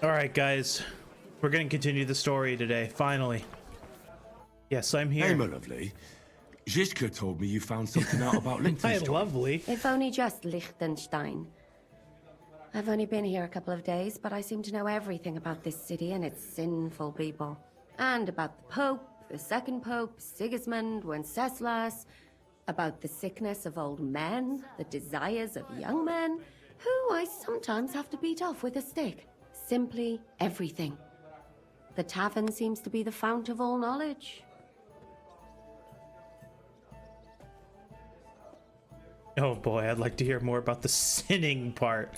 All right, guys, we're going to continue the story today. Finally. Yes, I'm here. Hey, my lovely. Zizka told me you found something out about Hi, Liechtenstein. lovely. If only just Liechtenstein. I've only been here a couple of days, but I seem to know everything about this city and its sinful people. And about the Pope, the second Pope, Sigismund, Wenceslas, about the sickness of old men, the desires of young men, who I sometimes have to beat off with a stick. Simply everything. The tavern seems to be the fount of all knowledge. Oh boy, I'd like to hear more about the sinning part.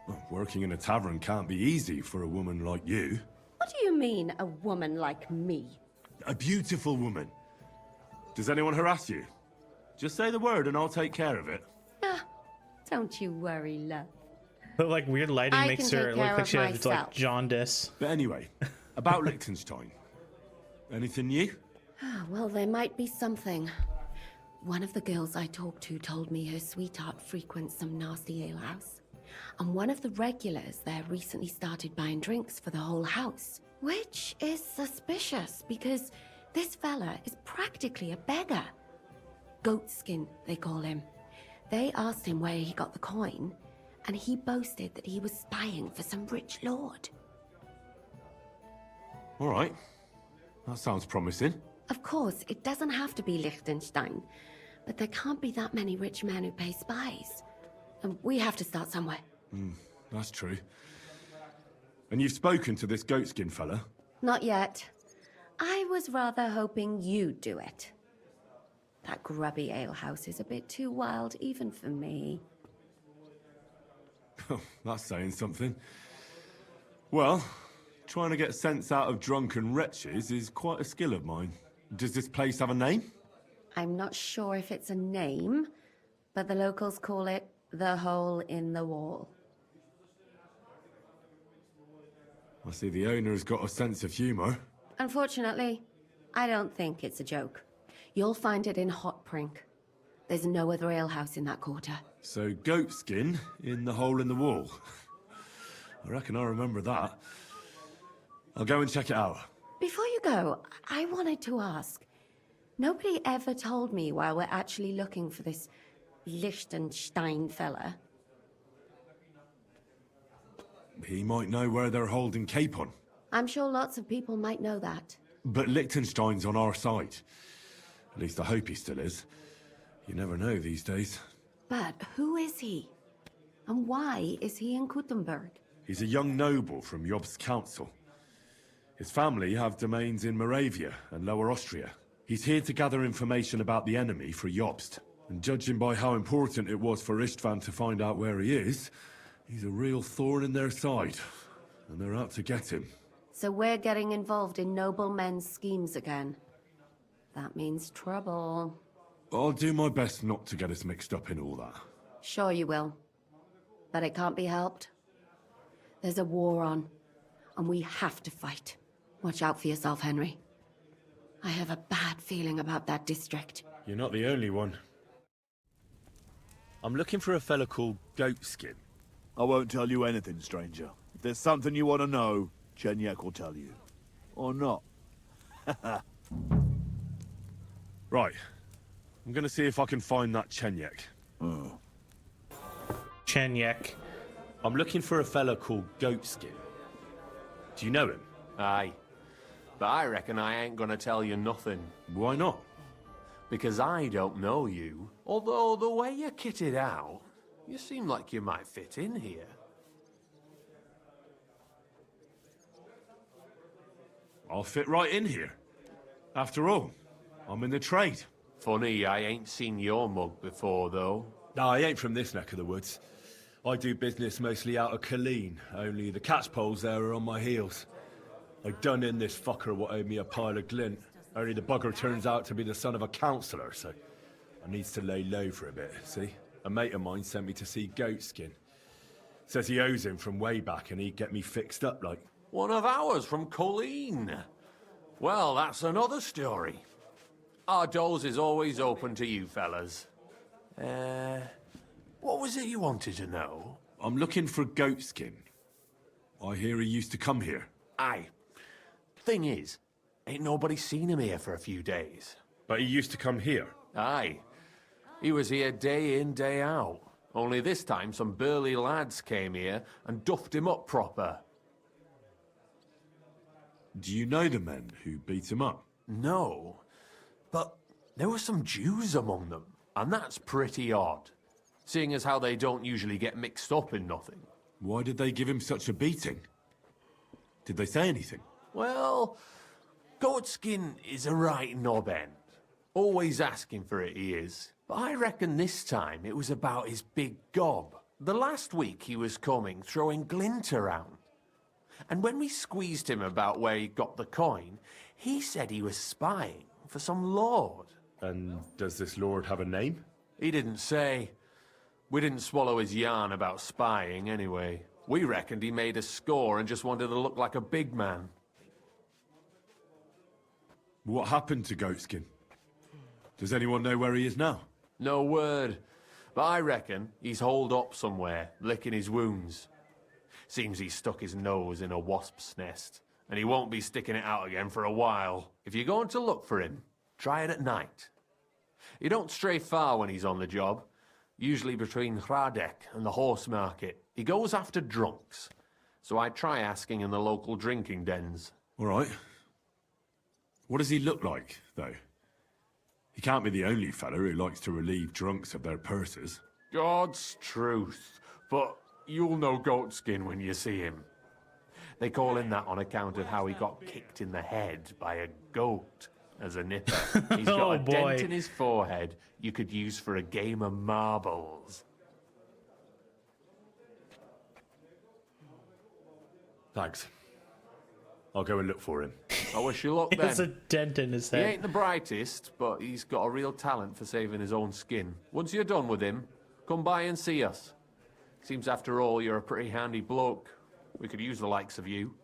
Well, working in a tavern can't be easy for a woman like you. What do you mean, a woman like me? A beautiful woman. Does anyone harass you? Just say the word and I'll take care of it. Ah, don't you worry, love. But like weird lighting I makes can her take look care like of she has like myself. jaundice. But anyway, about Liechtenstein. Anything new? Well, there might be something. One of the girls I talked to told me her sweetheart frequents some nasty alehouse. And one of the regulars there recently started buying drinks for the whole house. Which is suspicious, because this fella is practically a beggar. Goatskin, they call him. They asked him where he got the coin, and he boasted that he was spying for some rich lord. All right. That sounds promising. Of course, it doesn't have to be Liechtenstein, but there can't be that many rich men who pay spies. And we have to start somewhere. That's true. And you've spoken to this goatskin fella? Not yet. I was rather hoping you'd do it. That grubby alehouse is a bit too wild even for me. That's saying something. Well, trying to get sense out of drunken wretches is quite a skill of mine. Does this place have a name? I'm not sure if it's a name, but the locals call it the Hole in the Wall. I see the owner's got a sense of humor. Unfortunately, I don't think it's a joke. You'll find it in Hot Prink. There's no other alehouse in that quarter. So, goatskin in the hole in the wall. I reckon I remember that. I'll go and check it out. Before you go, I wanted to ask. Nobody ever told me why we're actually looking for this Liechtenstein fella. He might know where they're holding Capon. I'm sure lots of people might know that. But Liechtenstein's on our side. At least I hope he still is. You never know these days. But who is he? And why is he in Kuttenberg? He's a young noble from Jobst's council. His family have domains in Moravia and Lower Austria. He's here to gather information about the enemy for Jobst. And judging by how important it was for Istvan to find out where he is, he's a real thorn in their side. And they're out to get him. So we're getting involved in noblemen's schemes again. That means trouble. I'll do my best not to get us mixed up in all that. Sure you will. But it can't be helped. There's a war on, and we have to fight. Watch out for yourself, Henry. I have a bad feeling about that district. You're not the only one. I'm looking for a fella called Goatskin. I won't tell you anything, stranger. If there's something you want to know, Chenyek will tell you. Or not. Right. I'm gonna see if I can find that Chenyek. Oh. Chenyek. I'm looking for a fella called Goatskin. Do you know him? Aye. But I reckon I ain't gonna tell you nothing. Why not? Because I don't know you. Although the way you're kitted out, you seem like you might fit in here. I'll fit right in here. After all, I'm in the trade. Funny, I ain't seen your mug before, though. No, I ain't from this neck of the woods. I do business mostly out of Colleen, only the catchpoles there are on my heels. I done in this fucker what owed me a pile of glint. Only the bugger turns out to be the son of a councillor, so I needs to lay low for a bit, see? A mate of mine sent me to see Goatskin. Says he owes him from way back and he'd get me fixed up like. One of ours from Colleen. Well, that's another story. Our doors is always open to you fellas. What was it you wanted to know? I'm looking for Goatskin. I hear he used to come here. Aye. Thing is, ain't nobody seen him here for a few days. But he used to come here. Aye. He was here day in, day out. Only this time some burly lads came here and duffed him up proper. Do you know the men who beat him up? No. But there were some Jews among them, and that's pretty odd. Seeing as how they don't usually get mixed up in nothing. Why did they give him such a beating? Did they say anything? Well, Goatskin is a right knob end. Always asking for it, he is. But I reckon this time it was about his big gob. The last week he was coming, throwing glint around. And when we squeezed him about where he got the coin, he said he was spying for some lord. And does this lord have a name? He didn't say. We didn't swallow his yarn about spying anyway. We reckoned he made a score and just wanted to look like a big man. What happened to Goatskin? Does anyone know where he is now? No word. But I reckon he's holed up somewhere, licking his wounds. Seems he stuck his nose in a wasp's nest, and he won't be sticking it out again for a while. If you're going to look for him, try it at night. He don't stray far when he's on the job. Usually between Hradek and the horse market. He goes after drunks. So I try asking in the local drinking dens. All right. What does he look like, though? He can't be the only fella who likes to relieve drunks of their purses. God's truth. But you'll know Goatskin when you see him. They call him that on account of how he got kicked in the head by a goat as a nipper. He's got Oh, a boy. dent in his forehead you could use for a game of marbles. Thanks. I'll go and look for him. I wish you luck He has a then. dent in his He head. ain't the brightest, but he's got a real talent for saving his own skin. Once you're done with him, come by and see us. Seems after all you're a pretty handy bloke. We could use the likes of you.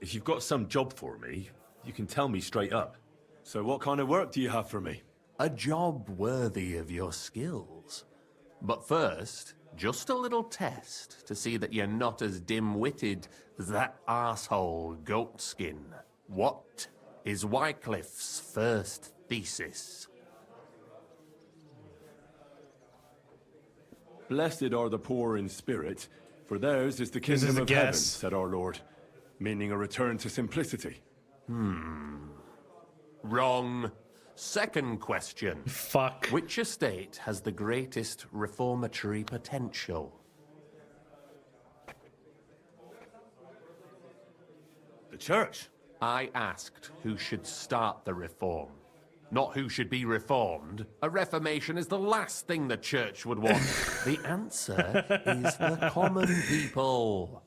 If you've got some job for me, you can tell me straight up. So what kind of work do you have for me? A job worthy of your skills. But first, just a little test to see that you're not as dim-witted as that arsehole Goatskin. What is Wycliffe's first thesis? Blessed are the poor in spirit, for theirs is the This is kingdom a of heaven, guess. said our Lord, meaning a return to simplicity. Wrong. Second question. Fuck. Which estate has the greatest reformatory potential? The church. I asked who should start the reform, not who should be reformed. A reformation is the last thing the church would want. The answer is the common people.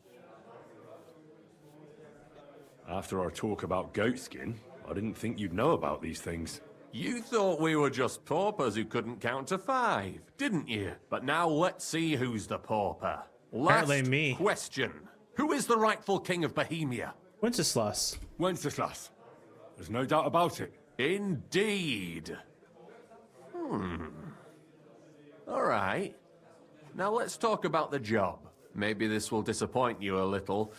After our talk about Goatskin, I didn't think you'd know about these things. You thought we were just paupers who couldn't count to 5, didn't you? But now let's see who's the pauper. Apparently Last me. question. Who is the rightful king of Bohemia? Wenceslas. Wenceslas. There's no doubt about it. Indeed. All right. Now let's talk about the job. Maybe this will disappoint you a little,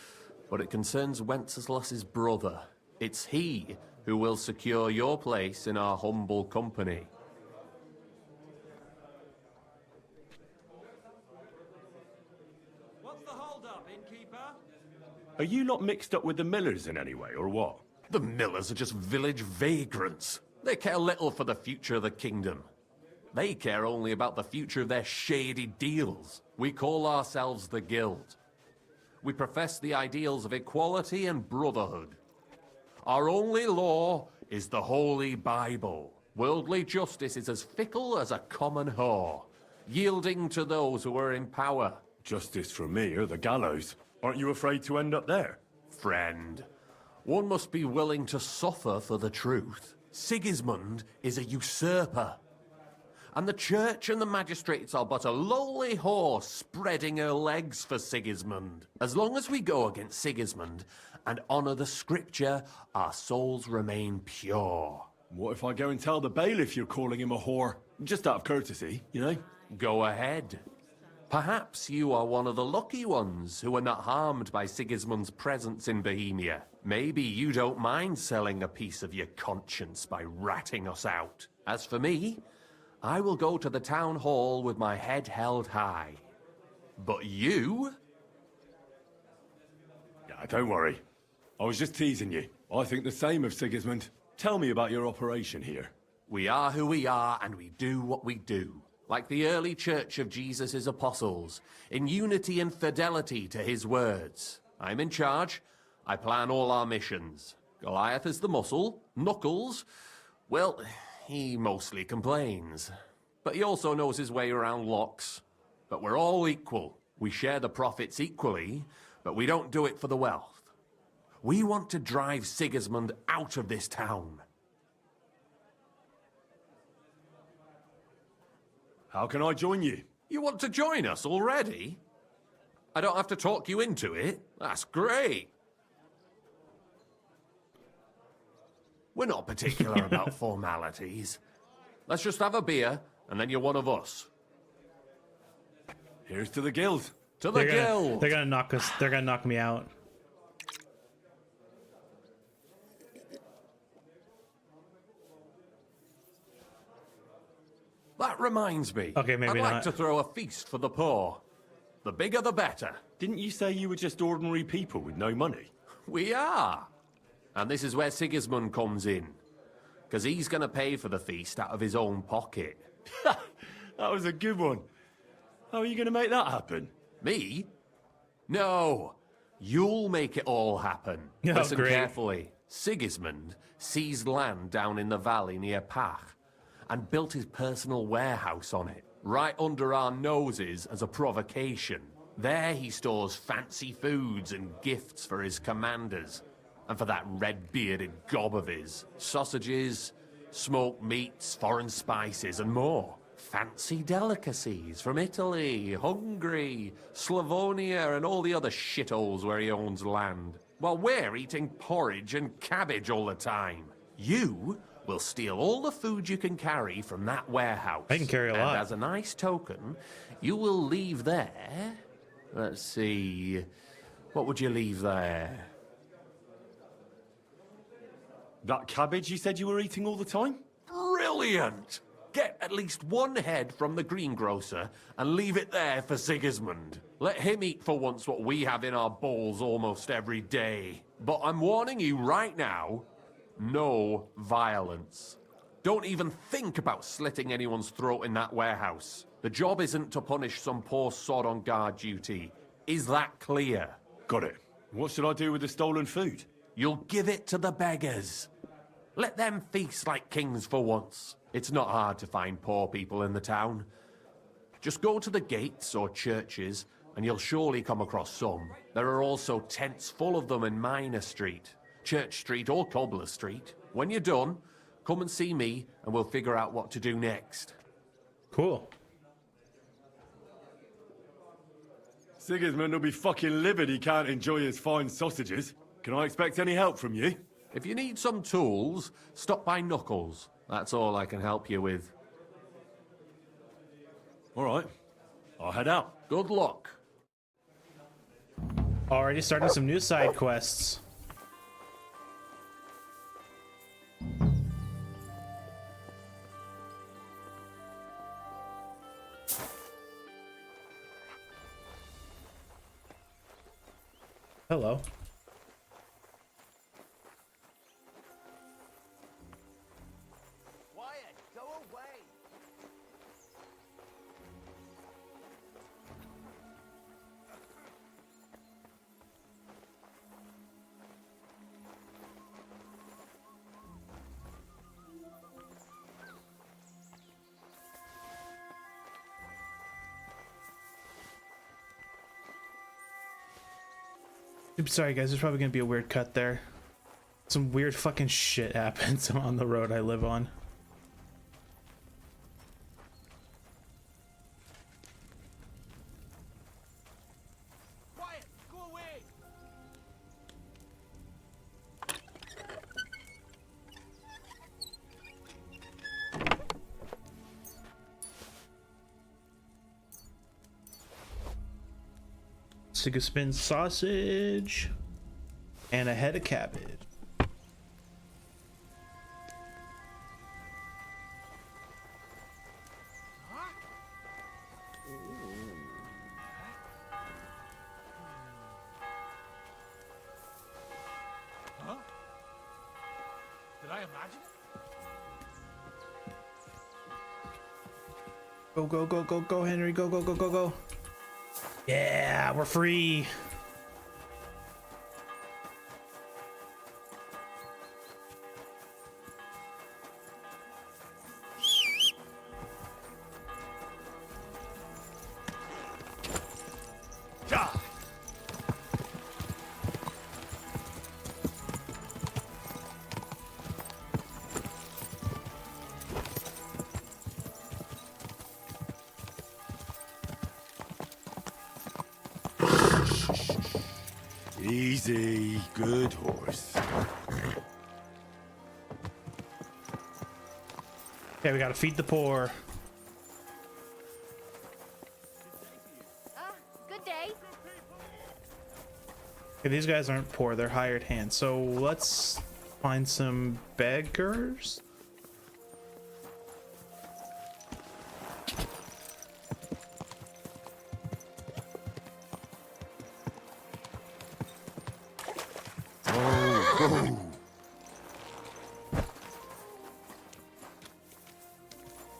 but it concerns Wenceslas's brother. It's he who will secure your place in our humble company. What's the hold-up, innkeeper? Are you not mixed up with the Millers in any way, or what? The Millers are just village vagrants. They care little for the future of the kingdom. They care only about the future of their shady deals. We call ourselves the Guild. We profess the ideals of equality and brotherhood. Our only law is the Holy Bible. Worldly justice is as fickle as a common whore, yielding to those who are in power. Justice for me or the gallows. Aren't you afraid to end up there? Friend, one must be willing to suffer for the truth. Sigismund is a usurper. And the church and the magistrates are but a lowly horse spreading her legs for Sigismund. As long as we go against Sigismund and honour the scripture, our souls remain pure. What if I go and tell the bailiff you're calling him a whore? Just out of courtesy, you know? Go ahead. Perhaps you are one of the lucky ones who are not harmed by Sigismund's presence in Bohemia. Maybe you don't mind selling a piece of your conscience by ratting us out. As for me, I will go to the town hall with my head held high. But you? Yeah, don't worry. I was just teasing you. I think the same of Sigismund. Tell me about your operation here. We are who we are, and we do what we do. Like the early church of Jesus' apostles, in unity and fidelity to his words. I'm in charge. I plan all our missions. Goliath is the muscle. Knuckles, well, he mostly complains. But he also knows his way around locks. But we're all equal. We share the profits equally, but we don't do it for the wealth. We want to drive Sigismund out of this town. How can I join you? You want to join us already? I don't have to talk you into it. That's great. We're not particular about formalities. Let's just have a beer, and then you're one of us. Here's to the guild. To the guild! They're gonna knock us. They're gonna knock me out. That reminds me. Okay, maybe I'd like not. to throw a feast for the poor. The bigger the better. Didn't you say you were just ordinary people with no money? We are. And this is where Sigismund comes in. Because he's going to pay for the feast out of his own pocket. That was a good one. How are you going to make that happen? Me? No. You'll make it all happen. Oh, Listen great. carefully. Sigismund seized land down in the valley near Pach and built his personal warehouse on it, right under our noses as a provocation. There he stores fancy foods and gifts for his commanders, and for that red-bearded gob of his. Sausages, smoked meats, foreign spices, and more. Fancy delicacies from Italy, Hungary, Slavonia, and all the other shitholes where he owns land. While we're eating porridge and cabbage all the time. You will steal all the food you can carry from that warehouse. I can carry a lot. And as a nice token, you will leave there... Let's see... What would you leave there? That cabbage you said you were eating all the time? Brilliant! Get at least one head from the greengrocer and leave it there for Sigismund. Let him eat for once what we have in our bowls almost every day. But I'm warning you right now, no violence. Don't even think about slitting anyone's throat in that warehouse. The job isn't to punish some poor sod on guard duty. Is that clear? Got it. What should I do with the stolen food? You'll give it to the beggars. Let them feast like kings for once. It's not hard to find poor people in the town. Just go to the gates or churches, and you'll surely come across some. There are also tents full of them in Minor Street, Church Street or Cobbler Street. When you're done, come and see me, and we'll figure out what to do next. Cool. Sigismund will be fucking livid he can't enjoy his fine sausages. Can I expect any help from you? If you need some tools, stop by Knuckles. That's all I can help you with. All right. I'll head out. Good luck. Already starting some new side quests. Hello. Quiet! Go away! I'm sorry guys, there's probably gonna be a weird cut there. Some weird fucking shit happens on the road I live on. Quiet! Go away! Sigaspin sausage. And a head of cabbage. Did I imagine it? Go, go, go, go, go, Henry. Go, go, go, go, go. Yeah, we're free. Easy, good horse. Okay, we gotta feed the poor. Good day. Okay, these guys aren't poor, they're hired hands. So let's find some beggars.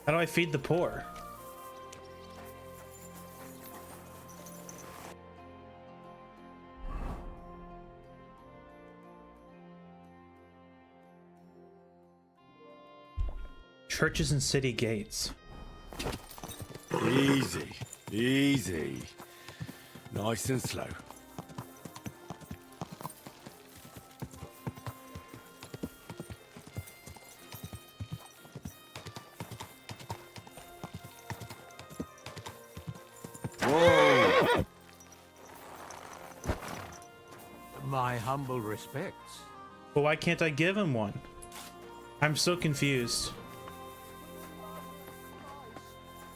How do I feed the poor? Churches and city gates. Easy, easy. Nice and slow. Whoa! My humble respects. But why can't I give him one? I'm so confused.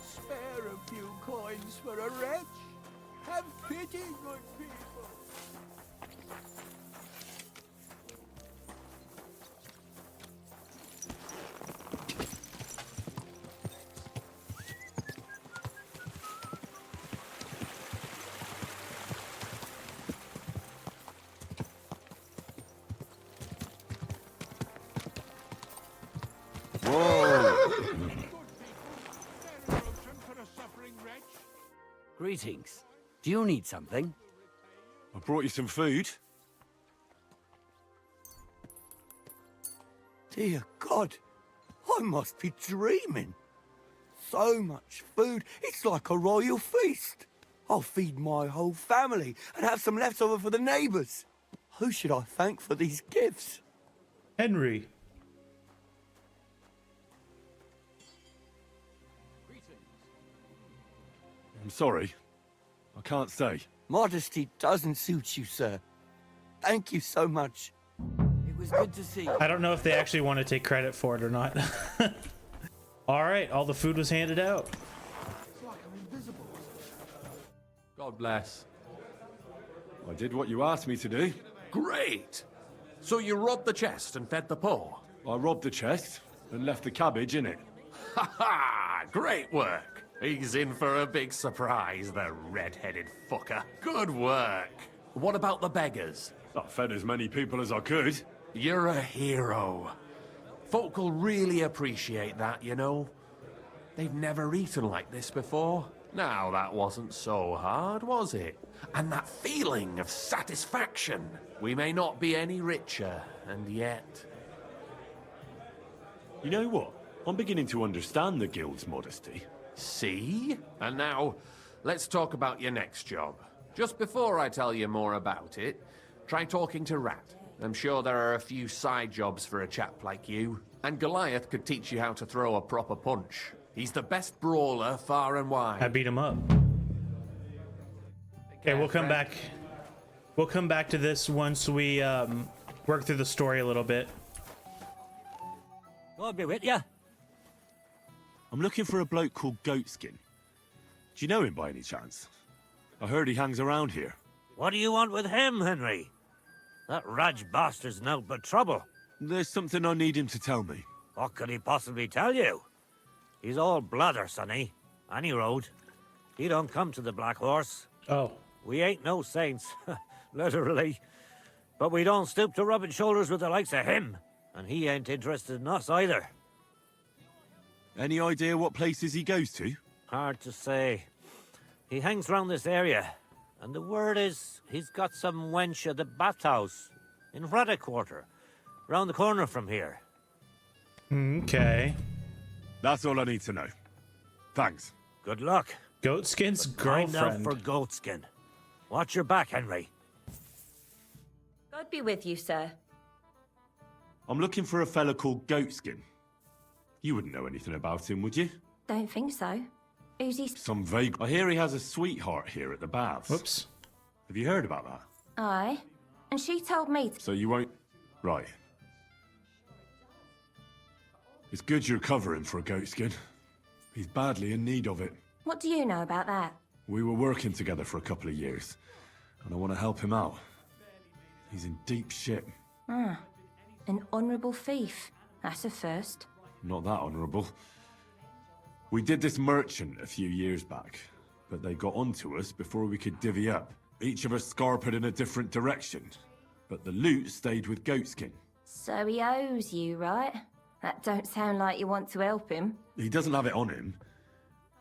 Spare a few coins for a wretch. Have pity, good people. Greetings. Do you need something? I brought you some food. Dear God, I must be dreaming. So much food, it's like a royal feast. I'll feed my whole family and have some left over for the neighbours. Who should I thank for these gifts? Henry. I'm sorry. I can't say. Modesty doesn't suit you, sir. Thank you so much. It was good to see you. I don't know if they actually want to take credit for it or not. All right, all the food was handed out. God bless. I did what you asked me to do. Great! So you robbed the chest and fed the poor? I robbed the chest and left the cabbage in it. Ha ha! Great work! He's in for a big surprise, the red-headed fucker. Good work! What about the beggars? I fed as many people as I could. You're a hero. Folk will really appreciate that, you know. They've never eaten like this before. Now, that wasn't so hard, was it? And that feeling of satisfaction. We may not be any richer, and yet... You know what? I'm beginning to understand the guild's modesty. See? And now, let's talk about your next job. Just before I tell you more about it, try talking to Rat. I'm sure there are a few side jobs for a chap like you. And Goliath could teach you how to throw a proper punch. He's the best brawler far and wide. I beat him up. Okay, we'll come back. We'll come back to this once we work through the story a little bit. God be with you. I'm looking for a bloke called Goatskin. Do you know him by any chance? I heard he hangs around here. What do you want with him, Henry? That Raj bastard's no but trouble. There's something I need him to tell me. What could he possibly tell you? He's all blather, sonny. Any road. He don't come to the Black Horse. Oh. We ain't no saints, literally. But we don't stoop to rubbing shoulders with the likes of him. And he ain't interested in us either. Any idea what places he goes to? Hard to say. He hangs round this area. And the word is he's got some wench at the bathhouse in Ruddock Quarter, round the corner from here. Okay. That's all I need to know. Thanks. Good luck. Goatskin's Find out girlfriend. for Goatskin. Watch your back, Henry. God be with you, sir. I'm looking for a fella called Goatskin. You wouldn't know anything about him, would you? Don't think so. Who's he? Some vague... I hear he has a sweetheart here at the baths. Whoops. Have you heard about that? Aye. And she told me So you won't... Right. It's good you're covering for a Goatskin. He's badly in need of it. What do you know about that? We were working together for a couple of years, and I want to help him out. He's in deep shit. An honourable thief. That's a first. Not that honourable. We did this merchant a few years back, but they got onto us before we could divvy up. Each of us scarpered in a different direction, but the loot stayed with Goatskin. So he owes you, right? That don't sound like you want to help him. He doesn't have it on him.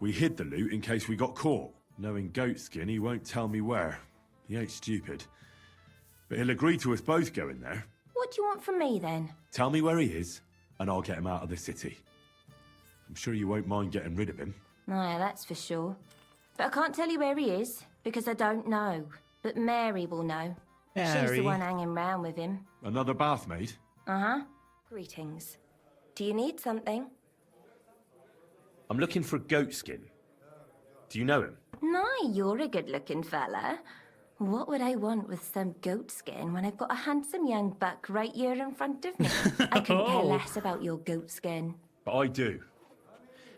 We hid the loot in case we got caught. Knowing Goatskin, he won't tell me where. He ain't stupid. But he'll agree to us both going there. What do you want from me, then? Tell me where he is, and I'll get him out of the city. I'm sure you won't mind getting rid of him. Aye, that's for sure. But I can't tell you where he is, because I don't know. But Mary will know. She's Mary. the one hanging round with him. Another bathmaid? Uh-huh. Greetings. Do you need something? I'm looking for Goatskin. Do you know him? No, you're a good-looking fella. What would I want with some goat skin when I've got a handsome young buck right here in front of me? I couldn't care less about your goat skin. But I do.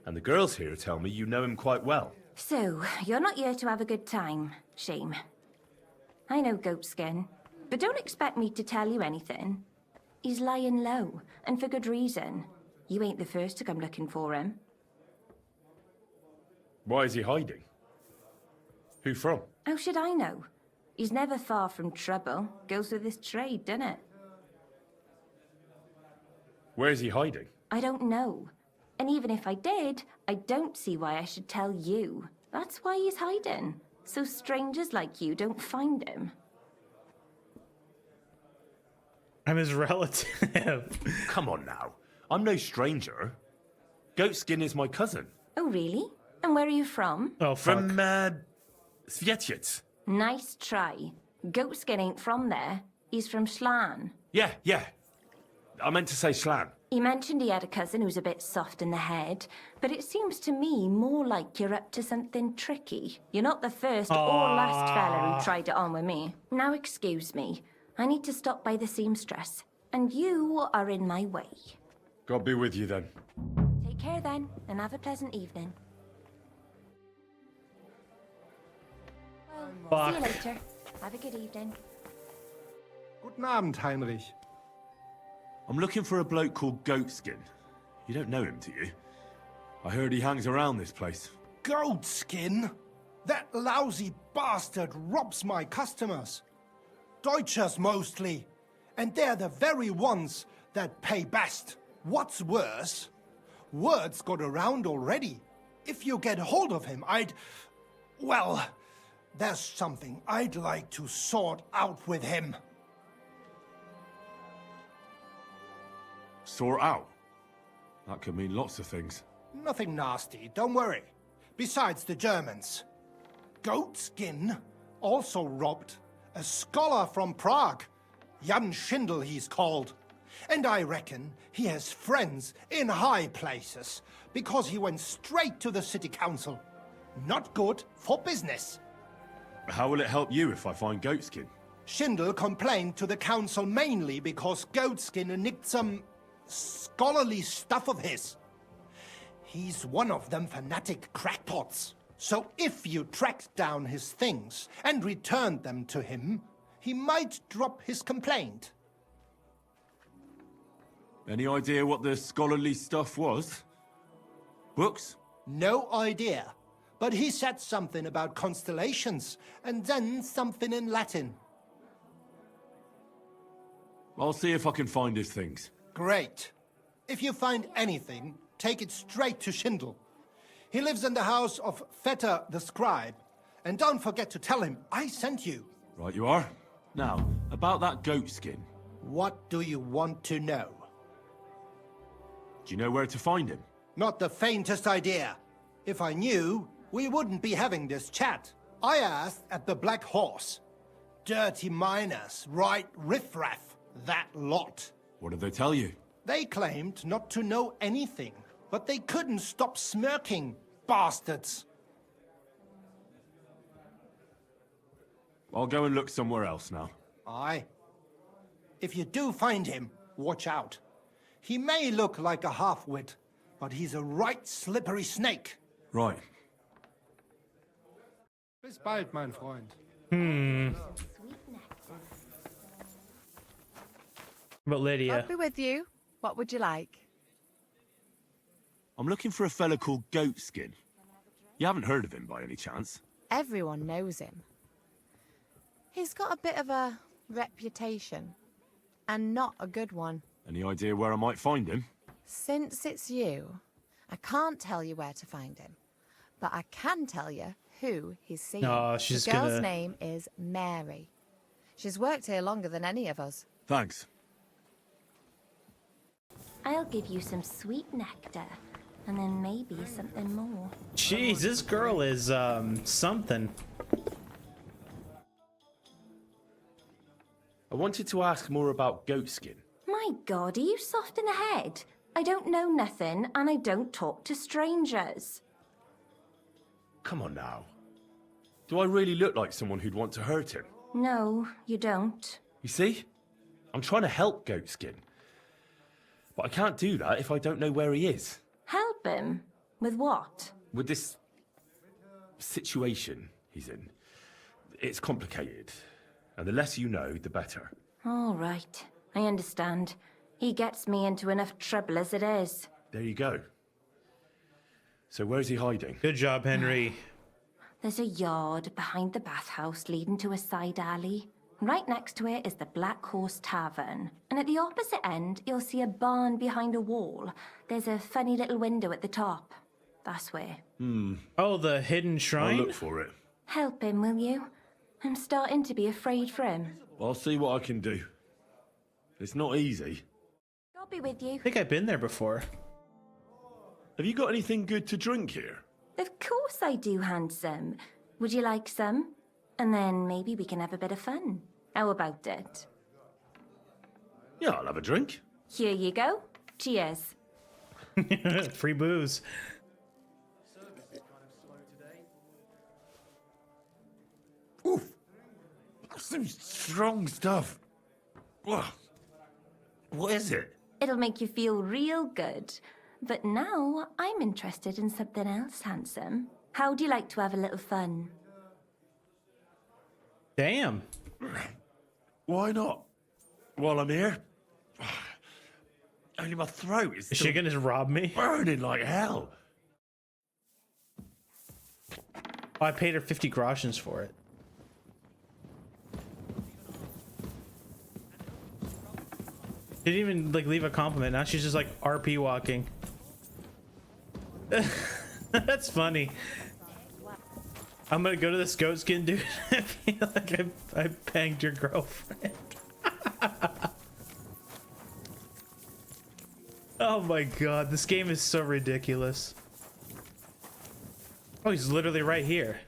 And the girls here tell me you know him quite well. So, you're not here to have a good time. Shame. I know Goatskin, but don't expect me to tell you anything. He's lying low, and for good reason. You ain't the first to come looking for him. Why is he hiding? Who from? How should I know? He's never far from trouble. Goes with his trade, doesn't it? Where is he hiding? I don't know. And even if I did, I don't see why I should tell you. That's why he's hiding. So strangers like you don't find him. I'm his relative. Come on now. I'm no stranger. Goatskin is my cousin. Oh, really? And where are you from? Oh, fuck. From, Svietiec. Nice try. Goatskin ain't from there. He's from Schlan. Yeah. I meant to say Schlan. He mentioned he had a cousin who's a bit soft in the head, but it seems to me more like you're up to something tricky. You're not the first or last fella who tried it on with me. Now excuse me. I need to stop by the seamstress, and you are in my way. God be with you then. Take care then, and have a pleasant evening. Well, see you later. Have a good evening. Guten Abend, Heinrich. I'm looking for a bloke called Goatskin. You don't know him, do you? I heard he hangs around this place. Goatskin? That lousy bastard robs my customers. Deutschers mostly. And they're the very ones that pay best. What's worse, word's got around already. If you get hold of him, well, there's something I'd like to sort out with him. Sort out? That could mean lots of things. Nothing nasty, don't worry. Besides the Germans. Goatskin also robbed a scholar from Prague. Jan Schindel he's called. And I reckon he has friends in high places, because he went straight to the city council. Not good for business. How will it help you if I find Goatskin? Schindel complained to the council mainly because Goatskin nicked some scholarly stuff of his. He's one of them fanatic crackpots. So if you tracked down his things and returned them to him, he might drop his complaint. Any idea what the scholarly stuff was? Books? No idea. But he said something about constellations, and then something in Latin. I'll see if I can find his things. Great. If you find anything, take it straight to Schindel. He lives in the house of Vetter the scribe. And don't forget to tell him I sent you. Right you are. Now, about that goat skin. What do you want to know? Do you know where to find him? Not the faintest idea. If I knew, we wouldn't be having this chat. I asked at the Black Horse. Dirty miners, right riffraff, that lot. What did they tell you? They claimed not to know anything, but they couldn't stop smirking, bastards. I'll go and look somewhere else now. Aye. If you do find him, watch out. He may look like a half-wit, but he's a right slippery snake. Right. Bis bald, mein Freund. But Lydia. I'll be with you. What would you like? I'm looking for a fella called Goatskin. You haven't heard of him by any chance? Everyone knows him. He's got a bit of a reputation, and not a good one. Any idea where I might find him? Since it's you, I can't tell you where to find him, but I can tell you who he's seeing. Oh, she's the girl's gonna... name is Mary. She's worked here longer than any of us. Thanks. I'll give you some sweet nectar, and then maybe something more. Jeez, this girl is, something. I wanted to ask more about Goatskin. My God, are you soft in the head? I don't know nothing, and I don't talk to strangers. Come on now. Do I really look like someone who'd want to hurt him? No, you don't. You see? I'm trying to help Goatskin. But I can't do that if I don't know where he is. Help him? With what? With this situation he's in, it's complicated. And the less you know, the better. All right, I understand. He gets me into enough trouble as it is. There you go. So where's he hiding? Good job, Henry. There's a yard behind the bathhouse leading to a side alley. Right next to it is the Black Horse Tavern. And at the opposite end, you'll see a barn behind a wall. There's a funny little window at the top. That's where. Oh, the hidden I'll shrine? look for it. Help him, will you? I'm starting to be afraid for him. I'll see what I can do. It's not easy. I'll be with you. I think I've been there before. Have you got anything good to drink here? Of course I do, handsome. Would you like some? And then maybe we can have a bit of fun. How about it? Yeah, I'll have a drink. Here you go. Cheers. Free booze. Oof. That's some strong stuff. Whoa. What is it? It'll make you feel real good. But now I'm interested in something else, handsome. How'd you like to have a little fun? Damn. Why not? While I'm here? Only my throat is Is she gonna rob me? burning like hell. Oh, I paid her 50 groshens for it. Didn't even like leave a compliment. Now she's just like RP walking. That's funny. I'm gonna go to this goat skin dude. I feel like I banged your girlfriend. Oh my god, this game is so ridiculous. Oh, he's literally right here.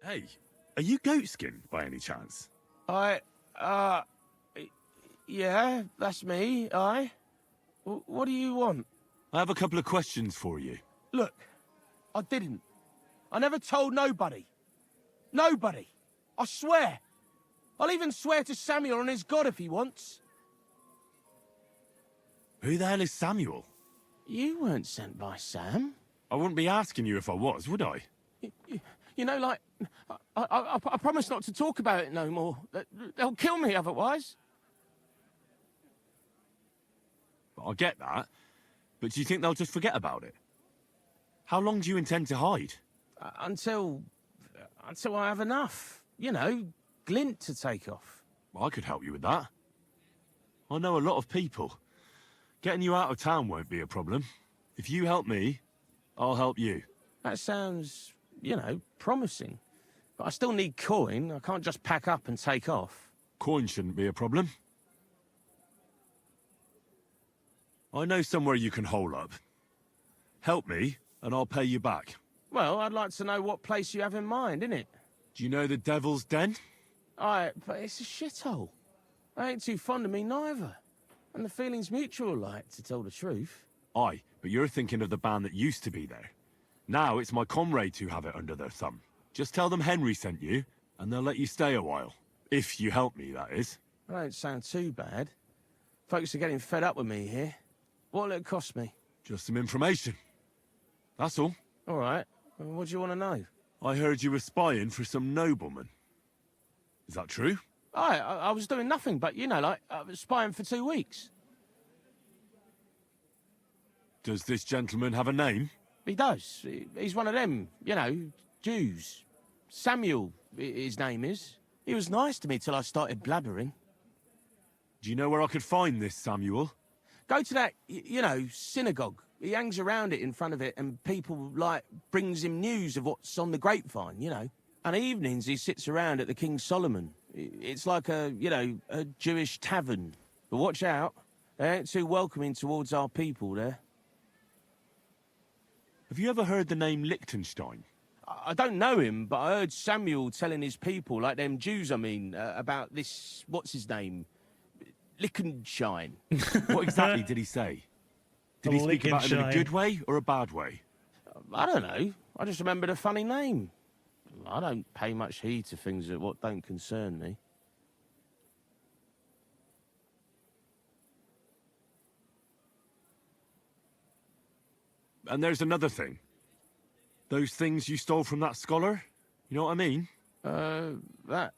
Hey, are you Goatskin by any chance? Yeah, that's me, What do you want? I have a couple of questions for you. Look, I didn't. I never told nobody. Nobody. I swear. I'll even swear to Samuel and his God if he wants. Who the hell is Samuel? You weren't sent by Sam. I wouldn't be asking you if I was, would I? You know, like, I promise not to talk about it no more. They'll kill me otherwise. I get that, but do you think they'll just forget about it? How long do you intend to hide? Until I have enough. You know, glint to take off. I could help you with that. I know a lot of people. Getting you out of town won't be a problem. If you help me, I'll help you. That sounds, you know, promising. But I still need coin. I can't just pack up and take off. Coin shouldn't be a problem. I know somewhere you can hole up. Help me, and I'll pay you back. Well, I'd like to know what place you have in mind, innit? Do you know the Devil's Den? But it's a shithole. They ain't too fond of me neither. And the feeling's mutual, like, to tell the truth. Aye, but you're thinking of the band that used to be there. Now it's my comrades who have it under their thumb. Just tell them Henry sent you, and they'll let you stay a while. If you help me, that is. That don't sound too bad. Folks are getting fed up with me here. What'll it cost me? Just some information. That's all. All right. What do you want to know? I heard you were spying for some nobleman. Is that true? I was doing nothing but, you know, like, I was spying for 2 weeks. Does this gentleman have a name? He does. He's one of them, you know, Jews. Samuel, his name is. He was nice to me till I started blabbering. Do you know where I could find this Samuel? Go to that, you know, synagogue. He hangs around it in front of it, and people, like, brings him news of what's on the grapevine, you know. And evenings he sits around at the King Solomon. It's like a, you know, a Jewish tavern. But watch out. They ain't too welcoming towards our people there. Have you ever heard the name Liechtenstein? I don't know him, but I heard Samuel telling his people, like them Jews, I mean, about this, what's his name? Liechtenstein. What exactly did he say? Did he speak about it in a good way or a bad way? I don't know. I just remembered a funny name. I don't pay much heed to things that what don't concern me. And there's another thing. Those things you stole from that scholar? You know what I mean? That...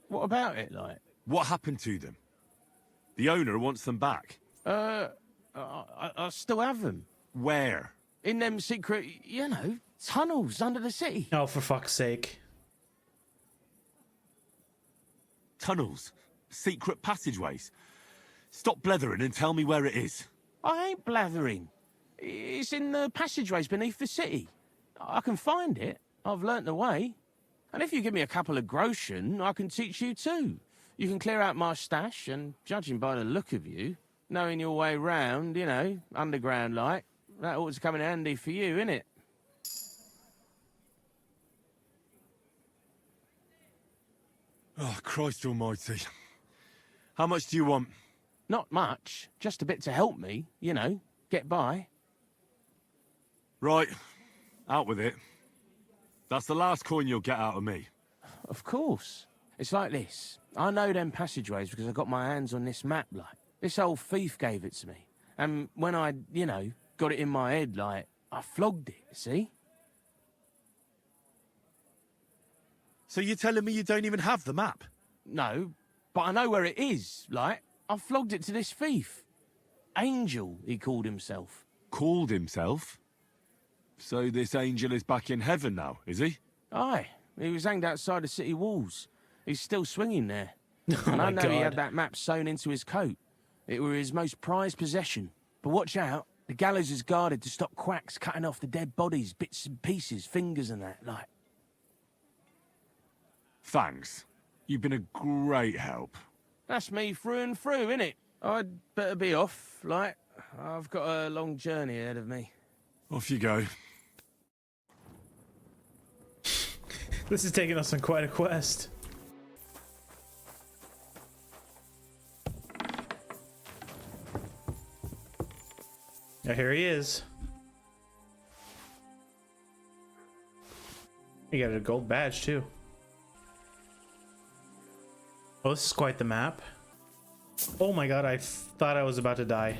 What about it, like? What happened to them? The owner wants them back. I still have them. Where? In them secret, you know, tunnels under the city. Oh, for fuck's sake. Tunnels? Secret passageways? Stop blethering and tell me where it is. I ain't blathering. It's in the passageways beneath the city. I can find it. I've learnt the way. And if you give me a couple of groschen, I can teach you too. You can clear out my stash, and judging by the look of you, knowing your way round, you know, underground like, that ought to come in handy for you, innit? Oh, Christ almighty. How much do you want? Not much. Just a bit to help me, you know, get by. Right. Out with it. That's the last coin you'll get out of me. Of course. It's like this. I know them passageways because I got my hands on this map, like. This old thief gave it to me. And when I, you know, got it in my head, like, I flogged it, see? So you're telling me you don't even have the map? No, but I know where it is, like. I flogged it to this thief. Angel, he called himself. Called himself? So this angel is back in heaven now, is he? Aye. He was hanged outside the city walls. He's still swinging there. Oh and I my know God. he had that map sewn into his coat. It were his most prized possession. But watch out. The gallows is guarded to stop quacks cutting off the dead bodies, bits and pieces, fingers and that, like. Thanks. You've been a great help. That's me through and through, innit? I'd better be off, like. I've got a long journey ahead of me. Off you go. This is taking us on quite a quest. Now here he is. You got a gold badge too. Oh, this is quite the map. Oh my god, I thought I was about to die.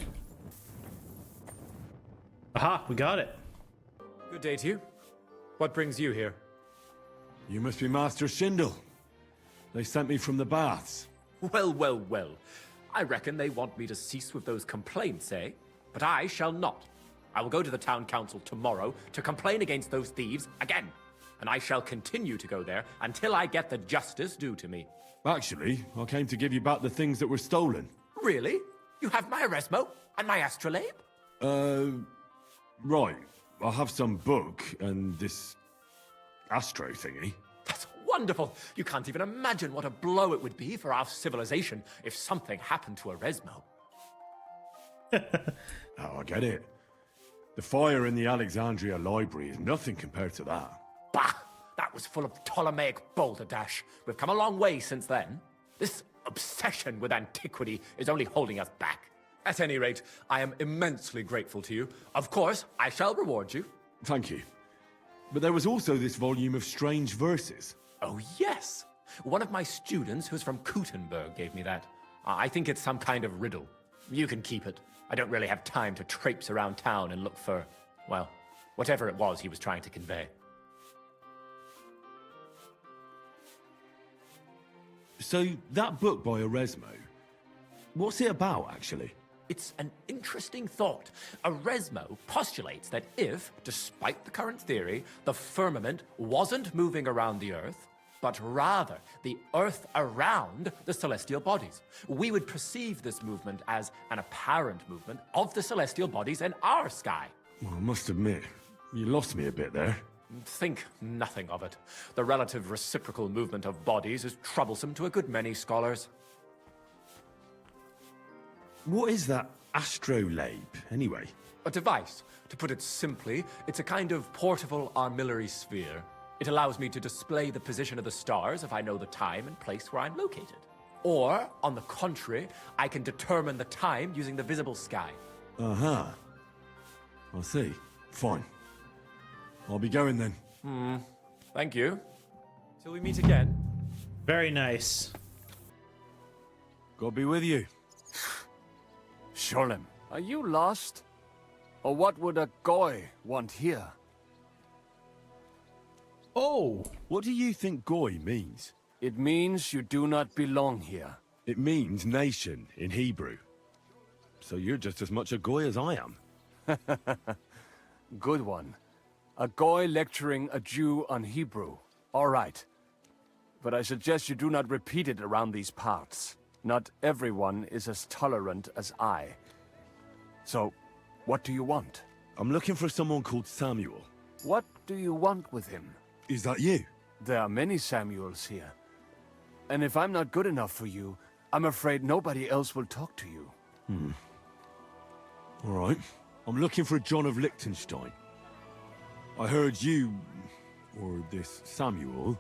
Aha, we got it. Good day to you. What brings you here? You must be Master Schindel. They sent me from the baths. Well, well, well. I reckon they want me to cease with those complaints, eh? But I shall not. I will go to the town council tomorrow to complain against those thieves again. And I shall continue to go there until I get the justice due to me. Actually, I came to give you back the things that were stolen. Really? You have my Eresmo and my astrolabe? Right. I have some book and this astro thingy. That's wonderful. You can't even imagine what a blow it would be for our civilization if something happened to Eresmo. Oh, I get it. The fire in the Alexandria library is nothing compared to that. Bah! That was full of Ptolemaic balderdash. We've come a long way since then. This obsession with antiquity is only holding us back. At any rate, I am immensely grateful to you. Of course, I shall reward you. Thank you. But there was also this volume of strange verses. Oh, yes. One of my students who's from Kuttenberg gave me that. I think it's some kind of riddle. You can keep it. I don't really have time to traipse around town and look for, well, whatever it was he was trying to convey. So, that book by Eresmo, what's it about, actually? It's an interesting thought. Eresmo postulates that if, despite the current theory, the firmament wasn't moving around the Earth, but rather the Earth around the celestial bodies, we would perceive this movement as an apparent movement of the celestial bodies in our sky. Well, I must admit, you lost me a bit there. Think nothing of it. The relative reciprocal movement of bodies is troublesome to a good many scholars. What is that astrolabe, anyway? A device. To put it simply, it's a kind of portable armillary sphere. It allows me to display the position of the stars if I know the time and place where I'm located. Or, on the contrary, I can determine the time using the visible sky. Uh-huh. I see. Fine. I'll be going then. Thank you. Till we meet again. Very nice. God be with you. Sholem, are you lost? Or what would a goy want here? Oh! What do you think goy means? It means you do not belong here. It means nation in Hebrew. So you're just as much a goy as I am. Good one. A goy lecturing a Jew on Hebrew. All right. But I suggest you do not repeat it around these parts. Not everyone is as tolerant as I. So, what do you want? I'm looking for someone called Samuel. What do you want with him? Is that you? There are many Samuels here. And if I'm not good enough for you, I'm afraid nobody else will talk to you. All right. I'm looking for John of Liechtenstein. I heard you, or this Samuel,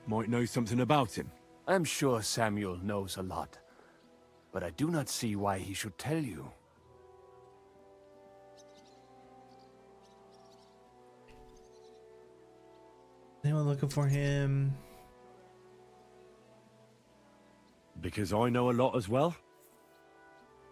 might know something about him. I'm sure Samuel knows a lot. But I do not see why he should tell you. Anyone looking for him? Because I know a lot as well.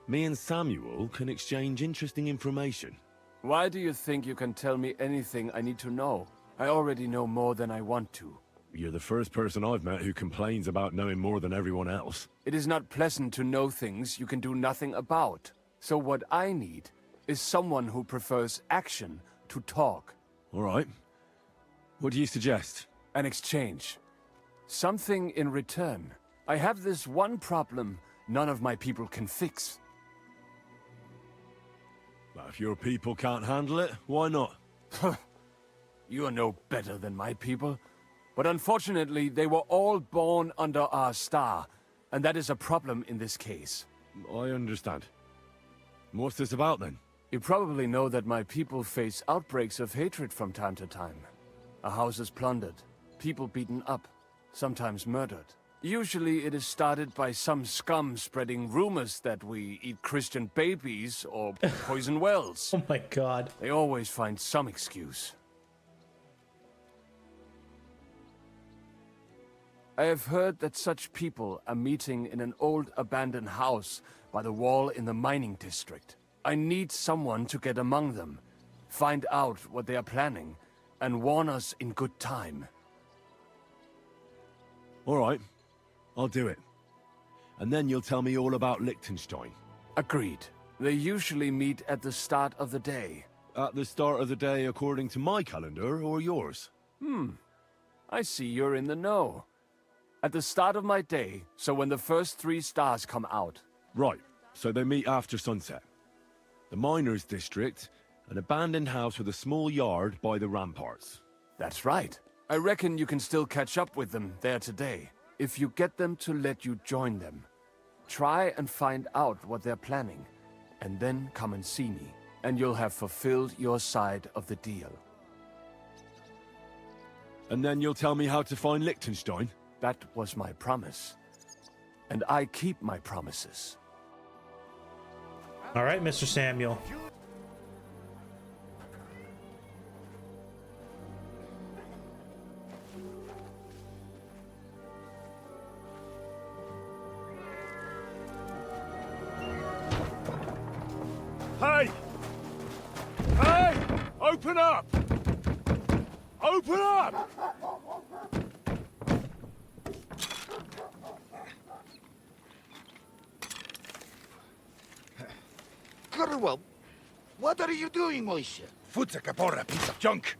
Me and Samuel can exchange interesting information. Why do you think you can tell me anything I need to know? I already know more than I want to. You're the first person I've met who complains about knowing more than everyone else. It is not pleasant to know things you can do nothing about. So what I need is someone who prefers action to talk. All right. What do you suggest? An exchange. Something in return. I have this one problem none of my people can fix. Well, if your people can't handle it, why not? You are no better than my people. But unfortunately, they were all born under our star, and that is a problem in this case. I understand. What's this about, then? You probably know that my people face outbreaks of hatred from time to time. A house is plundered, people beaten up, sometimes murdered. Usually it is started by some scum spreading rumors that we eat Christian babies or poison wells. Oh my god. They always find some excuse. I have heard that such people are meeting in an old abandoned house by the wall in the mining district. I need someone to get among them, find out what they are planning, and warn us in good time. All right, I'll do it. And then you'll tell me all about Liechtenstein. Agreed. They usually meet at the start of the day. At the start of the day according to my calendar, or yours? I see you're in the know. At the start of my day, so when the first 3 stars come out. Right, so they meet after sunset. The miners' district, an abandoned house with a small yard by the ramparts. That's right. I reckon you can still catch up with them there today, if you get them to let you join them. Try and find out what they're planning, and then come and see me, and you'll have fulfilled your side of the deal. And then you'll tell me how to find Liechtenstein? That was my promise. And I keep my promises. All right, Mr. Samuel. Hey! Hey! Open up! Open up! Well, what are you doing, Moishe? Food's a caporra, piece of junk.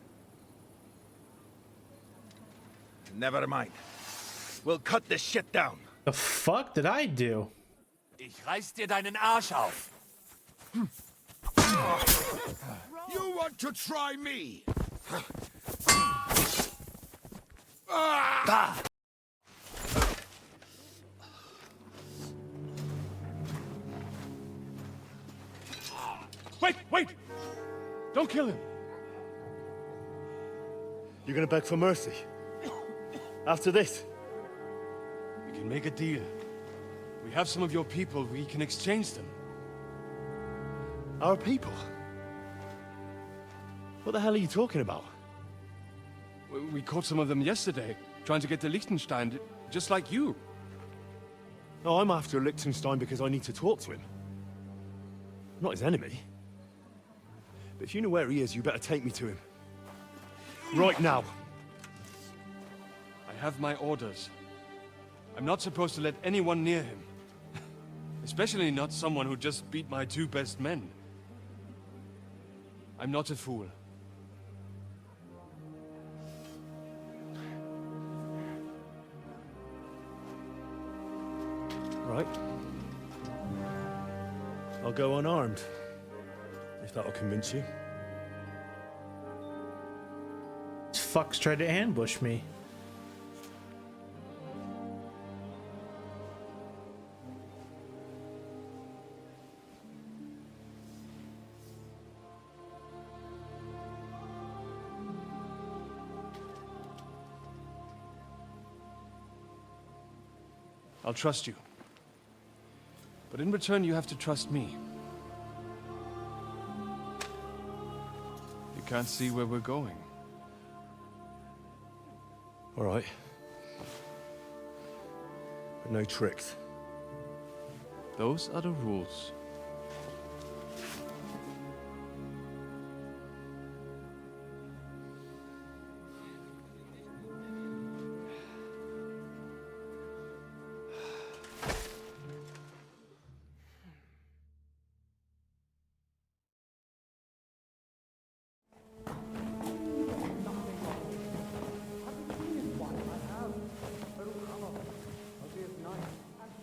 Never mind. We'll cut this shit down. The fuck did I do? Ich reiß dir deinen Arsch auf. You want to try me? Wait! Don't kill him! You're gonna beg for mercy? After this? We can make a deal. We have some of your people, we can exchange them. Our people? What the hell are you talking about? We caught some of them yesterday, trying to get to Liechtenstein, just like you. No, I'm after Liechtenstein because I need to talk to him. I'm not his enemy. But if you know where he is, you better take me to him. Right now. I have my orders. I'm not supposed to let anyone near him. Especially not someone who just beat my 2 best men. I'm not a fool. Right. I'll go unarmed. If that'll convince you. These fucks tried to ambush me. I'll trust you. But in return, you have to trust me. You can't see where we're going. All right. But no tricks. Those are the rules.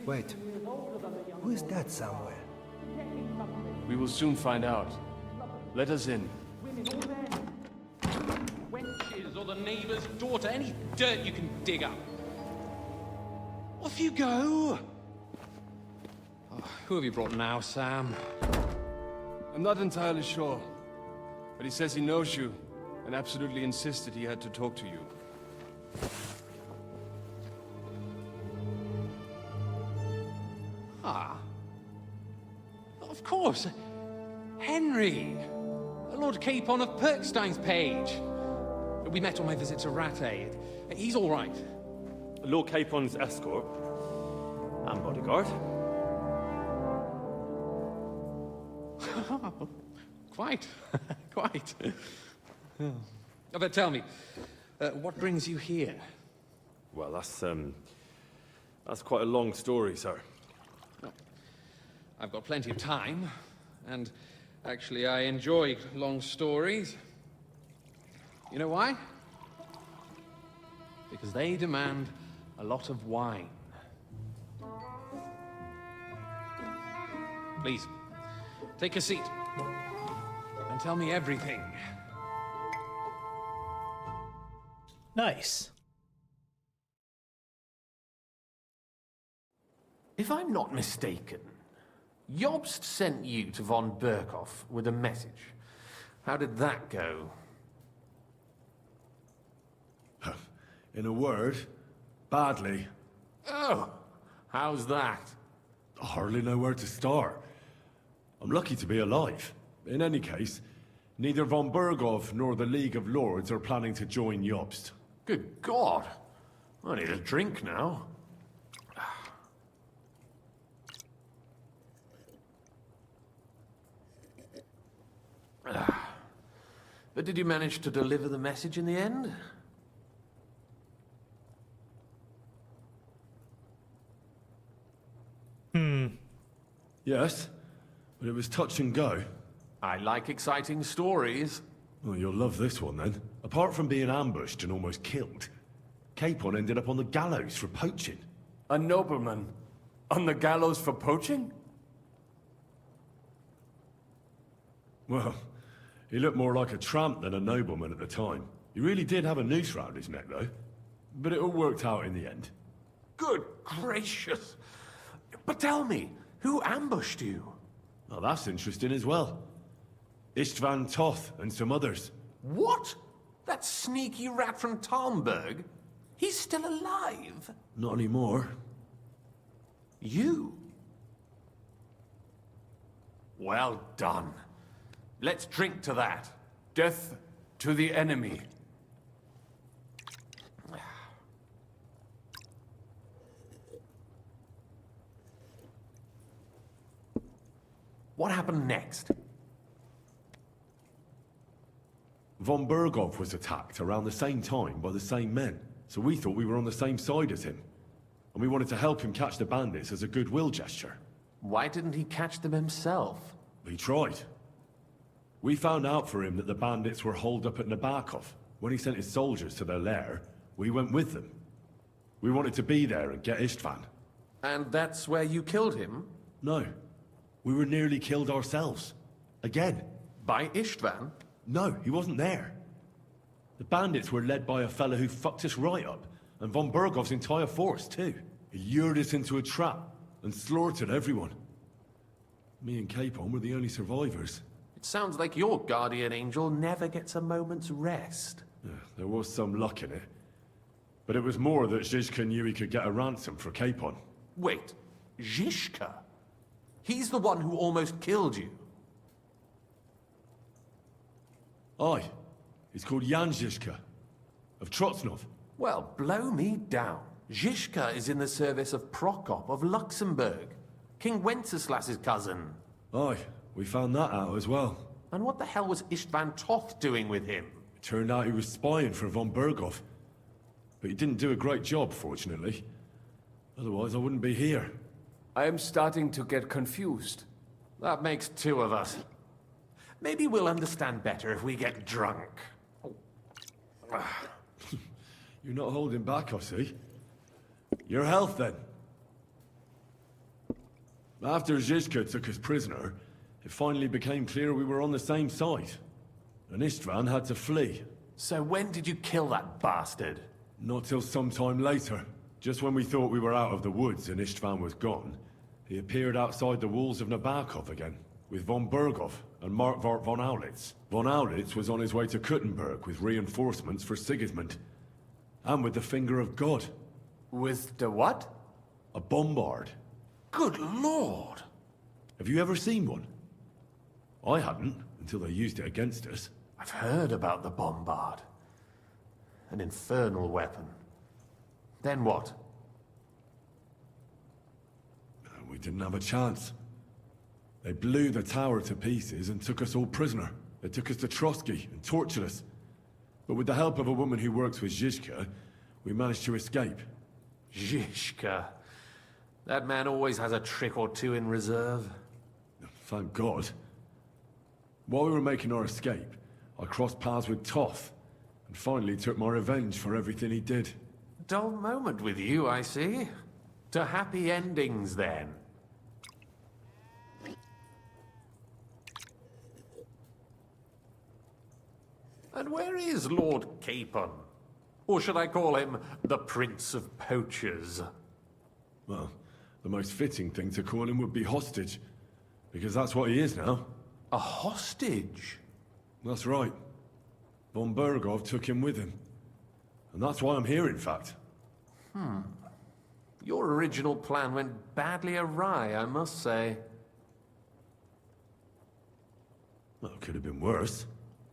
Wait. Who is that somewhere? We will soon find out. Let us in. Wenches or the neighbor's daughter, any dirt you can dig up. Off you go! Oh, who have you brought now, Sam? I'm not entirely sure. But he says he knows you, and absolutely insisted he had to talk to you. Ah. Of course. Henry. Lord Capon of Perkstein's page. We met on my visit to Rattay. He's all right. Lord Capon's escort. And bodyguard. Quite. Quite. But tell me, what brings you here? Well, that's quite a long story, sir. I've got plenty of time, and actually I enjoy long stories. You know why? Because they demand a lot of wine. Please, take a seat and tell me everything. Nice. If I'm not mistaken, Jobst sent you to von Berkhoff with a message. How did that go? In a word, badly. Oh, how's that? I hardly know where to start. I'm lucky to be alive. In any case, neither von Berkhoff nor the League of Lords are planning to join Jobst. Good God. I need a drink now. But did you manage to deliver the message in the end? Yes, but it was touch and go. I like exciting stories. Well, you'll love this one then. Apart from being ambushed and almost killed, Capon ended up on the gallows for poaching. A nobleman on the gallows for poaching? Well, he looked more like a tramp than a nobleman at the time. He really did have a noose round his neck, though. But it all worked out in the end. Good gracious. But tell me, who ambushed you? Well, that's interesting as well. Istvan Toth and some others. What? That sneaky rat from Talmberg? He's still alive? Not anymore. You? Well done. Let's drink to that. Death to the enemy. What happened next? Von Berkhoff was attacked around the same time by the same men, so we thought we were on the same side as him. And we wanted to help him catch the bandits as a goodwill gesture. Why didn't he catch them himself? He tried. We found out for him that the bandits were holed up at Nabokov. When he sent his soldiers to their lair, we went with them. We wanted to be there and get Istvan. And that's where you killed him? No. We were nearly killed ourselves. Again. By Istvan? No, he wasn't there. The bandits were led by a fella who fucked us right up, and von Berkhoff's entire force, too. He lured us into a trap and slaughtered everyone. Me and Capon were the only survivors. It sounds like your guardian angel never gets a moment's rest. Yeah, there was some luck in it. But it was more that Zizka knew he could get a ransom for Capon. Wait, Zizka? He's the one who almost killed you. Aye. He's called Jan Zizka, of Trotsnov. Well, blow me down. Zizka is in the service of Prokop of Luxembourg, King Wenceslas's cousin. Aye, we found that out as well. And what the hell was Istvan Toth doing with him? It turned out he was spying for von Berkhoff. But he didn't do a great job, fortunately. Otherwise, I wouldn't be here. I am starting to get confused. That makes two of us. Maybe we'll understand better if we get drunk. You're not holding back, I see. Your health, then. After Zizka took us prisoner, it finally became clear we were on the same side. And Istvan had to flee. So when did you kill that bastard? Not till some time later. Just when we thought we were out of the woods and Istvan was gone, he appeared outside the walls of Nabokov again, with von Berkhoff and Markvart von Aulitz. Von Aulitz was on his way to Kuttenberg with reinforcements for Sigismund. And with the finger of God. With the what? A bombard. Good lord! Have you ever seen one? I hadn't, until they used it against us. I've heard about the bombard. An infernal weapon. Then what? We didn't have a chance. They blew the tower to pieces and took us all prisoner. They took us to Trotsky and tortured us. But with the help of a woman who works with Zizka, We managed to escape. Zhishka. That man always has a trick or two in reserve. Thank God. While we were making our escape, I crossed paths with Toff, and finally took my revenge for everything he did. Dull moment with you, I see. To happy endings, then. And where is Lord Capon? Or should I call him the Prince of Poachers? Well, the most fitting thing to call him would be hostage, because that's what he is now. A hostage? That's right. Von Berghoff took him with him. And that's why I'm here, in fact. Your original plan went badly awry, I must say. Well, it could have been worse.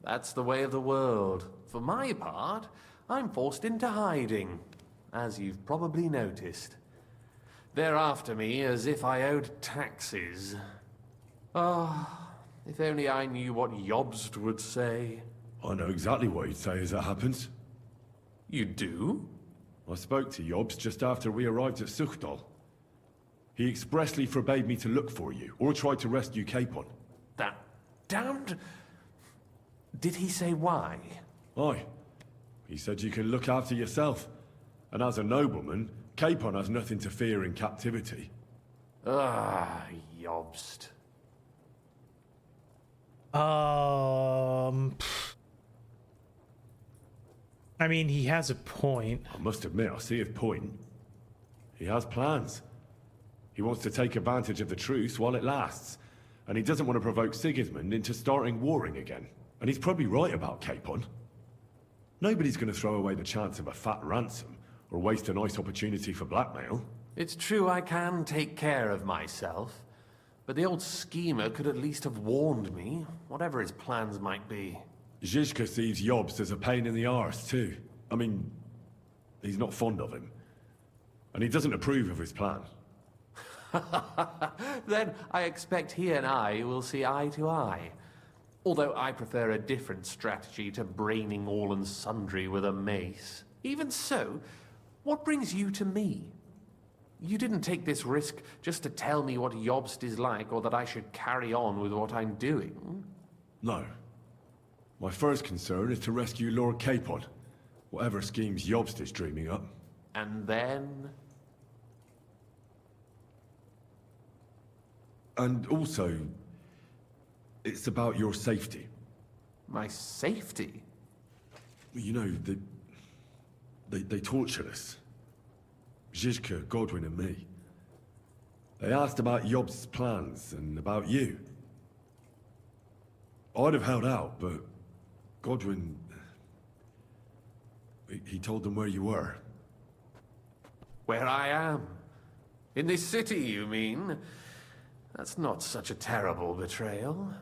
That's the way of the world. For my part, I'm forced into hiding, as you've probably noticed. They're after me as if I owed taxes. Ah, if only I knew what Jobst would say. I know exactly what he'd say as it happens. You do? I spoke to Jobst just after we arrived at Suchdal. He expressly forbade me to look for you, or try to rescue Capon. That damned... Did he say why? Aye. He said you can look after yourself. And as a nobleman, Capon has nothing to fear in captivity. Ah, Jobst. I mean, he has a point. I must admit, I see his point. He has plans. He wants to take advantage of the truce while it lasts. And he doesn't want to provoke Sigismund into starting warring again. And he's probably right about Capon. Nobody's going to throw away the chance of a fat ransom, or waste a nice opportunity for blackmail. It's true I can take care of myself, but the old schemer could at least have warned me, whatever his plans might be. Zhizka sees Jobst as a pain in the arse, too. I mean, he's not fond of him. And he doesn't approve of his plan. Then I expect he and I will see eye to eye. Although I prefer a different strategy to braining all and sundry with a mace. Even so, what brings you to me? You didn't take this risk just to tell me what Jobst is like, or that I should carry on with what I'm doing. No. My first concern is to rescue Lord Capon, whatever schemes Jobst is dreaming up. And then... And also, it's about your safety. My safety? You know, they tortured us. Zhizka, Godwin and me. They asked about Jobst's plans and about you. I'd have held out, but Godwin... He told them where you were. Where I am? In this city, you mean? That's not such a terrible betrayal.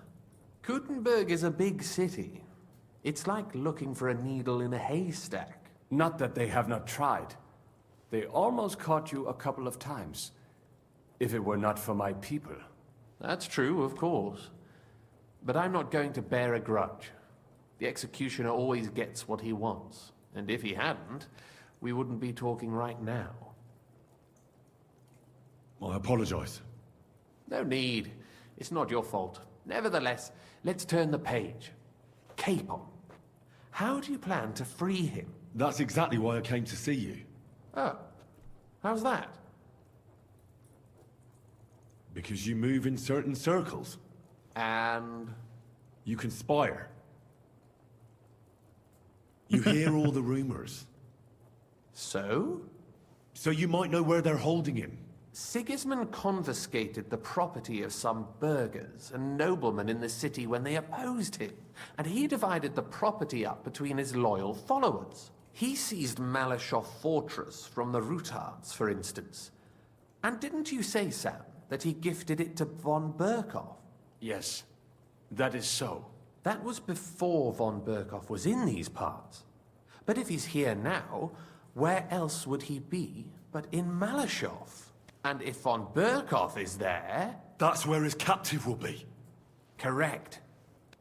Gutenberg is a big city. It's like looking for a needle in a haystack. Not that they have not tried. They almost caught you a couple of times. If it were not for my people. That's true, of course. But I'm not going to bear a grudge. The executioner always gets what he wants. And if he hadn't, we wouldn't be talking right now. I apologize. No need. It's not your fault. Nevertheless, let's turn the page. Capon. How do you plan to free him? That's exactly why I came to see you. Oh. How's that? Because you move in certain circles. And? You conspire. You hear all the rumors. So? So you might know where they're holding him. Sigismund confiscated the property of some burghers and noblemen in the city when they opposed him, and he divided the property up between his loyal followers. He seized Malyshoff Fortress from the Rutards, for instance. And didn't you say, Sam, that he gifted it to von Berkhoff? Yes, that is so. That was before von Berkhoff was in these parts. But if he's here now, where else would he be but in Malyshoff? And if von Berkhoff is there... That's where his captive will be. Correct.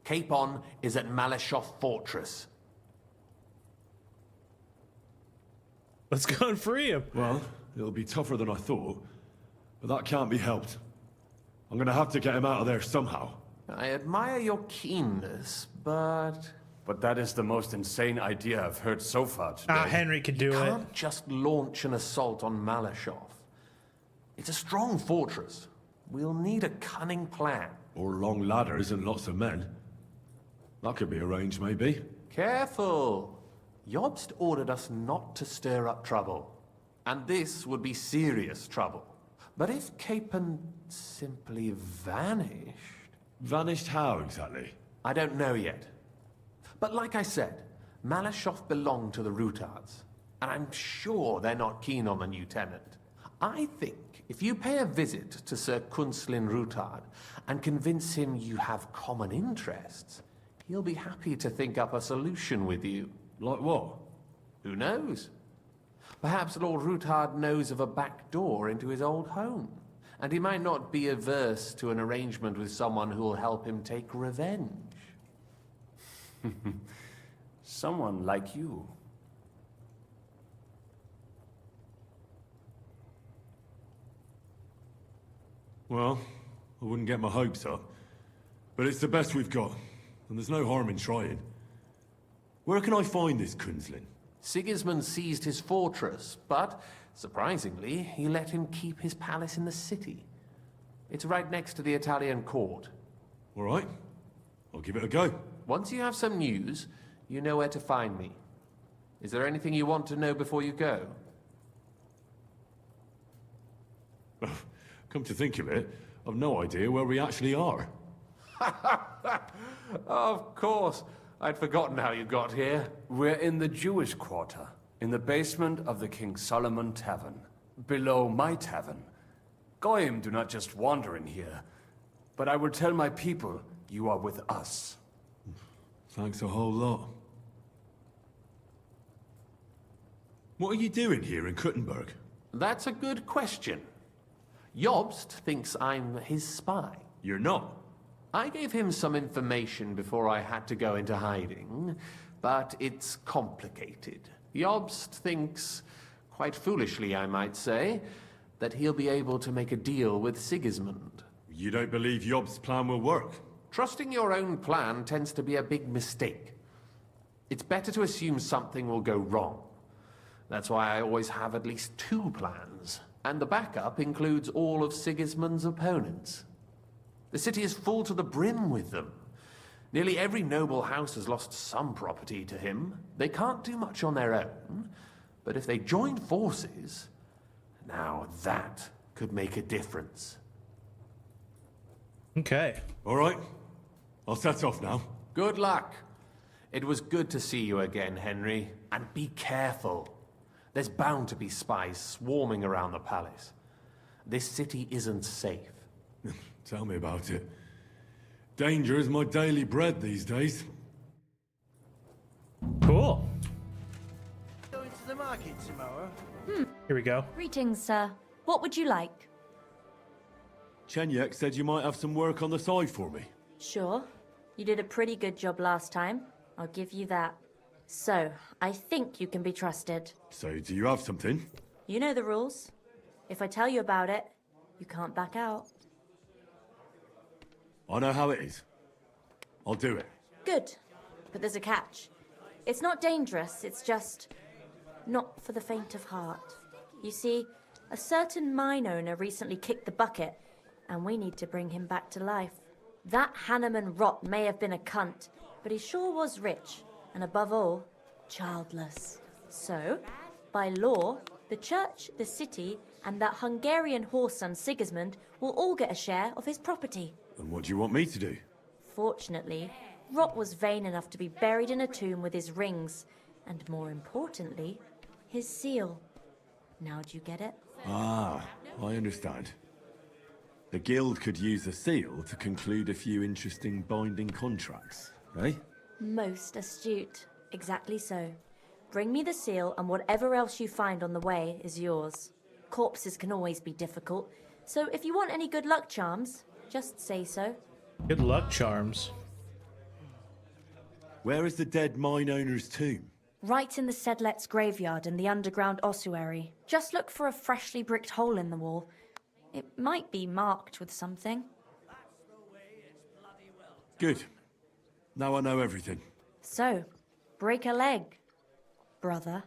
Capon is at Malyshoff Fortress. Let's go and free him. Well, it'll be tougher than I thought, but that can't be helped. I'm gonna have to get him out of there somehow. I admire your keenness, but... But that is the most insane idea I've heard so far today. Henry could do you it. can't just launch an assault on Malashov. It's a strong fortress. We'll need a cunning plan. Or long ladders and lots of men. That could be arranged, maybe. Careful! Jobst ordered us not to stir up trouble. And this would be serious trouble. But if Capon simply vanished... Vanished how, exactly? I don't know yet. But like I said, Malashov belonged to the Rutards. And I'm sure they're not keen on the new tenant. I think if you pay a visit to Sir Kunslin Rutard and convince him you have common interests, he'll be happy to think up a solution with you. Like what? Who knows? Perhaps Lord Rutard knows of a back door into his old home, and he might not be averse to an arrangement with someone who'll help him take revenge. Someone like you. Well, I wouldn't get my hopes up. But it's the best we've got, and there's no harm in trying. Where can I find this Kunslin? Sigismund seized his fortress, but, surprisingly, he let him keep his palace in the city. It's right next to the Italian court. All right. I'll give it a go. Once you have some news, you know where to find me. Is there anything you want to know before you go? Come to think of it, I've no idea where we actually are. Of course. I'd forgotten how you got here. We're in the Jewish quarter, in the basement of the King Solomon Tavern, below my tavern. Goyim do not just wander in here, but I will tell my people you are with us. Thanks a whole lot. What are you doing here in Kuttenberg? That's a good question. Jobst thinks I'm his spy. You're not. I gave him some information before I had to go into hiding, but it's complicated. Jobst thinks, quite foolishly I might say, that he'll be able to make a deal with Sigismund. You don't believe Jobst's plan will work? Trusting your own plan tends to be a big mistake. It's better to assume something will go wrong. That's why I always have at least 2 plans, and the backup includes all of Sigismund's opponents. The city is full to the brim with them. Nearly every noble house has lost some property to him. They can't do much on their own, but if they join forces, now that could make a difference. Okay. All right. I'll set off now. Good luck. It was good to see you again, Henry. And be careful. There's bound to be spies swarming around the palace. This city isn't safe. Tell me about it. Danger is my daily bread these days. Cool. Going to the market tomorrow? Here we go. Greetings, sir. What would you like? Chenyek said you might have some work on the side for me. Sure. You did a pretty good job last time. I'll give you that. So, I think you can be trusted. So, do you have something? You know the rules. If I tell you about it, you can't back out. I know how it is. I'll do it. Good. But there's a catch. It's not dangerous, it's just not for the faint of heart. You see, a certain mine owner recently kicked the bucket, and we need to bring him back to life. That Hanneman rot may have been a cunt, but he sure was rich, and above all, childless. So, by law, the church, the city, and that Hungarian whoreson Sigismund will all get a share of his property. And what do you want me to do? Fortunately, Rot was vain enough to be buried in a tomb with his rings, and more importantly, his seal. Now do you get it? Ah, I understand. The guild could use the seal to conclude a few interesting binding contracts, eh? Most astute. Exactly so. Bring me the seal, and whatever else you find on the way is yours. Corpses can always be difficult, so if you want any good luck charms, just say so. Good luck charms. Where is the dead mine owner's tomb? Right in the Sedlet's graveyard in the underground ossuary. Just look for a freshly bricked hole in the wall. It might be marked with something. Good. Now I know everything. So, break a leg, brother.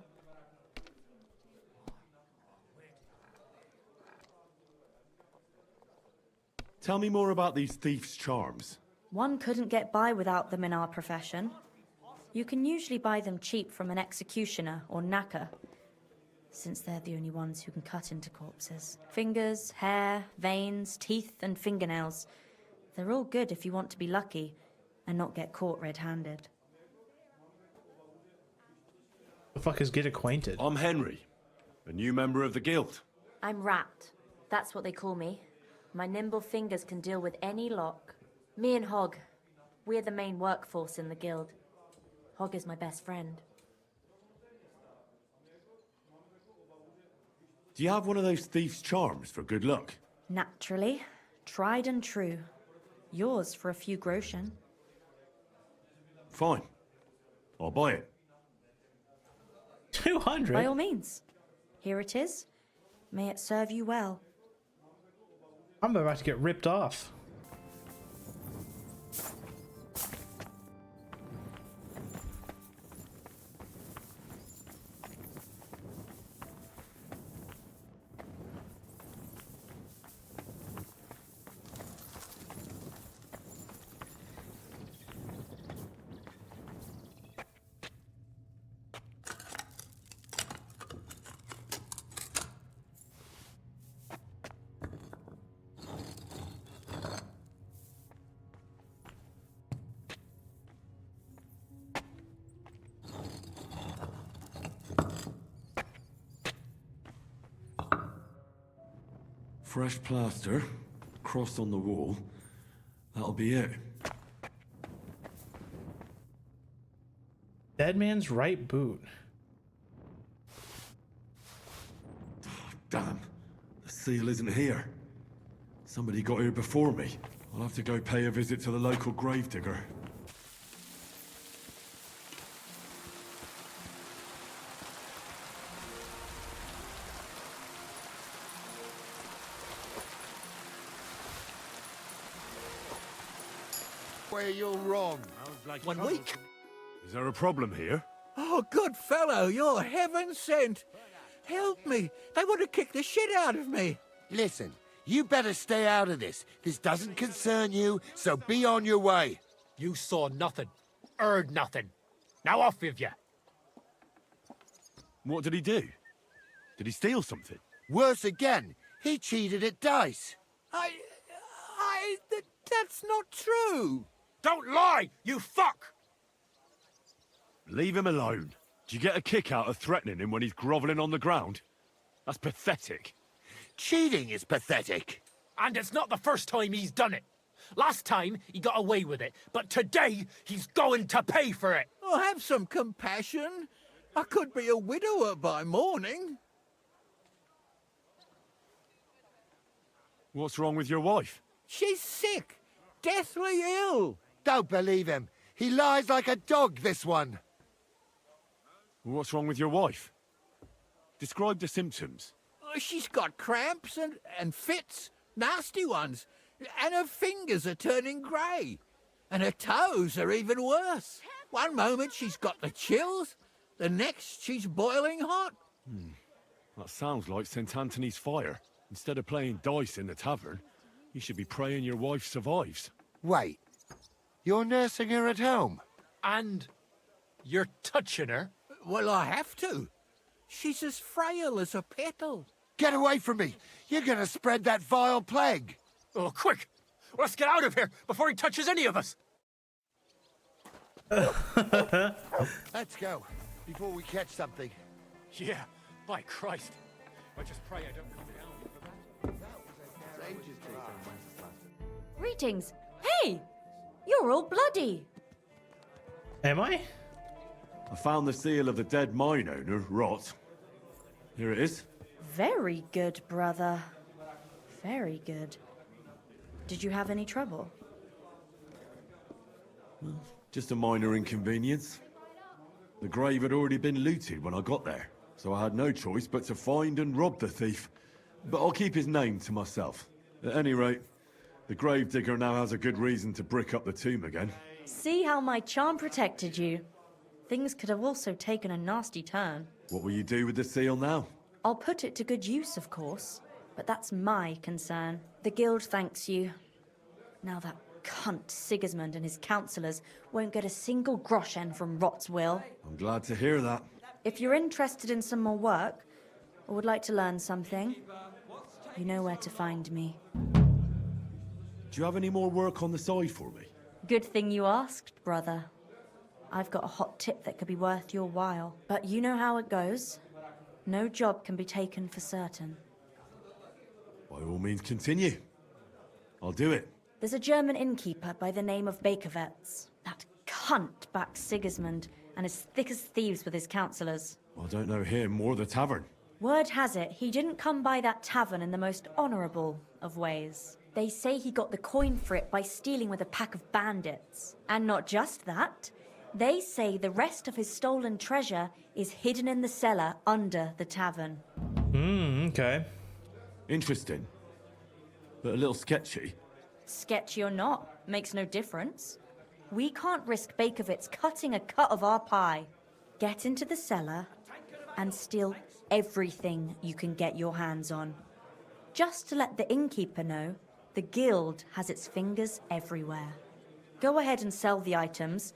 Tell me more about these thieves' charms. One couldn't get by without them in our profession. You can usually buy them cheap from an executioner or knacker, since they're the only ones who can cut into corpses. Fingers, hair, veins, teeth, and fingernails. They're all good if you want to be lucky and not get caught red-handed. The fuck is get acquainted? I'm Henry, a new member of the guild. I'm Rat. That's what they call me. My nimble fingers can deal with any lock. Me and Hog, we're the main workforce in the guild. Hog is my best friend. Do you have one of those thieves' charms for good luck? Naturally. Tried and true. Yours for a few groschen. Fine. I'll buy it. 200? By all means. Here it is. May it serve you well. I'm about to get ripped off. Fresh plaster, cross on the wall. That'll be it. Dead man's right boot. Damn, the seal isn't here. Somebody got here before me. I'll have to go pay a visit to the local gravedigger. Where you're wrong. 1 week? Is there a problem here? Oh, good fellow, you're heaven sent. Help me. They want to kick the shit out of me. Listen, you better stay out of this. This doesn't concern you, so be on your way. You saw nothing, heard nothing. Now off with you. What did he do? Did he steal something? Worse again, he cheated at dice. That's not true. Don't lie, you fuck! Leave him alone. Do you get a kick out of threatening him when he's grovelling on the ground? That's pathetic. Cheating is pathetic. And it's not the first time he's done it. Last time, he got away with it, but today, he's going to pay for it. Oh, have some compassion. I could be a widower by morning. What's wrong with your wife? She's sick, deathly ill. Don't believe him. He lies like a dog, this one. What's wrong with your wife? Describe the symptoms. She's got cramps and fits, nasty ones. And her fingers are turning grey. And her toes are even worse. One moment she's got the chills, the next she's boiling hot. That sounds like St. Anthony's fire. Instead of playing dice in the tavern, you should be praying your wife survives. Wait, you're nursing her at home? And you're touching her? Well, I have to. She's as frail as a petal. Get away from me! You're gonna spread that vile plague! Oh, quick! Let's get out of here before he touches any of us! Let's go, before we catch something. Yeah, by Christ. I just pray I don't come down for that. Greetings. Hey! You're all bloody. Am I? I found the seal of the dead mine owner, Rot. Here it is. Very good, brother. Very good. Did you have any trouble? Just a minor inconvenience. The grave had already been looted when I got there, so I had no choice but to find and rob the thief. But I'll keep his name to myself. At any rate, the gravedigger now has a good reason to brick up the tomb again. See how my charm protected you? Things could have also taken a nasty turn. What will you do with the seal now? I'll put it to good use, of course, but that's my concern. The guild thanks you. Now that cunt Sigismund and his councillors won't get a single groschen from Rot's will. I'm glad to hear that. If you're interested in some more work, or would like to learn something, you know where to find me. Do you have any more work on the side for me? Good thing you asked, brother. I've got a hot tip that could be worth your while. But you know how it goes. No job can be taken for certain. By all means, continue. I'll do it. There's a German innkeeper by the name of Bakervetz. That cunt backs Sigismund and is thick as thieves with his councillors. I don't know him or the tavern. Word has it, he didn't come by that tavern in the most honourable of ways. They say he got the coin for it by stealing with a pack of bandits. And not just that, they say the rest of his stolen treasure is hidden in the cellar under the tavern. Okay. Interesting. But a little sketchy. Sketchy or not, makes no difference. We can't risk Bakervitz cutting a cut of our pie. Get into the cellar and steal everything you can get your hands on. Just to let the innkeeper know, the guild has its fingers everywhere. Go ahead and sell the items,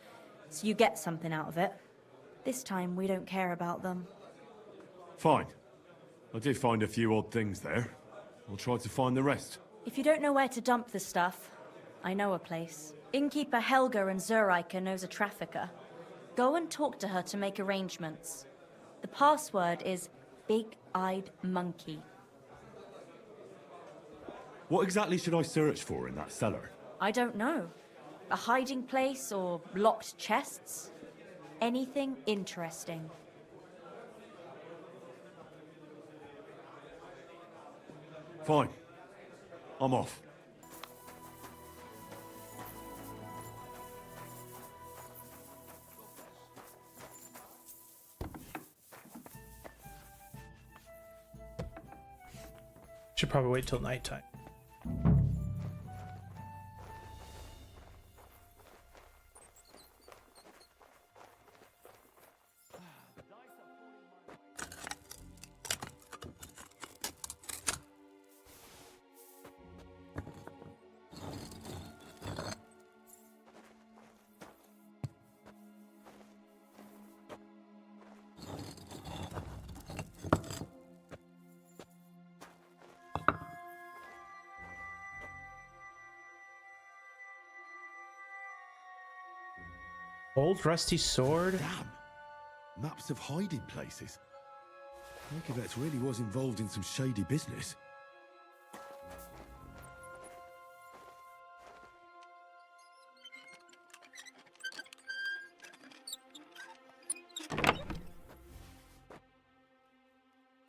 so you get something out of it. This time, we don't care about them. Fine. I did find a few odd things there. I'll try to find the rest. If you don't know where to dump the stuff, I know a place. Innkeeper Helga in Zurich knows a trafficker. Go and talk to her to make arrangements. The password is Big-Eyed Monkey. What exactly should I search for in that cellar? I don't know. A hiding place or locked chests? Anything interesting. Fine. I'm off. Should probably wait till nighttime. Old rusty sword? Damn. Maps of hiding places. Bakervetz really was involved in some shady business.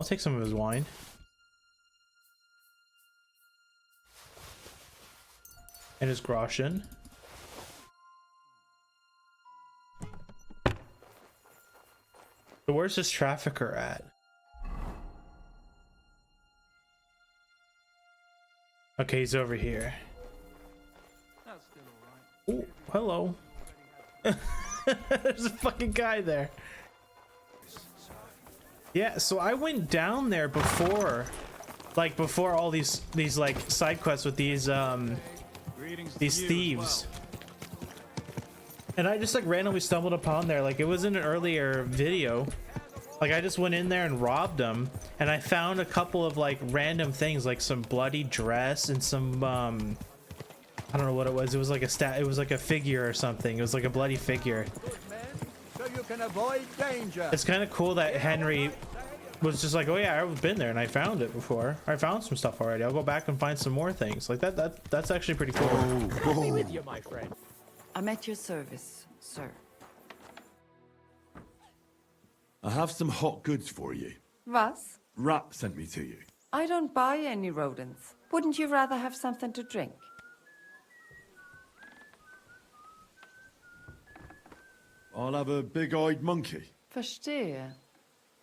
I'll take some of his wine. And his groschen. So where's this trafficker at? Okay, he's over here. Oh, hello. There's a fucking guy there. Yeah, so I went down there before, like before all these like side quests with these thieves. And I just like randomly stumbled upon there, like it was in an earlier video. Like I just went in there and robbed them, and I found a couple of like random things, like some bloody dress and some I don't know what it was. It was like it was like a figure or something. It was like a bloody figure. So you can avoid danger. It's kind of cool that Henry was just like, oh yeah, I've been there and I found it before. I found some stuff already. I'll go back and find some more things. Like that's actually pretty cool. Happy with you, my friend. I'm at your service, sir. I have some hot goods for you. Was? Rat sent me to you. I don't buy any rodents. Wouldn't you rather have something to drink? I'll have a big-eyed monkey. Verstehe.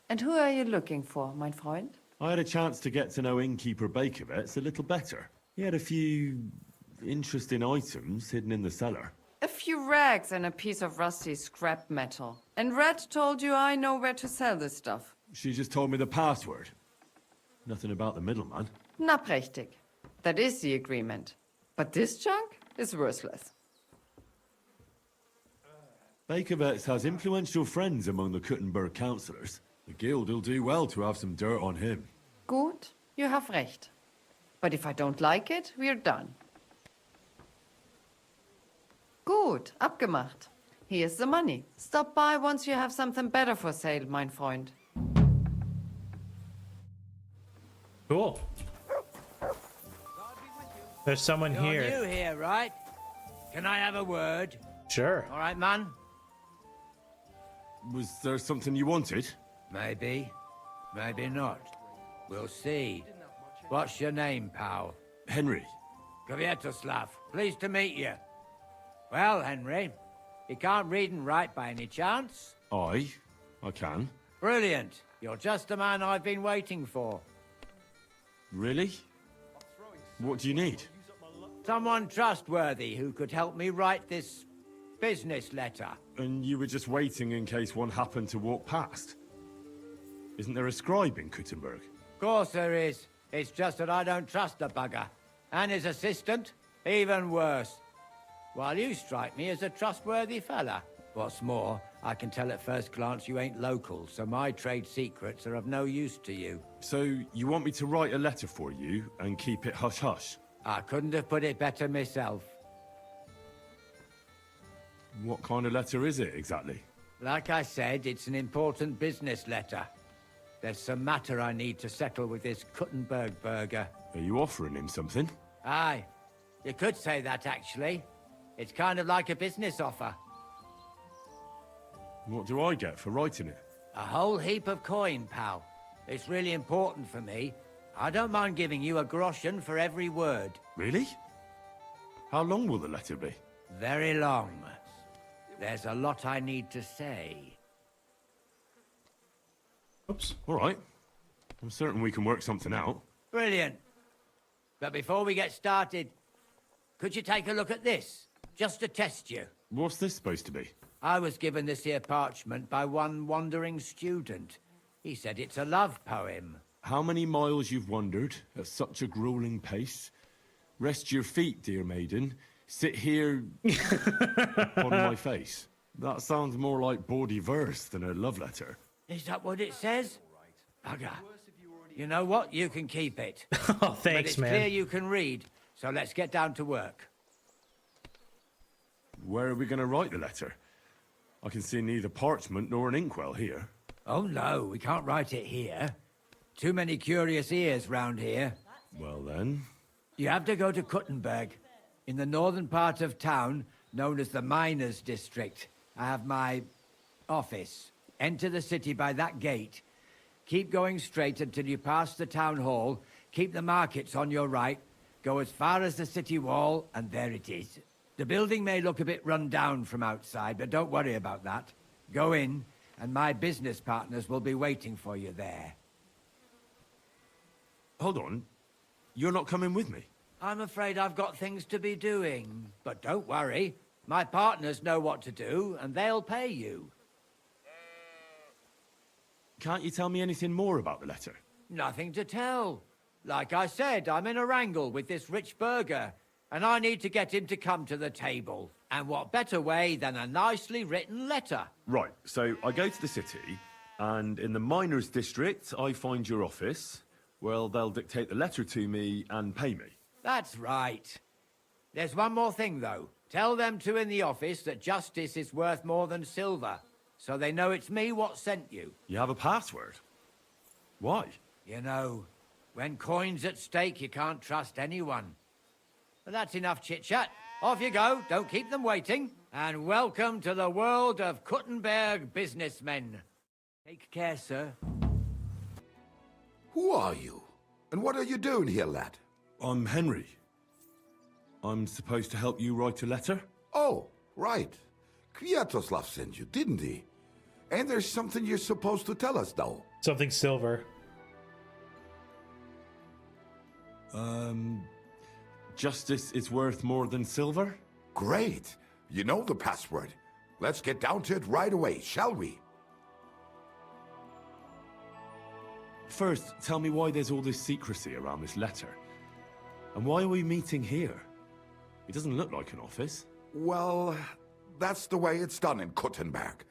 And who are you looking for, mein Freund? I had a chance to get to know innkeeper Bakovets a little better. He had a few interesting items hidden in the cellar. A few rags and a piece of rusty scrap metal. And Red told you I know where to sell this stuff. She just told me the password. Nothing about the middleman. Na prächtig. That is the agreement. But this junk is worthless. Bakovets has influential friends among the Kuttenberg councillors. The guild will do well to have some dirt on him. Gut, you have recht. But if I don't like it, we're done. Gut, abgemacht. Here's the money. Stop by once you have something better for sale, mein Freund. Cool. There's someone You're here. new here, right? Can I have a word? Sure. All right, man. Was there something you wanted? Maybe. Maybe not. We'll see. What's your name, pal? Henry. Kvietoslav. Pleased to meet you. Well, Henry, you can't read and write by any chance? I can. Brilliant. You're just the man I've been waiting for. Really? What do you need? Someone trustworthy who could help me write this business letter. And you were just waiting in case one happened to walk past? Isn't there a scribe in Kuttenberg? Of course there is. It's just that I don't trust the bugger. And his assistant, even worse. While you strike me as a trustworthy fella. What's more, I can tell at first glance you ain't local, so my trade secrets are of no use to you. So, you want me to write a letter for you and keep it hush-hush? I couldn't have put it better myself. What kind of letter is it, exactly? Like I said, it's an important business letter. There's some matter I need to settle with this Kuttenberg burger. Are you offering him something? Aye. You could say that, actually. It's kind of like a business offer. What do I get for writing it? A whole heap of coin, pal. It's really important for me. I don't mind giving you a groschen for every word. Really? How long will the letter be? Very long. There's a lot I need to say. Oops. All right. I'm certain we can work something out. Brilliant. But before we get started, could you take a look at this? Just to test you. What's this supposed to be? I was given this here parchment by one wandering student. He said it's a love poem. How many miles you've wandered at such a grueling pace? Rest your feet, dear maiden. Sit here on my face. That sounds more like bawdy verse than a love letter. Is that what it says? Bugger. You know what? You can keep it. Oh, thanks, but it's man. clear you can read, so let's get down to work. Where are we going to write the letter? I can see neither parchment nor an inkwell here. Oh no, we can't write it here. Too many curious ears round here. Well then... You have to go to Kuttenberg, in the northern part of town, known as the Miners' District. I have my office. Enter the city by that gate. Keep going straight until you pass the town hall. Keep the markets on your right. Go as far as the city wall, and there it is. The building may look a bit run down from outside, but don't worry about that. Go in, and my business partners will be waiting for you there. Hold on. You're not coming with me? I'm afraid I've got things to be doing. But don't worry. My partners know what to do, and they'll pay you. Can't you tell me anything more about the letter? Nothing to tell. Like I said, I'm in a wrangle with this rich burger, and I need to get him to come to the table. And what better way than a nicely written letter? Right, so I go to the city, and in the Miners' District, I find your office. Well, they'll dictate the letter to me and pay me. That's right. There's one more thing, though. Tell them two in the office that justice is worth more than silver, so they know it's me what sent you. You have a password? Why? You know, when coin's at stake, you can't trust anyone. But that's enough chit-chat. Off you go, don't keep them waiting. And welcome to the world of Kuttenberg businessmen. Take care, sir. Who are you? And what are you doing here, lad? I'm Henry. I'm supposed to help you write a letter? Oh, right. Kwiatoslav sent you, didn't he? And there's something you're supposed to tell us, though. Something silver. Justice is worth more than silver? Great. You know the password. Let's get down to it right away, shall we? First, tell me why there's all this secrecy around this letter. And why are we meeting here? It doesn't look like an office. Well, that's the way it's done in Kuttenberg.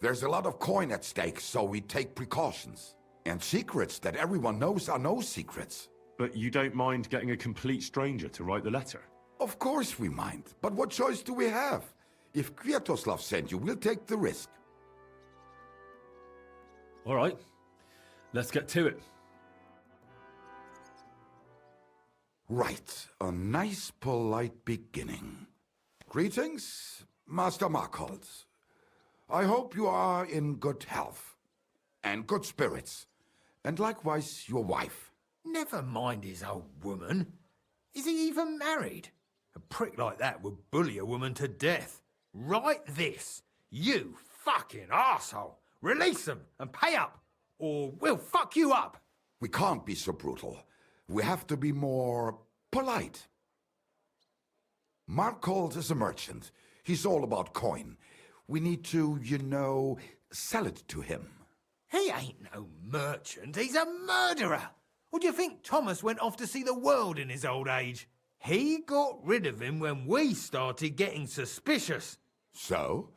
There's a lot of coin at stake, so we take precautions. And secrets that everyone knows are no secrets. But you don't mind getting a complete stranger to write the letter? Of course we mind, but what choice do we have? If Kwiatoslav sent you, we'll take the risk. All right, let's get to it. Right, a nice polite beginning. Greetings, Master Markhold. I hope you are in good health and good spirits, and likewise your wife. Never mind his old woman. Is he even married? A prick like that would bully a woman to death. Write this. You fucking arsehole. Release them and pay up, or we'll fuck you up. We can't be so brutal. We have to be more polite. Markhold is a merchant. He's all about coin. We need to, sell it to him. He ain't no merchant. He's a murderer. Or do you think Thomas went off to see the world in his old age? He got rid of him when we started getting suspicious. So?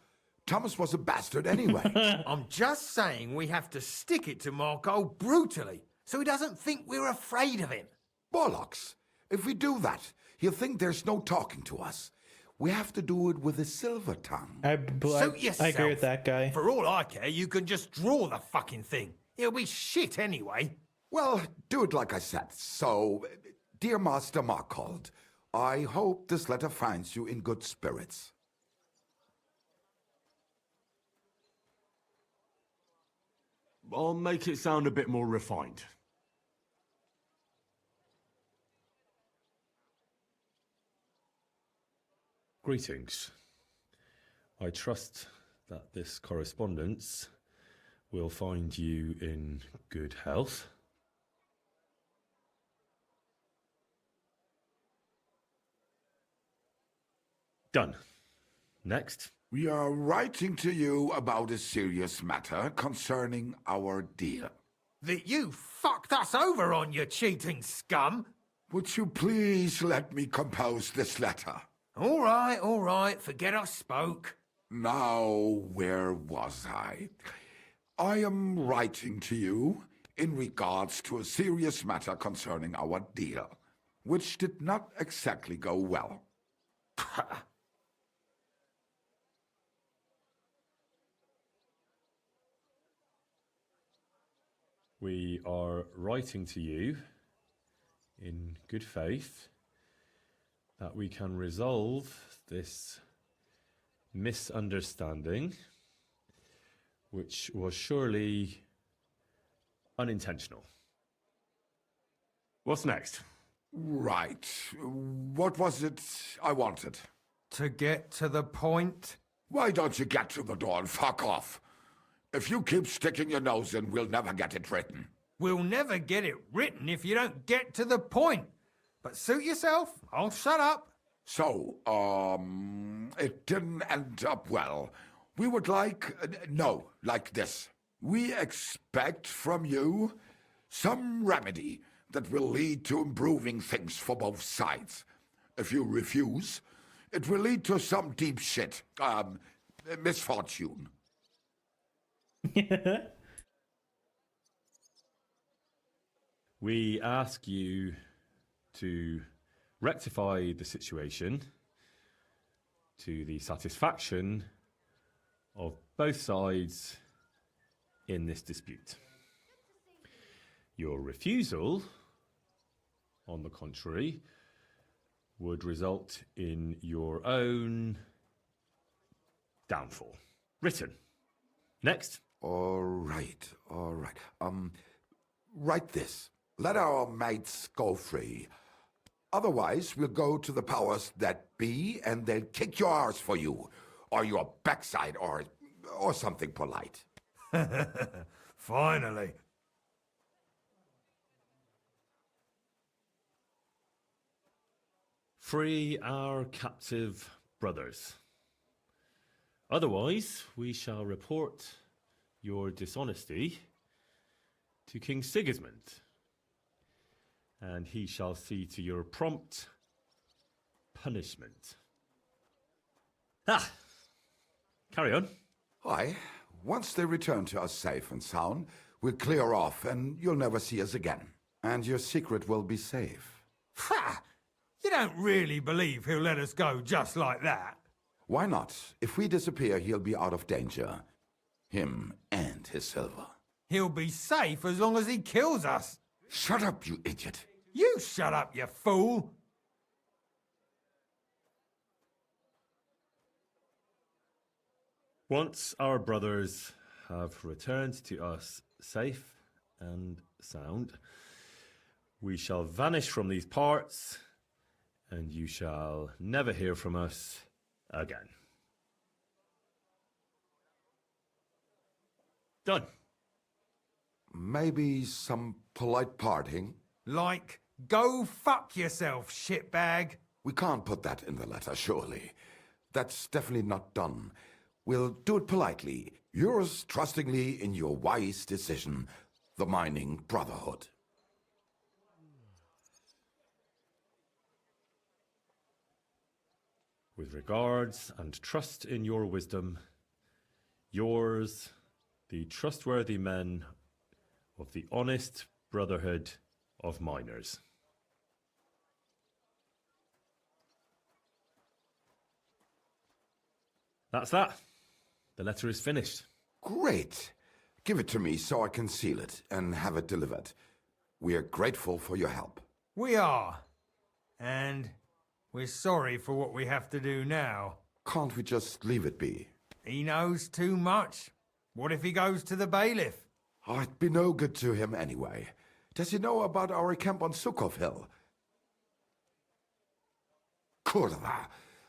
Thomas was a bastard anyway. I'm just saying we have to stick it to Markhold brutally, so he doesn't think we're afraid of him. Bollocks. If we do that, he'll think there's no talking to us. We have to do it with a silver tongue. I agree with that guy. For all I care, you can just draw the fucking thing. It'll be shit anyway. Well, do it like I said. So, dear Master Markhold, I hope this letter finds you in good spirits. I'll make it sound a bit more refined. Greetings. I trust that this correspondence will find you in good health. Done. Next. We are writing to you about a serious matter concerning our deal. That you fucked us over on, you cheating scum! Would you please let me compose this letter? All right, forget I spoke. Now, where was I? I am writing to you in regards to a serious matter concerning our deal, which did not exactly go well. We are writing to you in good faith that we can resolve this misunderstanding, which was surely unintentional. What's next? Right. What was it I wanted? To get to the point? Why don't you get to the door and fuck off? If you keep sticking your nose in, we'll never get it written. We'll never get it written if you don't get to the point. But suit yourself, I'll shut up. So, it didn't end up well. We would like this. We expect from you some remedy that will lead to improving things for both sides. If you refuse, it will lead to some deep shit, misfortune. We ask you to rectify the situation to the satisfaction of both sides in this dispute. Your refusal, on the contrary, would result in your own downfall. Written. Next. All right. Write this. Let our mates go free. Otherwise, we'll go to the powers that be and they'll kick your arse for you. or your backside, or something polite. Finally. Free our captive brothers. Otherwise, we shall report your dishonesty to King Sigismund, and he shall see to your prompt punishment. Carry on. Aye. Once they return to us safe and sound, we'll clear off and you'll never see us again. And your secret will be safe. Ha! You don't really believe he'll let us go just like that? Why not? If we disappear, he'll be out of danger. Him and his silver. He'll be safe as long as he kills us. Shut up, you idiot. You shut up, you fool. Once our brothers have returned to us safe and sound, we shall vanish from these parts, and you shall never hear from us again. Done. Maybe some polite parting? Like, go fuck yourself, shitbag. We can't put that in the letter, surely. That's definitely not done. We'll do it politely. Yours trustingly in your wise decision, the Mining Brotherhood. With regards and trust in your wisdom, yours, the trustworthy men of the honest Brotherhood of Miners. That's that. The letter is finished. Great. Give it to me so I can seal it and have it delivered. We are grateful for your help. We are. And we're sorry for what we have to do now. Can't we just leave it be? He knows too much. What if he goes to the bailiff? I'd be no good to him anyway. Does he know about our camp on Sukov Hill? Kurva.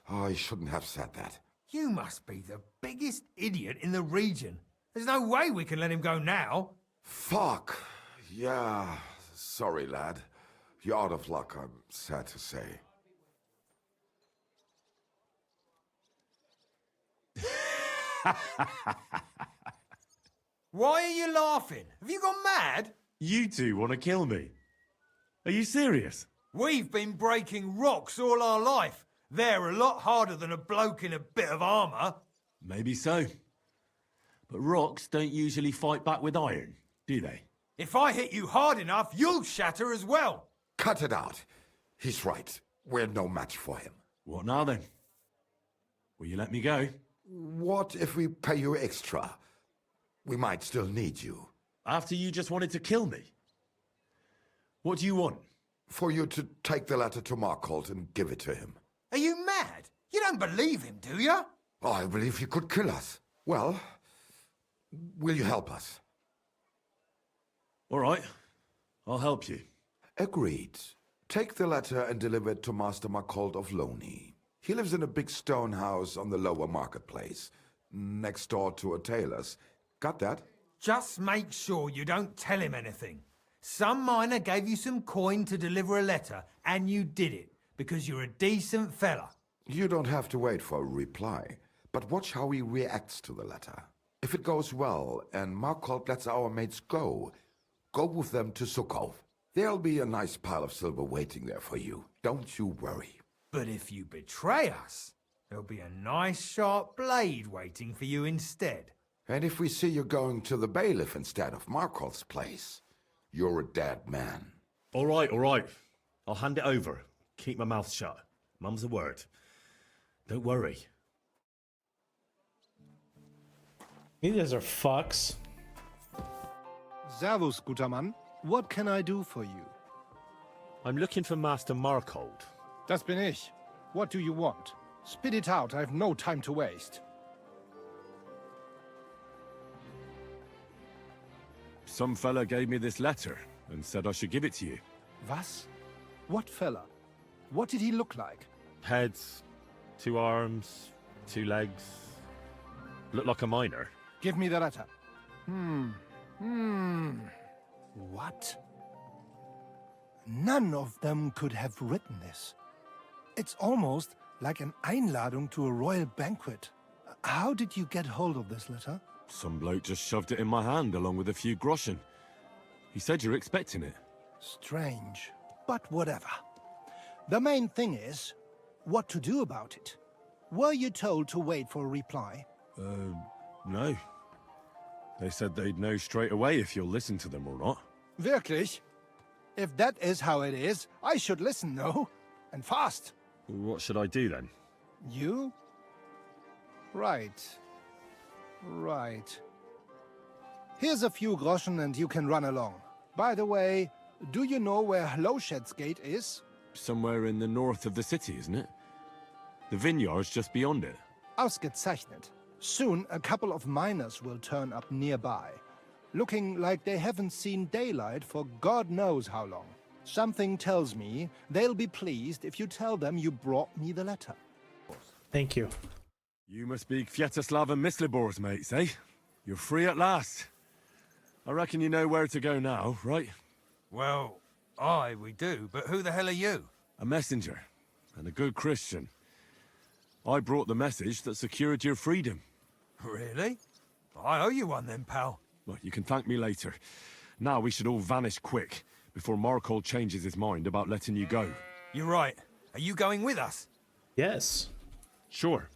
I shouldn't have said that. You must be the biggest idiot in the region. There's no way we can let him go now. Fuck. Yeah. Sorry, lad. You're out of luck, I'm sad to say. Why are you laughing? Have you gone mad? You two want to kill me? Are you serious? We've been breaking rocks all our life. They're a lot harder than a bloke in a bit of armour. Maybe so. But rocks don't usually fight back with iron, do they? If I hit you hard enough, you'll shatter as well. Cut it out. He's right. We're no match for him. What now then? Will you let me go? What if we pay you extra? We might still need you. After you just wanted to kill me? What do you want? For you to take the letter to Markholt and give it to him. Are you mad? You don't believe him, do you? I believe he could kill us. Well, will you help us? All right. I'll help you. Agreed. Take the letter and deliver it to Master Markholt of Loney. He lives in a big stone house on the lower marketplace, next door to a tailor's. Got that? Just make sure you don't tell him anything. Some miner gave you some coin to deliver a letter, and you did it, because you're a decent fella. You don't have to wait for a reply, but watch how he reacts to the letter. If it goes well, and Markholt lets our mates go with them to Sukov. There'll be a nice pile of silver waiting there for you. Don't you worry. But if you betray us, there'll be a nice sharp blade waiting for you instead. And if we see you going to the bailiff instead of Markholt's place, you're a dead man. All right, all right. I'll hand it over. Keep my mouth shut. Mum's a word. Don't worry. You guys are fucks. Servus, guter Mann. What can I do for you? I'm looking for Master Markholt. Das bin ich. What do you want? Spit it out, I have no time to waste. Some fella gave me this letter and said I should give it to you. Was? What fella? What did he look like? Heads, 2 arms, 2 legs, Look like a miner. Give me the letter. What? None of them could have written this. It's almost like an Einladung to a royal banquet. How did you get hold of this letter? Some bloke just shoved it in my hand along with a few groschen. He said you're expecting it. Strange, but whatever. The main thing is, what to do about it. Were you told to wait for a reply? No. They said they'd know straight away if you'll listen to them or not. Wirklich? If that is how it is, I should listen, no? And fast. What should I do then? You? Right. Right. Here's a few groschen and you can run along. By the way, do you know where Hlowshed's gate is? Somewhere in the north of the city, isn't it? The vineyard's just beyond it. Ausgezeichnet. Soon a couple of miners will turn up nearby, looking like they haven't seen daylight for God knows how long. Something tells me they'll be pleased if you tell them you brought me the letter. Thank you. You must be Kviatoslav and Myslibors mates, eh? You're free at last. I reckon you know where to go now, right? Well, aye, we do, but who the hell are you? A messenger, and a good Christian. I brought the message that secured your freedom. Really? I owe you one then, pal. Well, you can thank me later. Now we should all vanish quick, before Markol changes his mind about letting you go. You're right. Are you going with us? Yes. Sure.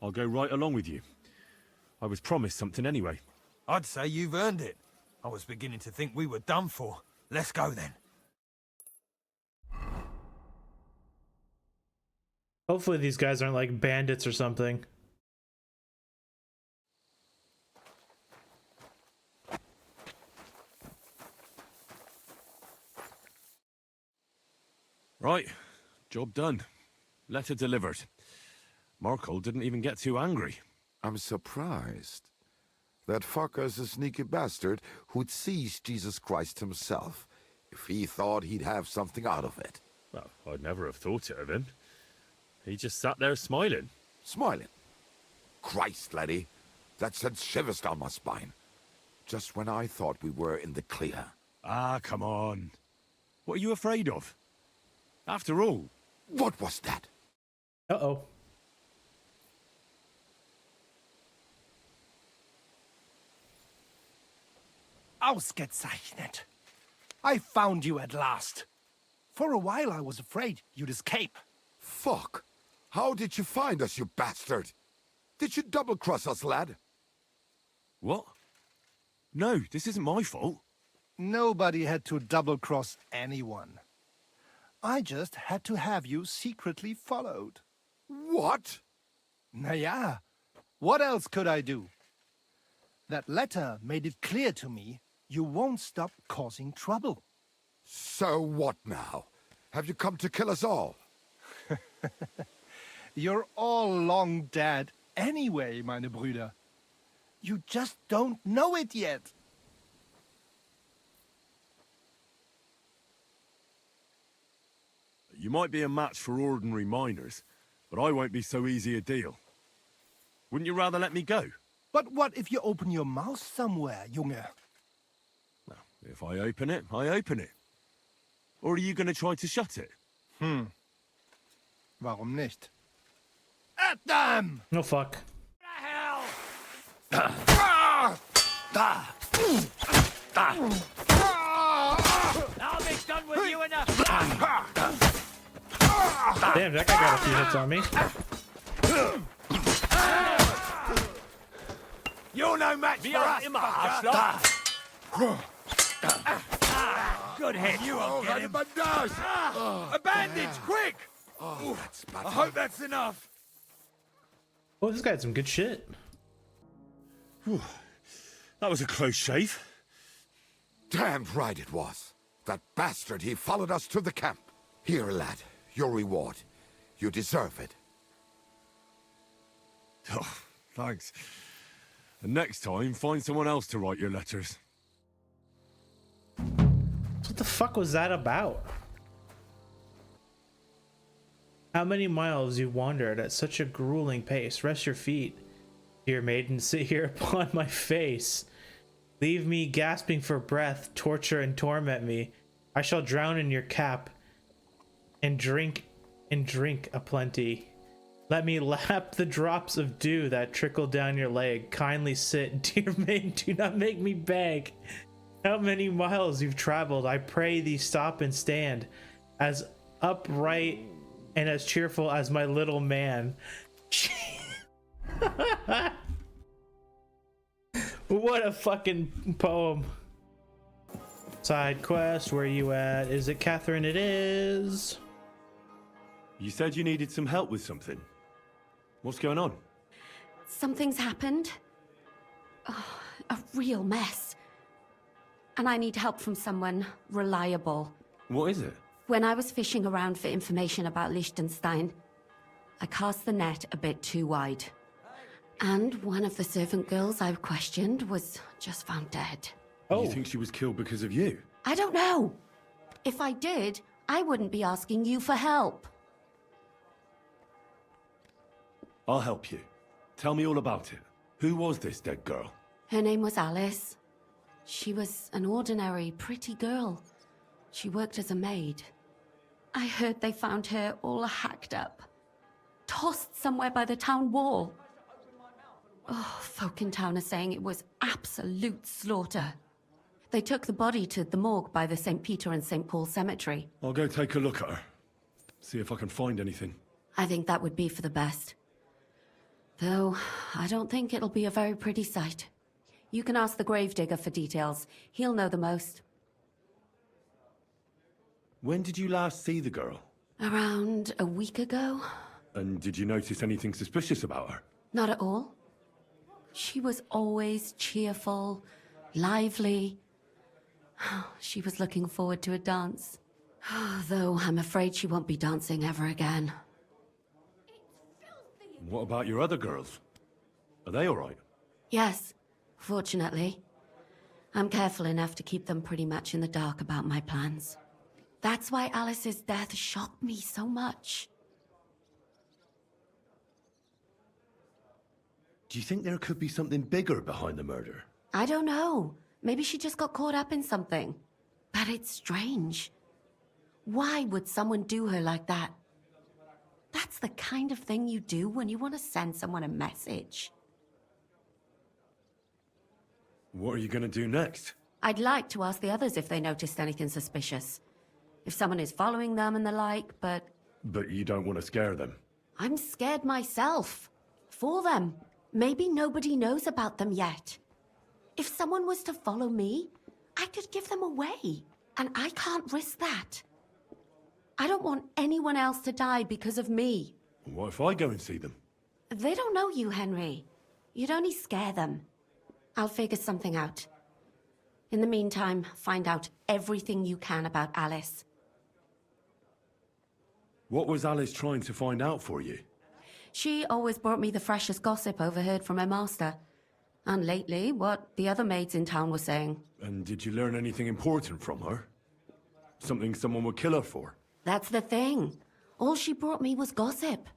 I'll go right along with you. I was promised something anyway. I'd say you've earned it. I was beginning to think we were done for. Let's go then. Hopefully these guys aren't like bandits or something. Right. Job done. Letter delivered. Markol didn't even get too angry. I'm surprised. That fucker's a sneaky bastard who'd seize Jesus Christ himself if he thought he'd have something out of it. Well, I'd never have thought it of him. He just sat there smiling. Smiling? Christ, laddie. That sent shivers down my spine. Just when I thought we were in the clear. Ah, come on. What are you afraid of? After all... What was that? Uh-oh. Ausgezeichnet. I found you at last. For a while I was afraid you'd escape. Fuck. How did you find us, you bastard? Did you double-cross us, lad? What? No, this isn't my fault. Nobody had to double-cross anyone. I just had to have you secretly followed. What? Naja, what else could I do? That letter made it clear to me you won't stop causing trouble. So what now? Have you come to kill us all? You're all long dead anyway, meine Brüder. You just don't know it yet. You might be a match for ordinary miners, but I won't be so easy a deal. Wouldn't you rather let me go? But what if you open your mouth somewhere, Junge? Well, if I open it, I open it. Or are you going to try to shut it? Warum nicht? At them! No fuck. I'll be done with you in a... Damn, that guy got a few hits on me. You're no match for us, fucker. Good hit. You won't get him. A bandage, quick! I hope that's enough. Oh, this guy had some good shit. Whew. That was a close shave. Damned right it was. That bastard, he followed us to the camp. Here, lad, your reward. You deserve it. Oh, thanks. And next time, find someone else to write your letters. What the fuck was that about? How many miles you wandered at such a grueling pace? Rest your feet. Dear maiden, sit here upon my face. Leave me gasping for breath, torture and torment me. I shall drown in your cap and drink aplenty. Let me lap the drops of dew that trickle down your leg. Kindly sit, dear maiden, do not make me beg. How many miles you've traveled, I pray thee stop and stand, as upright and as cheerful as my little man. What a fucking poem. Side quest, where you at? Is it Catherine? It is. You said you needed some help with something. What's going on? Something's happened. Oh, a real mess. And I need help from someone reliable. What is it? When I was fishing around for information about Liechtenstein, I cast the net a bit too wide. And one of the servant girls I questioned was just found dead. You think she was killed because of you? I don't know. If I did, I wouldn't be asking you for help. I'll help you. Tell me all about it. Who was this dead girl? Her name was Alice. She was an ordinary, pretty girl. She worked as a maid. I heard they found her all hacked up, tossed somewhere by the town wall. Oh, folk in town are saying it was absolute slaughter. They took the body to the morgue by the St. Peter and St. Paul cemetery. I'll go take a look at her. See if I can find anything. I think that would be for the best. Though, I don't think it'll be a very pretty sight. You can ask the gravedigger for details. He'll know the most. When did you last see the girl? Around a week ago? And did you notice anything suspicious about her? Not at all. She was always cheerful, lively. She was looking forward to a dance. Though I'm afraid she won't be dancing ever again. What about your other girls? Are they all right? Yes, fortunately. I'm careful enough to keep them pretty much in the dark about my plans. That's why Alice's death shocked me so much. Do you think there could be something bigger behind the murder? I don't know. Maybe she just got caught up in something. But it's strange. Why would someone do her like that? That's the kind of thing you do when you want to send someone a message. What are you going to do next? I'd like to ask the others if they noticed anything suspicious. If someone is following them and the like, but... But you don't want to scare them. I'm scared myself. For them. Maybe nobody knows about them yet. If someone was to follow me, I could give them away. And I can't risk that. I don't want anyone else to die because of me. What if I go and see them? They don't know you, Henry. You'd only scare them. I'll figure something out. In the meantime, find out everything you can about Alice. What was Alice trying to find out for you? She always brought me the freshest gossip overheard from her master. And lately, what the other maids in town were saying. And did you learn anything important from her? Something someone would kill her for? That's the thing. All she brought me was gossip.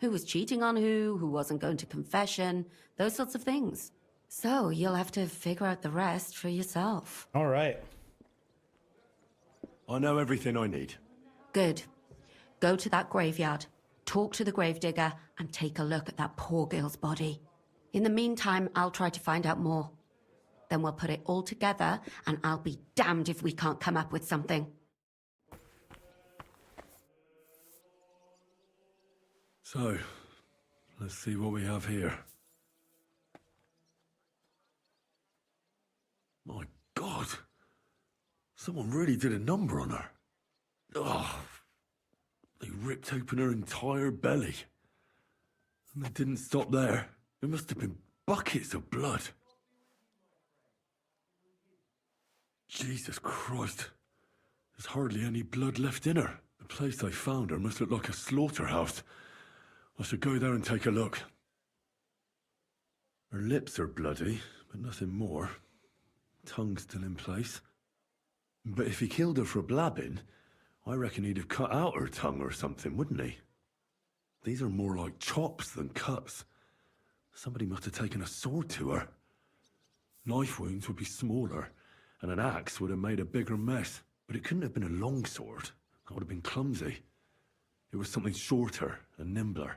Who was cheating on who wasn't going to confession, those sorts of things. So you'll have to figure out the rest for yourself. All right. I know everything I need. Good. Go to that graveyard, talk to the gravedigger, and take a look at that poor girl's body. In the meantime, I'll try to find out more. Then we'll put it all together, and I'll be damned if we can't come up with something. So, let's see what we have here. My God! Someone really did a number on her. Oh, they ripped open her entire belly. And they didn't stop there. There must have been buckets of blood. Jesus Christ. There's hardly any blood left in her. The place I found her must look like a slaughterhouse. I should go there and take a look. Her lips are bloody, but nothing more. Tongue still in place. But if he killed her for blabbing, I reckon he'd have cut out her tongue or something, wouldn't he? These are more like chops than cuts. Somebody must have taken a sword to her. Knife wounds would be smaller, and an axe would have made a bigger mess. But it couldn't have been a long sword. That would have been clumsy. It was something shorter and nimbler.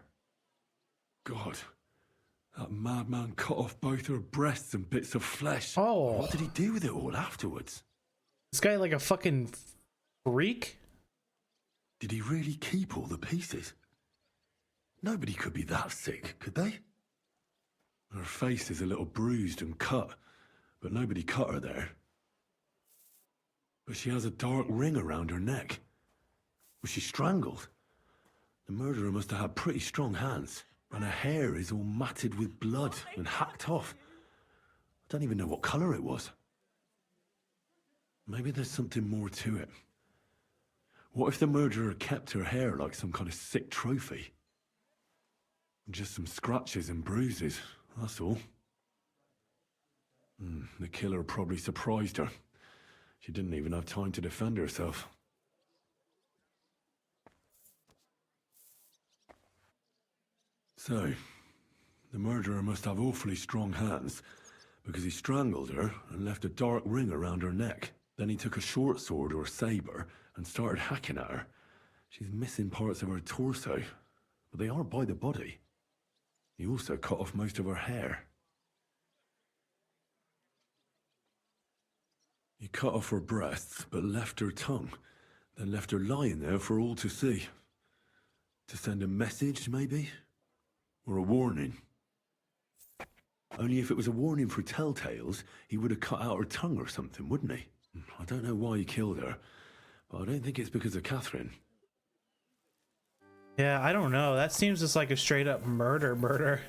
God, that madman cut off both her breasts and bits of flesh. Oh. What did he do with it all afterwards? This guy like a fucking freak? Did he really keep all the pieces? Nobody could be that sick, could they? Her face is a little bruised and cut, but nobody cut her there. But she has a dark ring around her neck. Was she strangled? The murderer must have had pretty strong hands, and her hair is all matted with blood and hacked off. I don't even know what colour it was. Maybe there's something more to it. What if the murderer kept her hair like some kind of sick trophy? Just some scratches and bruises, that's all. The killer probably surprised her. She didn't even have time to defend herself. So, the murderer must have awfully strong hands, because he strangled her and left a dark ring around her neck. Then he took a short sword or saber and started hacking at her. She's missing parts of her torso, but they are by the body. He also cut off most of her hair. He cut off her breasts, but left her tongue, then left her lying there for all to see. To send a message, maybe? Or a warning? Only if it was a warning for telltales, he would have cut out her tongue or something, wouldn't he? I don't know why he killed her, but I don't think it's because of Catherine. Yeah, I don't know. That seems just like a straight up murder.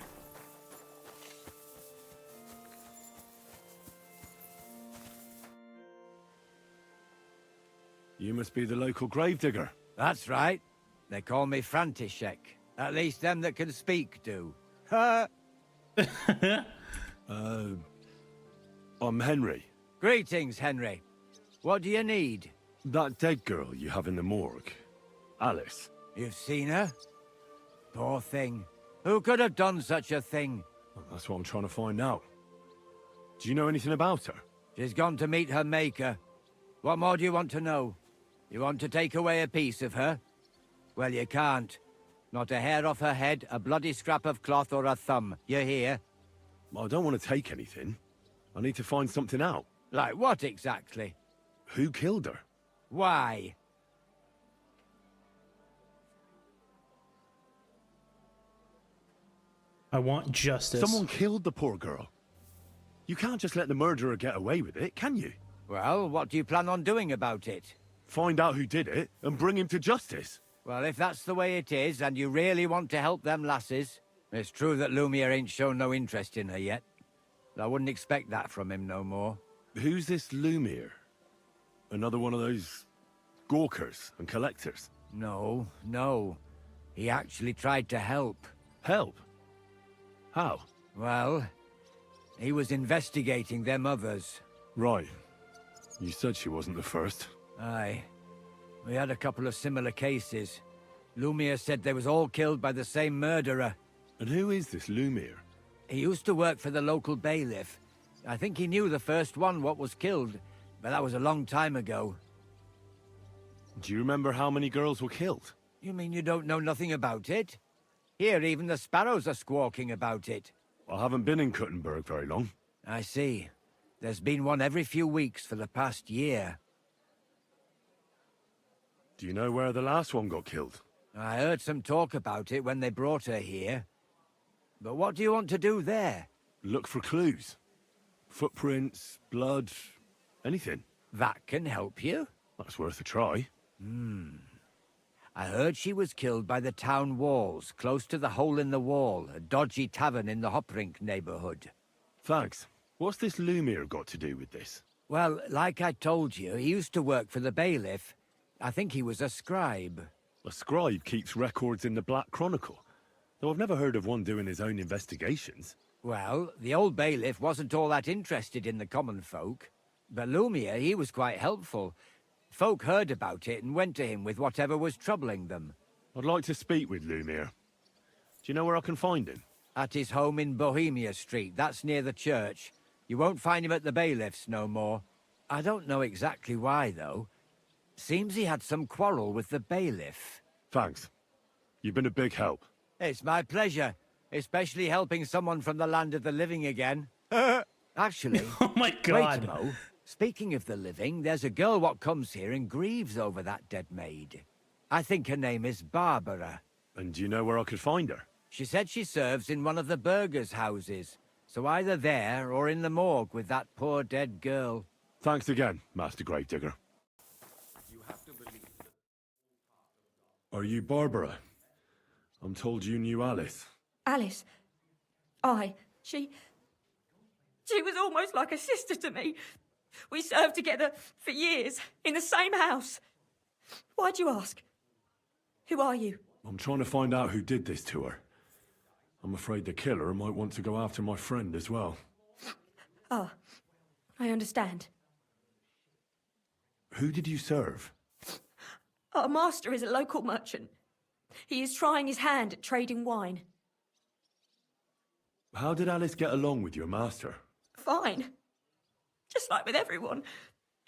You must be the local gravedigger. That's right. They call me František. At least them that can speak do. I'm Henry. Greetings, Henry. What do you need? That dead girl you have in the morgue. Alice. You've seen her? Poor thing. Who could have done such a thing? Well, that's what I'm trying to find out. Do you know anything about her? She's gone to meet her maker. What more do you want to know? You want to take away a piece of her? Well, you can't. Not a hair off her head, a bloody scrap of cloth, or a thumb. You hear? I don't want to take anything. I need to find something out. Like what exactly? Who killed her? Why? I want justice. Someone killed the poor girl. You can't just let the murderer get away with it, can you? Well, what do you plan on doing about it? Find out who did it and bring him to justice. Well, if that's the way it is, and you really want to help them lasses, it's true that Lumiere ain't shown no interest in her yet. I wouldn't expect that from him no more. Who's this Lumiere? Another one of those gawkers and collectors? No. He actually tried to help. Help? How? Well, he was investigating them others. Right. You said she wasn't the first. Aye. We had a couple of similar cases. Lumiere said they was all killed by the same murderer. And who is this Lumiere? He used to work for the local bailiff. I think he knew the first one what was killed, but that was a long time ago. Do you remember how many girls were killed? You mean you don't know nothing about it? Here, even the sparrows are squawking about it. I haven't been in Kuttenberg very long. I see. There's been one every few weeks for the past year. Do you know where the last one got killed? I heard some talk about it when they brought her here. But what do you want to do there? Look for clues. Footprints, blood, anything. That can help you? That's worth a try. I heard she was killed by the town walls, close to the Hole in the Wall, a dodgy tavern in the Hoprink neighborhood. Thanks. What's this Lumiere got to do with this? Well, like I told you, he used to work for the bailiff. I think he was a scribe. A scribe keeps records in the Black Chronicle, though I've never heard of one doing his own investigations. Well, the old bailiff wasn't all that interested in the common folk. But Lumiere, he was quite helpful. Folk heard about it and went to him with whatever was troubling them. I'd like to speak with Lumiere. Do you know where I can find him? At his home in Bohemia Street. That's near the church. You won't find him at the bailiffs no more. I don't know exactly why, though. Seems he had some quarrel with the bailiff. Thanks. You've been a big help. It's my pleasure. Especially helping someone from the land of the living again. Actually, oh my God. Wait, Mo. Speaking of the living, there's a girl what comes here and grieves over that dead maid. I think her name is Barbara. And do you know where I could find her? She said she serves in one of the burgers' houses. So either there or in the morgue with that poor dead girl. Thanks again, Master Gravedigger. Are you Barbara? I'm told you knew Alice. Alice? She was almost like a sister to me. We served together for years, in the same house. Why'd you ask? Who are you? I'm trying to find out who did this to her. I'm afraid the killer might want to go after my friend as well. Ah, I understand. Who did you serve? Our master is a local merchant. He is trying his hand at trading wine. How did Alice get along with your master? Fine. Just like with everyone.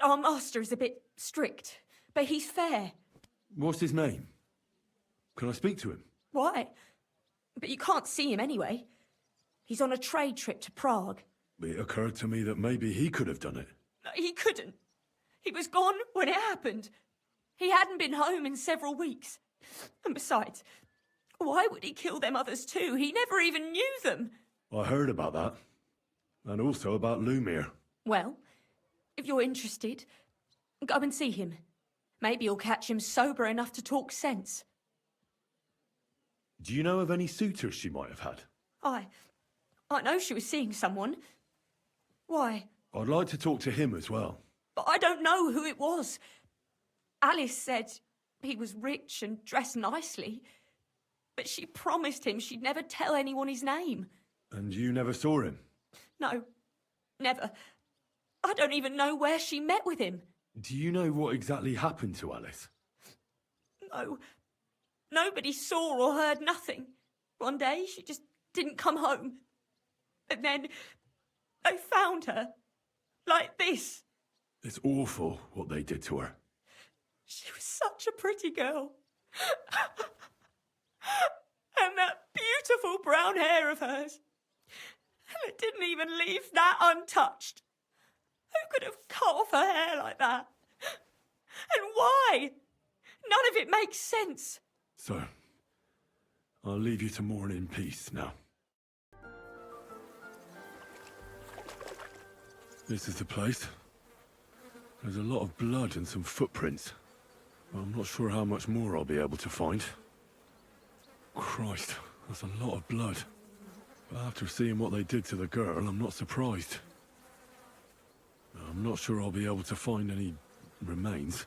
Our master is a bit strict, but he's fair. What's his name? Can I speak to him? Why? But you can't see him anyway. He's on a trade trip to Prague. It occurred to me that maybe he could have done it. He couldn't. He was gone when it happened. He hadn't been home in several weeks. And besides, why would he kill them others too? He never even knew them. I heard about that. And also about Lumir. Well, if you're interested, go and see him. Maybe you'll catch him sober enough to talk sense. Do you know of any suitors she might have had? I know she was seeing someone. Why? I'd like to talk to him as well. But I don't know who it was. Alice said he was rich and dressed nicely. But she promised him she'd never tell anyone his name. And you never saw him? No, never. I don't even know where she met with him. Do you know what exactly happened to Alice? No. Nobody saw or heard nothing. One day, she just didn't come home. And then they found her. Like this. It's awful what they did to her. She was such a pretty girl. And that beautiful brown hair of hers. And it didn't even leave that untouched. Who could have cut off her hair like that? And why? None of it makes sense. So, I'll leave you to mourn in peace now. This is the place. There's a lot of blood and some footprints. I'm not sure how much more I'll be able to find. Christ, that's a lot of blood. But after seeing what they did to the girl, I'm not surprised. I'm not sure I'll be able to find any remains.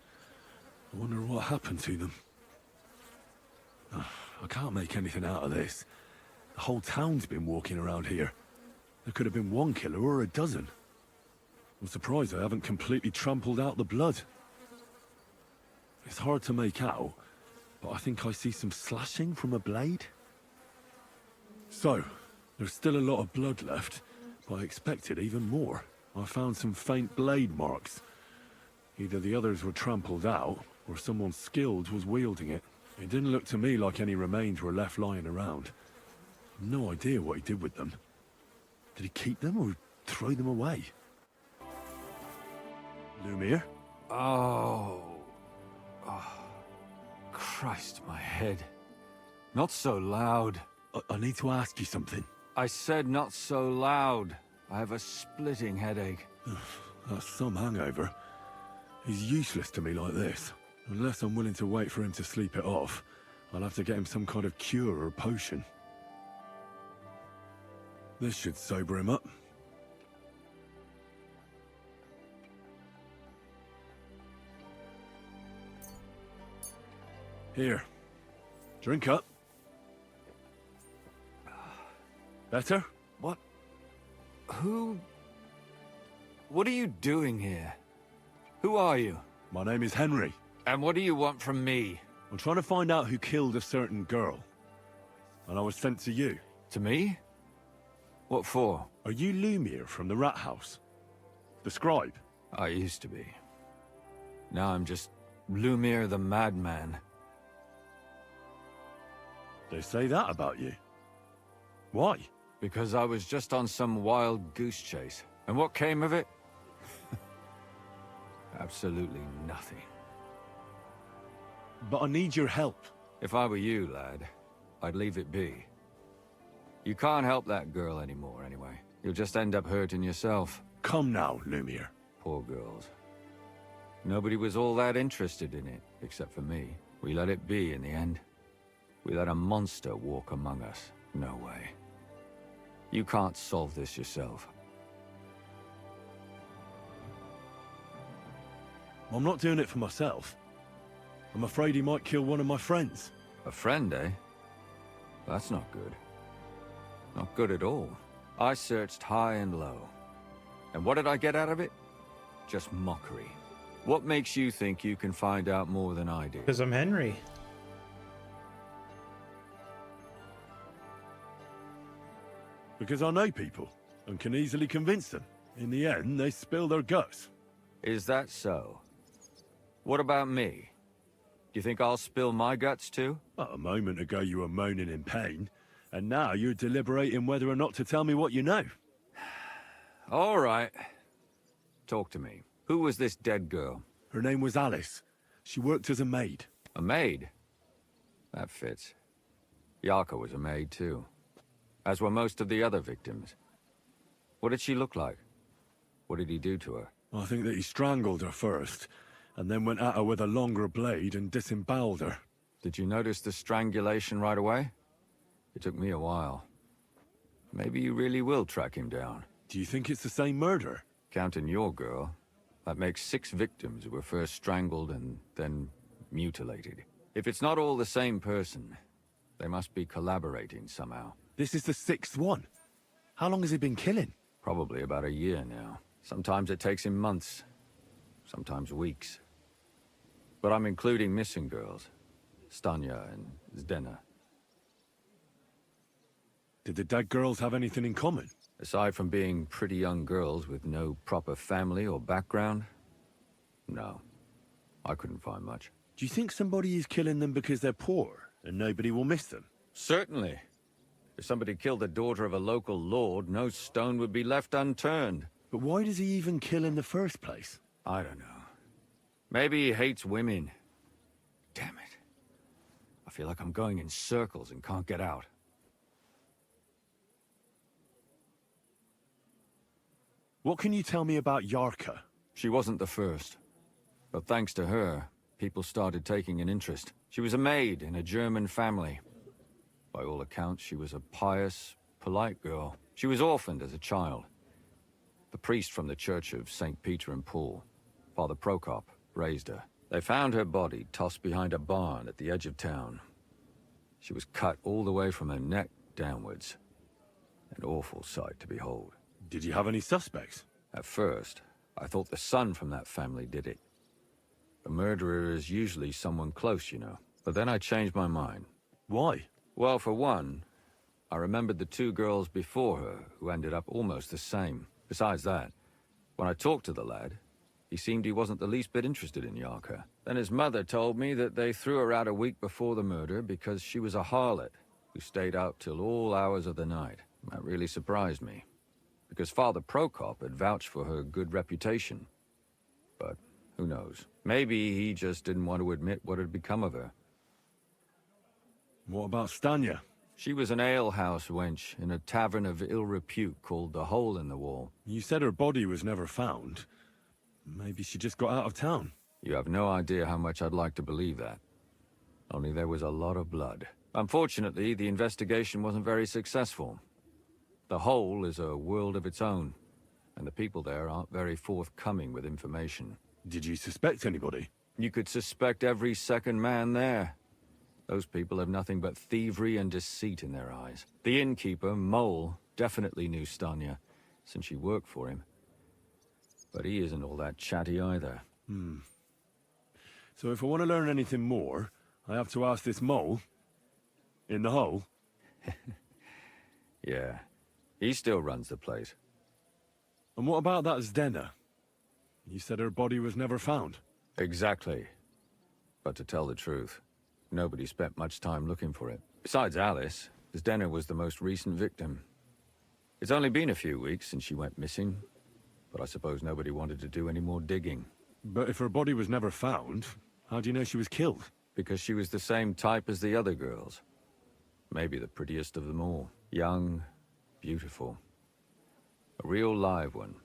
I wonder what happened to them. I can't make anything out of this. The whole town's been walking around here. There could have been one killer or a dozen. I'm surprised I haven't completely trampled out the blood. It's hard to make out, but I think I see some slashing from a blade. So, there's still a lot of blood left, but I expected even more. I found some faint blade marks. Either the others were trampled out, or someone skilled was wielding it. It didn't look to me like any remains were left lying around. I've no idea what he did with them. Did he keep them or throw them away? Lumir? Oh. Christ, my head. Not so loud. I need to ask you something. I said not so loud. I have a splitting headache. That's some hangover. He's useless to me like this. Unless I'm willing to wait for him to sleep it off, I'll have to get him some kind of cure or potion. This should sober him up. Here. Drink up. Better? What? Who... What are you doing here? Who are you? My name is Henry. And what do you want from me? I'm trying to find out who killed a certain girl. And I was sent to you. To me? What for? Are you Lumiere from the Rat House? The scribe? I used to be. Now I'm just Lumiere the Madman. They say that about you. Why? Because I was just on some wild goose chase. And what came of it? Absolutely nothing. But I need your help. If I were you, lad, I'd leave it be. You can't help that girl anymore, anyway. You'll just end up hurting yourself. Come now, Lumiere. Poor girls. Nobody was all that interested in it, except for me. We let it be in the end. We let a monster walk among us. No way. You can't solve this yourself. I'm not doing it for myself. I'm afraid he might kill one of my friends. A friend, eh? That's not good. Not good at all. I searched high and low. And what did I get out of it? Just mockery. What makes you think you can find out more than I do? Because I'm Henry. Because I know people, and can easily convince them. In the end, they spill their guts. Is that so? What about me? Do you think I'll spill my guts too? But a moment ago you were moaning in pain, and now you're deliberating whether or not to tell me what you know. All right. Talk to me. Who was this dead girl? Her name was Alice. She worked as a maid. A maid? That fits. Yarka was a maid too. As were most of the other victims. What did she look like? What did he do to her? I think that he strangled her first, and then went at her with a longer blade and disemboweled her. Did you notice the strangulation right away? It took me a while. Maybe you really will track him down. Do you think it's the same murder? Counting your girl, that makes 6 victims who were first strangled and then mutilated. If it's not all the same person, they must be collaborating somehow. This is the 6th one. How long has he been killing? Probably about a year now. Sometimes it takes him months, sometimes weeks. But I'm including missing girls, Stanya and Zdena. Did the dead girls have anything in common? Aside from being pretty young girls with no proper family or background, no. I couldn't find much. Do you think somebody is killing them because they're poor and nobody will miss them? Certainly. If somebody killed the daughter of a local lord, no stone would be left unturned. But why does he even kill in the first place? I don't know. Maybe he hates women. Damn it. I feel like I'm going in circles and can't get out. What can you tell me about Yarka? She wasn't the first. But thanks to her, people started taking an interest. She was a maid in a German family. By all accounts, she was a pious, polite girl. She was orphaned as a child. The priest from the Church of St. Peter and Paul, Father Prokop, raised her. They found her body tossed behind a barn at the edge of town. She was cut all the way from her neck downwards. An awful sight to behold. Did you have any suspects? At first, I thought the son from that family did it. A murderer is usually someone close, you know. But then I changed my mind. Why? Well, for one, I remembered the 2 girls before her who ended up almost the same. Besides that, when I talked to the lad, he seemed he wasn't the least bit interested in Yarka. Then his mother told me that they threw her out a week before the murder because she was a harlot who stayed out till all hours of the night. That really surprised me, because Father Prokop had vouched for her good reputation. But who knows? Maybe he just didn't want to admit what had become of her. What about Stanya? She was an alehouse wench in a tavern of ill repute called the Hole in the Wall. You said her body was never found. Maybe she just got out of town. You have no idea how much I'd like to believe that. Only there was a lot of blood. Unfortunately, the investigation wasn't very successful. The Hole is a world of its own, and the people there aren't very forthcoming with information. Did you suspect anybody? You could suspect every second man there. Those people have nothing but thievery and deceit in their eyes. The innkeeper, Mole, definitely knew Stanya, since she worked for him. But he isn't all that chatty either. So if I want to learn anything more, I have to ask this mole in the hole? Yeah. He still runs the place. And what about that Zdena? You said her body was never found. Exactly. But to tell the truth, nobody spent much time looking for it. Besides Alice, Zdena was the most recent victim. It's only been a few weeks since she went missing, but I suppose nobody wanted to do any more digging. But if her body was never found, how do you know she was killed? Because she was the same type as the other girls. Maybe the prettiest of them all. Young, beautiful. A real live one.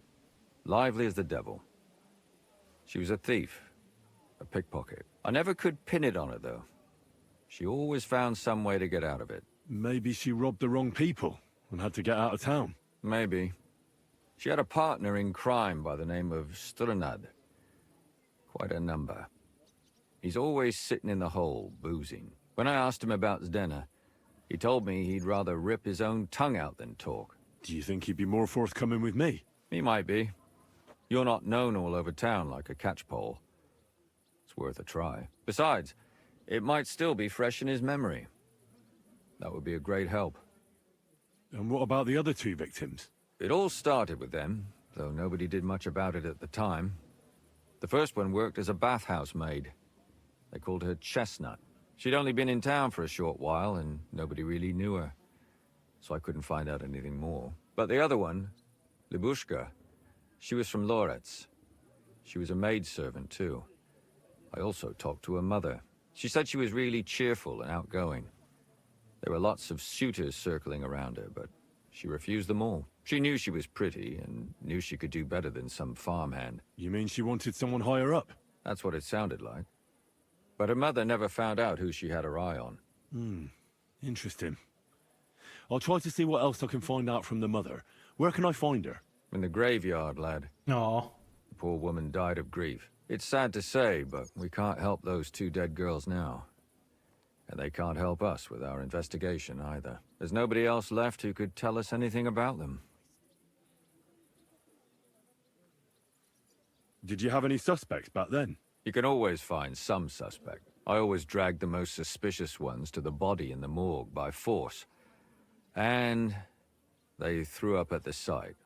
Lively as the devil. She was a thief. A pickpocket. I never could pin it on her, though. She always found some way to get out of it. Maybe she robbed the wrong people and had to get out of town. Maybe. She had a partner in crime by the name of Strunad. Quite a number. He's always sitting in the hole, boozing. When I asked him about Zdena, he told me he'd rather rip his own tongue out than talk. Do you think he'd be more forthcoming with me? He might be. You're not known all over town like a catchpole. It's worth a try. Besides, it might still be fresh in his memory. That would be a great help. And what about the other two victims? It all started with them, though nobody did much about it at the time. The first one worked as a bathhouse maid. They called her Chestnut. She'd only been in town for a short while, and nobody really knew her. So I couldn't find out anything more. But the other one, Libushka, she was from Loretz. She was a maidservant, too. I also talked to her mother. She said she was really cheerful and outgoing. There were lots of suitors circling around her, but she refused them all. She knew she was pretty, and knew she could do better than some farmhand. You mean she wanted someone higher up? That's what it sounded like. But her mother never found out who she had her eye on. Interesting. I'll try to see what else I can find out from the mother. Where can I find her? In the graveyard, lad. Aw. The poor woman died of grief. It's sad to say, but we can't help those two dead girls now. And they can't help us with our investigation either. There's nobody else left who could tell us anything about them. Did you have any suspects back then? You can always find some suspect. I always dragged the most suspicious ones to the body in the morgue by force. And they threw up at the sight.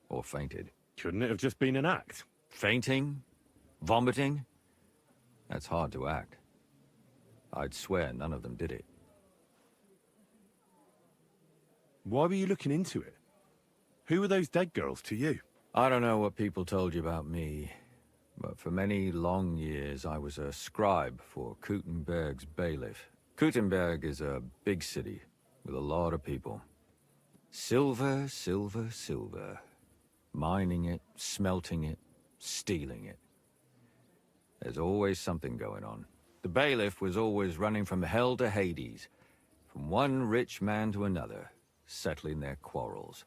Or fainted. Couldn't it have just been an act? Fainting? Vomiting? That's hard to act. I'd swear none of them did it. Why were you looking into it? Who were those dead girls to you? I don't know what people told you about me, but for many long years I was a scribe for Kuttenberg's bailiff. Kuttenberg is a big city with a lot of people. Silver, silver, silver. Mining it, smelting it, stealing it. There's always something going on. The bailiff was always running from hell to Hades, from one rich man to another, settling their quarrels.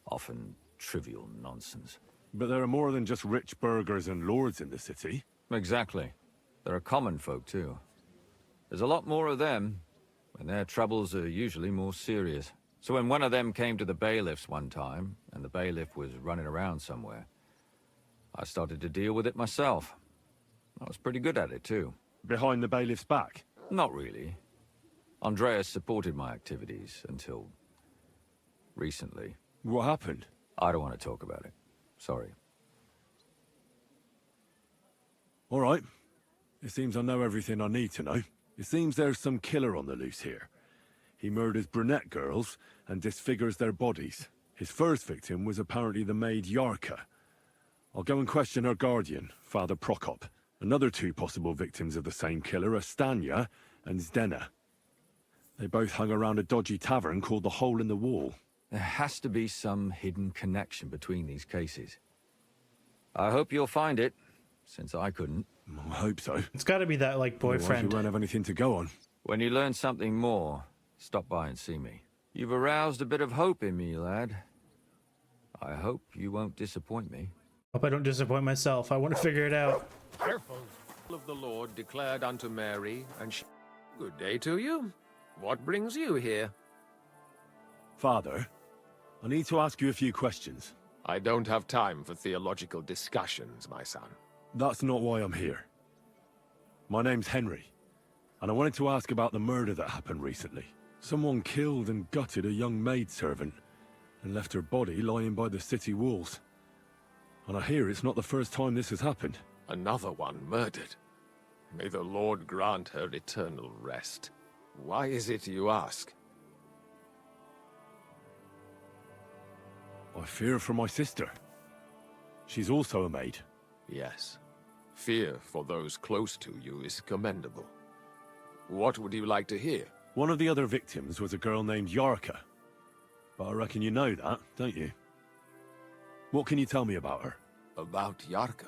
Often trivial nonsense. But there are more than just rich burghers and lords in the city. Exactly. There are common folk, too. There's a lot more of them, and their troubles are usually more serious. So when one of them came to the bailiff's one time, and the bailiff was running around somewhere, I started to deal with it myself. I was pretty good at it, too. Behind the bailiff's back? Not really. Andreas supported my activities until recently. What happened? I don't want to talk about it. Sorry. All right. It seems I know everything I need to know. It seems there's some killer on the loose here. He murders brunette girls and disfigures their bodies. His first victim was apparently the maid Yarka. I'll go and question her guardian, Father Prokop. Another two possible victims of the same killer are Stanya and Zdena. They both hung around a dodgy tavern called the Hole in the Wall. There has to be some hidden connection between these cases. I hope you'll find it, since I couldn't. I hope so. It's got to be that, like, Otherwise boyfriend. we won't have anything to go on. When you learn something more, stop by and see me. You've aroused a bit of hope in me, lad. I hope you won't disappoint me. Hope I don't disappoint myself. I want to figure it out. Careful. Of the Lord declared unto Mary, and she... Good day to you. What brings you here? Father, I need to ask you a few questions. I don't have time for theological discussions, my son. That's not why I'm here. My name's Henry, and I wanted to ask about the murder that happened recently. Someone killed and gutted a young maidservant. and left her body lying by the city walls. And I hear it's not the first time this has happened. Another one murdered. May the Lord grant her eternal rest. Why is it you ask? I fear for my sister. She's also a maid. Yes. Fear for those close to you is commendable. What would you like to hear? One of the other victims was a girl named Yarka. But I reckon you know that, don't you? What can you tell me about her? About Yarka?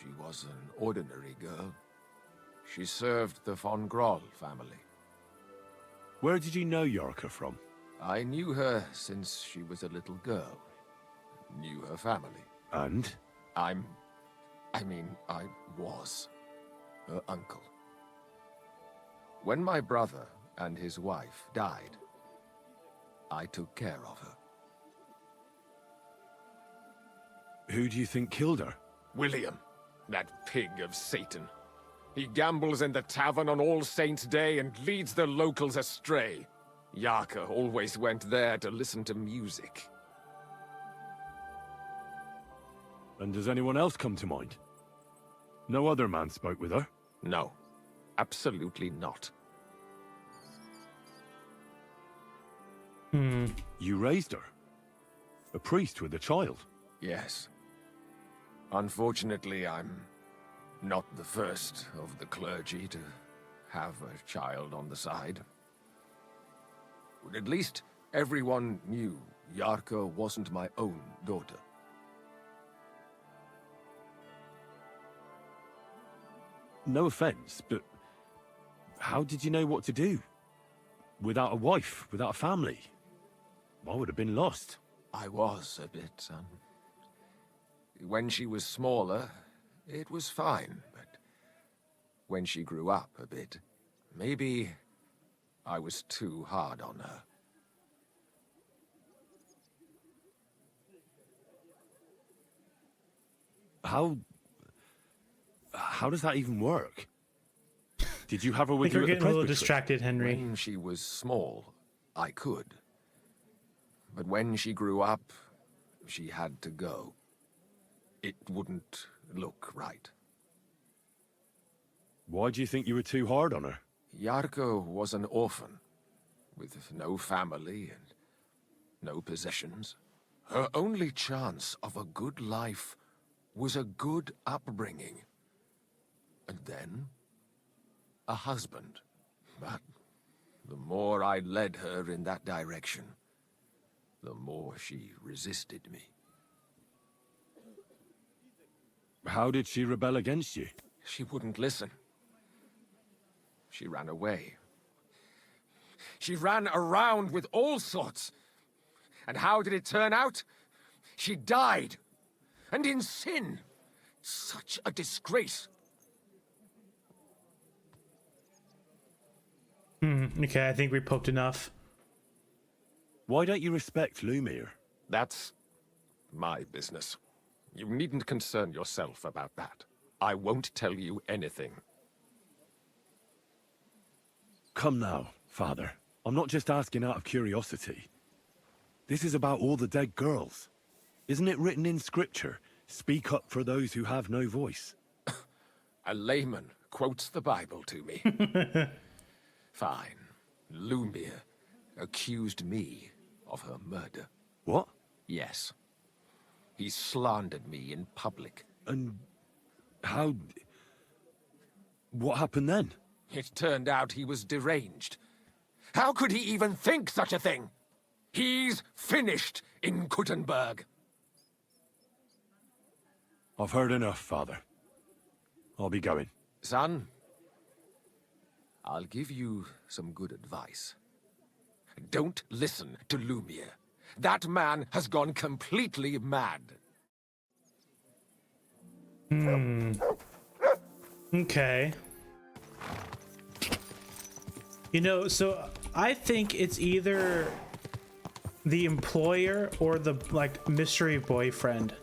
She was an ordinary girl. She served the von Groll family. Where did you know Yarka from? I knew her since she was a little girl. Knew her family. And? I was her uncle. When my brother and his wife died, I took care of her. Who do you think killed her? William, that pig of Satan. He gambles in the tavern on All Saints' Day and leads the locals astray. Yarka always went there to listen to music. And does anyone else come to mind? No other man spoke with her? No, absolutely not. You raised her? A priest with a child? Yes. Unfortunately, I'm not the first of the clergy to have a child on the side. But at least everyone knew Yarka wasn't my own daughter. No offense, but how did you know what to do? Without a wife, without a family? I would have been lost. I was a bit, when she was smaller, it was fine, but when she grew up a bit, maybe I was too hard on her. How does that even work? Did you have her I with think you we're at the getting a little presbytery? distracted, Henry. When she was small, I could. But when she grew up, she had to go. It wouldn't look right. Why do you think you were too hard on her? Yarko was an orphan, with no family and no possessions. Her only chance of a good life was a good upbringing. And then, a husband. But the more I led her in that direction, the more she resisted me. How did she rebel against you? She wouldn't listen. She ran away. She ran around with all sorts. And how did it turn out? She died. And in sin. Such a disgrace. Okay, I think we poked enough. Why don't you respect Lumiere? That's my business. You needn't concern yourself about that. I won't tell you anything. Come now, Father. I'm not just asking out of curiosity. This is about all the dead girls. Isn't it written in Scripture, speak up for those who have no voice? A layman quotes the Bible to me. Fine. Lumiere accused me of her murder. What? Yes. He slandered me in public. And how... What happened then? It turned out he was deranged. How could he even think such a thing? He's finished in Kuttenberg. I've heard enough, Father. I'll be going. Son, I'll give you some good advice. Don't listen to Lumiere. That man has gone completely mad. Okay. You know, so I think it's either the employer or the, like, mystery boyfriend.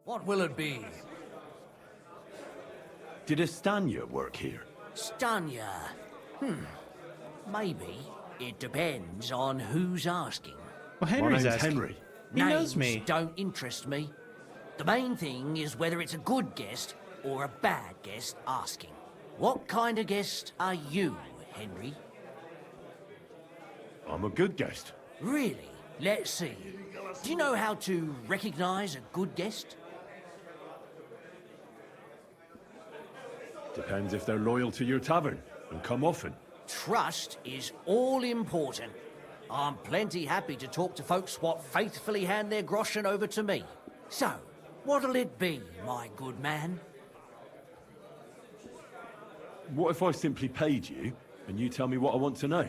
What will it be? Did Estanya work here? Stanya? Maybe. It depends on who's asking. Well, My Henry's name's asking. Henry. He knows Names me. don't interest me. The main thing is whether it's a good guest or a bad guest asking. What kind of guest are you, Henry? I'm a good guest. Really? Let's see. Do you know how to recognize a good guest? Depends if they're loyal to your tavern and come often. Trust is all important. I'm plenty happy to talk to folks what faithfully hand their groschen over to me. So, what'll it be, my good man? What if I simply paid you and you tell me what I want to know?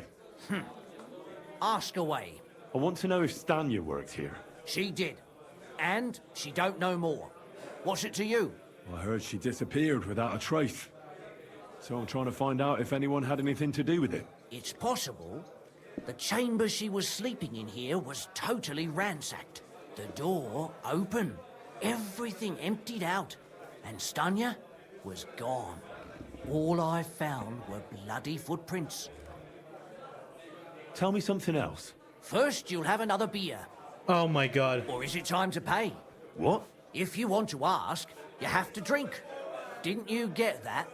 Ask away. I want to know if Stanya worked here. She did. And she don't know more. What's it to you? I heard she disappeared without a trace. So I'm trying to find out if anyone had anything to do with it. It's possible. The chamber she was sleeping in here was totally ransacked. The door open. Everything emptied out. And Stanya was gone. All I found were bloody footprints. Tell me something else. First, you'll have another beer. Oh my god. Or is it time to pay? What? If you want to ask, you have to drink. Didn't you get that?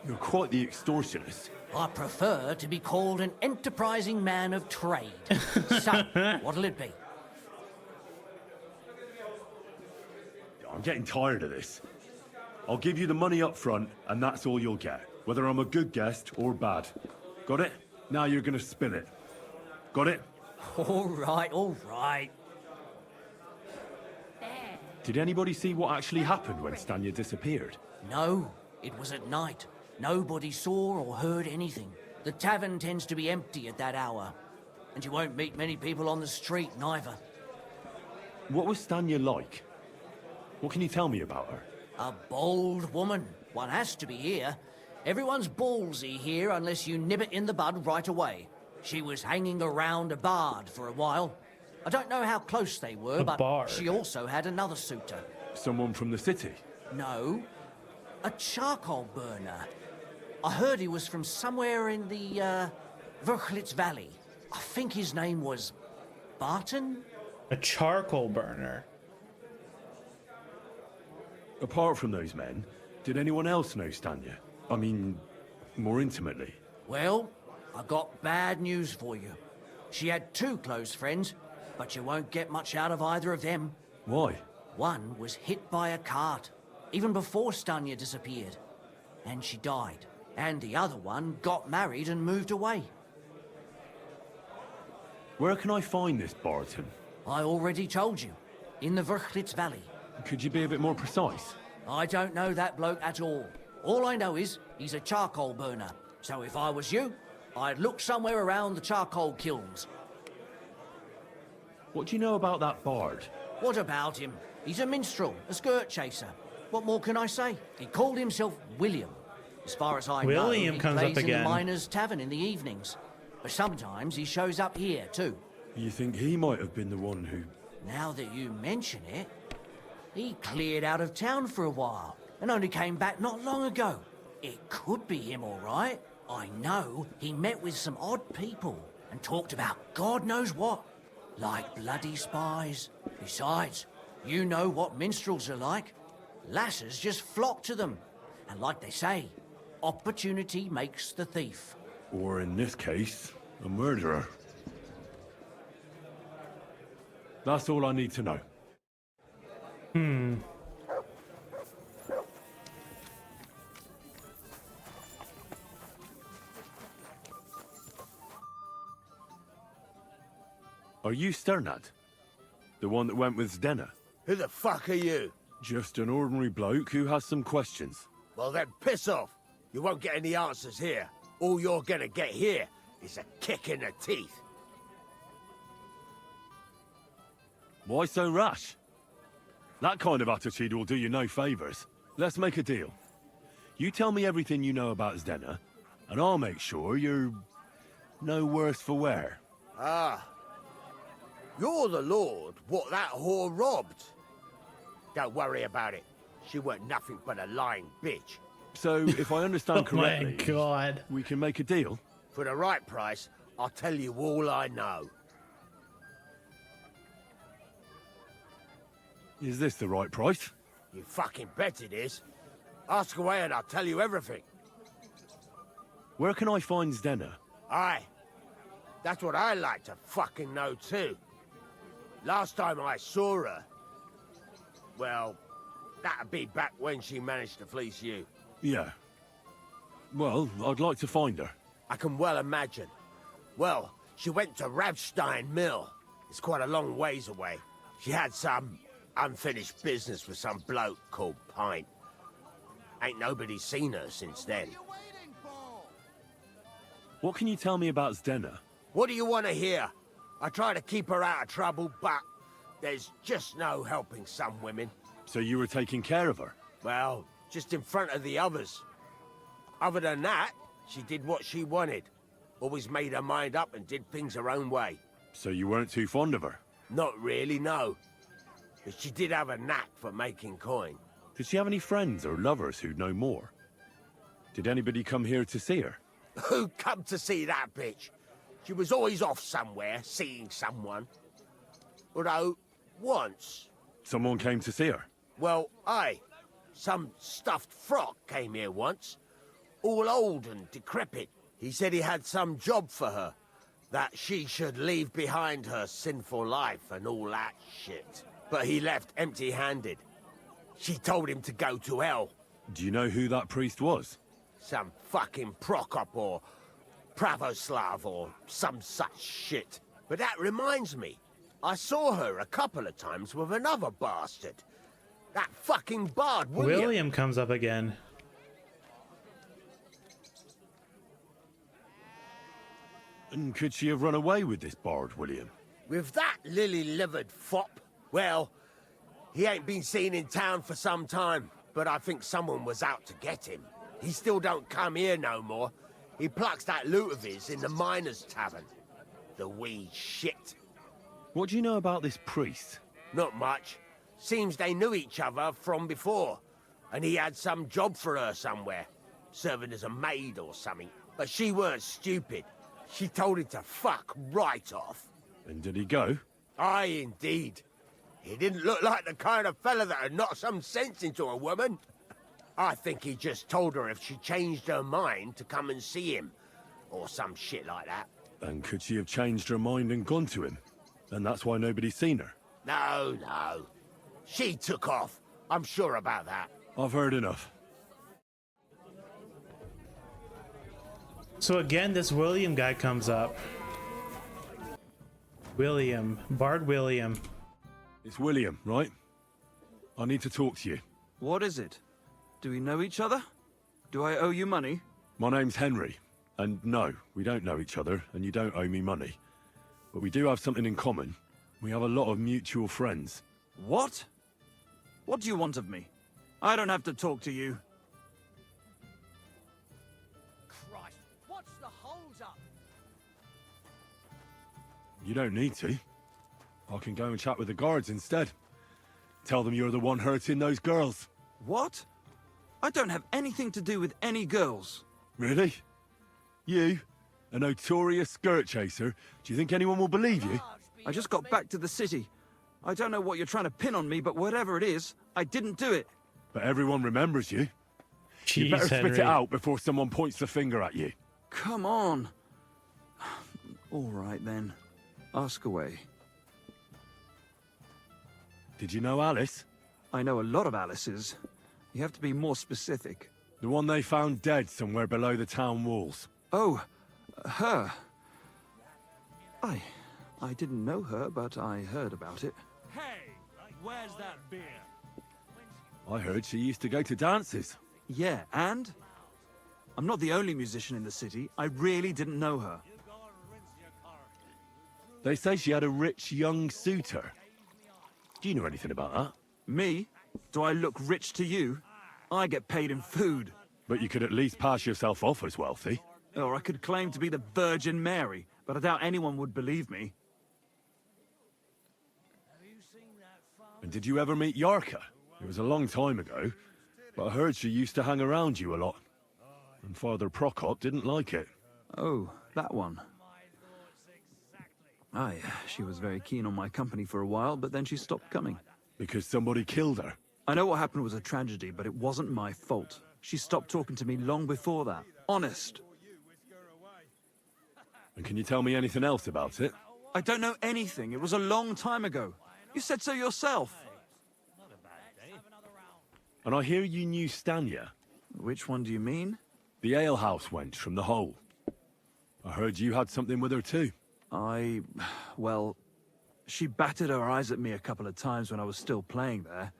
You're quite the extortionist. I prefer to be called an enterprising man of trade. So, what'll it be? I'm getting tired of this. I'll give you the money up front, and that's all you'll get. Whether I'm a good guest or bad. Got it? Now you're gonna spill it. Got it? All right, all right. Did anybody see what actually happened when Stanya disappeared? No, it was at night. Nobody saw or heard anything. The tavern tends to be empty at that hour. And you won't meet many people on the street, neither. What was Stanya like? What can you tell me about her? A bold woman. One has to be here. Everyone's ballsy here unless you nib it in the bud right away. She was hanging around a bard for a while. I don't know how close they were, but bard? she also had another suitor. Someone from the city? No, a charcoal burner. I heard he was from somewhere in the, Verchlitz Valley. I think his name was Barton? A charcoal burner. Apart from those men, did anyone else know Stanya? I mean, more intimately. Well, I got bad news for you. She had two close friends, but you won't get much out of either of them. Why? One was hit by a cart, even before Stanya disappeared. And she died. And the other one got married and moved away. Where can I find this Barton? I already told you. In the Verchlitz Valley. Could you be a bit more precise? I don't know that bloke at all. All I know is he's a charcoal burner. So if I was you, I'd look somewhere around the charcoal kilns. What do you know about that bard? What about him? He's a minstrel, a skirt chaser. What more can I say? He called himself William. As far as I know, William he comes plays up in the again. miners' tavern in the evenings. But sometimes he shows up here too. You think he might have been the one who... Now that you mention it, he cleared out of town for a while and only came back not long ago. It could be him, all right. I know he met with some odd people and talked about God knows what, like bloody spies. Besides, you know what minstrels are like. Lasses just flock to them. And like they say, opportunity makes the thief. Or in this case, a murderer. That's all I need to know. Are you Sternad? The one that went with Zdena? Who the fuck are you? Just an ordinary bloke who has some questions. Well then, piss off. You won't get any answers here. All you're gonna get here is a kick in the teeth. Why so rash? That kind of attitude will do you no favors. Let's make a deal. You tell me everything you know about Zdena, and I'll make sure you're no worse for wear. Ah. You're the lord what that whore robbed. Don't worry about it. She weren't nothing but a lying bitch. So, if I understand Oh my correctly, God. we can make a deal? For the right price, I'll tell you all I know. Is this the right price? You fucking bet it is. Ask away and I'll tell you everything. Where can I find Zdenna? Aye. That's what I like to fucking know too. Last time I saw her... Well, that'd be back when she managed to fleece you. Yeah. Well, I'd like to find her. I can well imagine. Well, she went to Ravstein Mill. It's quite a long ways away. She had some unfinished business with some bloke called Pint. Ain't nobody seen her since then. What can you tell me about Zdenna? What do you want to hear? I try to keep her out of trouble, but there's just no helping some women. So you were taking care of her? Well, just in front of the others. Other than that, she did what she wanted. Always made her mind up and did things her own way. So you weren't too fond of her? Not really, no. But she did have a knack for making coin. Did she have any friends or lovers who'd know more? Did anybody come here to see her? Who'd come to see that bitch? She was always off somewhere, seeing someone. Although, once... Someone came to see her? Well, aye. Some stuffed frock came here once. All old and decrepit. He said he had some job for her. That she should leave behind her sinful life and all that shit. But he left empty-handed. She told him to go to hell. Do you know who that priest was? Some fucking Prokop or Pravoslav or some such shit. But that reminds me. I saw her a couple of times with another bastard. That fucking bard, William comes up again. And could she have run away with this bard, William? With that lily-livered fop? Well, he ain't been seen in town for some time, but I think someone was out to get him. He still don't come here no more. He plucks that loot of his in the miners' tavern. The wee shit. What do you know about this priest? Not much. Seems they knew each other from before. And he had some job for her somewhere. Serving as a maid or something. But she weren't stupid. She told him to fuck right off. And did he go? Aye, indeed. He didn't look like the kind of fella that had knocked some sense into a woman. I think he just told her if she changed her mind to come and see him. Or some shit like that. And could she have changed her mind and gone to him? And that's why nobody's seen her? No, no. She took off. I'm sure about that. I've heard enough. So again, this William guy comes up. William. Bard William. It's William, right? I need to talk to you. What is it? Do we know each other? Do I owe you money? My name's Henry. And no, we don't know each other, and you don't owe me money. But we do have something in common. We have a lot of mutual friends. What? What do you want of me? I don't have to talk to you. Christ, what's the hold-up? You don't need to. I can go and chat with the guards instead. Tell them you're the one hurting those girls. What? I don't have anything to do with any girls. Really? You? A notorious skirt chaser? Do you think anyone will believe you? I just got back to the city. I don't know what you're trying to pin on me, but whatever it is, I didn't do it. But everyone remembers you. Jeez, You better Henry. spit it out before someone points the finger at you. Come on. All right, then. Ask away. Did you know Alice? I know a lot of Alices. You have to be more specific. The one they found dead somewhere below the town walls. Oh, her. I didn't know her, but I heard about it. Hey, where's that beer? I heard she used to go to dances. Yeah, and? I'm not the only musician in the city. I really didn't know her. They say she had a rich young suitor. Do you know anything about that? Me? Do I look rich to you? I get paid in food. But you could at least pass yourself off as wealthy. Or I could claim to be the Virgin Mary, but I doubt anyone would believe me. And did you ever meet Yarka? It was a long time ago, but I heard she used to hang around you a lot. And Father Prokop didn't like it. Oh, that one. Aye, she was very keen on my company for a while, but then she stopped coming. Because somebody killed her? I know what happened was a tragedy, but it wasn't my fault. She stopped talking to me long before that. Honest. And can you tell me anything else about it? I don't know anything. It was a long time ago. You said so yourself. And I hear you knew Stanya. Which one do you mean? The alehouse wench from the hole. I heard you had something with her too. Well, she batted her eyes at me a couple of times when I was still playing there.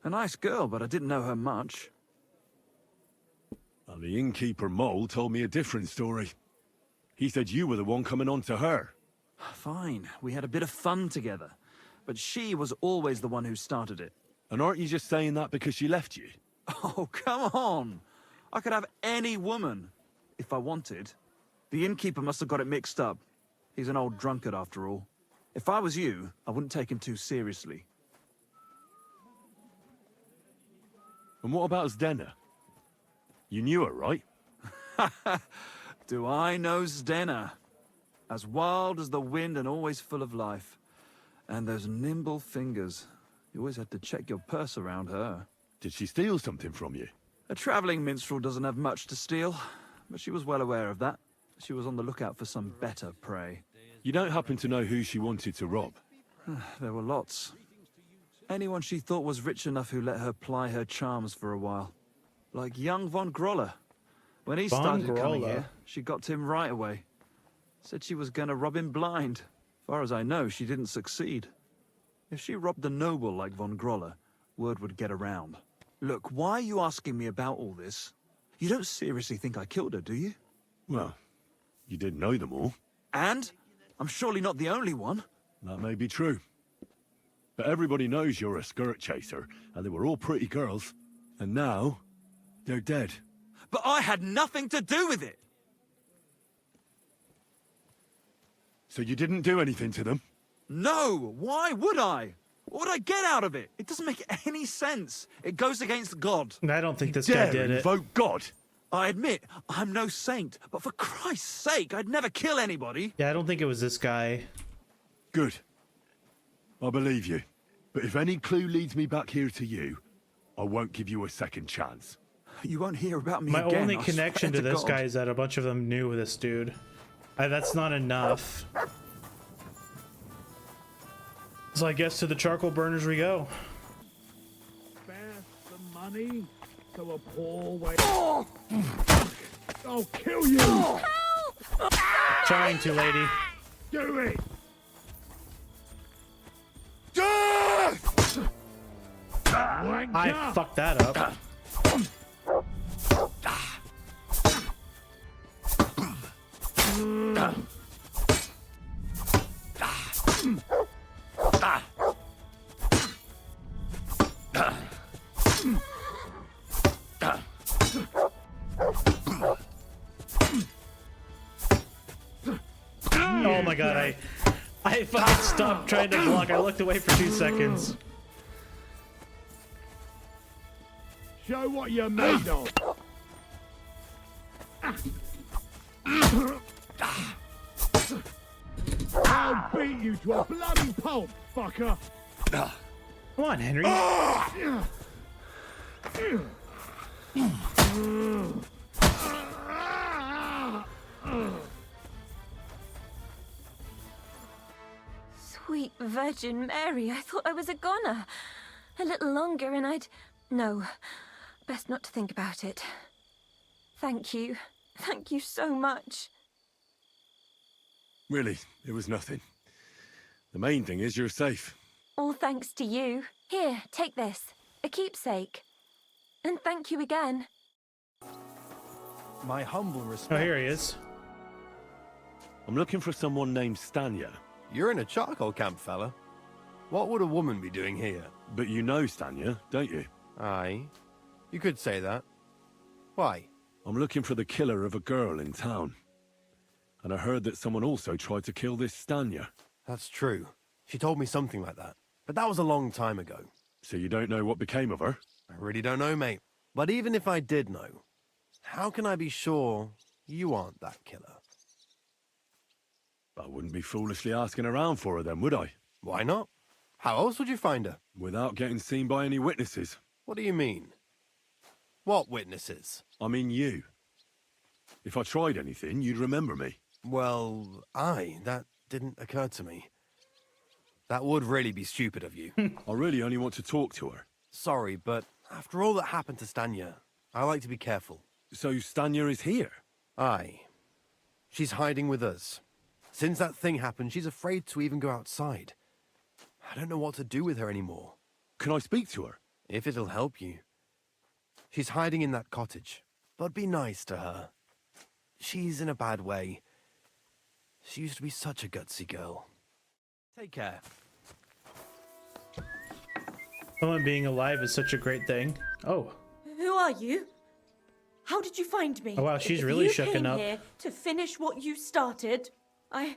A nice girl, but I didn't know her much. And the innkeeper Mole told me a different story. He said you were the one coming on to her. Fine, we had a bit of fun together. But she was always the one who started it. And aren't you just saying that because she left you? Oh, come on! I could have any woman, if I wanted. The innkeeper must have got it mixed up. He's an old drunkard after all. If I was you, I wouldn't take him too seriously. And what about Zdena? You knew her, right? Do I know Zdena? As wild as the wind and always full of life. And those nimble fingers. You always had to check your purse around her. Did she steal something from you? A traveling minstrel doesn't have much to steal, but she was well aware of that. She was on the lookout for some better prey. You don't happen to know who she wanted to rob? There were lots. Anyone she thought was rich enough who let her ply her charms for a while. Like young von Groller. When he started coming here, she got to him right away. Said she was gonna rob him blind. Far as I know, she didn't succeed. If she robbed a noble like von Groller, word would get around. Look, why are you asking me about all this? You don't seriously think I killed her, do you? Well, you did know them all. And? I'm surely not the only one. That may be true. But everybody knows you're a skirt chaser, and they were all pretty girls. And now, they're dead. But I had nothing to do with it! So you didn't do anything to them? No! Why would I? What would I get out of it? It doesn't make any sense. It goes against God. I don't think this guy did it. Invoke God? I admit, I'm no saint, but for Christ's sake, I'd never kill anybody. Yeah, I don't think it was this guy. Good. I believe you. But if any clue leads me back here to you, I won't give you a second chance. You won't hear about me My again. only I connection swear to this God. guy is that a bunch of them knew this dude. That's not enough. So I guess to the charcoal burners we go. Spare some money to a poor way. I'll kill you! Trying to, lady. Do it! I fucked that up. Oh my god, I fucking stopped trying to block. I looked away for 2 seconds. Show what you're made of. I'll beat you to a bloody pulp, fucker. Come on, Henry. Sweet Virgin Mary, I thought I was a goner. A little longer and I'd... No, best not to think about it. Thank you. Thank you so much. Really, it was nothing. The main thing is you're safe. All thanks to you. Here, take this. A keepsake. And thank you again. My humble respect. Oh, here he is. I'm looking for someone named Stanya. You're in a charcoal camp, fella. What would a woman be doing here? But you know Stanya, don't you? Aye. You could say that. Why? I'm looking for the killer of a girl in town. And I heard that someone also tried to kill this Stanya. That's true. She told me something like that. But that was a long time ago. So you don't know what became of her? I really don't know, mate. But even if I did know, how can I be sure you aren't that killer? I wouldn't be foolishly asking around for her then, would I? Why not? How else would you find her? Without getting seen by any witnesses. What do you mean? What witnesses? I mean you. If I tried anything, you'd remember me. Well, that didn't occur to me. That would really be stupid of you. I really only want to talk to her. Sorry, but after all that happened to Stanya, I like to be careful. So Stanya is here? Aye. She's hiding with us. Since that thing happened, she's afraid to even go outside. I don't know what to do with her anymore. Can I speak to her? If it'll help you. She's hiding in that cottage, but be nice to her. She's in a bad way. She used to be such a gutsy girl. Take care. Someone being alive is such a great thing. Oh. Who are you? How did you find me? Oh wow, she's If really you shooken came up. here to finish what you started, I'm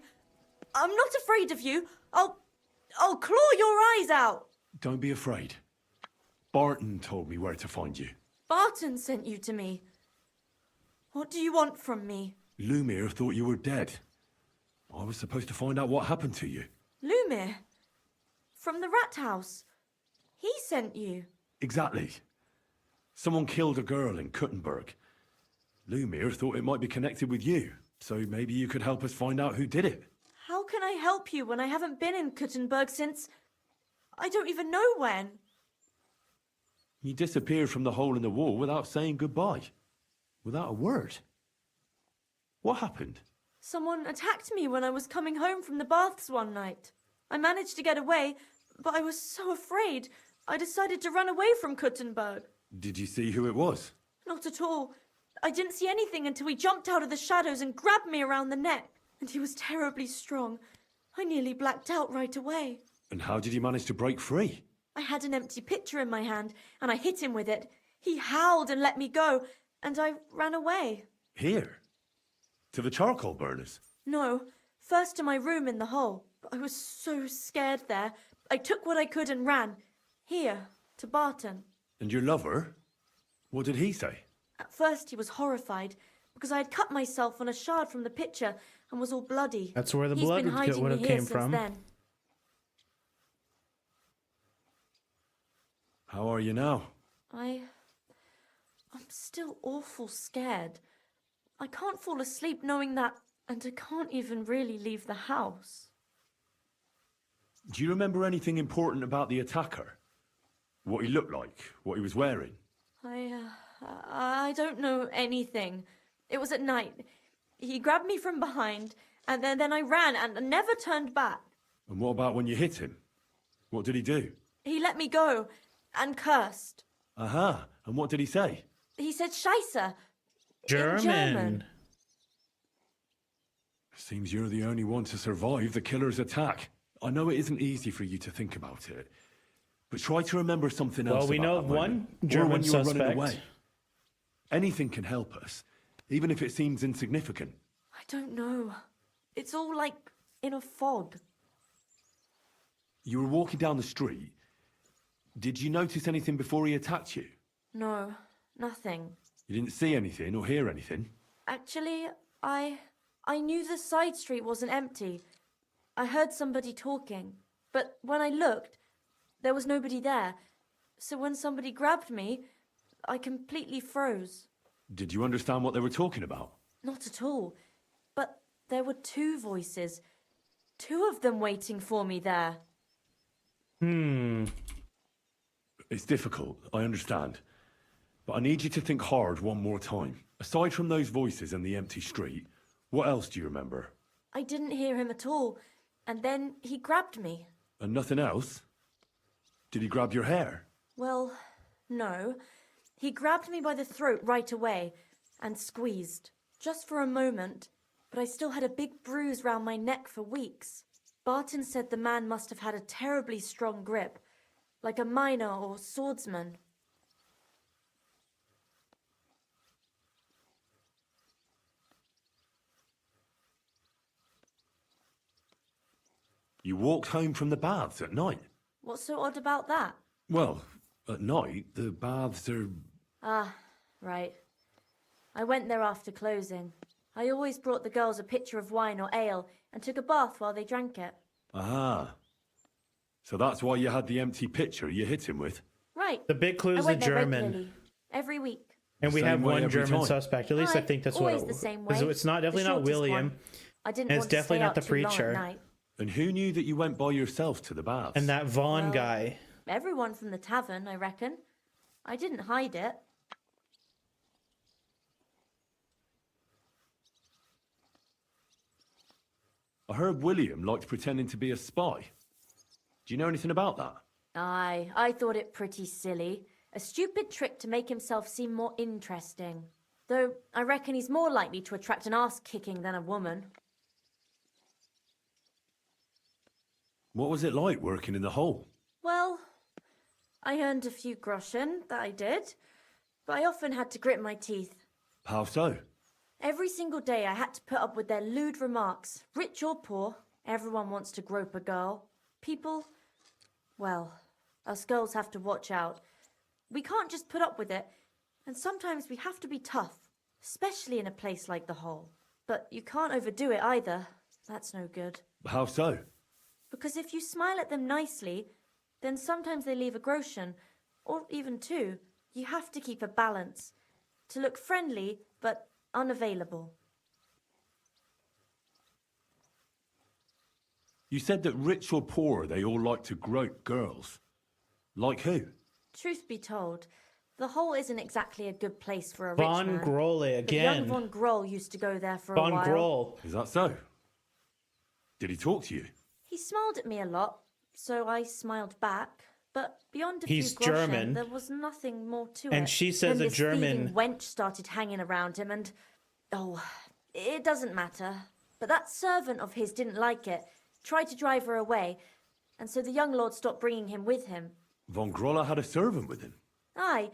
not afraid of you. I'll claw your eyes out. Don't be afraid. Barton told me where to find you. Barton sent you to me. What do you want from me? Lumir thought you were dead. I was supposed to find out what happened to you. Lumir? From the rat house. He sent you. Exactly. Someone killed a girl in Kuttenberg. Lumir thought it might be connected with you, so maybe you could help us find out who did it. How can I help you when I haven't been in Kuttenberg since... I don't even know when. You disappeared from the hole in the wall without saying goodbye. Without a word. What happened? Someone attacked me when I was coming home from the baths one night. I managed to get away, but I was so afraid, I decided to run away from Kuttenberg. Did you see who it was? Not at all. I didn't see anything until he jumped out of the shadows and grabbed me around the neck. And he was terribly strong. I nearly blacked out right away. And how did you manage to break free? I had an empty pitcher in my hand, and I hit him with it. He howled and let me go, and I ran away. Here? To the charcoal burners? No, first to my room in the hole. But I was so scared there. I took what I could and ran. Here, to Barton. And your lover? What did he say? At first he was horrified, because I had cut myself on a shard from the pitcher and was all bloody. That's where the He's blood been hiding would me have here came since from. Then. How are you now? I'm still awful scared. I can't fall asleep knowing that, and I can't even really leave the house. Do you remember anything important about the attacker? What he looked like? What he was wearing? I don't know anything. It was at night. He grabbed me from behind, and then I ran and never turned back. And what about when you hit him? What did he do? He let me go and cursed. Aha. And what did he say? He said Scheisse. German. In German. Seems you're the only one to survive the killer's attack. I know it isn't easy for you to think about it, but try to remember something else. Well, we about know that of moment, one or German when you were suspect. running away. Anything can help us, even if it seems insignificant. I don't know. It's all like in a fog. You were walking down the street. Did you notice anything before he attacked you? No, nothing. You didn't see anything or hear anything? Actually, I knew the side street wasn't empty. I heard somebody talking, but when I looked, there was nobody there. So when somebody grabbed me, I completely froze. Did you understand what they were talking about? Not at all. But there were two voices. Two of them waiting for me there. It's difficult, I understand. But I need you to think hard one more time. Aside from those voices and the empty street, what else do you remember? I didn't hear him at all, and then he grabbed me. And nothing else? Did he grab your hair? Well, no. He grabbed me by the throat right away and squeezed, just for a moment, but I still had a big bruise round my neck for weeks. Barton said the man must have had a terribly strong grip, like a miner or swordsman. You walked home from the baths at night? What's so odd about that? Well, at night, the baths are... Ah, right. I went there after closing. I always brought the girls a pitcher of wine or ale and took a bath while they drank it. Ah. So that's why you had the empty pitcher you hit him with? Right. The big clue I is the went there German. regularly, every week. And we Same have way one every German time. suspect. At least I Aye, think that's always what the same because way. it's not The definitely not shortest William. one. I didn't And want it's to definitely stay not out the too long at preacher. night. And who knew that you went by yourself to the baths? And that Vaughn Well, guy. Everyone from the tavern, I reckon. I didn't hide it. I heard William liked pretending to be a spy. Do you know anything about that? Aye, I thought it pretty silly. A stupid trick to make himself seem more interesting. Though, I reckon he's more likely to attract an ass-kicking than a woman. What was it like working in the hole? Well, I earned a few groschen, that I did. But I often had to grit my teeth. How so? Every single day I had to put up with their lewd remarks. Rich or poor, everyone wants to grope a girl. People, well, us girls have to watch out. We can't just put up with it, and sometimes we have to be tough, especially in a place like the Hole. But you can't overdo it either. That's no good. How so? Because if you smile at them nicely, then sometimes they leave a groschen, or even two. You have to keep a balance. To look friendly, but unavailable. You said that rich or poor, they all like to grope girls. Like who? Truth be told, the Hole isn't exactly a good place for a Von rich man. Grolle But again. young Von Groll used to go there for Von a while. Groll. Is that so? Did he talk to you? He smiled at me a lot, so I smiled back. But beyond a He's few groschen, German. there was nothing more to it. And she says Then a this German- thieving wench started hanging around him, and oh, it doesn't matter. But that servant of his didn't like it, tried to drive her away, and so the young lord stopped bringing him with him. Von Groller had a servant with him. Aye,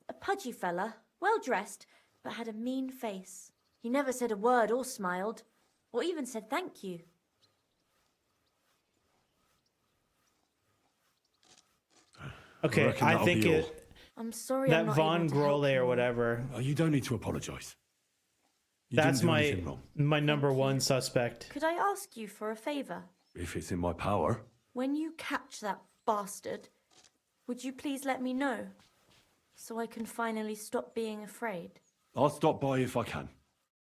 a pudgy fella, well dressed, but had a mean face. He never said a word or smiled, or even said thank you. Okay, reckon I that'll think be all. I'm sorry that I'm not Von able to help Grolle or you. whatever. Oh, you don't need to apologize. You That's didn't do anything my wrong. my number one suspect. Could I ask you for a favour? If it's in my power. When you catch that bastard, would you please let me know? So I can finally stop being afraid. I'll stop by if I can.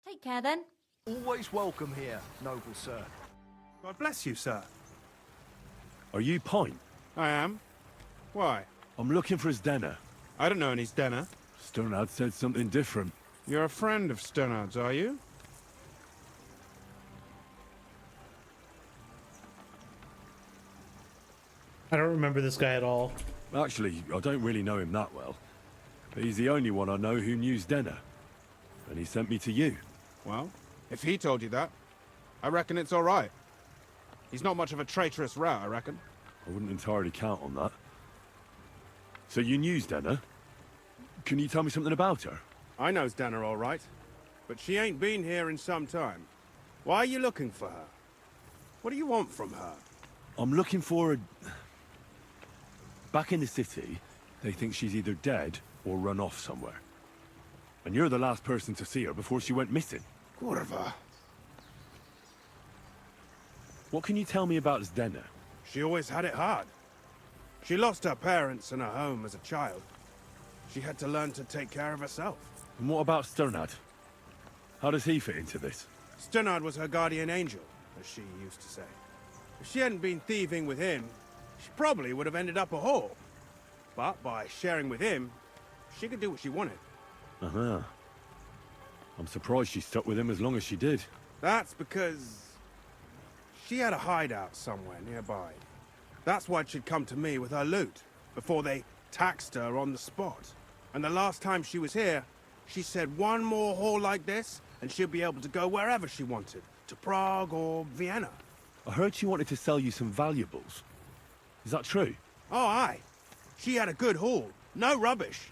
Take care then. Always welcome here, noble sir. God bless you, sir. Are you Pint? I am. Why? I'm looking for his dinner. I don't know any Stenner. Sternad said something different. You're a friend of Sternard's, are you? I don't remember this guy at all. Actually, I don't really know him that well. But he's the only one I know who knew Denner. And he sent me to you. Well, if he told you that, I reckon it's all right. He's not much of a traitorous rat, I reckon. I wouldn't entirely count on that. So you knew Denner? Can you tell me something about her? I know Stenner all right, but she ain't been here in some time. Why are you looking for her? What do you want from her? I'm looking for a... Back in the city, they think she's either dead or run off somewhere. And you're the last person to see her before she went missing. Kurva. What can you tell me about Zdenna? She always had it hard. She lost her parents and her home as a child. She had to learn to take care of herself. And what about Sternad? How does he fit into this? Sternard was her guardian angel, as she used to say. If she hadn't been thieving with him, she probably would have ended up a whore. But by sharing with him, she could do what she wanted. Uh-huh. I'm surprised she stuck with him as long as she did. That's because she had a hideout somewhere nearby. That's why she'd come to me with her loot, before they taxed her on the spot. And the last time she was here, she said one more haul like this, and she'll be able to go wherever she wanted, to Prague or Vienna. I heard she wanted to sell you some valuables. Is that true? Oh, aye. She had a good haul. No rubbish.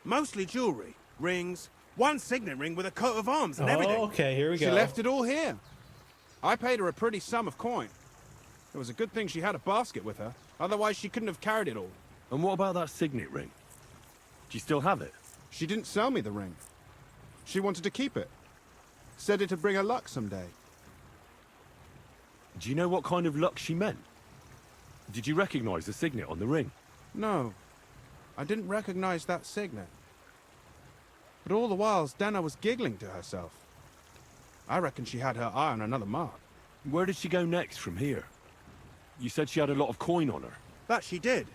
Mostly jewelry, rings, one signet ring with a coat of arms and everything. Okay, here we go. She left it all here. I paid her a pretty sum of coin. It was a good thing she had a basket with her. Otherwise, she couldn't have carried it all. And what about that signet ring? Do you still have it? She didn't sell me the ring. She wanted to keep it. Said it'd bring her luck someday. Do you know what kind of luck she meant? Did you recognize the signet on the ring? No, I didn't recognize that signet. But all the while, Denna was giggling to herself. I reckon she had her eye on another mark. Where did she go next from here? You said she had a lot of coin on her. That she did.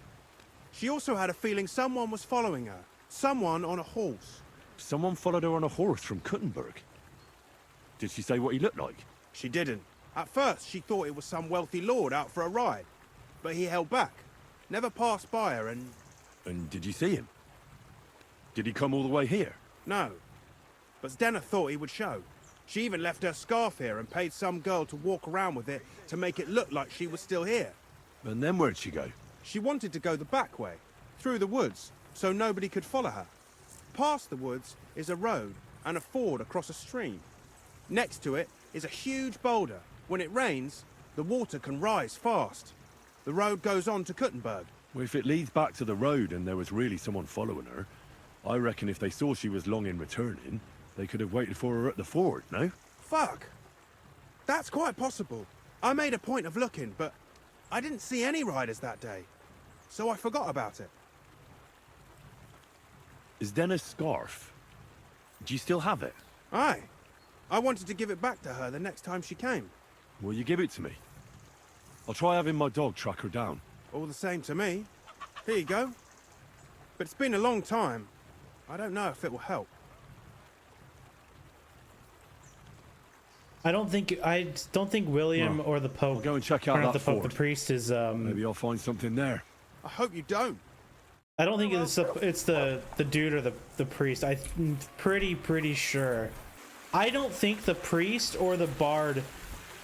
She also had a feeling someone was following her. Someone on a horse. Someone followed her on a horse from Kuttenberg. Did she say what he looked like? She didn't. At first, she thought it was some wealthy lord out for a ride. But he held back. Never passed by her and... And did you see him? Did he come all the way here? No. But Zdenna thought he would show. She even left her scarf here and paid some girl to walk around with it to make it look like she was still here. And then where'd she go? She wanted to go the back way, through the woods, so nobody could follow her. Past the woods is a road and a ford across a stream. Next to it is a huge boulder. When it rains, the water can rise fast. The road goes on to Kuttenberg. Well, if it leads back to the road and there was really someone following her, I reckon if they saw she was long in returning, they could have waited for her at the ford, no? Fuck! That's quite possible. I made a point of looking, but I didn't see any riders that day. So I forgot about it. Is Denna's scarf? Do you still have it? Aye. I wanted to give it back to her the next time she came. Will you give it to me? I'll try having my dog track her down. All the same to me. Here you go. But it's been a long time. I don't know if it will help. I don't think William or the Pope. I'll go and check out that the Pope. fort. The priest is. Maybe I'll find something there. I hope you don't. I don't think it's the dude or the priest. I'm pretty sure. I don't think the priest or the bard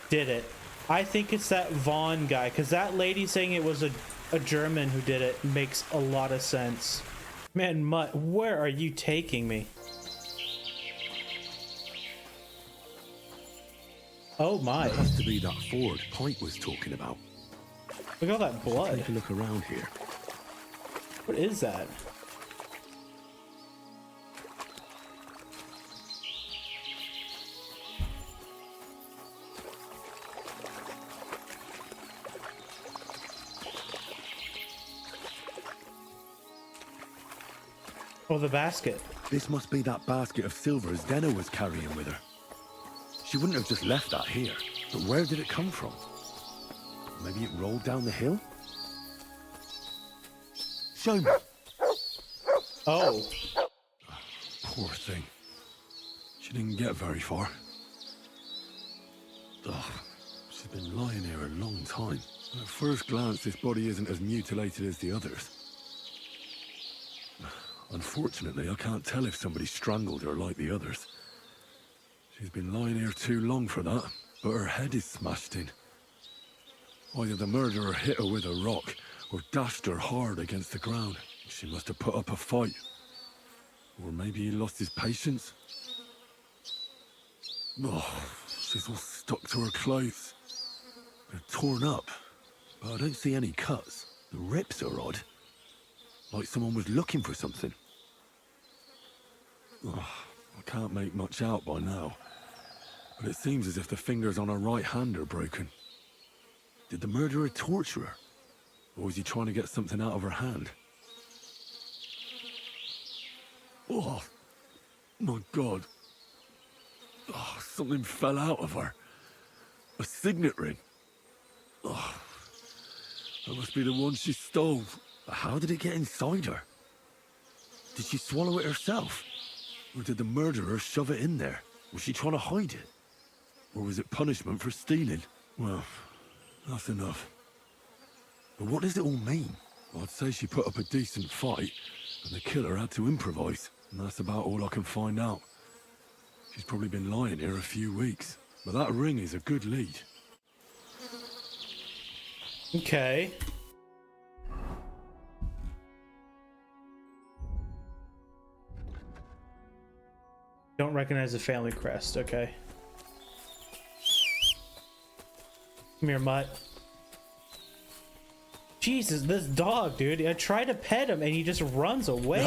did it. I think it's that Vaughn guy, because that lady saying it was a German who did it makes a lot of sense. Man, Mutt, where are you taking me? Oh my. It has to be that ford Pike was talking about. Look at all that blood. Take a look around here. What is that? Oh, the basket. This must be that basket of silver Zdenna was carrying with her. She wouldn't have just left that here. But where did it come from? Maybe it rolled down the hill? Show me. Oh. Poor thing. She didn't get very far. Ugh. She's been lying here a long time. At first glance, this body isn't as mutilated as the others. Unfortunately, I can't tell if somebody strangled her like the others. She's been lying here too long for that, but her head is smashed in. Either the murderer hit her with a rock, or dashed her hard against the ground. She must have put up a fight. Or maybe he lost his patience. Oh, she's all stuck to her clothes. They're torn up, but I don't see any cuts. The rips are odd. Like someone was looking for something. Oh, I can't make much out by now. But it seems as if the fingers on her right hand are broken. Did the murderer torture her? Or was he trying to get something out of her hand? Oh, my God. Oh, something fell out of her. A signet ring. Oh, that must be the one she stole. But how did it get inside her? Did she swallow it herself? Or did the murderer shove it in there? Was she trying to hide it? Or was it punishment for stealing? Well, that's enough. But what does it all mean? I'd say she put up a decent fight, and the killer had to improvise, and that's about all I can find out. She's probably been lying here a few weeks, but that ring is a good lead. Okay. Don't recognize the family crest, okay. Come here, Mutt. Jesus, this dog, dude. I try to pet him and he just runs away.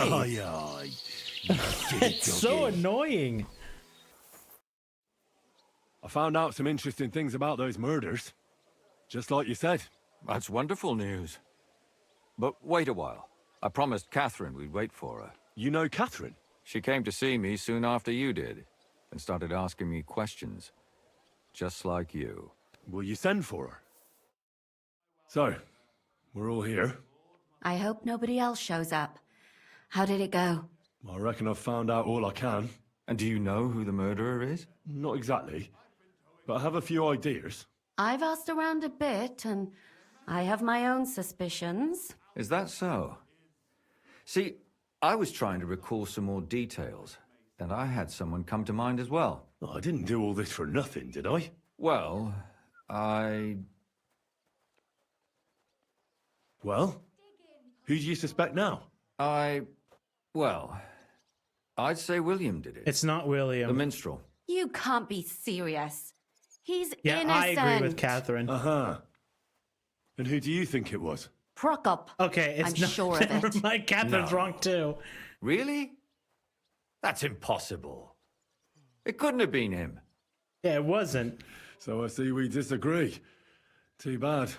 It's so annoying. I found out some interesting things about those murders. Just like you said, That's wonderful news. But wait a while. I promised Catherine we'd wait for her. You know Catherine? She came to see me soon after you did, and started asking me questions. Just like you. Will you send for her? So, we're all here. I hope nobody else shows up. How did it go? I reckon I've found out all I can. And do you know who the murderer is? Not exactly, but I have a few ideas. I've asked around a bit, and I have my own suspicions. Is that so? See, I was trying to recall some more details, and I had someone come to mind as well. I didn't do all this for nothing, did I? Well, Well? Who do you suspect now? Well, I'd say William did it. It's not William. The minstrel. You can't be serious. He's Yeah, innocent. I agree with Catherine. Uh-huh. And who do you think it was? Prokop. Okay, it's I'm not, sure of it. My Catherine's No. wrong too. Really? That's impossible. It couldn't have been him. Yeah, it wasn't. So I see we disagree. Too bad.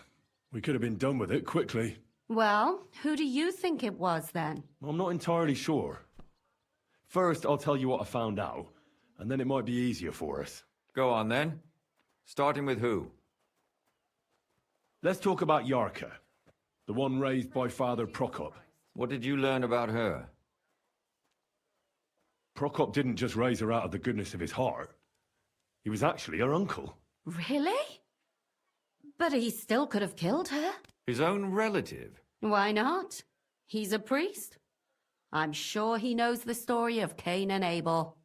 We could have been done with it quickly. Well, who do you think it was then? I'm not entirely sure. First, I'll tell you what I found out, and then it might be easier for us. Go on then. Starting with who? Let's talk about Yarka, the one raised by Father Prokop. What did you learn about her? Prokop didn't just raise her out of the goodness of his heart. He was actually her uncle. Really? But he still could have killed her. His own relative? Why not? He's a priest. I'm sure he knows the story of Cain and Abel.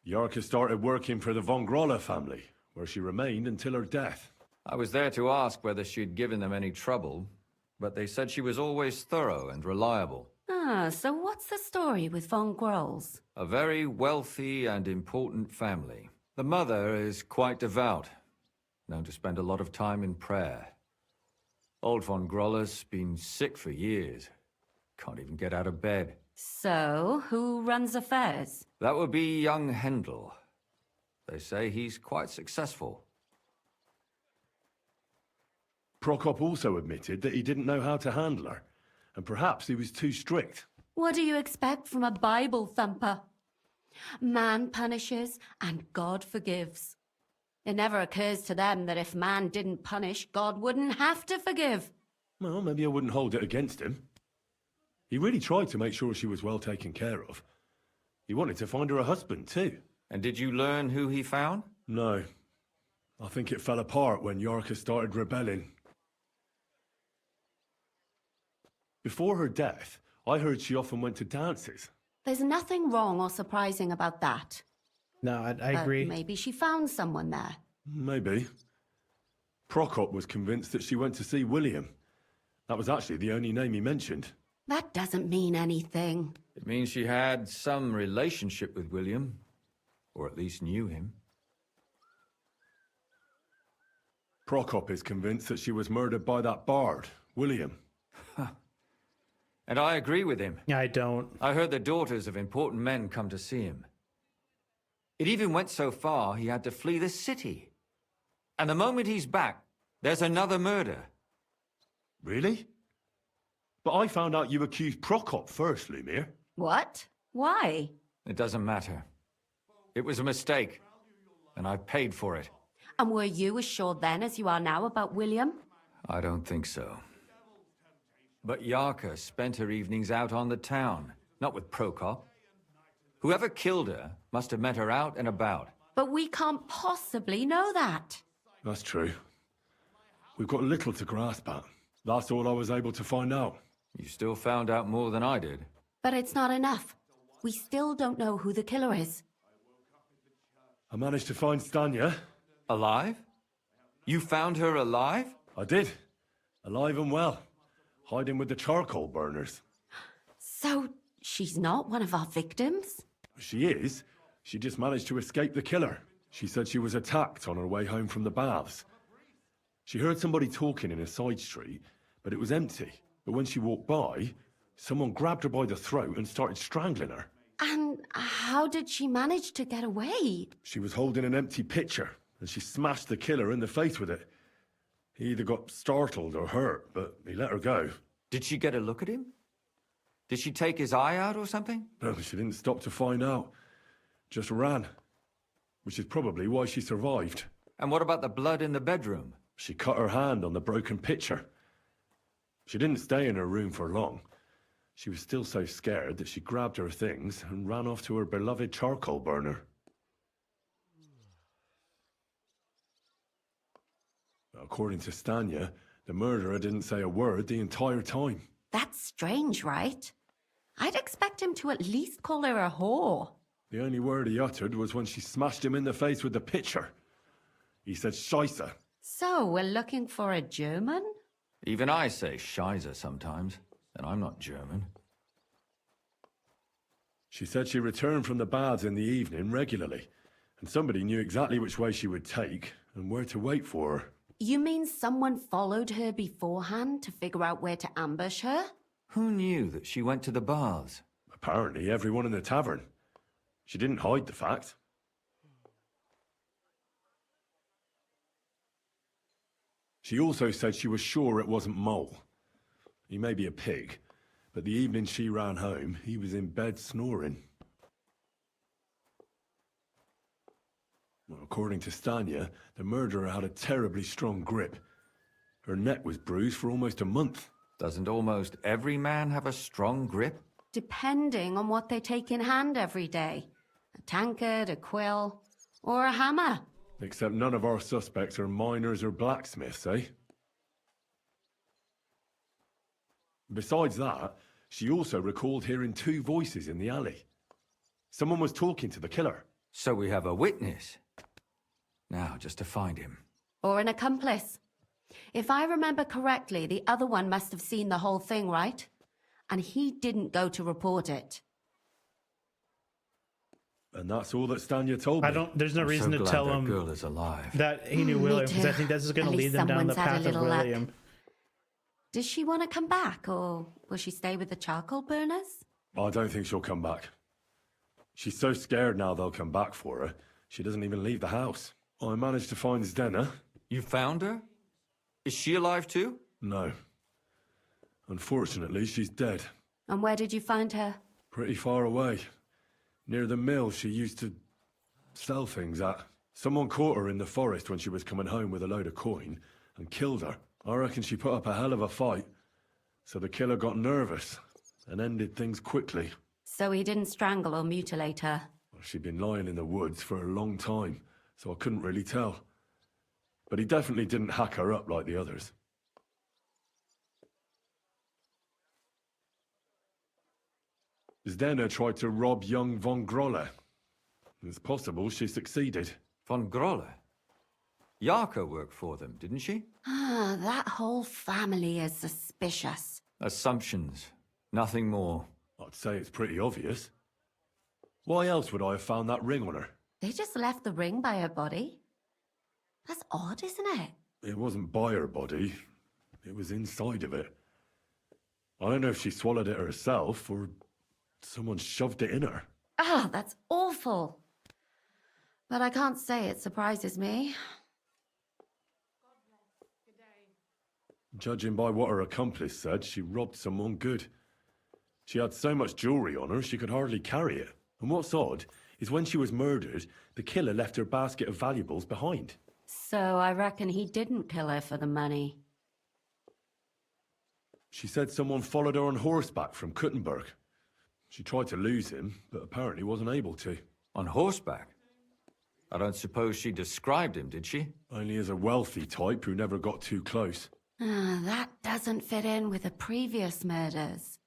Yarka started working for the von Grolle family, where she remained until her death. I was there to ask whether she'd given them any trouble, but they said she was always thorough and reliable. Ah, so what's the story with von Grolls? A very wealthy and important family. The mother is quite devout, known to spend a lot of time in prayer. Old von Groller's been sick for years. Can't even get out of bed. So, who runs affairs? That would be young Hendel. They say he's quite successful. Prokop also admitted that he didn't know how to handle her, and perhaps he was too strict. What do you expect from a Bible thumper? Man punishes and God forgives. It never occurs to them that if man didn't punish, God wouldn't have to forgive. Well, maybe I wouldn't hold it against him. He really tried to make sure she was well taken care of. He wanted to find her a husband, too. And did you learn who he found? No. I think it fell apart when Yarka started rebelling. Before her death, I heard she often went to dances. There's nothing wrong or surprising about that. No, I But agree. maybe she found someone there. Maybe. Prokop was convinced that she went to see William. That was actually the only name he mentioned. That doesn't mean anything. It means she had some relationship with William, or at least knew him. Prokop is convinced that she was murdered by that bard, William. And I agree with him. I don't. I heard the daughters of important men come to see him. It even went so far he had to flee the city. And the moment he's back, there's another murder. Really? But I found out you accused Prokop first, Lumir. What? Why? It doesn't matter. It was a mistake, and I paid for it. And were you as sure then as you are now about William? I don't think so. But Yarka spent her evenings out on the town, not with Prokop. Whoever killed her must have met her out and about. But we can't possibly know that. That's true. We've got little to grasp at. That's all I was able to find out. You still found out more than I did. But it's not enough. We still don't know who the killer is. I managed to find Stanya. Alive? You found her alive? I did. Alive and well. Hiding with the charcoal burners. So, she's not one of our victims? She is. She just managed to escape the killer. She said she was attacked on her way home from the baths. She heard somebody talking in a side street, but it was empty. But when she walked by, someone grabbed her by the throat and started strangling her. And how did she manage to get away? She was holding an empty pitcher, and she smashed the killer in the face with it. He either got startled or hurt, but he let her go. Did she get a look at him? Did she take his eye out or something? No, she didn't stop to find out. Just ran. Which is probably why she survived. And what about the blood in the bedroom? She cut her hand on the broken pitcher. She didn't stay in her room for long. She was still so scared that she grabbed her things and ran off to her beloved charcoal burner. According to Stanya, the murderer didn't say a word the entire time. That's strange, right? I'd expect him to at least call her a whore. The only word he uttered was when she smashed him in the face with the pitcher. He said Scheisse. So, we're looking for a German? Even I say Scheiße sometimes, and I'm not German. She said she returned from the baths in the evening regularly, and somebody knew exactly which way she would take and where to wait for her. You mean someone followed her beforehand to figure out where to ambush her? Who knew that she went to the baths? Apparently everyone in the tavern. She didn't hide the fact. She also said she was sure it wasn't Mole. He may be a pig, but the evening she ran home, he was in bed snoring. Well, according to Stanya, the murderer had a terribly strong grip. Her neck was bruised for almost a month. Doesn't almost every man have a strong grip? Depending on what they take in hand every day. A tankard, a quill, or a hammer. Except none of our suspects are miners or blacksmiths, eh? Besides that, she also recalled hearing 2 voices in the alley. Someone was talking to the killer. So we have a witness. Now, just to find him. Or an accomplice. If I remember correctly, the other one must have seen the whole thing, right? And he didn't go to report it. And that's all that Stanya told me. There's no reason to tell him girl is alive. that he knew William, because I think this is going to At lead least them down the someone's had a path of little luck. William. Does she want to come back, or will she stay with the charcoal burners? I don't think she'll come back. She's so scared now they'll come back for her, she doesn't even leave the house. I managed to find Zdena. You found her? Is she alive too? No. Unfortunately, she's dead. And where did you find her? Pretty far away. Near the mill she used to sell things at. Someone caught her in the forest when she was coming home with a load of coin and killed her. I reckon she put up a hell of a fight. So the killer got nervous and ended things quickly. So he didn't strangle or mutilate her? She'd been lying in the woods for a long time, so I couldn't really tell. But he definitely didn't hack her up like the others. Zdena tried to rob young von Grolle. It's possible she succeeded. Von Grolle? Yarka worked for them, didn't she? Ah, that whole family is suspicious. Assumptions. Nothing more. I'd say it's pretty obvious. Why else would I have found that ring on her? They just left the ring by her body? That's odd, isn't it? It wasn't by her body. It was inside of it. I don't know if she swallowed it herself or someone shoved it in her. Ah, that's awful. But I can't say it surprises me. Judging by what her accomplice said, she robbed someone good. She had so much jewelry on her, she could hardly carry it. And what's odd is when she was murdered, the killer left her basket of valuables behind. So I reckon he didn't kill her for the money. She said someone followed her on horseback from Kuttenberg. She tried to lose him, but apparently wasn't able to. On horseback? I don't suppose she described him, did she? Only as a wealthy type who never got too close. Ah, that doesn't fit in with the previous murders.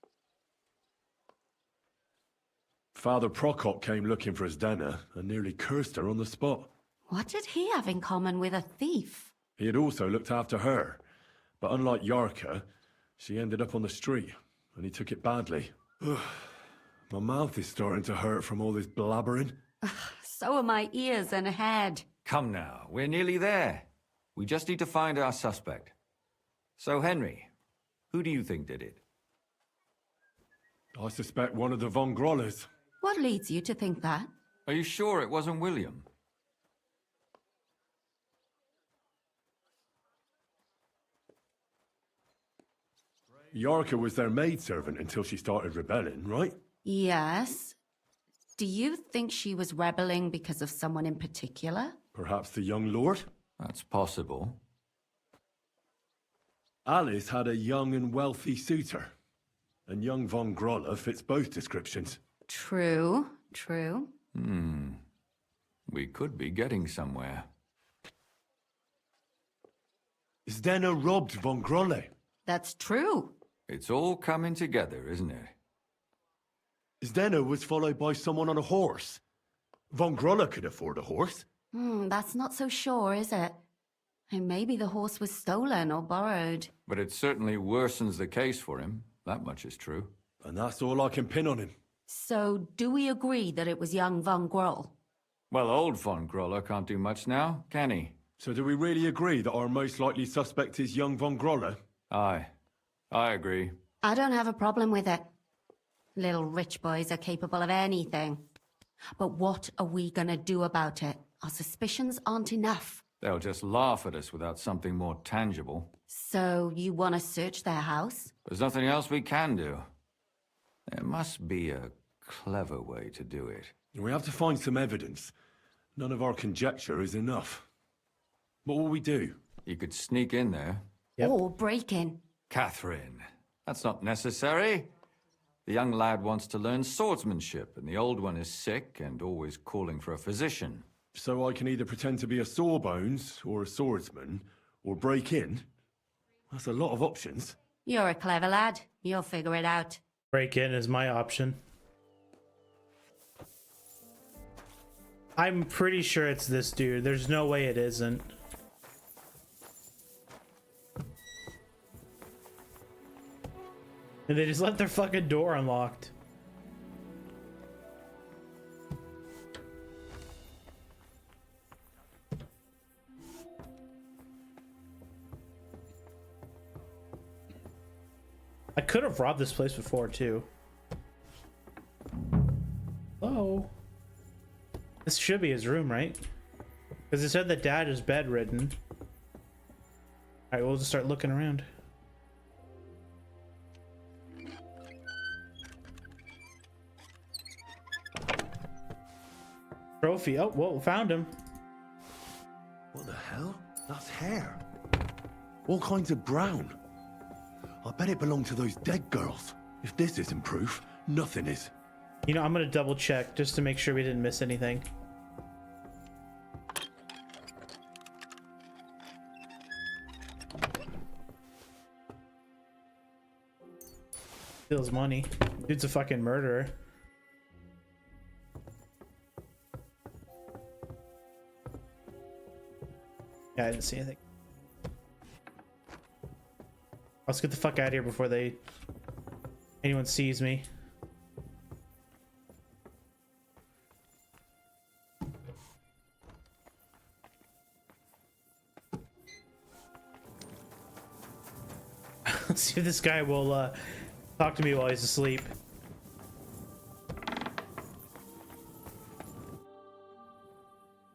Father Prokop came looking for Zdena and nearly cursed her on the spot. What did he have in common with a thief? He had also looked after her, but unlike Yarka, she ended up on the street, and he took it badly. My mouth is starting to hurt from all this blabbering. So are my ears and head. Come now, we're nearly there. We just need to find our suspect. So, Henry, who do you think did it? I suspect one of the von Grollers. What leads you to think that? Are you sure it wasn't William? Yarka was their maidservant until she started rebelling, right? Yes. Do you think she was rebelling because of someone in particular? Perhaps the young lord? That's possible. Alice had a young and wealthy suitor, and young von Groller fits both descriptions. True, true. We could be getting somewhere. Zdenna robbed von Grolle. That's true. It's all coming together, isn't it? Zdenna was followed by someone on a horse. Von Groller could afford a horse. That's not so sure, is it? And maybe the horse was stolen or borrowed. But it certainly worsens the case for him. That much is true. And that's all I can pin on him. So, do we agree that it was young von Groll? Well, old von Groller can't do much now, can he? So do we really agree that our most likely suspect is young von Groller? Aye. I agree. I don't have a problem with it. Little rich boys are capable of anything. But what are we gonna do about it? Our suspicions aren't enough. They'll just laugh at us without something more tangible. So, you want to search their house? There's nothing else we can do. There must be a clever way to do it. We have to find some evidence. None of our conjecture is enough. What will we do? You could sneak in there. Or break in. Catherine, that's not necessary. The young lad wants to learn swordsmanship, and the old one is sick and always calling for a physician. So I can either pretend to be a sawbones, or a swordsman, or break in? That's a lot of options. You're a clever lad. You'll figure it out. Break in is my option. I'm pretty sure it's this dude. There's no way it isn't. And they just left their fucking door unlocked. I could have robbed this place before too. Hello? This should be his room, right? Because it said that dad is bedridden. Alright, we'll just start looking around. Trophy. Oh, well, found him. What the hell? That's hair. All kinds of brown. I bet it belonged to those dead girls. If this isn't proof, nothing is. You know, I'm gonna double check just to make sure we didn't miss anything. Steals money. Dude's a fucking murderer. Yeah, I didn't see anything. Let's get the fuck out of here before anyone sees me. Let's see if this guy will talk to me while he's asleep.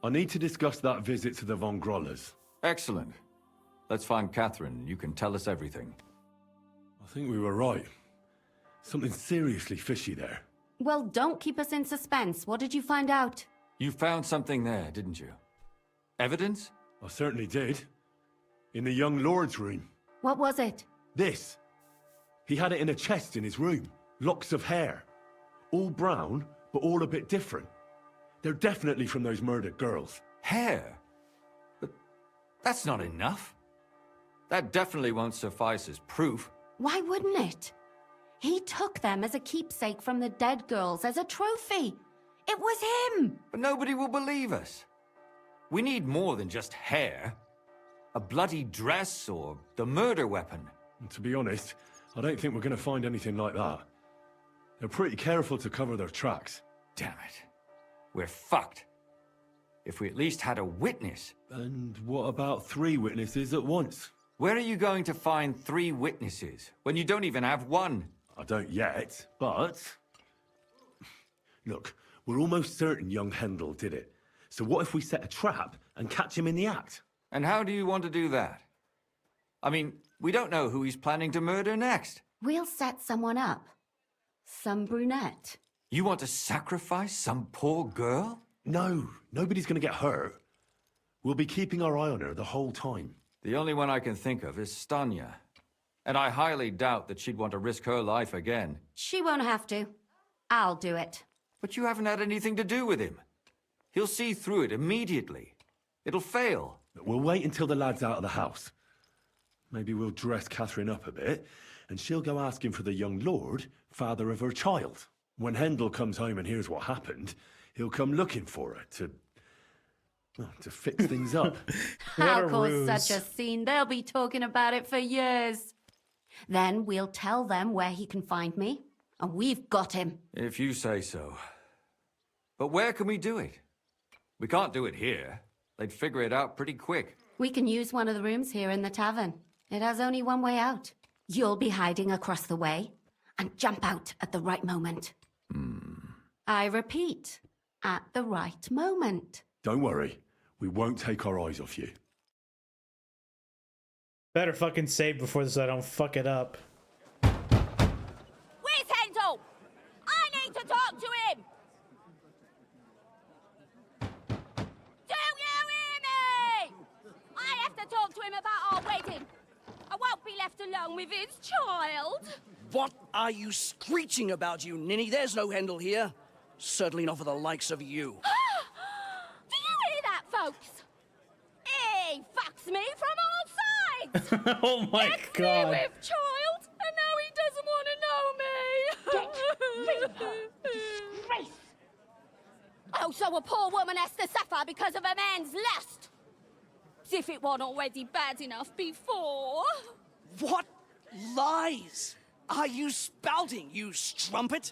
I need to discuss that visit to the Von Grollers. Excellent. Let's find Catherine. You can tell us everything. I think we were right. Something seriously fishy there. Well, don't keep us in suspense. What did you find out? You found something there, didn't you? Evidence? I certainly did. In the young lord's room. What was it? This. He had it in a chest in his room. Locks of hair. All brown, but all a bit different. They're definitely from those murdered girls. Hair? But that's not enough. That definitely won't suffice as proof. Why wouldn't it? He took them as a keepsake from the dead girls, as a trophy. It was him! But nobody will believe us. We need more than just hair. A bloody dress or the murder weapon. And to be honest, I don't think we're going to find anything like that. They're pretty careful to cover their tracks. Damn it. We're fucked. If we at least had a witness. And what about 3 witnesses at once? Where are you going to find 3 witnesses when you don't even have one? I don't yet, but... Look, we're almost certain young Hendel did it. So what if we set a trap and catch him in the act? And how do you want to do that? I mean, we don't know who he's planning to murder next. We'll set someone up. Some brunette. You want to sacrifice some poor girl? No, nobody's gonna get hurt. We'll be keeping our eye on her the whole time. The only one I can think of is Stanya. And I highly doubt that she'd want to risk her life again. She won't have to. I'll do it. But you haven't had anything to do with him. He'll see through it immediately. It'll fail. We'll wait until the lad's out of the house. Maybe we'll dress Catherine up a bit, and she'll go asking for the young lord, father of her child. When Hendel comes home and hears what happened, he'll come looking for her to fix things up. I'll cause such a scene, they'll be talking about it for years. Then we'll tell them where he can find me, and we've got him. If you say so. But where can we do it? We can't do it here. They'd figure it out pretty quick. We can use one of the rooms here in the tavern. It has only one way out. You'll be hiding across the way, and jump out at the right moment. I repeat, at the right moment. Don't worry, we won't take our eyes off you. Better fucking save before this so I don't fuck it up. Where's Hendel? I need to talk to him! Do you hear me? I have to talk to him about our wedding. I won't be left alone with his child. What are you screeching about, you ninny? There's no Hendel here. Certainly not for the likes of you. Do you hear that, folks? He fucks me from all sides. Oh my god. Me with child, and now he doesn't want to know me. Disgrace. Oh, so a poor woman has to suffer because of a man's lust. As if it wasn't already bad enough before. What lies are you spouting, you strumpet?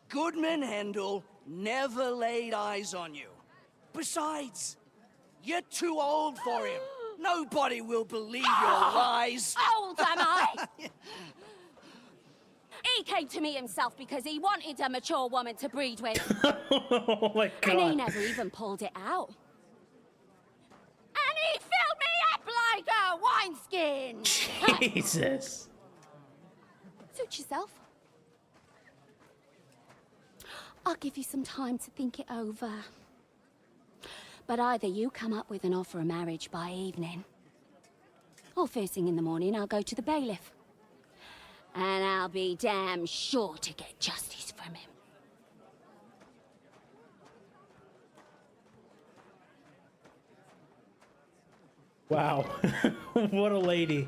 Goodman Hendel never laid eyes on you. Besides, you're too old for him. Nobody will believe your lies. Old am I? He came to me himself because he wanted a mature woman to breed with. Oh my god. And he never even pulled it out. And he filled me up like a wineskin. Jesus. Suit yourself. I'll give you some time to think it over. But either you come up with an offer of marriage by evening, or first thing in the morning I'll go to the bailiff. And I'll be damn sure to get justice from him. Wow. What a lady.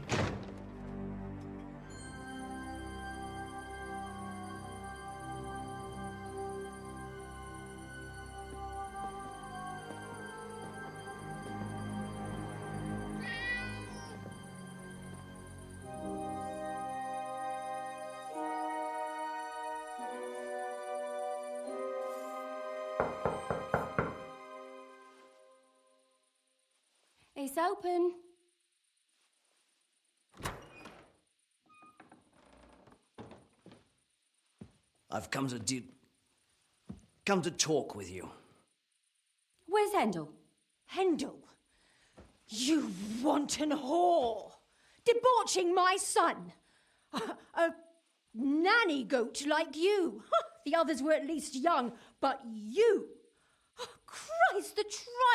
It's open. I've come to talk with you. Where's Hendel? Hendel, you wanton whore! Debauching my son! A nanny goat like you! The others were at least young, but you! Christ, the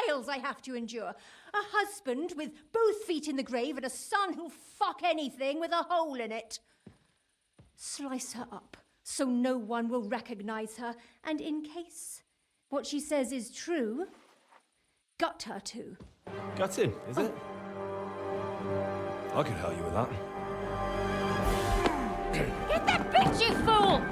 trials I have to endure! A husband with both feet in the grave and a son who'll fuck anything with a hole in it. Slice her up so no one will recognize her, and in case what she says is true, gut her too. Gutting, is it? I could help you with that. Hit that bitch, you fool!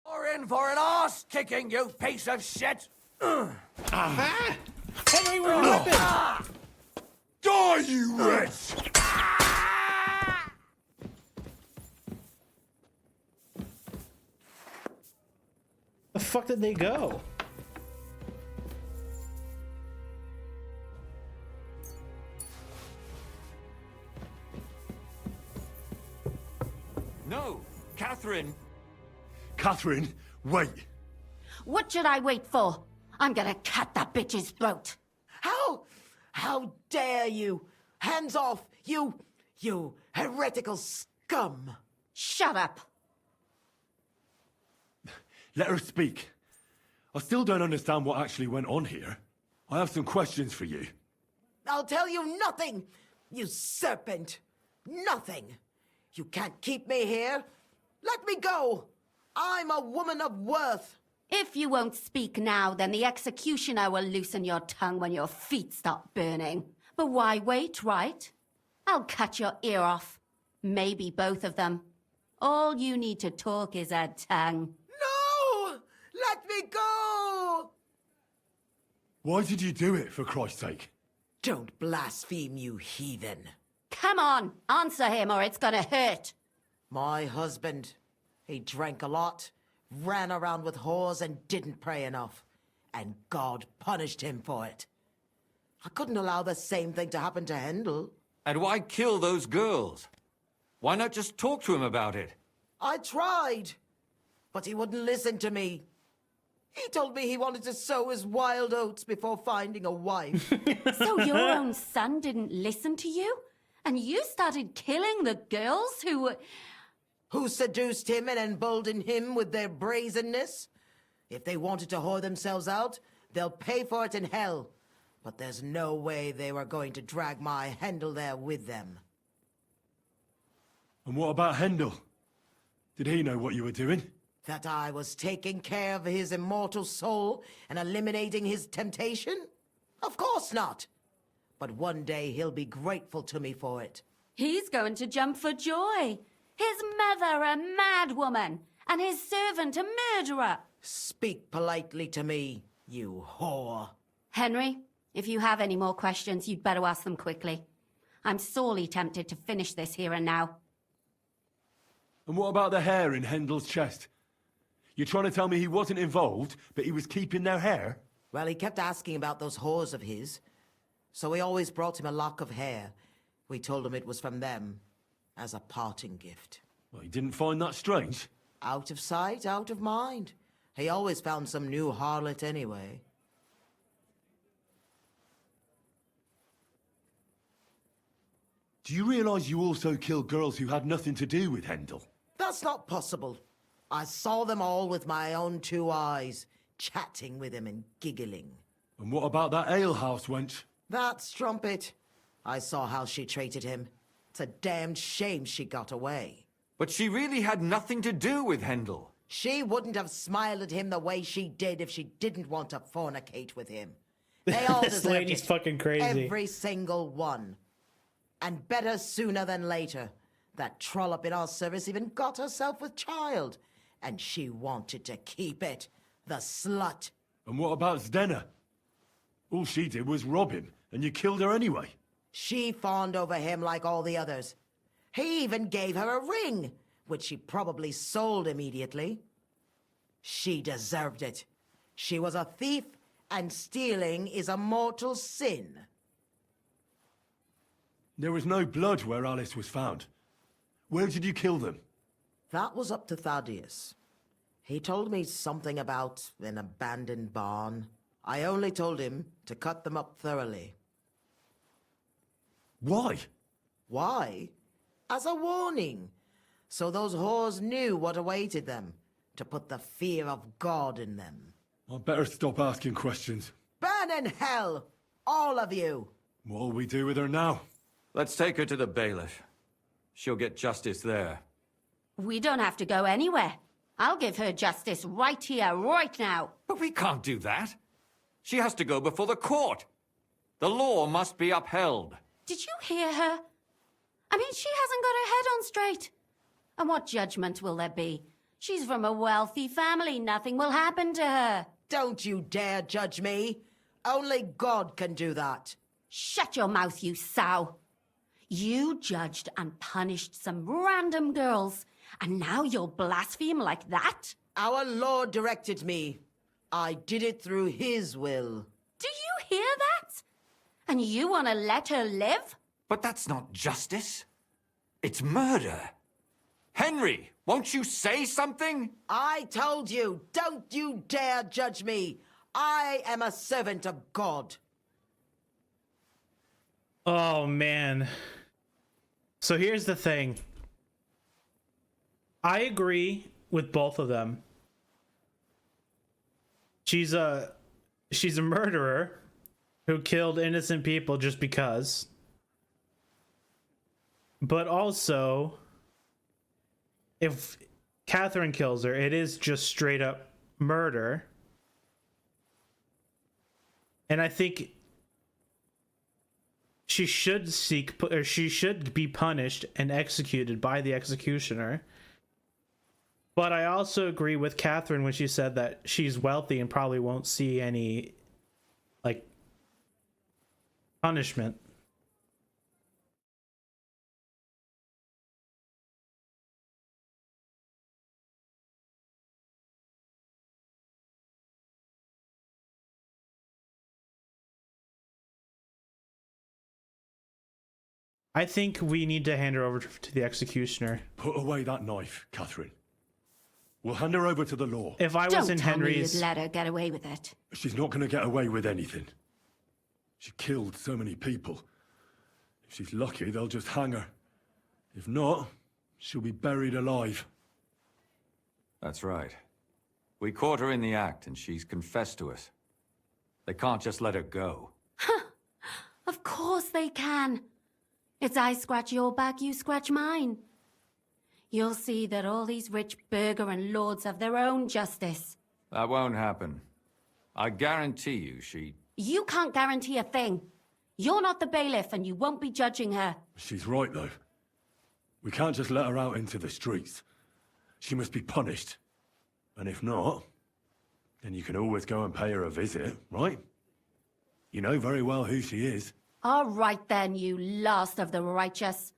You're in for an arse kicking, you piece of shit! Henry, what happened? Die, you wretch! The fuck did they go? No, Catherine. Catherine, wait. What should I wait for? I'm gonna cut that bitch's throat. How dare you? Hands off, you heretical scum! Shut up! Let her speak. I still don't understand what actually went on here. I have some questions for you. I'll tell you nothing, you serpent! Nothing! You can't keep me here! Let me go! I'm a woman of worth! If you won't speak now, then the executioner will loosen your tongue when your feet start burning. But why wait, right? I'll cut your ear off. Maybe both of them. All you need to talk is a tongue. No! Let me go! Why did you do it, for Christ's sake? Don't blaspheme, you heathen. Come on, answer him or it's gonna hurt. My husband, he drank a lot, ran around with whores and didn't pray enough. And God punished him for it. I couldn't allow the same thing to happen to Hendel. And why kill those girls? Why not just talk to him about it? I tried, but he wouldn't listen to me. He told me he wanted to sow his wild oats before finding a wife. So your own son didn't listen to you? And you started killing the girls who seduced him and emboldened him with their brazenness? If they wanted to whore themselves out, they'll pay for it in hell. But there's no way they were going to drag my Hendel there with them. And what about Hendel? Did he know what you were doing? That I was taking care of his immortal soul and eliminating his temptation? Of course not. But one day he'll be grateful to me for it. He's going to jump for joy. His mother a mad woman, and his servant a murderer. Speak politely to me, you whore. Henry, if you have any more questions, you'd better ask them quickly. I'm sorely tempted to finish this here and now. And what about the hair in Hendel's chest? You're trying to tell me he wasn't involved, but he was keeping their hair? Well, he kept asking about those whores of his. So we always brought him a lock of hair. We told him it was from them, as a parting gift. Well, he didn't find that strange? Out of sight, out of mind. He always found some new harlot anyway. Do you realize you also killed girls who had nothing to do with Hendel? That's not possible. I saw them all with my own 2 eyes, chatting with him and giggling. And what about that alehouse wench? That strumpet. I saw how she treated him. It's a damned shame she got away. But she really had nothing to do with Hendel. She wouldn't have smiled at him the way she did if she didn't want to fornicate with him. They all This deserved lady's it. fucking crazy. Every single one. And better sooner than later. That trollop in our service even got herself with child. And she wanted to keep it. The slut. And what about Zdenna? All she did was rob him, and you killed her anyway. She fawned over him like all the others. He even gave her a ring, which she probably sold immediately. She deserved it. She was a thief, and stealing is a mortal sin. There was no blood where Alice was found. Where did you kill them? That was up to Thaddeus. He told me something about an abandoned barn. I only told him to cut them up thoroughly. Why? Why? As a warning. So those whores knew what awaited them. To put the fear of God in them. I'd better stop asking questions. Burn in hell! All of you! What'll we do with her now? Let's take her to the bailiff. She'll get justice there. We don't have to go anywhere. I'll give her justice right here, right now. But we can't do that. She has to go before the court. The law must be upheld. Did you hear her? I mean, she hasn't got her head on straight. And what judgment will there be? She's from a wealthy family. Nothing will happen to her. Don't you dare judge me. Only God can do that. Shut your mouth, you sow. You judged and punished some random girls, and now you'll blaspheme like that? Our Lord directed me. I did it through His will. Do you hear that? And you want to let her live? But that's not justice. It's murder. Henry, won't you say something? I told you, don't you dare judge me. I am a servant of God. Oh, man. So here's the thing. I agree with both of them. She's a murderer who killed innocent people just because. But also, if Catherine kills her, it is just straight up murder. And I think she should she should be punished and executed by the executioner. But I also agree with Catherine when she said that she's wealthy and probably won't see any, like, punishment. I think we need to hand her over to the executioner. Put away that knife, Catherine. We'll hand her over to the law. If I was in Henry's... Don't tell me you'd let her get away with it. She's not going to get away with anything. She killed so many people. If she's lucky, they'll just hang her. If not, she'll be buried alive. That's right. We caught her in the act, and she's confessed to us. They can't just let her go. Of course they can. It's I scratch your back, you scratch mine. You'll see that all these rich burgher and lords have their own justice. That won't happen. I guarantee you she... You can't guarantee a thing. You're not the bailiff and you won't be judging her. She's right, though. We can't just let her out into the streets. She must be punished. And if not, then you can always go and pay her a visit, right? You know very well who she is. All right then, you last of the righteous.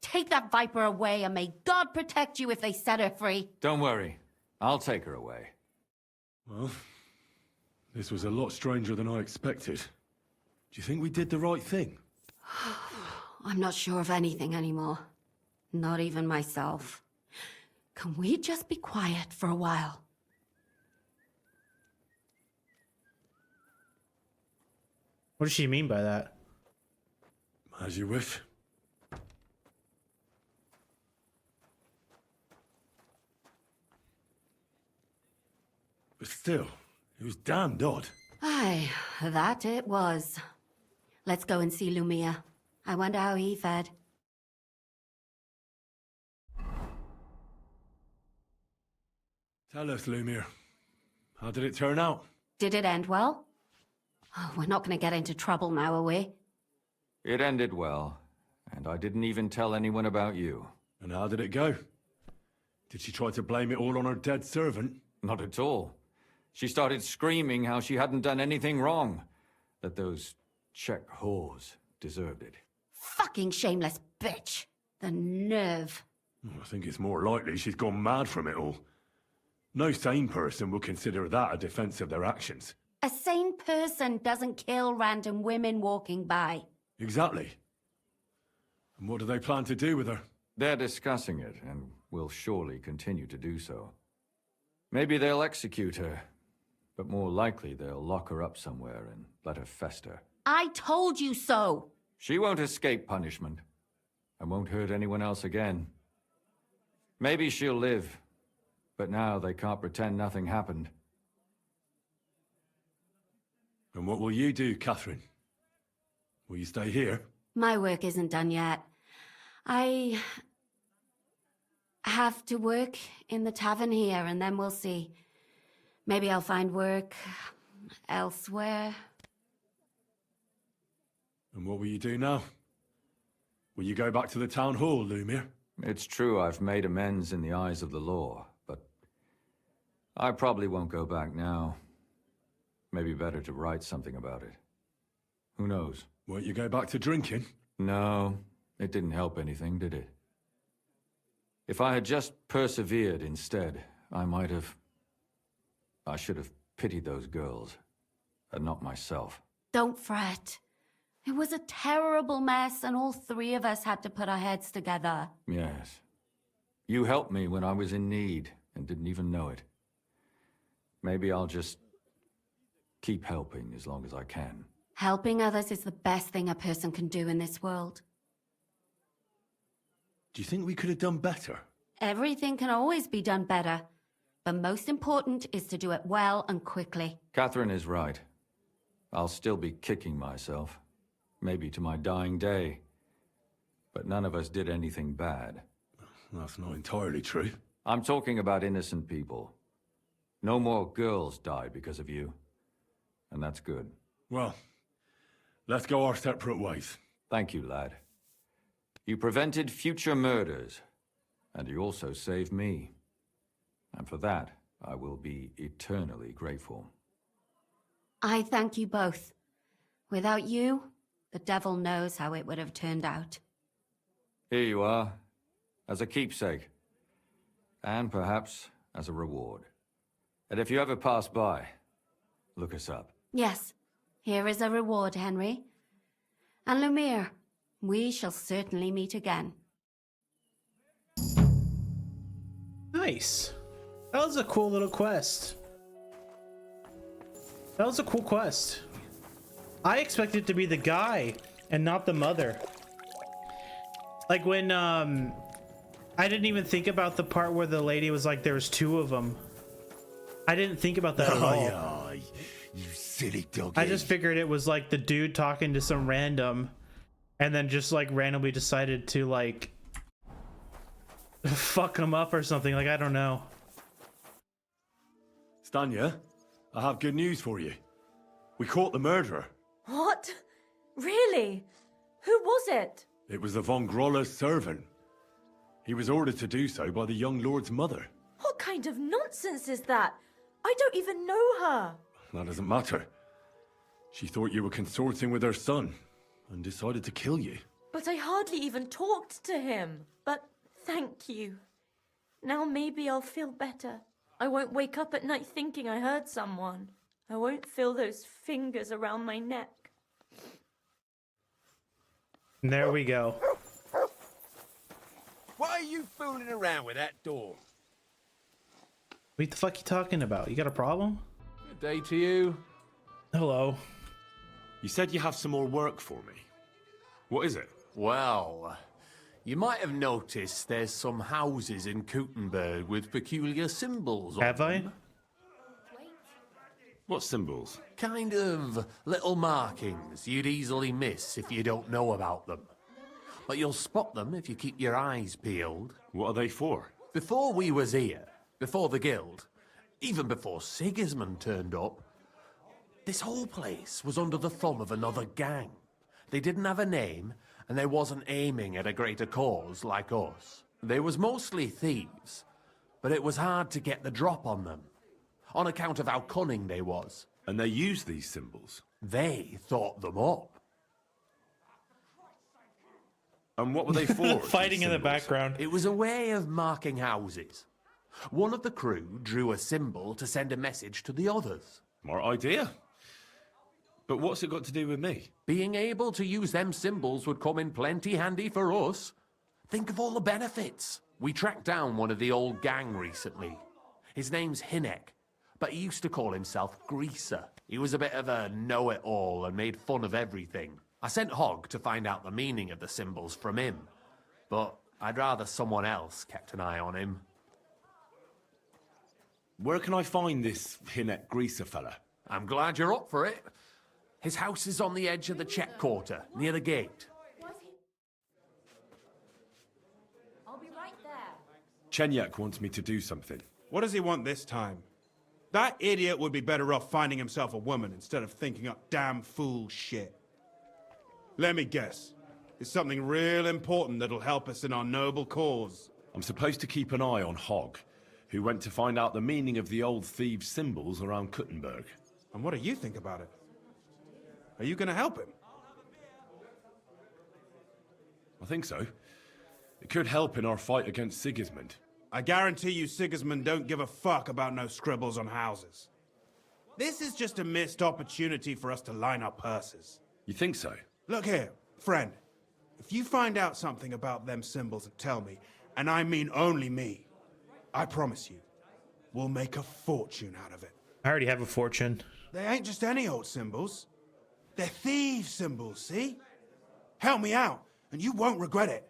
Take that viper away and may God protect you if they set her free. Don't worry. I'll take her away. Well, this was a lot stranger than I expected. Do you think we did the right thing? I'm not sure of anything anymore. Not even myself. Can we just be quiet for a while? What does she mean by that? As you wish. But still, it was damned odd. Aye, that it was. Let's go and see Lumia. I wonder how he fared. Tell us, Lumiere. How did it turn out? Did it end well? Oh, we're not going to get into trouble now, are we? It ended well, and I didn't even tell anyone about you. And how did it go? Did she try to blame it all on her dead servant? Not at all. She started screaming how she hadn't done anything wrong. That those Czech whores deserved it. Fucking shameless bitch. The nerve. I think it's more likely she's gone mad from it all. No sane person would consider that a defense of their actions. A sane person doesn't kill random women walking by. Exactly. And what do they plan to do with her? They're discussing it, and will surely continue to do so. Maybe they'll execute her, but more likely they'll lock her up somewhere and let her fester. I told you so! She won't escape punishment, and won't hurt anyone else again. Maybe she'll live, but now they can't pretend nothing happened. And what will you do, Catherine? Will you stay here? My work isn't done yet. I have to work in the tavern here, and then we'll see. Maybe I'll find work elsewhere. And what will you do now? Will you go back to the town hall, Lumiere? It's true I've made amends in the eyes of the law, but I probably won't go back now. Maybe better to write something about it. Who knows? Won't you go back to drinking? No, it didn't help anything, did it? If I had just persevered instead, I should have pitied those girls, and not myself. Don't fret. It was a terrible mess, and all three of us had to put our heads together. Yes. You helped me when I was in need, and didn't even know it. Maybe I'll just keep helping as long as I can. Helping others is the best thing a person can do in this world. Do you think we could have done better? Everything can always be done better, but most important is to do it well and quickly. Catherine is right. I'll still be kicking myself. Maybe to my dying day. But none of us did anything bad. That's not entirely true. I'm talking about innocent people. No more girls died because of you. And that's good. Well, let's go our separate ways. Thank you, lad. You prevented future murders. And you also saved me. And for that, I will be eternally grateful. I thank you both. Without you, the devil knows how it would have turned out. Here you are, as a keepsake. And perhaps as a reward. And if you ever pass by, look us up. Yes, here is a reward, Henry. And Lumiere, we shall certainly meet again. Nice. That was a cool little quest. That was a cool quest. I expected it to be the guy and not the mother. Like when, I didn't even think about the part where the lady was like, there was two of them. I didn't think about that at all. You silly dog. I just figured it was like the dude talking to some random and then just like randomly decided to like fuck him up or something. Like, I don't know. Stanya, I have good news for you. We caught the murderer. What? Really? Who was it? It was the Von Groller's servant. He was ordered to do so by the young lord's mother. What kind of nonsense is that? I don't even know her. That doesn't matter. She thought you were consorting with her son and decided to kill you. But I hardly even talked to him. But thank you. Now maybe I'll feel better. I won't wake up at night thinking I hurt someone. I won't feel those fingers around my neck. There we go. Why are you fooling around with that door? What the fuck you talking about? You got a problem? Good day to you. Hello. You said you have some more work for me. What is it? Well, you might have noticed there's some houses in Kuttenberg with peculiar symbols on Have I? them. What symbols? Kind of little markings you'd easily miss if you don't know about them. But you'll spot them if you keep your eyes peeled. What are they for? Before we was here, before the guild, even before Sigismund turned up, this whole place was under the thumb of another gang. They didn't have a name, and they wasn't aiming at a greater cause like us. They was mostly thieves, but it was hard to get the drop on them, on account of how cunning they was. And they used these symbols? They thought them up. And what were they for? Fighting in the background. It was a way of marking houses. One of the crew drew a symbol to send a message to the others. Smart idea. But what's it got to do with me? Being able to use them symbols would come in plenty handy for us. Think of all the benefits. We tracked down one of the old gang recently. His name's Hinek, but he used to call himself Greaser. He was a bit of a know-it-all and made fun of everything. I sent Hogg to find out the meaning of the symbols from him, but I'd rather someone else kept an eye on him. Where can I find this Hinek Greaser fella? I'm glad you're up for it. His house is on the edge of the check quarter, near the gate. I'll be right there. Chenyak wants me to do something. What does he want this time? That idiot would be better off finding himself a woman instead of thinking up damn fool shit. Let me guess. It's something real important that'll help us in our noble cause. I'm supposed to keep an eye on Hogg, who went to find out the meaning of the old thieves' symbols around Kuttenberg. And what do you think about it? Are you gonna help him? I think so. It could help in our fight against Sigismund. I guarantee you Sigismund don't give a fuck about no scribbles on houses. This is just a missed opportunity for us to line our purses. You think so? Look here, friend. If you find out something about them symbols and tell me, and I mean only me, I promise you, we'll make a fortune out of it. I already have a fortune. They ain't just any old symbols. They're thieves' symbols, see? Help me out, and you won't regret it.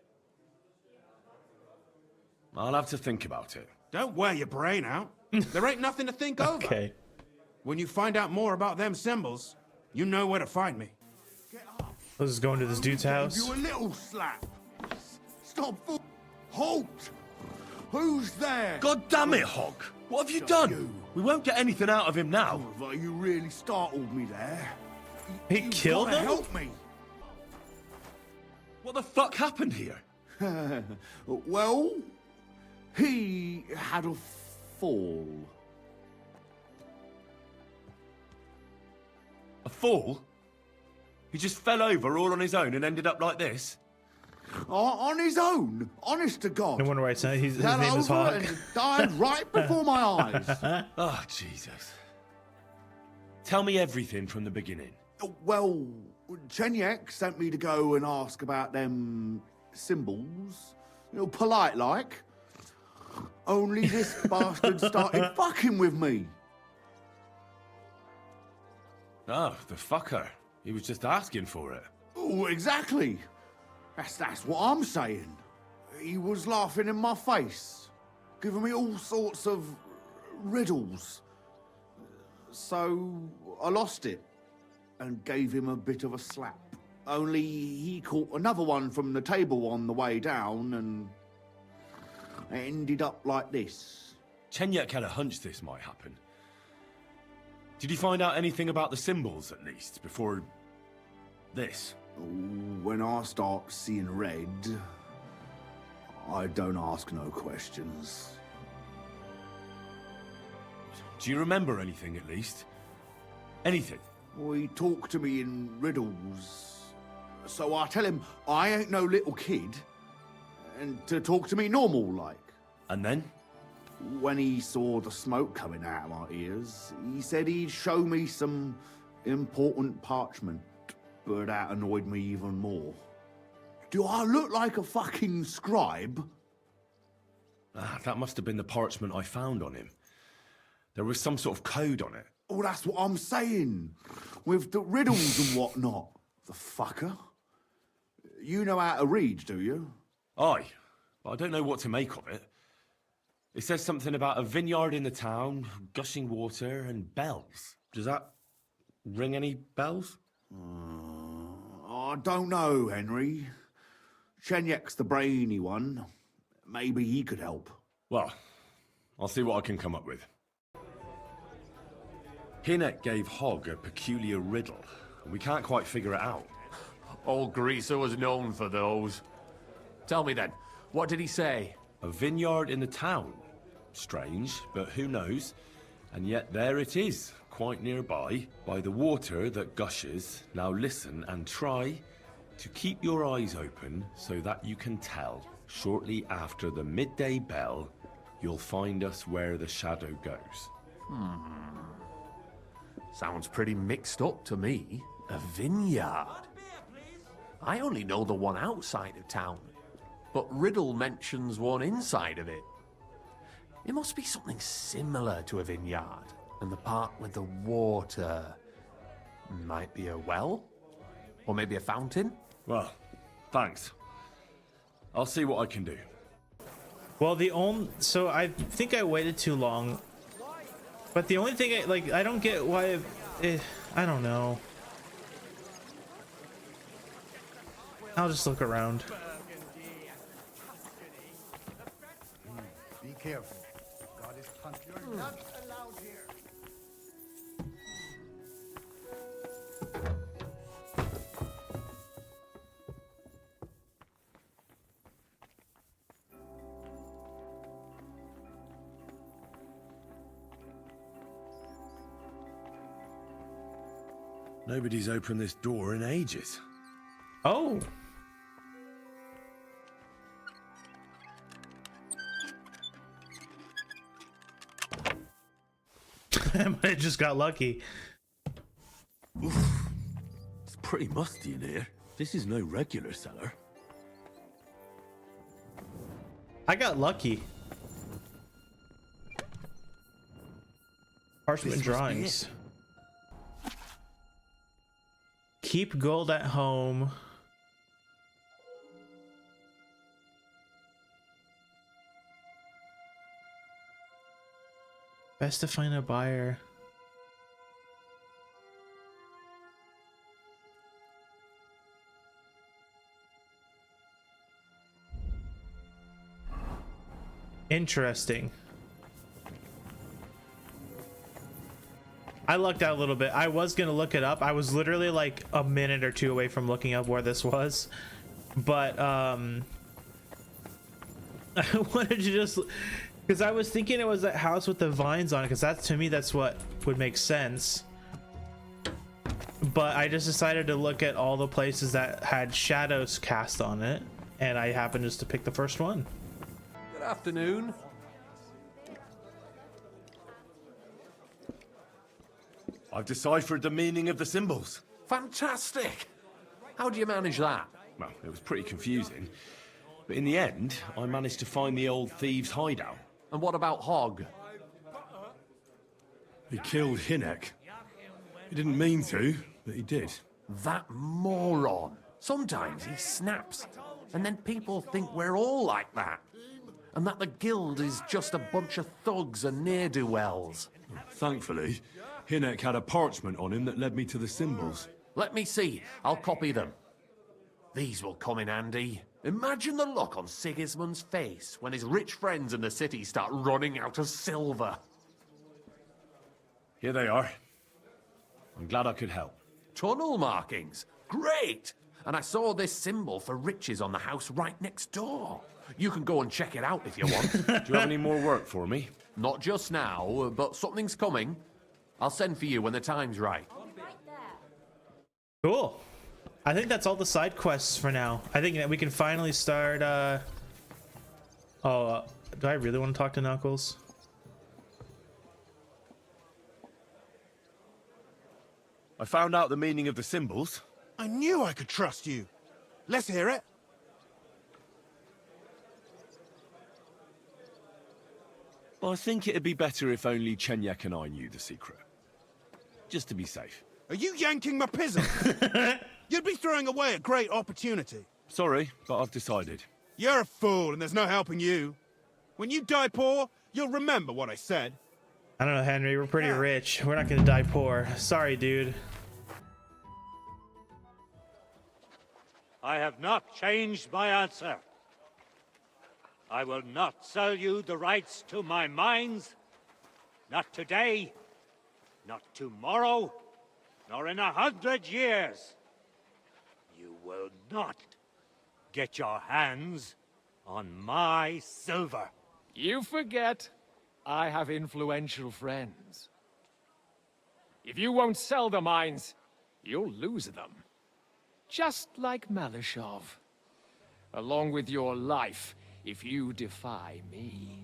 I'll have to think about it. Don't wear your brain out. There ain't nothing to think over. Okay. When you find out more about them symbols, you know where to find me. Let's just go into this dude's house. You a little slap. Stop. Halt! Who's there? God damn it, Hog! What have you done? We won't get anything out of him now. Oh, you really startled me there. He killed him? Help me. What the fuck happened here? Well, he had a fall. A fall? He just fell over all on his own and ended up like this? On his own, honest to God. No wonder why his name is Fell Hog. over and died right before my eyes. Oh, Jesus. Tell me everything from the beginning. Well, Chenyek sent me to go and ask about them symbols. You know, polite like. Only this bastard started fucking with me. Oh, the fucker. He was just asking for it. Oh, exactly. That's what I'm saying. He was laughing in my face, giving me all sorts of riddles. So I lost it and gave him a bit of a slap. Only he caught another one from the table on the way down and it ended up like this. Chenyek had a hunch this might happen. Did you find out anything about the symbols, at least, before this? When I start seeing red, I don't ask no questions. Do you remember anything, at least? Anything? Well, he talked to me in riddles. So I tell him I ain't no little kid, and to talk to me normal like. And then? When he saw the smoke coming out of my ears, he said he'd show me some important parchment, but that annoyed me even more. Do I look like a fucking scribe? Ah, that must have been the parchment I found on him. There was some sort of code on it. Oh, that's what I'm saying. With the riddles and whatnot. The fucker. You know how to read, do you? Aye, but I don't know what to make of it. It says something about a vineyard in the town, gushing water, and bells. Does that ring any bells? I don't know, Henry. Chenyek's the brainy one. Maybe he could help. Well, I'll see what I can come up with. Hinek gave Hog a peculiar riddle, and we can't quite figure it out. Old Greaser was known for those. Tell me then, what did he say? A vineyard in the town. Strange, but who knows? And yet there it is, quite nearby, by the water that gushes. Now listen and try to keep your eyes open so that you can tell. Shortly after the midday bell, you'll find us where the shadow goes. Sounds pretty mixed up to me. A vineyard. I only know the one outside of town, but Riddle mentions one inside of it. It must be something similar to a vineyard, and the part with the water might be a well? Or maybe a fountain? Well, thanks. I'll see what I can do. Well, so I think I waited too long, but the only thing I don't get why I don't know. I'll just look around. Be careful. God is punishing. You're not allowed here. Nobody's opened this door in ages. Oh. I just got lucky. Oof. It's pretty musty in here. This is no regular cellar. I got lucky. Parchment drawings. keep gold at home. Best to find a buyer. Interesting. I lucked out a little bit. I was gonna look it up. I was literally like a minute or two away from looking up where this was, but I wanted to just, because I was thinking it was that house with the vines on it, because that's, to me, that's what would make sense. But I just decided to look at all the places that had shadows cast on it, and I happened just to pick the first one. Good afternoon. I've deciphered the meaning of the symbols. Fantastic. How do you manage that? Well, it was pretty confusing. But in the end, I managed to find the old thieves' hideout. And what about Hogg? He killed Hinek. He didn't mean to, but he did. That moron. Sometimes he snaps, and then people think we're all like that. And that the guild is just a bunch of thugs and ne'er-do-wells. Thankfully, Hinek had a parchment on him that led me to the symbols. Let me see. I'll copy them. These will come in handy. Imagine the look on Sigismund's face when his rich friends in the city start running out of silver. Here they are. I'm glad I could help. Tunnel markings. Great! And I saw this symbol for riches on the house right next door. You can go and check it out if you want. Do you have any more work for me? Not just now, but something's coming. I'll send for you when the time's right. Cool. I think that's all the side quests for now. I think that we can finally start, do I really want to talk to Knuckles? I found out the meaning of the symbols. I knew I could trust you. Let's hear it. Well, I think it'd be better if only Chenyek and I knew the secret. Just to be safe. Are you yanking my pizzle? You'd be throwing away a great opportunity. Sorry, but I've decided. You're a fool, and there's no helping you. When you die poor, you'll remember what I said. I don't know, Henry. We're pretty rich. We're not gonna die poor. Sorry, dude. I have not changed my answer. I will not sell you the rights to my mines. Not today, not tomorrow, nor in 100 years. You will not get your hands on my silver. You forget I have influential friends. If you won't sell the mines, you'll lose them. Just like Malishov. Along with your life, if you defy me.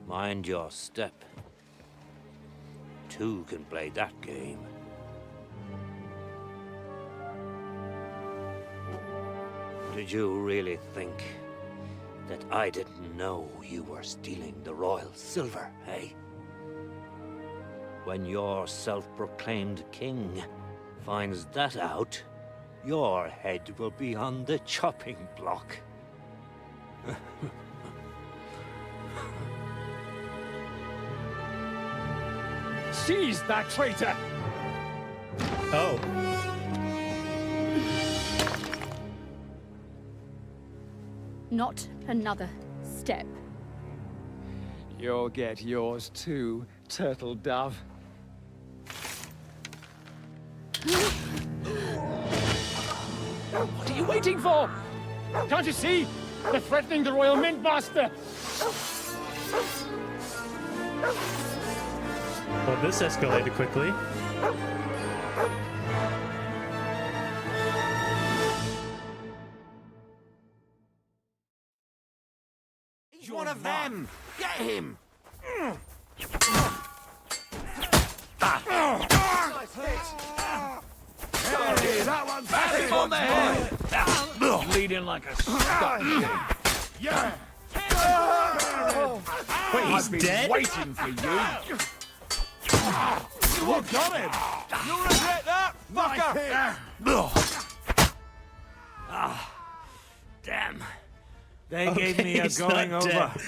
Mind your step. Two can play that game. Did you really think that I didn't know you were stealing the royal silver, eh? When your self-proclaimed king finds that out, your head will be on the chopping block. Seize that traitor! Oh. Not another step. You'll get yours too, turtle dove. What are you waiting for? Can't you see? They're threatening the Royal Mint Master! Well, this escalated quickly. He's one of them! Get him! Hey, that one's Back him on the head! Bleeding like a stuck pig. Yeah! Wait, he's I've been dead? waiting for you. You got him! You'll regret that, fucker! Damn. They Okay, gave me a he's going not over. dead.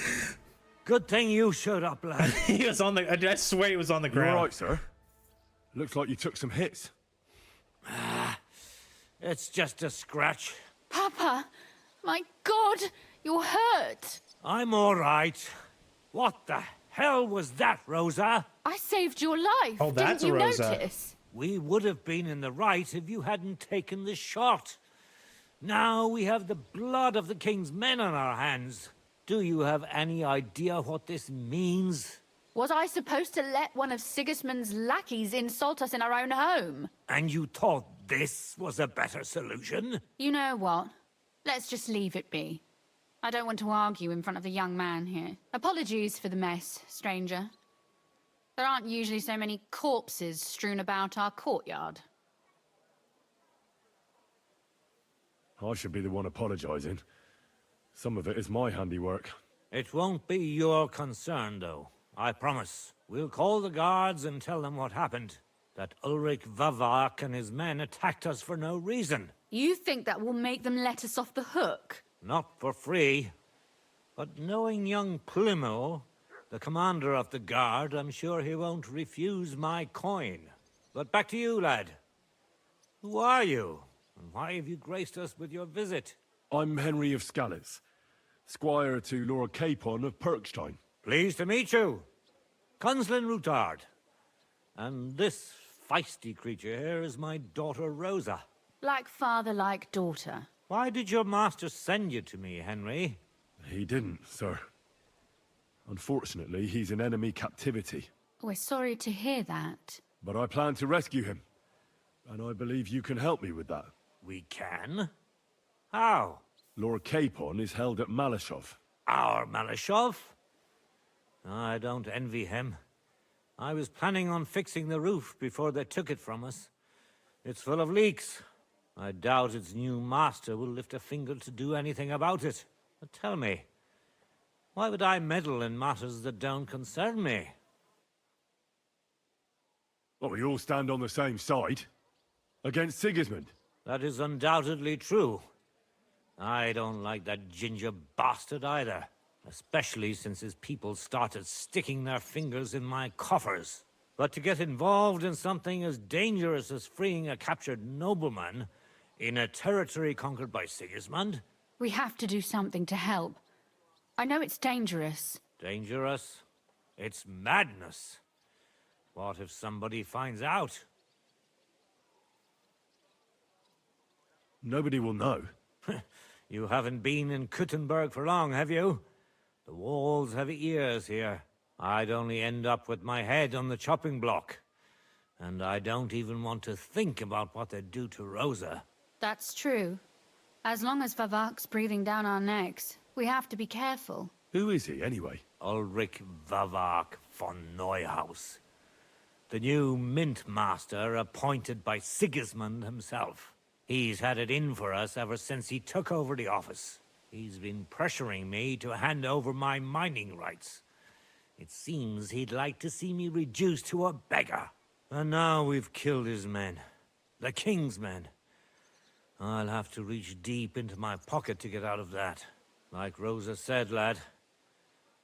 Good thing you showed up, lad. He was on the. I swear he was on the You ground. all right, sir? Looks like you took some hits. It's just a scratch. Papa, my God, you're hurt. I'm all right. What the hell was that, Rosa? I saved your life. Oh, that's Didn't you Rosa. notice? We would have been in the right if you hadn't taken the shot. Now we have the blood of the king's men on our hands. Do you have any idea what this means? Was I supposed to let one of Sigismund's lackeys insult us in our own home? And you thought this was a better solution? You know what? Let's just leave it be. I don't want to argue in front of the young man here. Apologies for the mess, stranger. There aren't usually so many corpses strewn about our courtyard. I should be the one apologising. Some of it is my handiwork. It won't be your concern, though. I promise. We'll call the guards and tell them what happened. That Ulrich Vavak and his men attacked us for no reason. You think that will make them let us off the hook? Not for free. But knowing young Plymouth, the commander of the guard, I'm sure he won't refuse my coin. But back to you, lad. Who are you? And why have you graced us with your visit? I'm Henry of Scalitz, squire to Lord Capon of Perkstein. Pleased to meet you. Conslin Routard. And this feisty creature here is my daughter Rosa. Like father, like daughter. Why did your master send you to me, Henry? He didn't, sir. Unfortunately, he's in enemy captivity. We're sorry to hear that. But I plan to rescue him. And I believe you can help me with that. We can? How? Lord Capon is held at Malashov. Our Malashov? I don't envy him. I was planning on fixing the roof before they took it from us. It's full of leaks. I doubt its new master will lift a finger to do anything about it. But tell me, why would I meddle in matters that don't concern me? Well, we all stand on the same side. Against Sigismund. That is undoubtedly true. I don't like that ginger bastard either. Especially since his people started sticking their fingers in my coffers. But to get involved in something as dangerous as freeing a captured nobleman in a territory conquered by Sigismund? We have to do something to help. I know it's dangerous. Dangerous? It's madness. What if somebody finds out? Nobody will know. You haven't been in Kuttenberg for long, have you? The walls have ears here. I'd only end up with my head on the chopping block. And I don't even want to think about what they'd do to Rosa. That's true. As long as Vavak's breathing down our necks, we have to be careful. Who is he, anyway? Ulrich Vavak von Neuhaus. The new mint master appointed by Sigismund himself. He's had it in for us ever since he took over the office. He's been pressuring me to hand over my mining rights. It seems he'd like to see me reduced to a beggar. And now we've killed his men. The king's men. I'll have to reach deep into my pocket to get out of that. Like Rosa said, lad.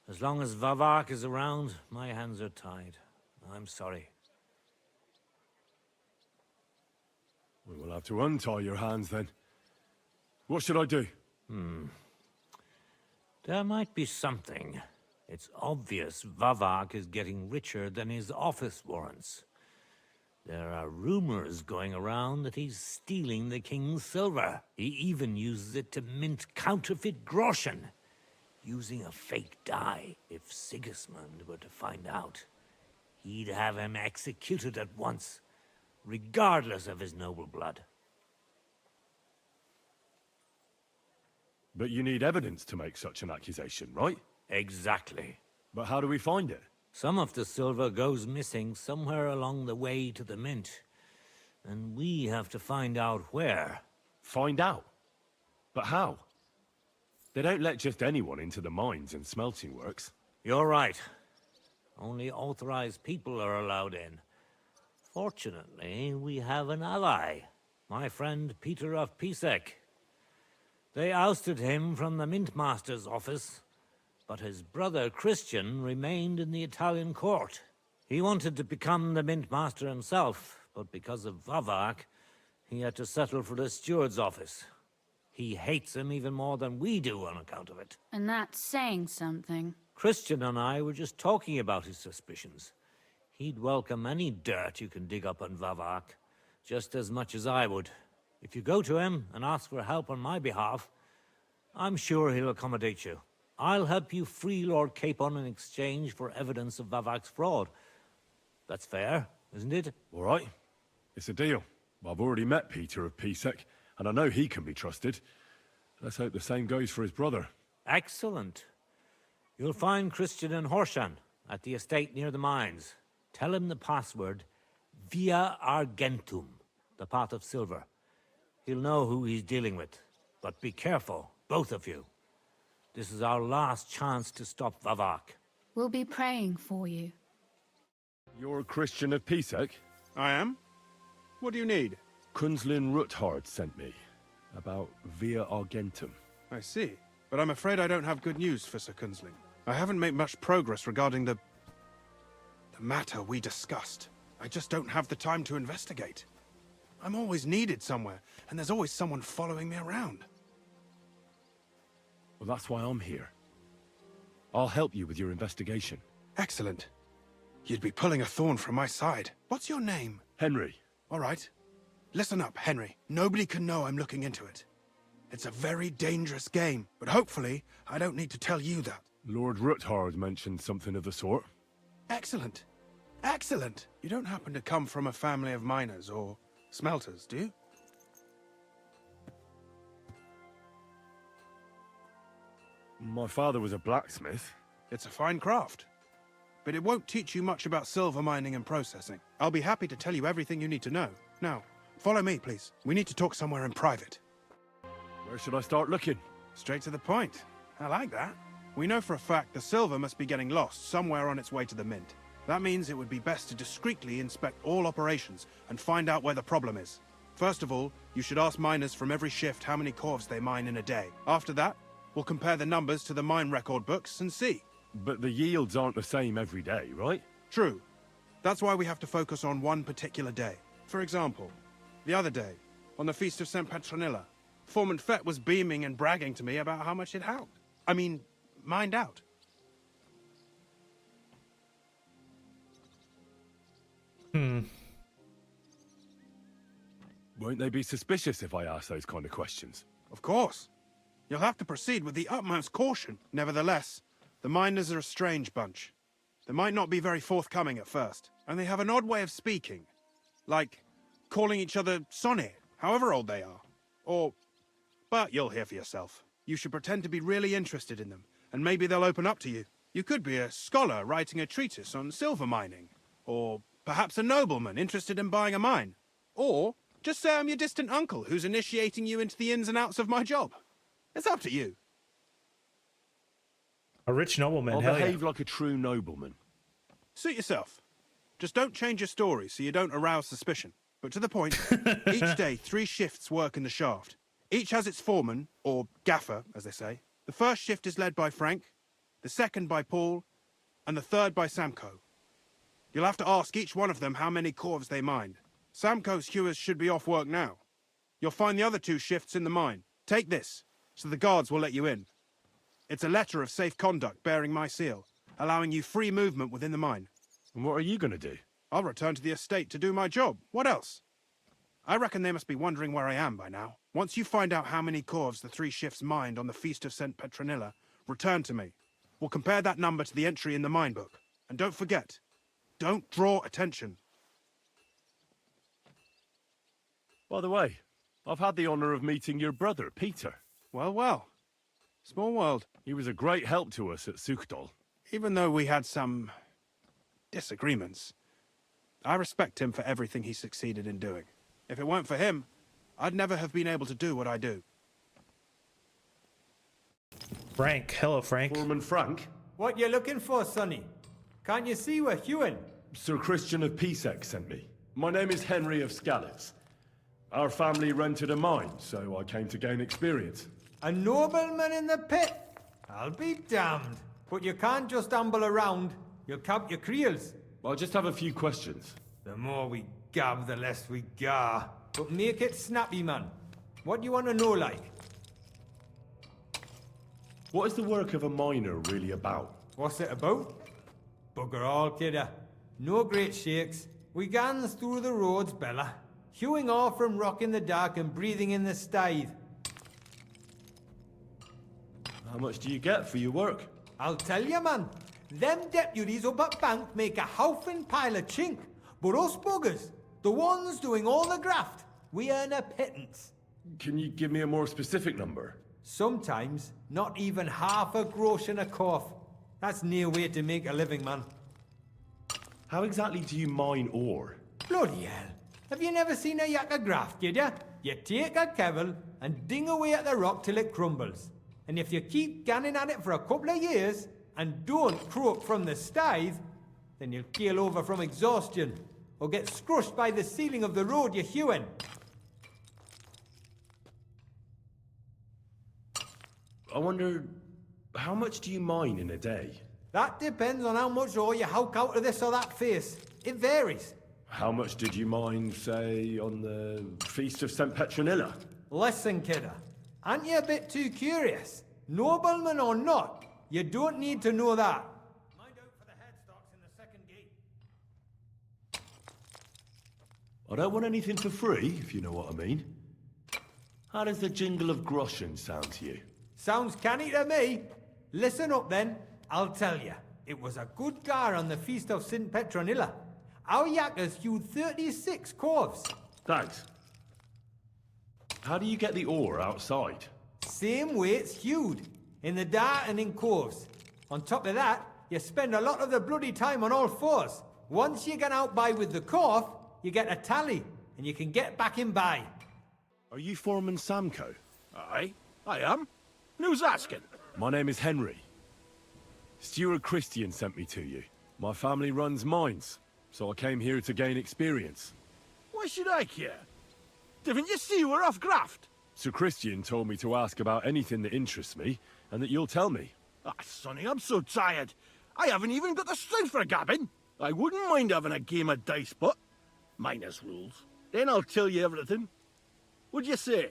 As long as Vavak is around, my hands are tied. I'm sorry. We will have to untie your hands then. What should I do? There might be something. It's obvious Vavak is getting richer than his office warrants. There are rumors going around that he's stealing the king's silver. He even uses it to mint counterfeit groschen, using a fake die. If Sigismund were to find out, he'd have him executed at once, regardless of his noble blood. But you need evidence to make such an accusation, right? Exactly. But how do we find it? Some of the silver goes missing somewhere along the way to the mint. And we have to find out where. Find out? But how? They don't let just anyone into the mines and smelting works. You're right. Only authorized people are allowed in. Fortunately, we have an ally. My friend Peter of Pisek. They ousted him from the Mintmaster's office, but his brother Christian remained in the Italian court. He wanted to become the Mintmaster himself, but because of Vavak, he had to settle for the steward's office. He hates him even more than we do on account of it. And that's saying something. Christian and I were just talking about his suspicions. He'd welcome any dirt you can dig up on Vavak, just as much as I would. If you go to him and ask for help on my behalf, I'm sure he'll accommodate you. I'll help you free Lord Capon in exchange for evidence of Vavak's fraud. That's fair, isn't it? All right. It's a deal. I've already met Peter of Pisek, and I know he can be trusted. Let's hope the same goes for his brother. Excellent. You'll find Christian and Horshan at the estate near the mines. Tell him the password, Via Argentum, the path of silver. He'll know who he's dealing with. But be careful, both of you. This is our last chance to stop Vavak. We'll be praying for you. You're a Christian of Pisek? I am. What do you need? Kunzlin Ruthard sent me about Via Argentum. I see. But I'm afraid I don't have good news for Sir Kunzling. I haven't made much progress regarding the matter we discussed. I just don't have the time to investigate. I'm always needed somewhere, and there's always someone following me around. Well, that's why I'm here. I'll help you with your investigation. Excellent. You'd be pulling a thorn from my side. What's your name? Henry. All right. Listen up, Henry. Nobody can know I'm looking into it. It's a very dangerous game, but hopefully I don't need to tell you that. Lord Ruthard mentioned something of the sort. Excellent. Excellent. You don't happen to come from a family of miners or smelters, do you? My father was a blacksmith. It's a fine craft, but it won't teach you much about silver mining and processing. I'll be happy to tell you everything you need to know. Now, follow me, please. We need to talk somewhere in private. Where should I start looking? Straight to the point. I like that. We know for a fact the silver must be getting lost somewhere on its way to the mint. That means it would be best to discreetly inspect all operations and find out where the problem is. First of all, you should ask miners from every shift how many corves they mine in a day. After that, we'll compare the numbers to the mine record books and see. But the yields aren't the same every day, right? True. That's why we have to focus on one particular day. For example, the other day, on the Feast of St. Petronilla, Foreman Fett was beaming and bragging to me about how much it helped. Mined out. Won't they be suspicious if I ask those kind of questions? Of course. You'll have to proceed with the utmost caution. Nevertheless, the miners are a strange bunch. They might not be very forthcoming at first, and they have an odd way of speaking. Like calling each other Sonny, however old they are. But you'll hear for yourself. You should pretend to be really interested in them, and maybe they'll open up to you. You could be a scholar writing a treatise on silver mining, or perhaps a nobleman interested in buying a mine. Or just say I'm your distant uncle who's initiating you into the ins and outs of my job. It's up to you. A rich nobleman, I'll hell behave yeah. like a true nobleman. Suit yourself. Just don't change your story so you don't arouse suspicion. But to the point, each day 3 shifts work in the shaft. Each has its foreman, or gaffer, as they say. The first shift is led by Frank, the second by Paul, and the third by Samko. You'll have to ask each one of them how many corves they mined. Samko's hewers should be off work now. You'll find the other 2 shifts in the mine. Take this, so the guards will let you in. It's a letter of safe conduct bearing my seal, allowing you free movement within the mine. And what are you going to do? I'll return to the estate to do my job. What else? I reckon they must be wondering where I am by now. Once you find out how many corves the 3 shifts mined on the Feast of St. Petronilla, return to me. We'll compare that number to the entry in the mine book. And don't forget, don't draw attention. By the way, I've had the honor of meeting your brother, Peter. Well, well. Small world. He was a great help to us at Sukhdal. Even though we had some disagreements, I respect him for everything he succeeded in doing. If it weren't for him, I'd never have been able to do what I do. Frank. Hello, Frank. Foreman Frank? What you looking for, Sonny? Can't you see we're hewing? Sir Christian of Peacex sent me. My name is Henry of Skalitz. Our family rented a mine, so I came to gain experience. A nobleman in the pit? I'll be damned. But you can't just amble around. You'll cap your creels. I'll just have a few questions. The more we gab, the less we gar. But make it snappy, man. What do you want to know, like? What is the work of a miner really about? What's it about? Bugger all, kidder. No great shakes. We gans through the roads, Bella. Hewing off from rock in the dark and breathing in the stithe. How much do you get for your work? I'll tell you, man. Them deputies up at bank make a howfing pile of chink. But us buggers, the ones doing all the graft, we earn a pittance. Can you give me a more specific number? Sometimes, not even half a grosh and a cough. That's near way to make a living, man. How exactly do you mine ore? Bloody hell. Have you never seen a yakka graft, kid ya? You take a kevel and ding away at the rock till it crumbles. And if you keep ganning at it for a couple of years and don't croak from the stithe, then you'll keel over from exhaustion or get scrushed by the ceiling of the road you're hewing. I wonder, how much do you mine in a day? That depends on how much ore you howk out of this or that face. It varies. How much did you mine, say, on the Feast of St. Petronilla? Listen, kidder. Aren't you a bit too curious? Nobleman or not, you don't need to know that. Mind out for the headstocks in the second gate. I don't want anything for free, if you know what I mean. How does the jingle of groschen sound to you? Sounds canny to me. Listen up then, I'll tell you. It was a good gar on the Feast of St. Petronilla. Our yakkers hewed 36 corves. Thanks. How do you get the ore outside? Same way it's hewed, in the dart and in corves. On top of that, you spend a lot of the bloody time on all fours. Once you get out by with the corve, you get a tally, and you can get back in by. Are you Foreman Samco? Aye, I am. And who's asking? My name is Henry. Steward Christian sent me to you. My family runs mines, so I came here to gain experience. Why should I care? Didn't you see we're off graft? Sir Christian told me to ask about anything that interests me, and that you'll tell me. Ah, Sonny, I'm so tired. I haven't even got the strength for gabbing. I wouldn't mind having a game of dice, but minus rules. Then I'll tell you everything. What'd you say?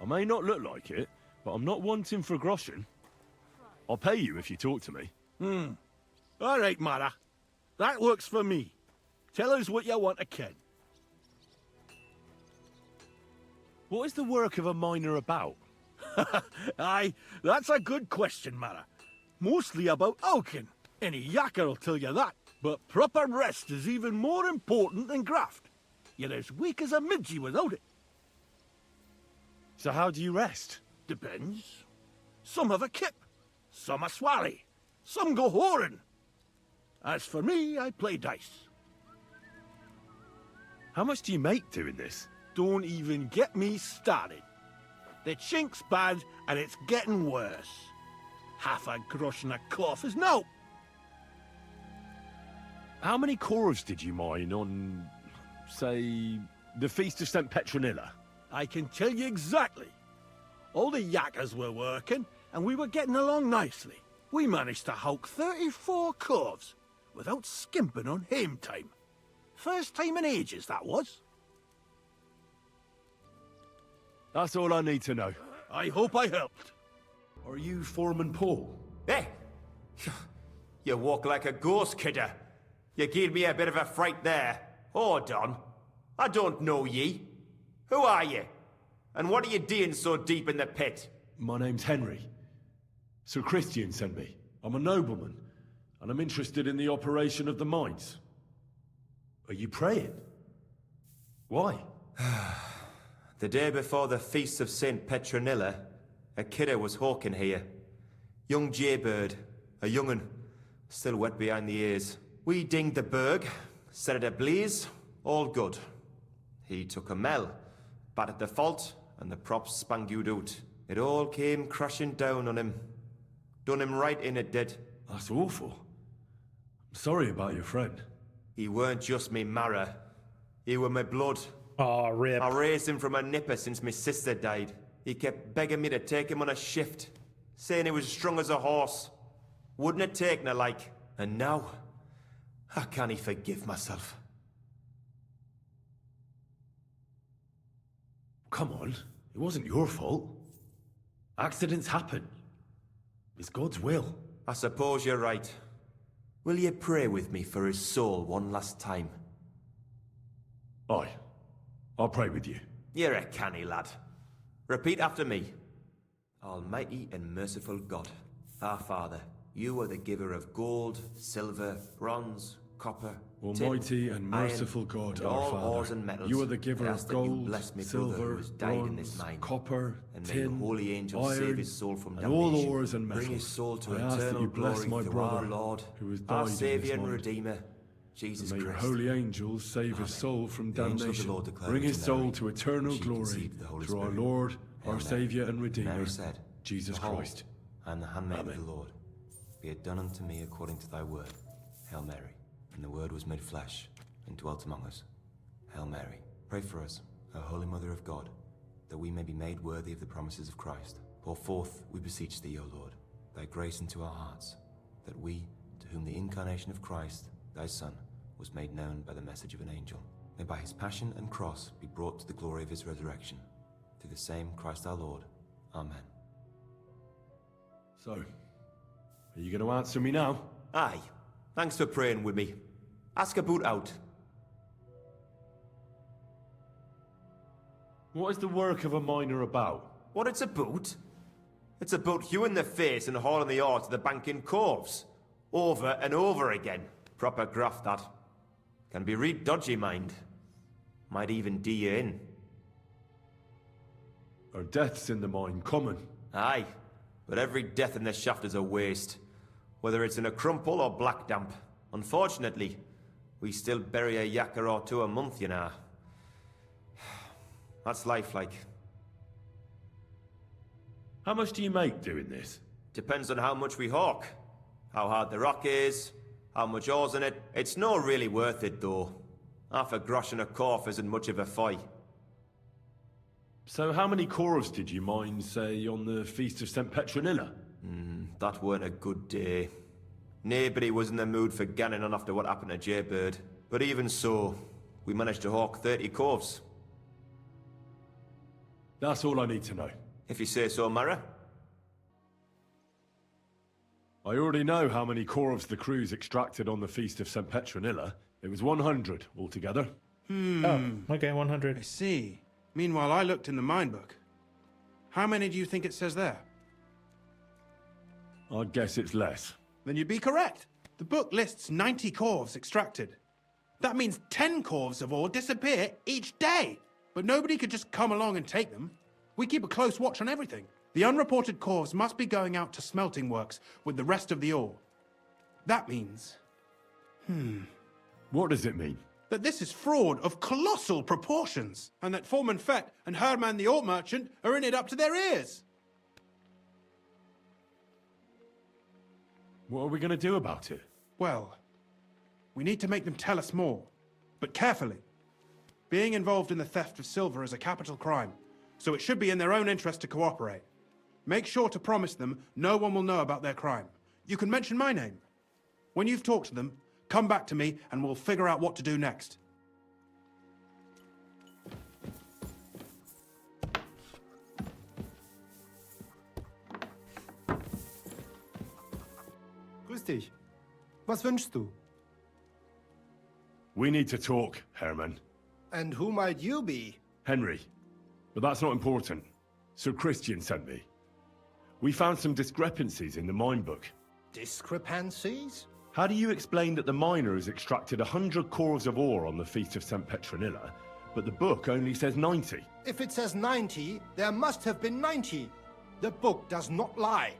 I may not look like it, but I'm not wanting for groschen. I'll pay you if you talk to me. All right, Mara. That works for me. Tell us what you want to ken. What is the work of a miner about? Aye, that's a good question, Mara. Mostly about oaken. Any yakker will tell you that. But proper rest is even more important than graft. You're as weak as a midgie without it. So how do you rest? Depends. Some have a kip. Some a swally. Some go whoring. As for me, I play dice. How much do you make doing this? Don't even get me started. The chink's bad, and it's getting worse. Half a grosh and a cough is no. How many corves did you mine on, say, the Feast of St. Petronilla? I can tell you exactly. All the yakkers were working, and we were getting along nicely. We managed to howk 34 corves, without skimping on hame time. First time in ages, that was. That's all I need to know. I hope I helped. Are you Foreman Paul? Hey! You walk like a ghost, kidder. You gave me a bit of a fright there. Hold on. I don't know ye. Who are you? And what are you doing so deep in the pit? My name's Henry. Sir Christian sent me. I'm a nobleman, and I'm interested in the operation of the mines. Are you praying? Why? The day before the Feast of St. Petronilla, a kidder was hawking here. Young jaybird, a young'un, still wet behind the ears. We dinged the berg, Set it ablaze, all good. He took a mell, battered the fault, and the props spangued out. It all came crashing down on him. Done him right in, it did. That's awful. I'm sorry about your friend. He weren't just me marrow. He were my blood. Aw, rip. I raised him from a nipper since my sister died. He kept begging me to take him on a shift, saying he was strong as a horse. Wouldn't have taken her like. And now, I can't forgive myself. Come on, it wasn't your fault. Accidents happen. It's God's will. I suppose you're right. Will you pray with me for his soul one last time? Aye. I'll pray with you. You're a canny lad. Repeat after me. Almighty and merciful God, our Father, you are the giver of gold, silver, bronze, copper, Almighty tin, and merciful iron, God, and our all Father, ores and metals. you are the giver I of ask that you gold, bless me brother who silver, has died in this bronze, mine. copper, And may tin, the holy angels iron, save his soul from and damnation. all ores and metals. Bring his soul to I ask that eternal you bless glory my through brother our Lord, who has our died in Saviour this and mine. Redeemer, Jesus And may your Christ. holy angels save his soul from The angel of the damnation. Lord declared Bring unto his soul Mary, to eternal she glory conceived the Holy through our Spirit. Lord, Hail our Mary. Saviour and Redeemer, Mary said, Jesus Behold, Christ. I am the handmaid Amen. of the Lord. Be it done unto me according to thy word. Hail Mary. And the Word was made flesh and dwelt among us. Hail Mary. Pray for us, O Holy Mother of God, that we may be made worthy of the promises of Christ. Pour forth, we beseech thee, O Lord, thy grace into our hearts, that we, to whom the incarnation of Christ, thy Son, was made known by the message of an angel, may by his passion and cross be brought to the glory of his resurrection. Through the same Christ our Lord. Amen. So, are you going to answer me now? Aye. Thanks for praying with me. Ask about out. What is the work of a miner about? What it's about? It's about hewing the face and hauling the ore to the bank in coves. Over and over again. Proper graft, that. Can be real dodgy, mind. Might even do you in. Are deaths in the mine common? Aye. But every death in the shaft is a waste. Whether it's in a crumple or black damp. Unfortunately, we still bury a yakka or two a month, you know. That's life like. How much do you make doing this? Depends on how much we hawk. How hard the rock is, how much ore's in it. It's not really worth it, though. Half a grosh and a corf isn't much of a fight. So how many corves did you mine, say, on the Feast of St. Petronilla? That weren't a good day. Nobody was in the mood for ganning on after what happened to Jaybird. But even so, we managed to hawk 30 corves. That's all I need to know. If you say so, Mara. I already know how many corves the crews extracted on the Feast of St. Petronilla. It was 100 altogether. Oh, okay, 100. I see. Meanwhile, I looked in the mine book. How many do you think it says there? I'd guess it's less. Then you'd be correct. The book lists 90 corves extracted. That means 10 corves of ore disappear each day. But nobody could just come along and take them. We keep a close watch on everything. The unreported corves must be going out to smelting works with the rest of the ore. That means... What does it mean? that this is fraud of colossal proportions, and that Foreman Fett and Herman the ore merchant are in it up to their ears. What are we going to do about it? Well, we need to make them tell us more, but carefully. Being involved in the theft of silver is a capital crime, so it should be in their own interest to cooperate. Make sure to promise them no one will know about their crime. You can mention my name. When you've talked to them, come back to me and we'll figure out what to do next. Grüß dich. Was wünschst du? We need to talk, Herman. And who might you be? Henry. But that's not important. Sir Christian sent me. We found some discrepancies in the mine book. Discrepancies? How do you explain that the miner has extracted 100 cores of ore on the Feast of St. Petronilla, but the book only says 90? If it says 90, there must have been 90. The book does not lie.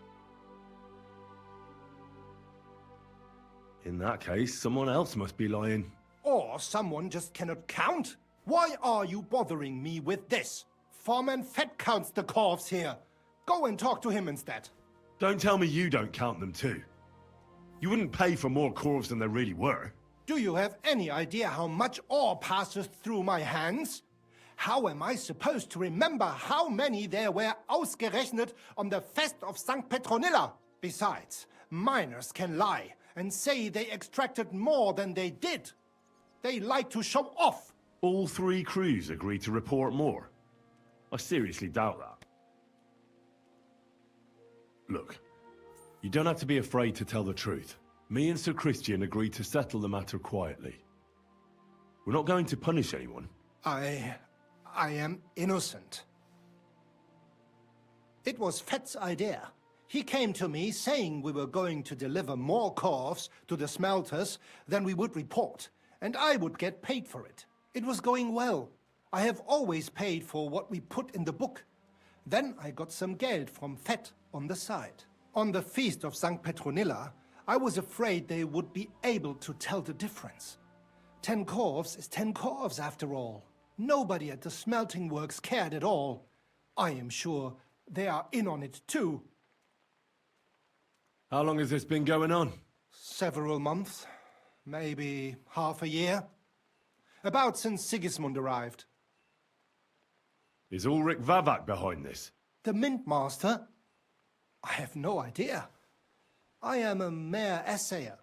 In that case, someone else must be lying. Or someone just cannot count? Why are you bothering me with this? Foreman Fett counts the corves here. Go and talk to him instead. Don't tell me you don't count them too. You wouldn't pay for more corves than there really were. Do you have any idea how much ore passes through my hands? How am I supposed to remember how many there were ausgerechnet on the Fest of St. Petronilla? Besides, miners can lie and say they extracted more than they did. They like to show off. All 3 crews agreed to report more. I seriously doubt that. Look, you don't have to be afraid to tell the truth. Me and Sir Christian agreed to settle the matter quietly. We're not going to punish anyone. I am innocent. It was Fett's idea. He came to me saying we were going to deliver more corves to the smelters than we would report, and I would get paid for it. It was going well. I have always paid for what we put in the book. Then I got some geld from Fett on the side. On the feast of St. Petronilla, I was afraid they would be able to tell the difference. 10 corves is 10 corves after all. Nobody at the smelting works cared at all. I am sure they are in on it too. How long has this been going on? Several months. Maybe half a year. About since Sigismund arrived. Is Ulrich Vavak behind this? The Mint Master? I have no idea. I am a mere assayer.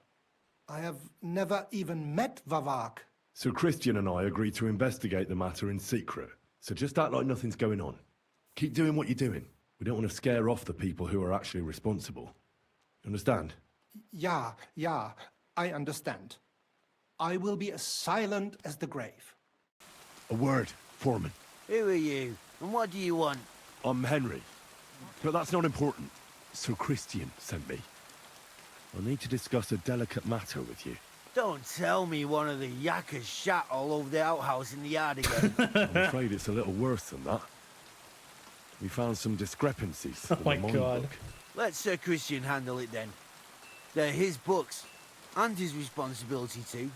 I have never even met Vavak. Sir Christian and I agreed to investigate the matter in secret, so just act like nothing's going on. Keep doing what you're doing. We don't want to scare off the people who are actually responsible. Understand? Yeah, I understand. I will be as silent as the grave. A word, Foreman. Who are you, and what do you want? I'm Henry, but that's not important. Sir Christian sent me. I need to discuss a delicate matter with you. Don't tell me one of the yakkers shat all over the outhouse in the yard again. I'm afraid it's a little worse than that. We found some discrepancies in the mine book. Let Sir Christian handle it then. They're his books, and his responsibility too.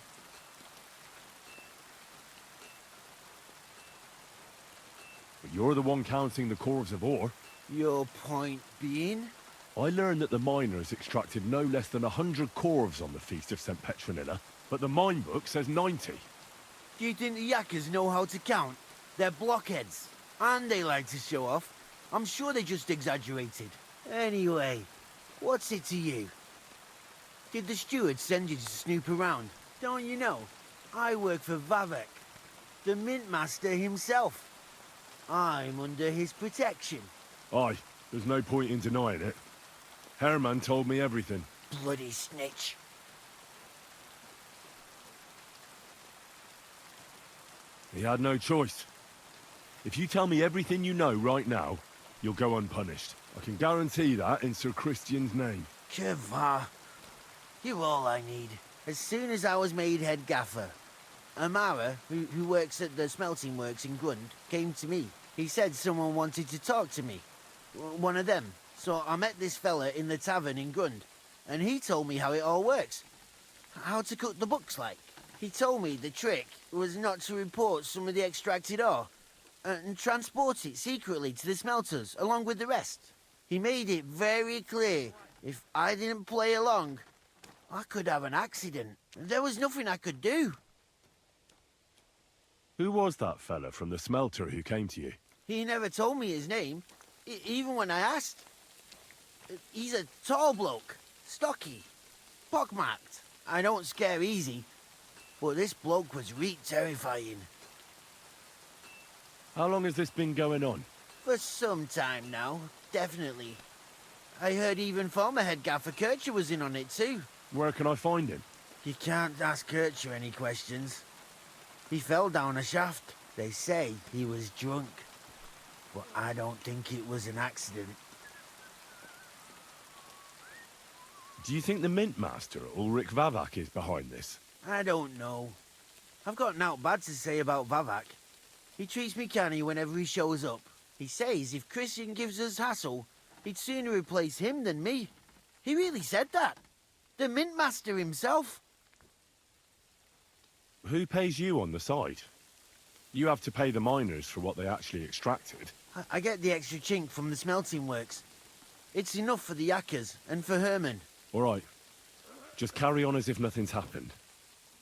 But you're the one counting the corves of ore. Your point being? I learned that the miners extracted no less than 100 corves on the Feast of St. Petronilla, but the mine book says 90. Do you think the yakkers know how to count? They're blockheads, and they like to show off. I'm sure they just exaggerated. Anyway, what's it to you? Did the steward send you to snoop around? Don't you know? I work for Vavek, the Mint Master himself. I'm under his protection. Aye, there's no point in denying it. Herman told me everything. Bloody snitch. He had no choice. If you tell me everything you know right now, you'll go unpunished. I can guarantee that in Sir Christian's name. Keva, you're all I need. As soon as I was made head gaffer, Amara, who works at the smelting works in Grund, came to me. He said someone wanted to talk to me. One of them. So I met this fella in the tavern in Grund, and he told me how it all works. How to cut the books like. He told me the trick was not to report some of the extracted ore, and transport it secretly to the smelters, along with the rest. He made it very clear, if I didn't play along, I could have an accident. There was nothing I could do. Who was that fella from the smelter who came to you? He never told me his name, even when I asked. He's a tall bloke, stocky, pockmarked. I don't scare easy, but this bloke was reet terrifying. How long has this been going on? For some time now, definitely. I heard even former head gaffer Kircher was in on it too. Where can I find him? You can't ask Kircher any questions. He fell down a shaft. They say he was drunk, but I don't think it was an accident. Do you think the Mint Master, Ulrich Vavak, is behind this? I don't know. I've got naught bad to say about Vavak. He treats me canny whenever he shows up. He says if Christian gives us hassle, he'd sooner replace him than me. He really said that. The Mint Master himself. Who pays you on the side? You have to pay the miners for what they actually extracted. I get the extra chink from the smelting works. It's enough for the yakkers and for Herman. All right. Just carry on as if nothing's happened.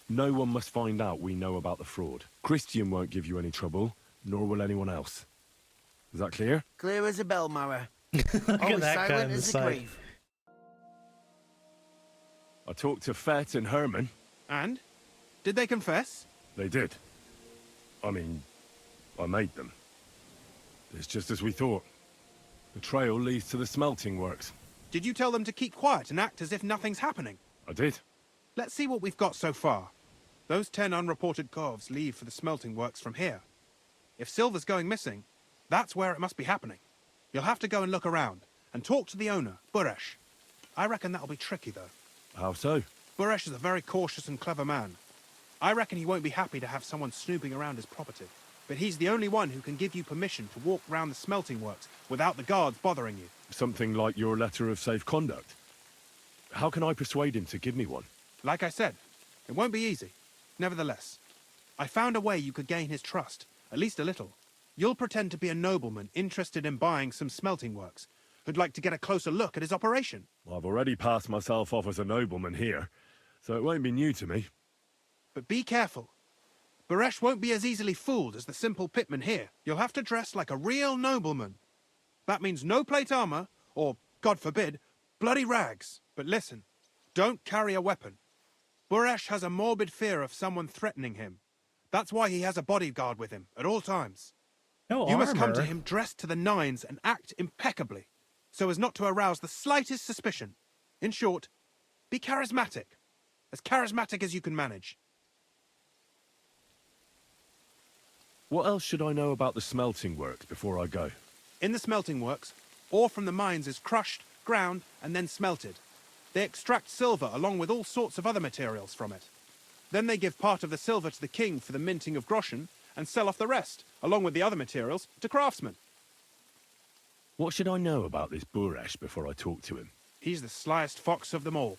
No one must find out we know about the fraud. Christian won't give you any trouble, nor will anyone else. Is that clear? Clear as a bell, Mara. Look at Always that guy silent on the as the side. grave. I talked to Fett and Herman. And? Did they confess? They did. I mean, I made them. It's just as we thought. The trail leads to the smelting works. Did you tell them to keep quiet and act as if nothing's happening? I did. Let's see what we've got so far. Those 10 unreported corves leave for the smelting works from here. If silver's going missing, that's where it must be happening. You'll have to go and look around, and talk to the owner, Buresh. I reckon that'll be tricky, though. How so? Buresh is a very cautious and clever man. I reckon he won't be happy to have someone snooping around his property. But he's the only one who can give you permission to walk round the smelting works without the guards bothering you. Something like your letter of safe conduct. How can I persuade him to give me one? Like I said, it won't be easy. Nevertheless, I found a way you could gain his trust, at least a little. You'll pretend to be a nobleman interested in buying some smelting works, who'd like to get a closer look at his operation. I've already passed myself off as a nobleman here, so it won't be new to me. But be careful. Buresh won't be as easily fooled as the simple pitman here. You'll have to dress like a real nobleman. That means no plate armor, or, God forbid, bloody rags. But listen, don't carry a weapon. Buresh has a morbid fear of someone threatening him. That's why he has a bodyguard with him at all times. No You must come armor. to him dressed to the nines and act impeccably, so as not to arouse the slightest suspicion. In short, be charismatic as you can manage. What else should I know about the smelting works before I go? In the smelting works, ore from the mines is crushed, ground, and then smelted. They extract silver along with all sorts of other materials from it. Then they give part of the silver to the king for the minting of groschen, and sell off the rest, along with the other materials, to craftsmen. What should I know about this Buresh before I talk to him? He's the slyest fox of them all.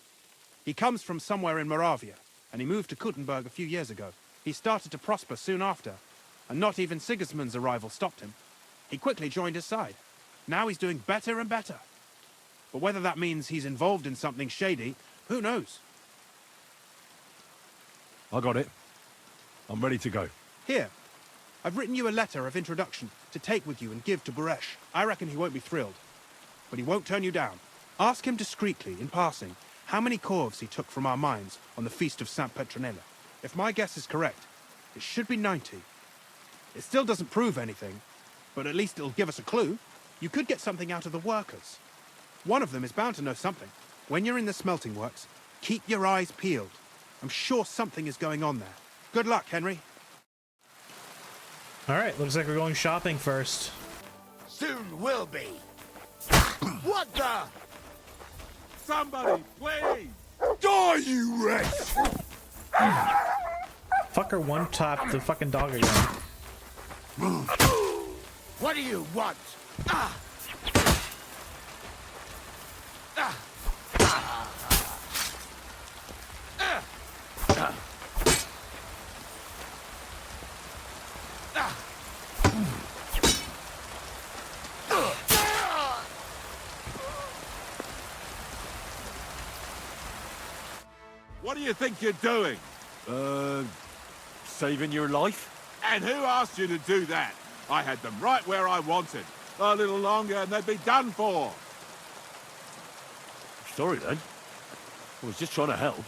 He comes from somewhere in Moravia, and he moved to Kuttenberg a few years ago. He started to prosper soon after, and not even Sigismund's arrival stopped him. He quickly joined his side. Now he's doing better and better. But whether that means he's involved in something shady, who knows? I got it. I'm ready to go. Here, I've written you a letter of introduction to take with you and give to Buresh. I reckon he won't be thrilled, but he won't turn you down. Ask him discreetly, in passing, how many corves he took from our mines on the Feast of Saint Petronella. If my guess is correct, it should be 90. It still doesn't prove anything, but at least it'll give us a clue. You could get something out of the workers. One of them is bound to know something. When you're in the smelting works, keep your eyes peeled. I'm sure something is going on there. Good luck, Henry. All right, looks like we're going shopping first. Soon will be. What the? Somebody, please! Die, you wretch! Fucker one top the fucking dog again. What do you want? Ah! Ah! Ah! Ah! Ah! What do you think you're doing? Saving your life? And who asked you to do that? I had them right where I wanted. A little longer and they'd be done for. Sorry then. I was just trying to help.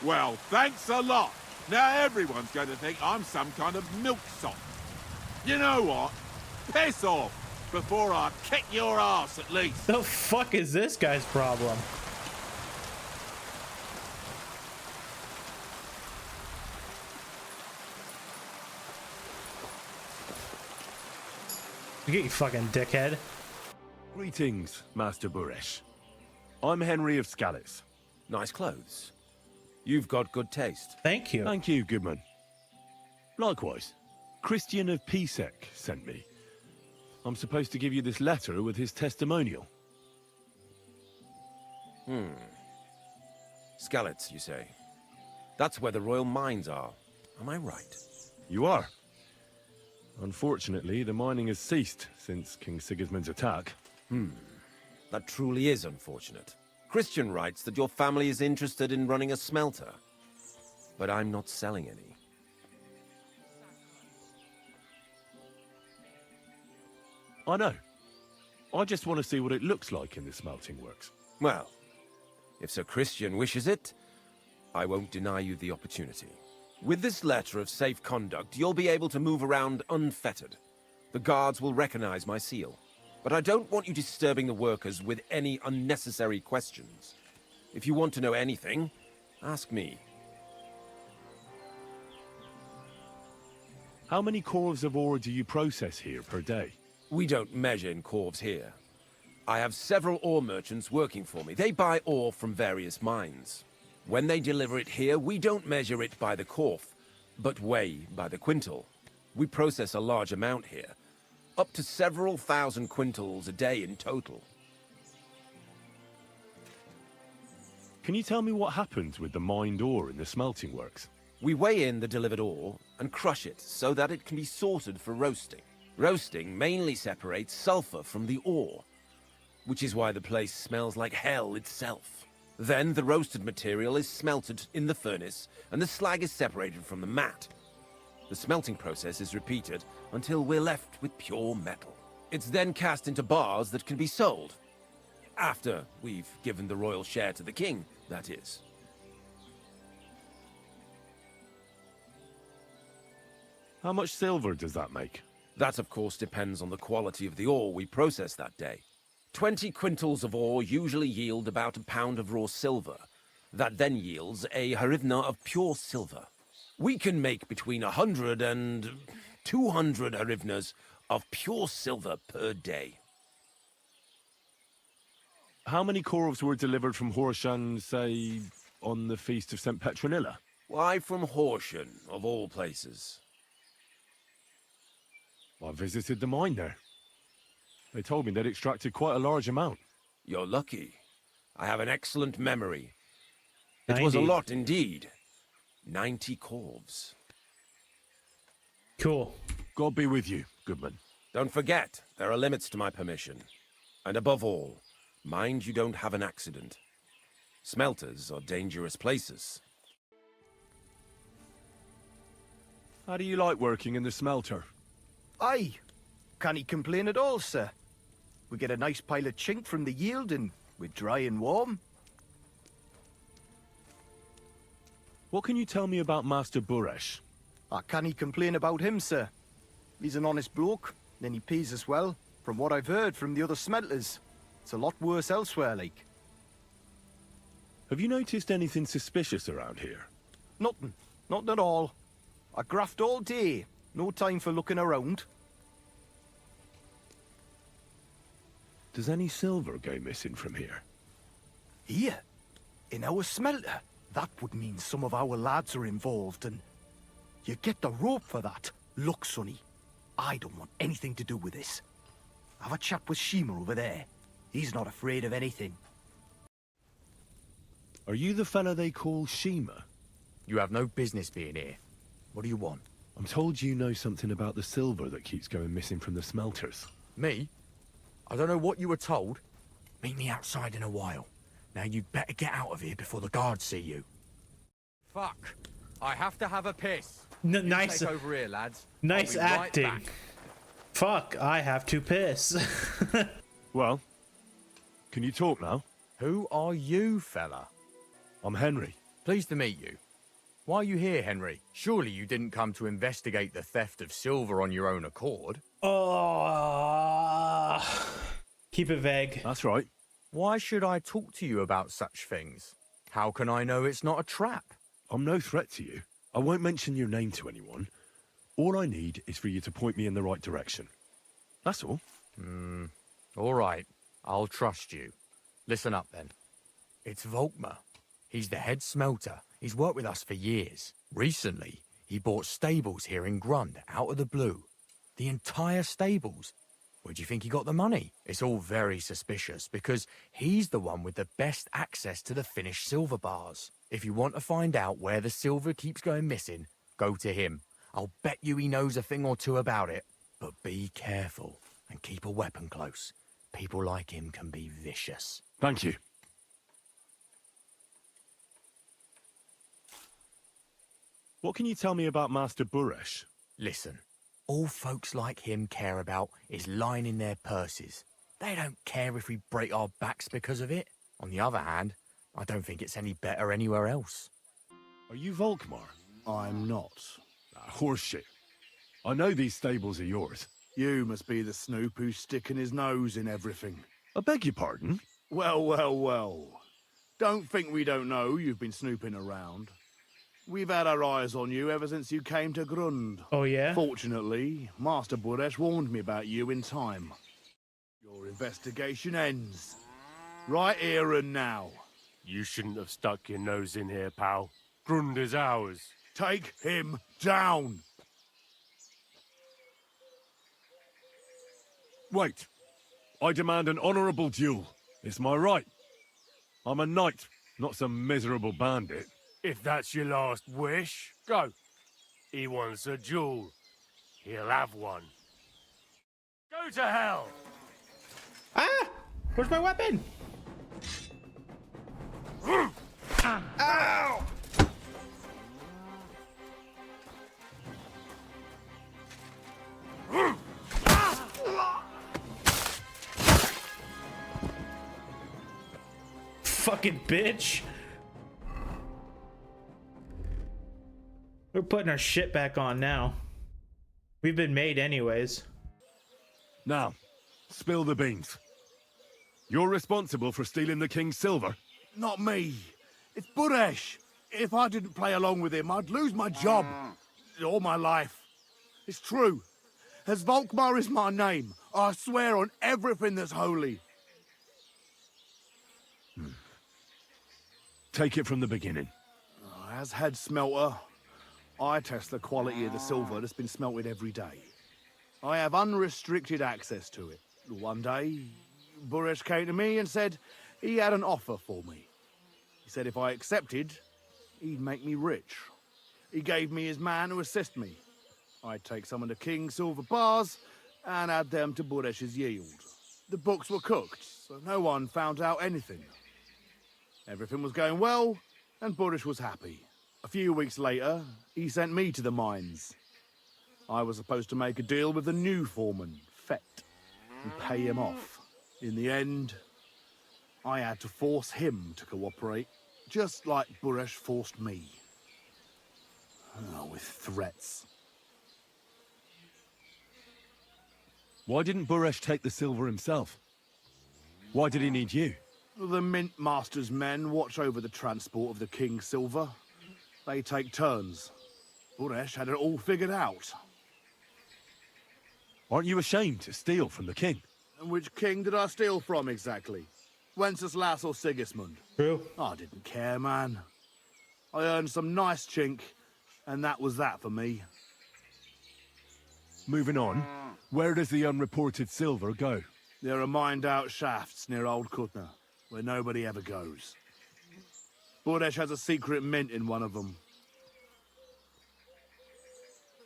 Well, thanks a lot. Now everyone's going to think I'm some kind of milksop. You know what? Piss off before I kick your ass at least. The fuck is this guy's problem? You get you fucking dickhead. Greetings, Master Buresh. I'm Henry of Skalitz. Nice clothes. You've got good taste. Thank you. Thank you, Goodman. Likewise, Christian of Pisek sent me. I'm supposed to give you this letter with his testimonial. Skalitz, you say? That's where the royal mines are. Am I right? You are. Unfortunately, the mining has ceased since King Sigismund's attack. That truly is unfortunate. Christian writes that your family is interested in running a smelter. But I'm not selling any. I know. I just want to see what it looks like in the smelting works. Well, if Sir Christian wishes it, I won't deny you the opportunity. With this letter of safe conduct, you'll be able to move around unfettered. The guards will recognize my seal. But I don't want you disturbing the workers with any unnecessary questions. If you want to know anything, ask me. How many corves of ore do you process here per day? We don't measure in corves here. I have several ore merchants working for me. They buy ore from various mines. When they deliver it here, we don't measure it by the corf, but weigh by the quintal. We process a large amount here, up to several thousand quintals a day in total. Can you tell me what happens with the mined ore in the smelting works? We weigh in the delivered ore and crush it so that it can be sorted for roasting. Roasting mainly separates sulfur from the ore, which is why the place smells like hell itself. Then the roasted material is smelted in the furnace and the slag is separated from the matte. The smelting process is repeated until we're left with pure metal. It's then cast into bars that can be sold. After we've given the royal share to the king, that is. How much silver does that make? That, of course, depends on the quality of the ore we process that day. 20 quintals of ore usually yield about a pound of raw silver. That then yields a hryvnia of pure silver. We can make between 100 and 200 hryvnias of pure silver per day. How many corves were delivered from Horshan, say, on the Feast of St. Petronilla? Why from Horshan, of all places? I visited the mine there. They told me they'd extracted quite a large amount. You're lucky. I have an excellent memory. It 90. was a lot indeed. 90 corves. Cool. God be with you, Goodman. Don't forget, there are limits to my permission. And above all, mind you don't have an accident. Smelters are dangerous places. How do you like working in the smelter? Aye. Can't complain at all, sir. We get a nice pile of chink from the yield and we're dry and warm. What can you tell me about Master Buresh? I can't complain about him, sir. He's an honest bloke, and he pays us well, from what I've heard from the other smelters. It's a lot worse elsewhere, like. Have you noticed anything suspicious around here? Nothing. Nothing at all. I graft all day. No time for looking around. Does any silver go missing from here? Here? In our smelter? That would mean some of our lads are involved, and you get the rope for that. Look, Sonny, I don't want anything to do with this. Have a chat with Shima over there. He's not afraid of anything. Are you the fella they call Shima? You have no business being here. What do you want? I'm told you know something about the silver that keeps going missing from the smelters. Me? I don't know what you were told. Meet me outside in a while. Now you'd better get out of here before the guards see you. Fuck. I have to have a piss. Nice. Take over here, lads. Nice I'll be right acting. back. Fuck, I have to piss. Well, can you talk now? Who are you, fella? I'm Henry. Pleased to meet you. Why are you here, Henry? Surely you didn't come to investigate the theft of silver on your own accord? Keep it vague. That's right. Why should I talk to you about such things? How can I know it's not a trap? I'm no threat to you. I won't mention your name to anyone. All I need is for you to point me in the right direction. That's all. All right. I'll trust you. Listen up, then. It's Volkmar. He's the head smelter. He's worked with us for years. Recently, he bought stables here in Grund, out of the blue. The entire stables. Where do you think he got the money? It's all very suspicious, because he's the one with the best access to the finished silver bars. If you want to find out where the silver keeps going missing, go to him. I'll bet you he knows a thing or two about it. But be careful and keep a weapon close. People like him can be vicious. Thank you. What can you tell me about Master Buresh? Listen, all folks like him care about is lining their purses. They don't care if we break our backs because of it. On the other hand, I don't think it's any better anywhere else. Are you Volkmar? I'm not. Horseshit. I know these stables are yours. You must be the snoop who's sticking his nose in everything. I beg your pardon? Well, well, well. Don't think we don't know you've been snooping around. We've had our eyes on you ever since you came to Grund. Oh, yeah? Fortunately, Master Buresh warned me about you in time. Your investigation ends. Right here and now. You shouldn't have stuck your nose in here, pal. Grund is ours. Take him down! Wait. I demand an honourable duel. It's my right. I'm a knight, not some miserable bandit. If that's your last wish, go. He wants a duel. He'll have one. Go to hell! Ah! Where's my weapon? Ow! Fucking bitch. We're putting our shit back on now. We've been made anyways. Now, spill the beans. You're responsible for stealing the king's silver? Not me. It's Buresh. If I didn't play along with him, I'd lose my job. All my life. It's true. As Volkmar is my name, I swear on everything that's holy. Take it from the beginning. As head smelter, I test the quality of the silver that's been smelted every day. I have unrestricted access to it. One day, Buresh came to me and said he had an offer for me. He said if I accepted, he'd make me rich. He gave me his man to assist me. I'd take some of the king's silver bars and add them to Buresh's yield. The books were cooked, so no one found out anything. Everything was going well, and Buresh was happy. A few weeks later, he sent me to the mines. I was supposed to make a deal with the new foreman, Fett, and pay him off. In the end, I had to force him to cooperate, just like Buresh forced me. With threats. Why didn't Buresh take the silver himself? Why did he need you? The Mint Master's men watch over the transport of the king's silver. They take turns. Buresh had it all figured out. Aren't you ashamed to steal from the king? And which king did I steal from exactly? Wenceslas or Sigismund? True. I didn't care, man. I earned some nice chink, and that was that for me. Moving on, where does the unreported silver go? There are mined-out shafts near Old Kutna, where nobody ever goes. Buresh has a secret mint in one of them.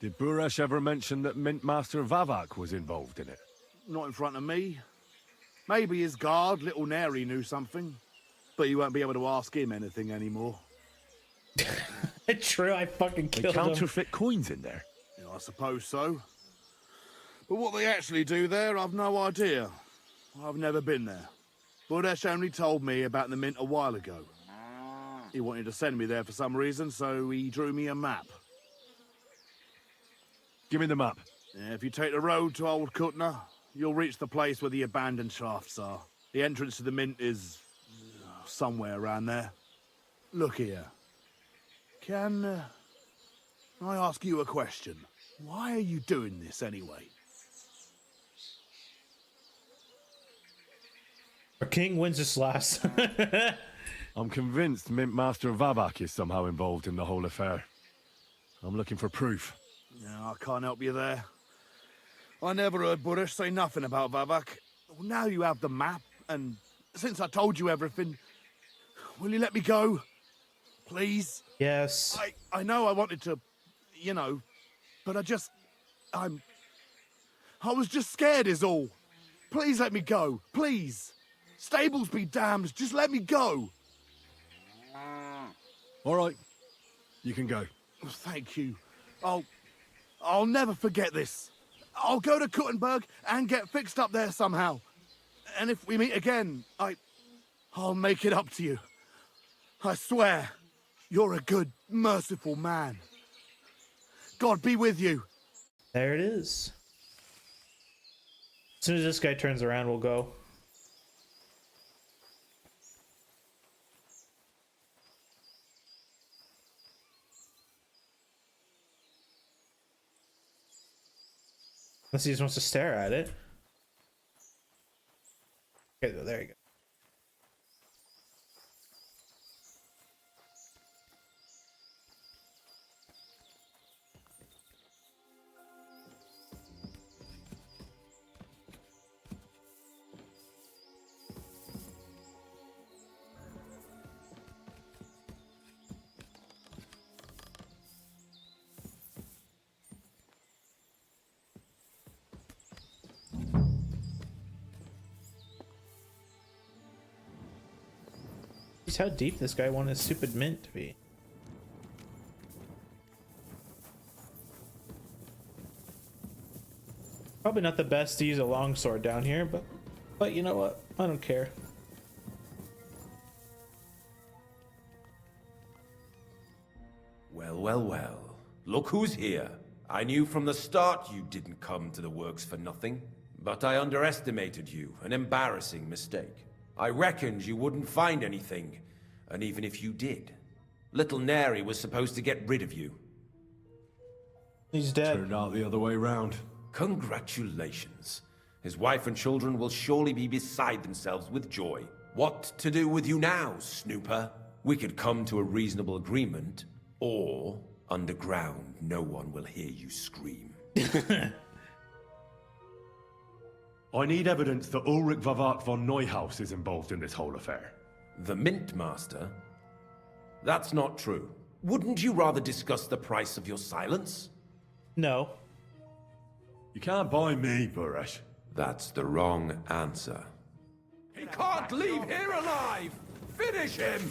Did Buresh ever mention that Mint Master Vavak was involved in it? Not in front of me. Maybe his guard, Little Neri, knew something. But you won't be able to ask him anything anymore. True, I fucking killed him. Counterfeit coins in there? Yeah, I suppose so. But what they actually do there, I've no idea. I've never been there. Buresh only told me about the mint a while ago. He wanted to send me there for some reason, so he drew me a map. Give me the map. Yeah, if you take the road to Old Kutna, you'll reach the place where the abandoned shafts are. The entrance to the mint is somewhere around there. Look here. Can I ask you a question? Why are you doing this anyway? Our king Wenceslas. I'm convinced Mint Master Vavak is somehow involved in the whole affair. I'm looking for proof. No, I can't help you there. I never heard Buresh say nothing about Vavak. Well, now you have the map, and since I told you everything, will you let me go? Please? Yes. I know I wanted to, you know, but I was just scared is all. Please let me go, please. Stables be damned, just let me go. All right. You can go. Thank you. I'll never forget this. I'll go to Kuttenberg and get fixed up there somehow. And if we meet again, I'll make it up to you. I swear, you're a good, merciful man. God be with you. There it is. As soon as this guy turns around, we'll go. Unless he just wants to stare at it. Okay, there you go. Just how deep this guy wanted his stupid mint to be. Probably not the best to use a longsword down here, but you know what? I don't care. Well, well, well. Look who's here. I knew from the start you didn't come to the works for nothing. But I underestimated you, an embarrassing mistake. I reckoned you wouldn't find anything, and even if you did, little Neri was supposed to get rid of you. He's dead. Turned out the other way round. Congratulations. His wife and children will surely be beside themselves with joy. What to do with you now, snooper? We could come to a reasonable agreement, or underground, no one will hear you scream. I need evidence that Ulrich Vavart von Neuhaus is involved in this whole affair. The Mint Master? That's not true. Wouldn't you rather discuss the price of your silence? No. You can't buy me, Buresh. That's the wrong answer. He can't leave here alive! Finish him!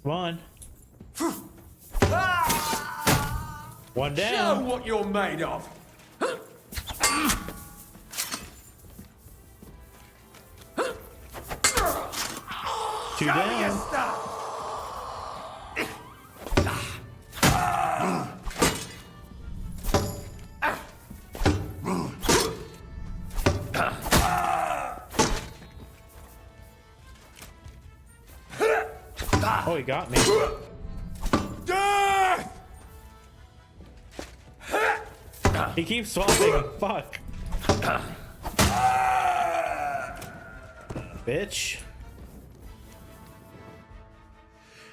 Come on. One down. Show what you're made of! Two down. Oh, he got me. Death! He keeps swapping. Fuck. Bitch.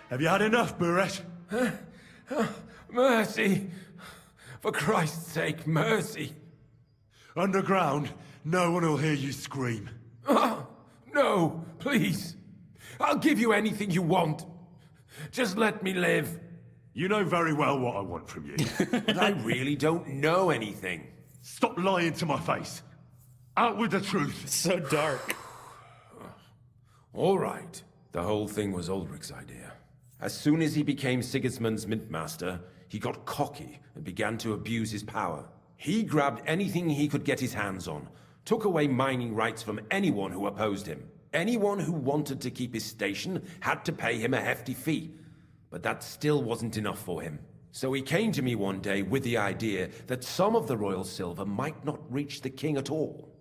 Have you had enough, Buresh? Mercy! For Christ's sake, mercy! Underground, no one will hear you scream. No, please. I'll give you anything you want. Just let me live. You know very well what I want from you. But I really don't know anything. Stop lying to my face. Out with the truth. It's so dark. All right. The whole thing was Ulrich's idea. As soon as he became Sigismund's Mintmaster, he got cocky and began to abuse his power. He grabbed anything he could get his hands on, took away mining rights from anyone who opposed him. Anyone who wanted to keep his station had to pay him a hefty fee. But that still wasn't enough for him. So he came to me one day with the idea that some of the royal silver might not reach the king at all.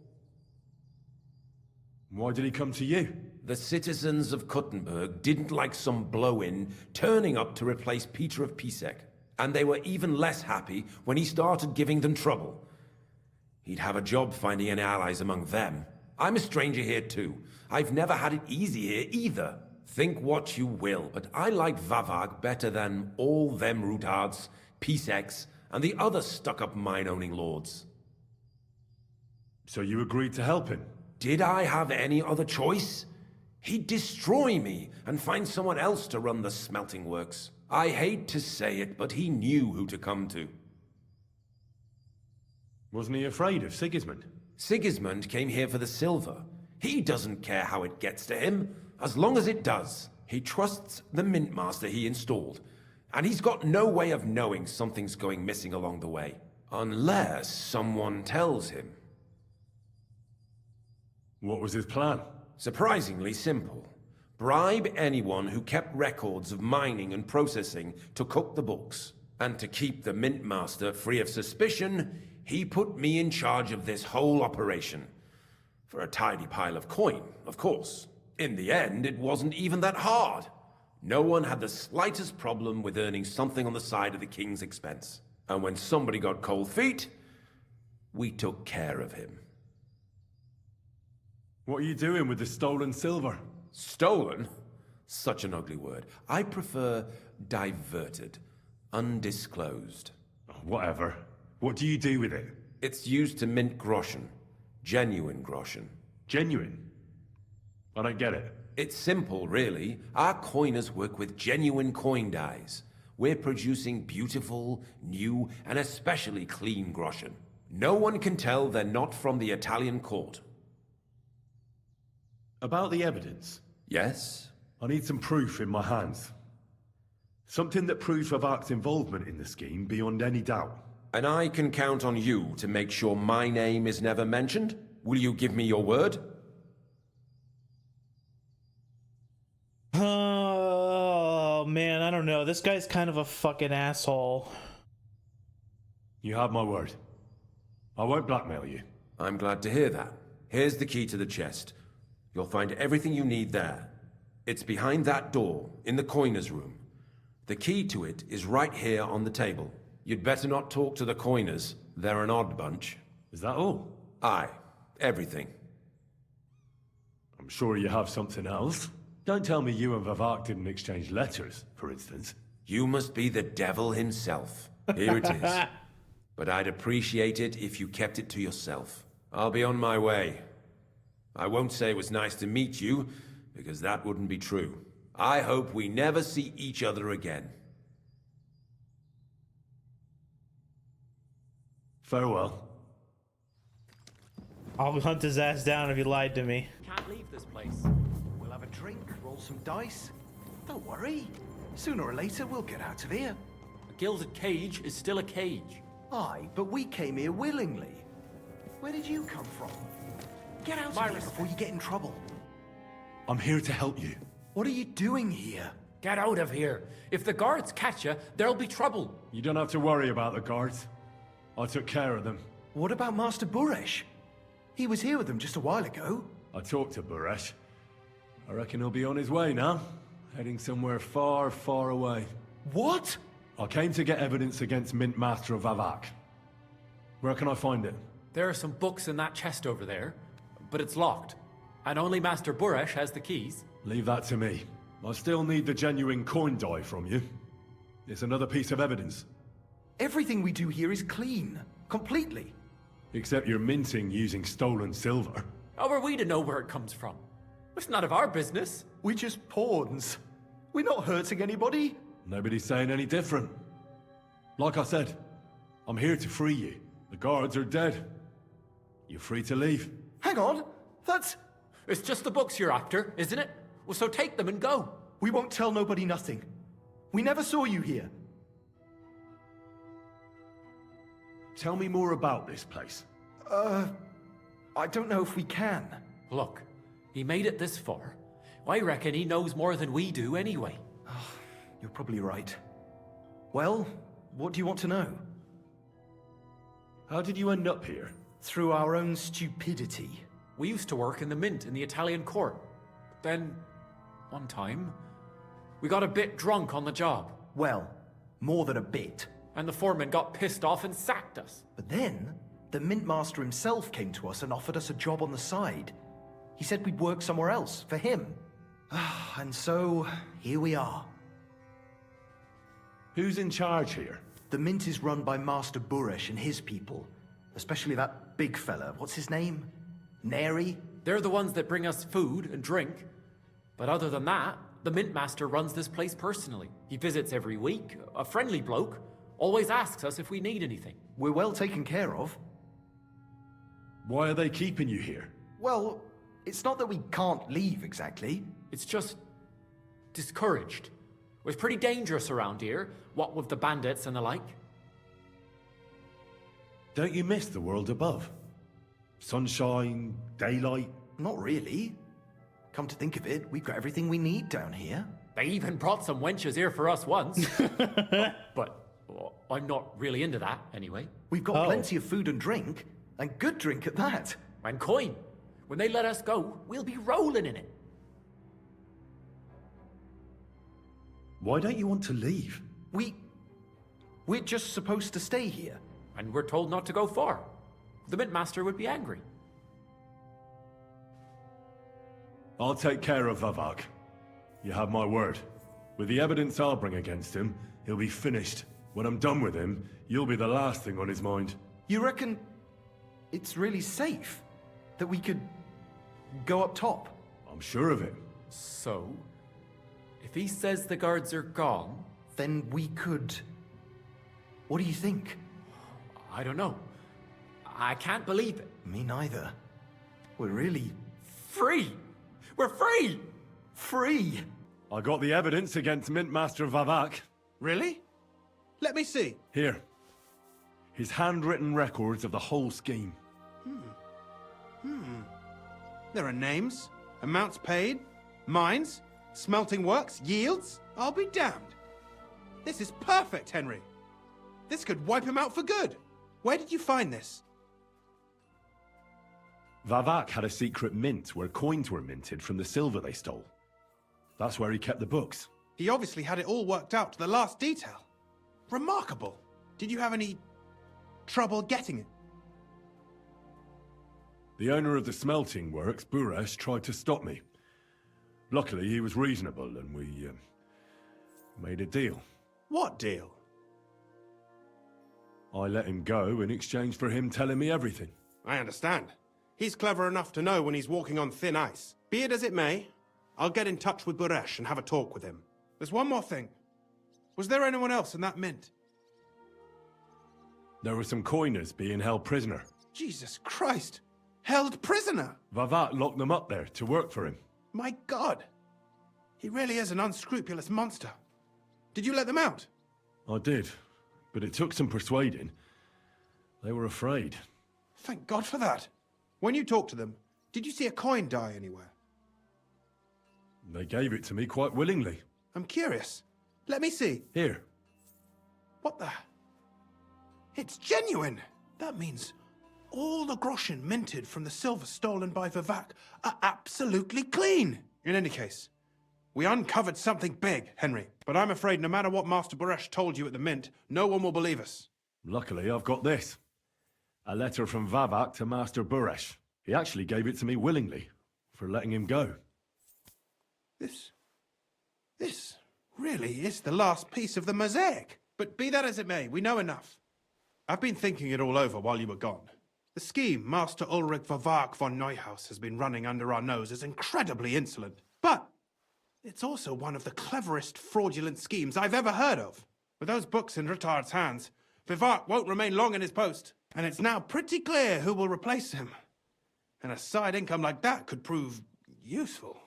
Why did he come to you? The citizens of Kuttenberg didn't like some blow-in turning up to replace Peter of Pisek, and they were even less happy when he started giving them trouble. He'd have a job finding any allies among them. I'm a stranger here too. I've never had it easy here either. Think what you will, but I like Vavag better than all them Rutards, Piseks, and the other stuck-up mine-owning lords. So you agreed to help him? Did I have any other choice? He'd destroy me and find someone else to run the smelting works. I hate to say it, but he knew who to come to. Wasn't he afraid of Sigismund? Sigismund came here for the silver. He doesn't care how it gets to him, as long as it does. He trusts the Mint Master he installed, and he's got no way of knowing something's going missing along the way. Unless someone tells him. What was his plan? Surprisingly simple. Bribe anyone who kept records of mining and processing to cook the books. And to keep the Mint Master free of suspicion, he put me in charge of this whole operation. For a tidy pile of coin, of course. In the end, it wasn't even that hard. No one had the slightest problem with earning something on the side of the king's expense. And when somebody got cold feet, we took care of him. What are you doing with the stolen silver? Stolen? Such an ugly word. I prefer diverted. Undisclosed. Whatever. What do you do with it? It's used to mint groschen. Genuine groschen. Genuine? I don't get it. It's simple, really. Our coiners work with genuine coin dyes. We're producing beautiful, new, and especially clean groschen. No one can tell they're not from the Italian court. About the evidence? Yes? I need some proof in my hands. Something that proves Vavak's involvement in the scheme beyond any doubt. And I can count on you to make sure my name is never mentioned? Will you give me your word? Oh, man, I don't know. This guy's kind of a fucking asshole. You have my word. I won't blackmail you. I'm glad to hear that. Here's the key to the chest. You'll find everything you need there. It's behind that door, in the coiner's room. The key to it is right here on the table. You'd better not talk to the coiners. They're an odd bunch. Is that all? Aye. Everything. I'm sure you have something else. Don't tell me you and Vavak didn't exchange letters, for instance. You must be the devil himself. Here it is. But I'd appreciate it if you kept it to yourself. I'll be on my way. I won't say it was nice to meet you, because that wouldn't be true. I hope we never see each other again. Farewell. I'll hunt his ass down if he lied to me. Can't leave this place. We'll have a drink, roll some dice. Don't worry. Sooner or later, we'll get out of here. A gilded cage is still a cage. Aye, but we came here willingly. Where did you come from? Get out of here before you get in trouble. I'm here to help you. What are you doing here? Get out of here. If the guards catch you, there'll be trouble. You don't have to worry about the guards. I took care of them. What about Master Buresh? He was here with them just a while ago. I talked to Buresh. I reckon he'll be on his way now. Heading somewhere far, far away. What? I came to get evidence against Mint Master Vavak. Where can I find it? There are some books in that chest over there, but it's locked. And only Master Buresh has the keys. Leave that to me. I still need the genuine coin die from you. It's another piece of evidence. Everything we do here is clean. Completely. Except you're minting using stolen silver. How are we to know where it comes from? It's none of our business. We're just pawns. We're not hurting anybody. Nobody's saying any different. Like I said, I'm here to free you. The guards are dead. You're free to leave. Hang on. That's... It's just the books you're after, isn't it? Well, so take them and go. We won't tell nobody nothing. We never saw you here. Tell me more about this place. I don't know if we can. Look, he made it this far. I reckon he knows more than we do anyway. You're probably right. Well, what do you want to know? How did you end up here? Through our own stupidity. We used to work in the mint in the Italian court. Then, one time, we got a bit drunk on the job. Well, more than a bit. And the foreman got pissed off and sacked us. But then, the mint master himself came to us and offered us a job on the side. He said we'd work somewhere else, for him. And so, here we are. Who's in charge here? The mint is run by Master Buresh and his people. Especially that big fella. What's his name? Neri? They're the ones that bring us food and drink. But other than that, the Mint Master runs this place personally. He visits every week, a friendly bloke, always asks us if we need anything. We're well taken care of. Why are they keeping you here? Well, it's not that we can't leave exactly. It's just discouraged. It's pretty dangerous around here, what with the bandits and the like. Don't you miss the world above? Sunshine, daylight? Not really. Come to think of it, we've got everything we need down here. They even brought some wenches here for us once. But I'm not really into that, anyway. We've got plenty of food and drink, and good drink at that. And coin. When they let us go, we'll be rolling in it. Why don't you want to leave? We're just supposed to stay here. And we're told not to go far. The Mint Master would be angry. I'll take care of Vavak. You have my word. With the evidence I'll bring against him, he'll be finished. When I'm done with him, you'll be the last thing on his mind. You reckon it's really safe that we could go up top? I'm sure of it. So, if he says the guards are gone... Then we could... What do you think? I don't know. I can't believe it. Me neither. We're really... Free! We're free! Free! I got the evidence against Mint Master Vavak. Really? Let me see. Here. His handwritten records of the whole scheme. There are names, amounts paid, mines, smelting works, yields. I'll be damned. This is perfect, Henry. This could wipe him out for good. Where did you find this? Vavak had a secret mint where coins were minted from the silver they stole. That's where he kept the books. He obviously had it all worked out to the last detail. Remarkable. Did you have any trouble getting it? The owner of the smelting works, Buresh, tried to stop me. Luckily, he was reasonable and we made a deal. What deal? I let him go in exchange for him telling me everything. I understand. He's clever enough to know when he's walking on thin ice. Be it as it may, I'll get in touch with Buresh and have a talk with him. There's one more thing. Was there anyone else in that mint? There were some coiners being held prisoner. Jesus Christ! Held prisoner! Vavak locked them up there to work for him. My God! He really is an unscrupulous monster. Did you let them out? I did, but it took some persuading. They were afraid. Thank God for that. When you talked to them, did you see a coin die anywhere? They gave it to me quite willingly. I'm curious. Let me see. Here. What the? It's genuine! That means all the groschen minted from the silver stolen by Vivak are absolutely clean! In any case, we uncovered something big, Henry. But I'm afraid no matter what Master Buresh told you at the mint, no one will believe us. Luckily, I've got this. A letter from Vavak to Master Buresh. He actually gave it to me willingly, for letting him go. This really is the last piece of the mosaic. But be that as it may, we know enough. I've been thinking it all over while you were gone. The scheme Master Ulrich Vavak von Neuhaus has been running under our nose is incredibly insolent. But it's also one of the cleverest fraudulent schemes I've ever heard of. With those books in Rittard's hands, Vivak won't remain long in his post. And it's now pretty clear who will replace him. And a side income like that could prove useful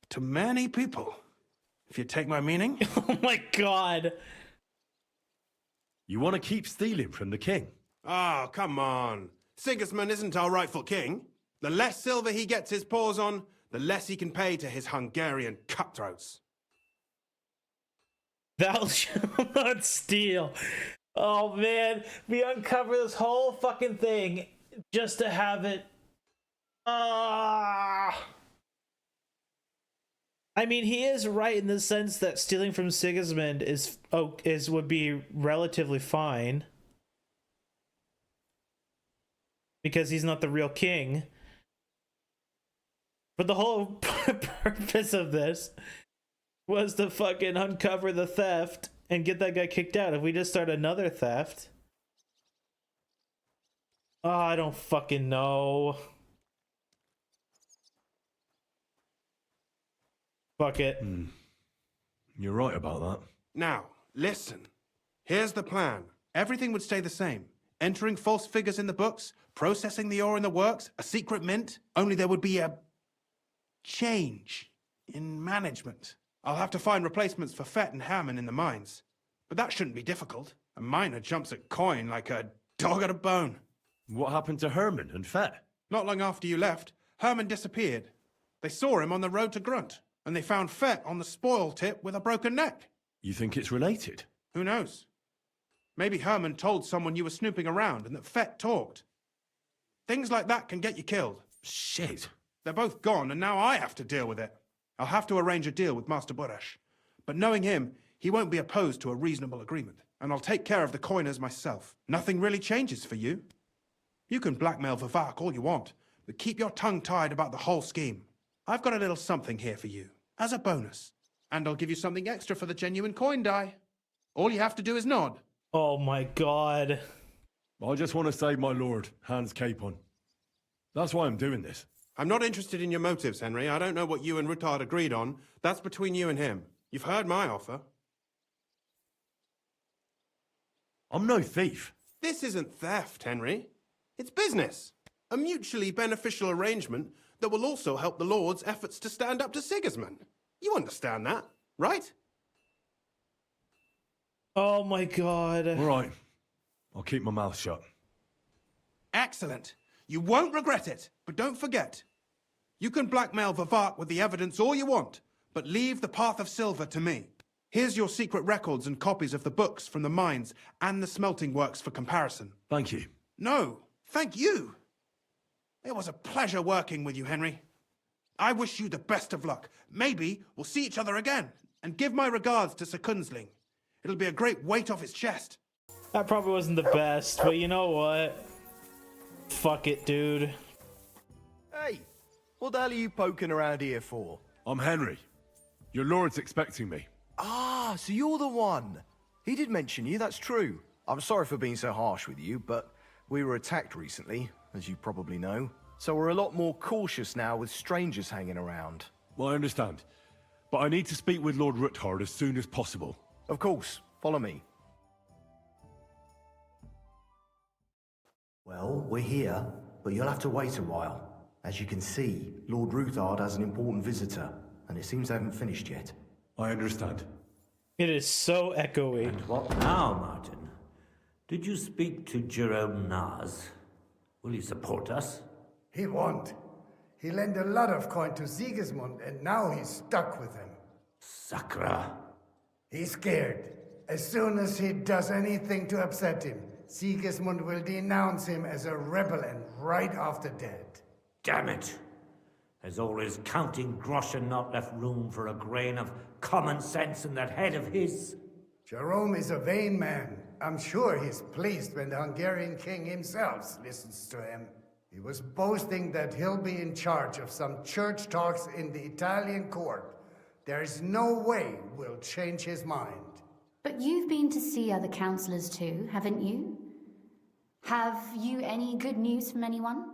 to many people. If you take my meaning. Oh my God. You want to keep stealing from the king? Oh, come on. Sigismund isn't our rightful king. The less silver he gets his paws on, the less he can pay to his Hungarian cutthroats. Thou shalt not steal. Oh man, we uncover this whole fucking thing just to have it. I mean, he is right in the sense that stealing from Sigismund would be relatively fine because he's not the real king. But the whole purpose of this was to fucking uncover the theft and get that guy kicked out. If we just start another theft, oh, I don't fucking know. Fuck it. You're right about that. Now, listen. Here's the plan. Everything would stay the same. Entering false figures in the books, processing the ore in the works, a secret mint. Only there would be a change in management. I'll have to find replacements for Fett and Hammond in the mines. But that shouldn't be difficult. A miner jumps at coin like a dog at a bone. What happened to Herman and Fett? Not long after you left, Herman disappeared. They saw him on the road to Grunt, and they found Fett on the spoil tip with a broken neck. You think it's related? Who knows? Maybe Herman told someone you were snooping around and that Fett talked. Things like that can get you killed. Shit. They're both gone, and now I have to deal with it. I'll have to arrange a deal with Master Burash. But knowing him, he won't be opposed to a reasonable agreement. And I'll take care of the coiners myself. Nothing really changes for you. You can blackmail Vivak all you want, but keep your tongue tied about the whole scheme. I've got a little something here for you, as a bonus. And I'll give you something extra for the genuine coin die. All you have to do is nod. Oh my god. I just want to save my lord, Hans Capon. That's why I'm doing this. I'm not interested in your motives, Henry. I don't know what you and Ruttard agreed on. That's between you and him. You've heard my offer. I'm no thief. This isn't theft, Henry. It's business. A mutually beneficial arrangement that will also help the Lord's efforts to stand up to Sigismund. You understand that, right? Oh my god. All right. I'll keep my mouth shut. Excellent. You won't regret it, but don't forget. You can blackmail Vivak with the evidence all you want, but leave the Path of Silver to me. Here's your secret records and copies of the books from the mines and the smelting works for comparison. Thank you. No, thank you. It was a pleasure working with you, Henry. I wish you the best of luck. Maybe we'll see each other again. And give my regards to Sir Kunzling. It'll be a great weight off his chest. That probably wasn't the best, but you know what? Fuck it, dude. Hey, what the hell are you poking around here for? I'm Henry. Your lord's expecting me. Ah, so you're the one. He did mention you, that's true. I'm sorry for being so harsh with you, but we were attacked recently, as you probably know. So we're a lot more cautious now with strangers hanging around. Well, I understand. But I need to speak with Lord Ruttard as soon as possible. Of course. Follow me. Well, we're here, but you'll have to wait a while. As you can see, Lord Ruthard has an important visitor, and it seems they haven't finished yet. I understand. It is so echoey. And what now, Martin? Did you speak to Jerome Naz? Will he support us? He won't. He lent a lot of coin to Sigismund, and now he's stuck with him. Sakra. He's scared. As soon as he does anything to upset him, Sigismund will denounce him as a rebel and right off the dead. Damn it! Has all his counting groschen not left room for a grain of common sense in that head of his? Jerome is a vain man. I'm sure he's pleased when the Hungarian king himself listens to him. He was boasting that he'll be in charge of some church talks in the Italian court. There's no way we'll change his mind. But you've been to see other councillors too, haven't you? Have you any good news from anyone?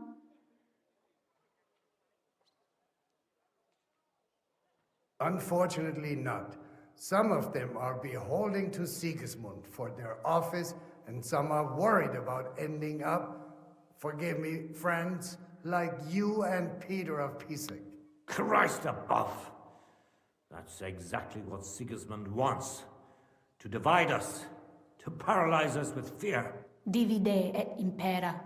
Unfortunately not. Some of them are beholding to Sigismund for their office, and some are worried about ending up, forgive me, friends, like you and Peter of Pisek. Christ above! That's exactly what Sigismund wants. To divide us. To paralyze us with fear. Divide et impera.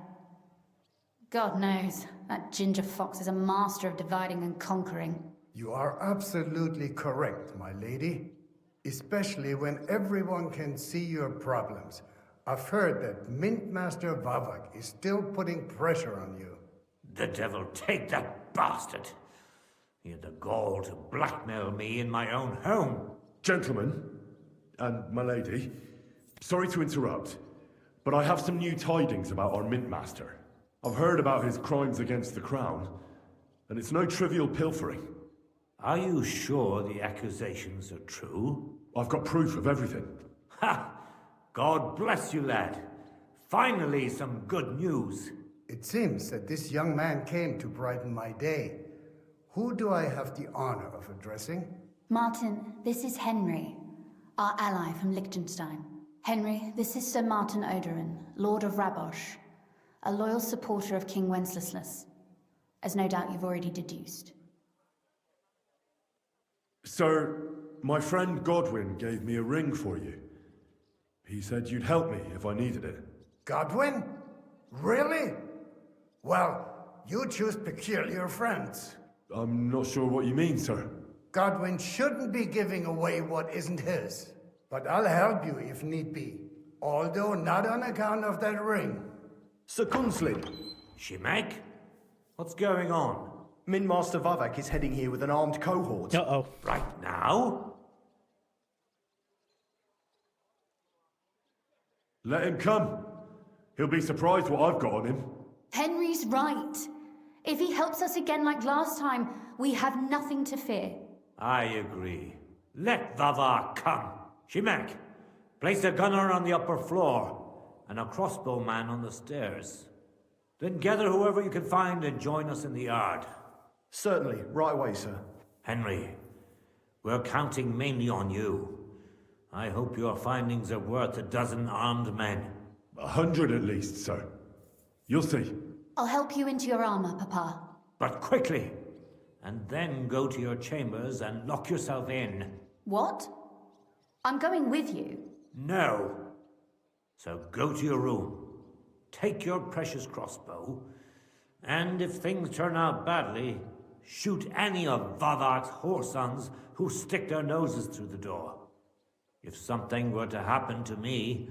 God knows, that ginger fox is a master of dividing and conquering. You are absolutely correct, my lady. Especially when everyone can see your problems. I've heard that Mint Master Vavak is still putting pressure on you. The devil take that bastard! He had the gall to blackmail me in my own home. Gentlemen, and my lady, sorry to interrupt, but I have some new tidings about our Mint Master. I've heard about his crimes against the Crown, and it's no trivial pilfering. Are you sure the accusations are true? I've got proof of everything. Ha! God bless you, lad. Finally, some good news. It seems that this young man came to brighten my day. Who do I have the honor of addressing? Martin, this is Henry, our ally from Liechtenstein. Henry, this is Sir Martin Odorin, Lord of Rabosh, a loyal supporter of King Wenceslas, as no doubt you've already deduced. Sir, my friend Godwin gave me a ring for you. He said you'd help me if I needed it. Godwin? Really? Well, you choose peculiar friends. I'm not sure what you mean, sir. Godwin shouldn't be giving away what isn't his. But I'll help you if need be. Although not on account of that ring. Sir Gunslin. Shimek? What's going on? Mint Master Vavak is heading here with an armed cohort. Uh-oh. Right now? Let him come. He'll be surprised what I've got on him. Henry's right. If he helps us again like last time, we have nothing to fear. I agree. Let Vavar come. Shimek, place a gunner on the upper floor and a crossbowman on the stairs. Then gather whoever you can find and join us in the yard. Certainly, right away, sir. Henry, we're counting mainly on you. I hope your findings are worth a dozen armed men. 100 at least, sir. You'll see. I'll help you into your armor, Papa. But quickly! And then go to your chambers and lock yourself in. What? I'm going with you. No. So go to your room. Take your precious crossbow. And if things turn out badly, shoot any of Vavar's whoresons who stick their noses through the door. If something were to happen to me,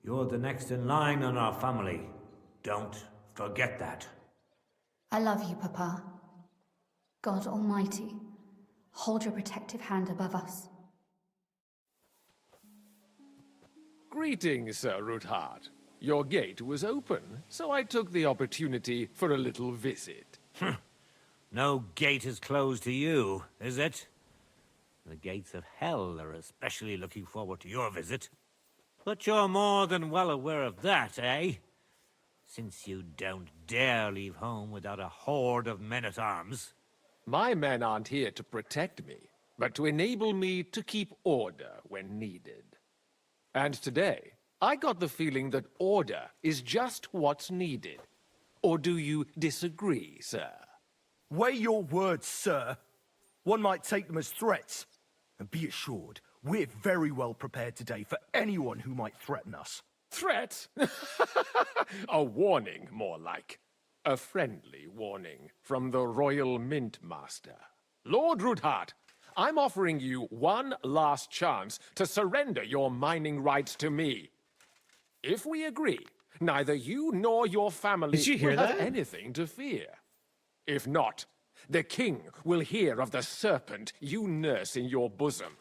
you're the next in line in our family. Don't forget that. I love you, Papa. God Almighty, hold your protective hand above us. Greetings, Sir Ruthard. Your gate was open, so I took the opportunity for a little visit. No gate is closed to you, is it? The gates of hell are especially looking forward to your visit. But you're more than well aware of that, eh? Since you don't dare leave home without a horde of men-at-arms. My men aren't here to protect me, but to enable me to keep order when needed. And today, I got the feeling that order is just what's needed. Or do you disagree, sir? Weigh your words, sir. One might take them as threats. And be assured, we're very well prepared today for anyone who might threaten us. Threat? A warning, more like. A friendly warning from the Royal Mint Master. Lord Ruthard, I'm offering you one last chance to surrender your mining rights to me. If we agree, neither you nor your family Did you hear will have that? anything to fear. If not, the king will hear of the serpent you nurse in your bosom.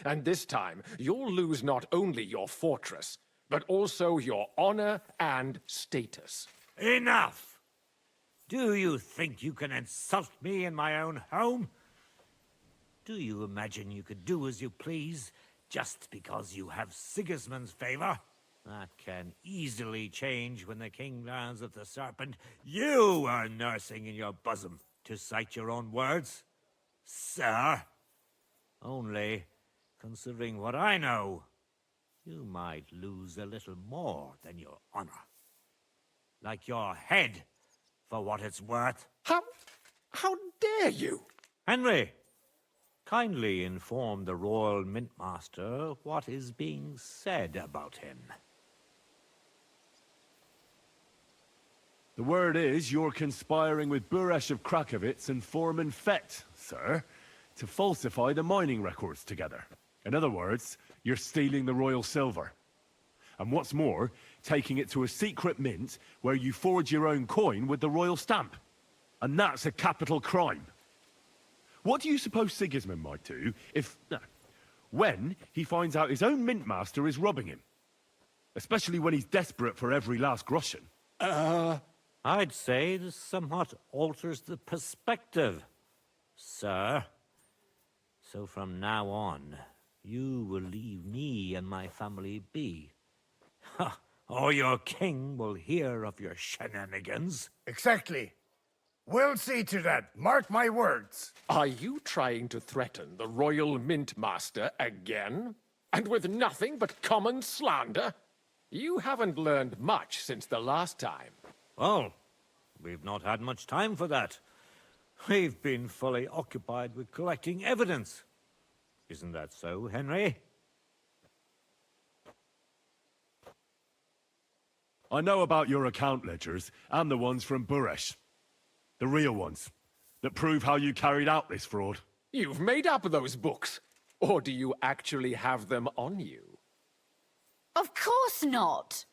And this time, you'll lose not only your fortress, but also your honor and status. Enough! Do you think you can insult me in my own home? Do you imagine you could do as you please, just because you have Sigismund's favor? That can easily change when the king learns of the serpent you are nursing in your bosom, to cite your own words, sir. Only, considering what I know, you might lose a little more than your honor. Like your head, for what it's worth. How dare you? Henry, kindly inform the Royal Mint Master what is being said about him. The word is you're conspiring with Buresh of Krakowitz and Foreman Fett, sir, to falsify the mining records together. In other words, you're stealing the royal silver. And what's more, taking it to a secret mint where you forge your own coin with the royal stamp. And that's a capital crime. What do you suppose Sigismund might do if... when he finds out his own mint master is robbing him? Especially when he's desperate for every last groschen. I'd say this somewhat alters the perspective, sir. So from now on, you will leave me and my family be. Or your king will hear of your shenanigans. Exactly. We'll see to that. Mark my words. Are you trying to threaten the Royal Mint Master again? And with nothing but common slander? You haven't learned much since the last time. Well, we've not had much time for that. We've been fully occupied with collecting evidence. Isn't that so, Henry? I know about your account ledgers, and the ones from Buresh. The real ones, that prove how you carried out this fraud. You've made up those books. Or do you actually have them on you? Of course not.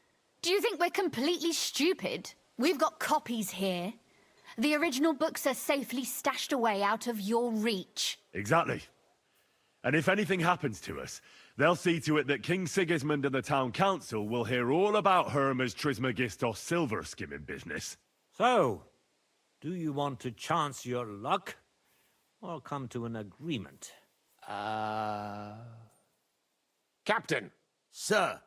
Do you think we're completely stupid? We've got copies here. The original books are safely stashed away out of your reach. Exactly. And if anything happens to us, they'll see to it that King Sigismund and the town council will hear all about Hermes Trismegistos silver skimming business. So, do you want to chance your luck, or come to an agreement? Captain! Sir!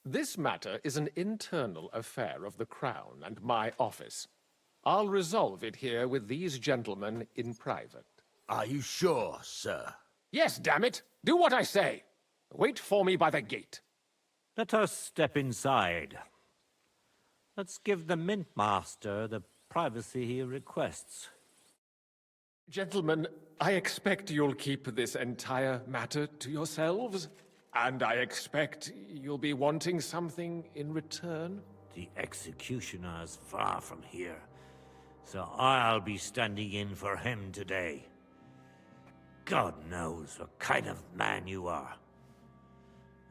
This matter is an internal affair of the Crown and my office. I'll resolve it here with these gentlemen in private. Are you sure, sir? Yes, damn it! Do what I say! Wait for me by the gate. Let us step inside. Let's give the Mint Master the privacy he requests. Gentlemen, I expect you'll keep this entire matter to yourselves. And I expect you'll be wanting something in return. The executioner is far from here, so I'll be standing in for him today. God knows what kind of man you are.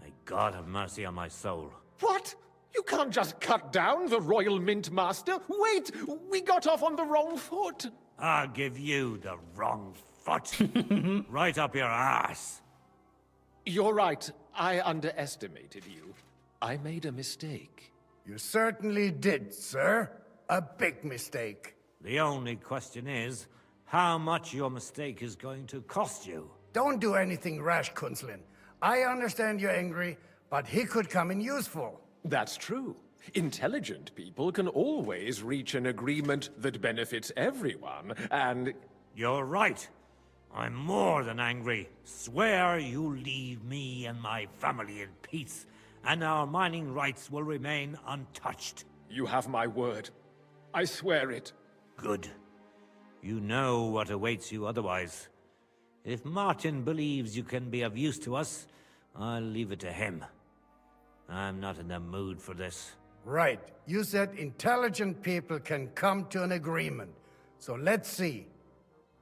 May God have mercy on my soul. What? You can't just cut down the Royal Mint Master. Wait! We got off on the wrong foot. I'll give you the wrong foot. Right up your ass. You're right. I underestimated you. I made a mistake. You certainly did, sir. A big mistake. The only question is, how much your mistake is going to cost you. Don't do anything rash, Kunslin. I understand you're angry, but he could come in useful. That's true. Intelligent people can always reach an agreement that benefits everyone, and... You're right. I'm more than angry. Swear you leave me and my family in peace, and our mining rights will remain untouched. You have my word. I swear it. Good. You know what awaits you otherwise. If Martin believes you can be of use to us, I'll leave it to him. I'm not in the mood for this. Right. You said intelligent people can come to an agreement. So let's see.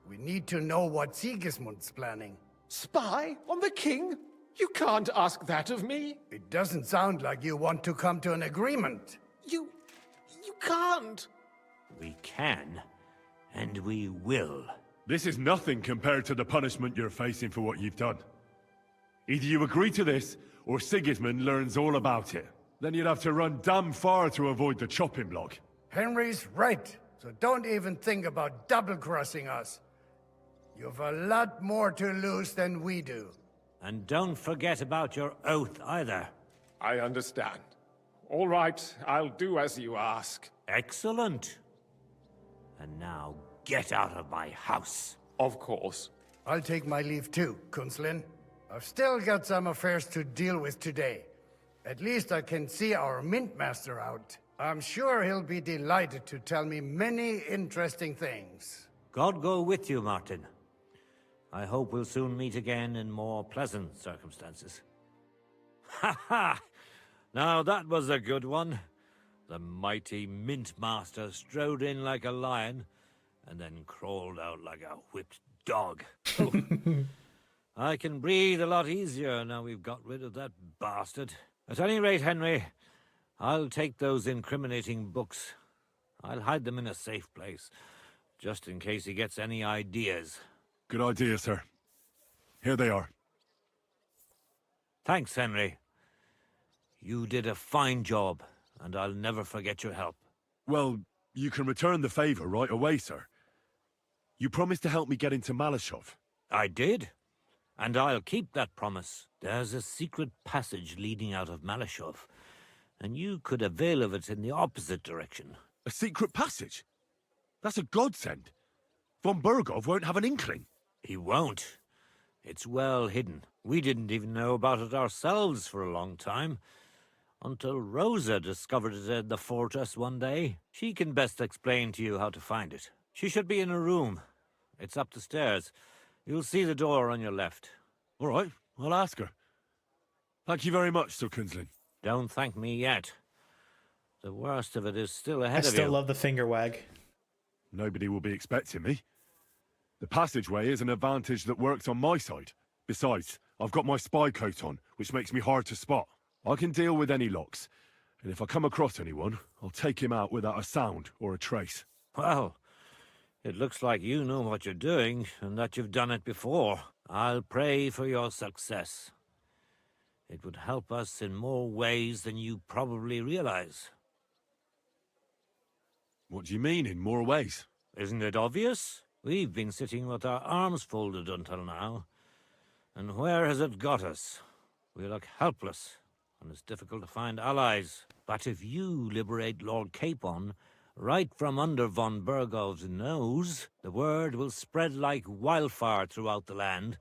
We need to know what Sigismund's planning. Spy on the king? You can't ask that of me. It doesn't sound like you want to come to an agreement. You can't. We can, and we will. This is nothing compared to the punishment you're facing for what you've done. Either you agree to this, or Sigismund learns all about it. Then you'd have to run damn far to avoid the chopping block. Henry's right, so don't even think about double-crossing us. You've a lot more to lose than we do. And don't forget about your oath either. I understand. All right, I'll do as you ask. Excellent. And now get out of my house. Of course. I'll take my leave too, Kunslin. I've still got some affairs to deal with today. At least I can see our Mint Master out. I'm sure he'll be delighted to tell me many interesting things. God go with you, Martin. I hope we'll soon meet again in more pleasant circumstances. Ha ha! Now that was a good one. The mighty Mint Master strode in like a lion, and then crawled out like a whipped dog. I can breathe a lot easier now we've got rid of that bastard. At any rate, Henry, I'll take those incriminating books. I'll hide them in a safe place, just in case he gets any ideas. Good idea, sir. Here they are. Thanks, Henry. You did a fine job, and I'll never forget your help. Well, you can return the favor right away, sir. You promised to help me get into Malashov. I did, and I'll keep that promise. There's a secret passage leading out of Malashov, and you could avail of it in the opposite direction. A secret passage? That's a godsend. Von Bergov won't have an inkling. He won't. It's well hidden. We didn't even know about it ourselves for a long time. Until Rosa discovered it in the fortress one day. She can best explain to you how to find it. She should be in her room. It's up the stairs. You'll see the door on your left. All right, I'll ask her. Thank you very much, Sir Kunzlin. Don't thank me yet. The worst of it is still ahead I of you. still love the finger wag. Nobody will be expecting me. The passageway is an advantage that works on my side. Besides, I've got my spy coat on, which makes me hard to spot. I can deal with any locks, and if I come across anyone, I'll take him out without a sound or a trace. Well, it looks like you know what you're doing, and that you've done it before. I'll pray for your success. It would help us in more ways than you probably realize. What do you mean, in more ways? Isn't it obvious? We've been sitting with our arms folded until now. And where has it got us? We look helpless, and it's difficult to find allies. But if you liberate Lord Capon, right from under von Bergov's nose, the word will spread like wildfire throughout the land,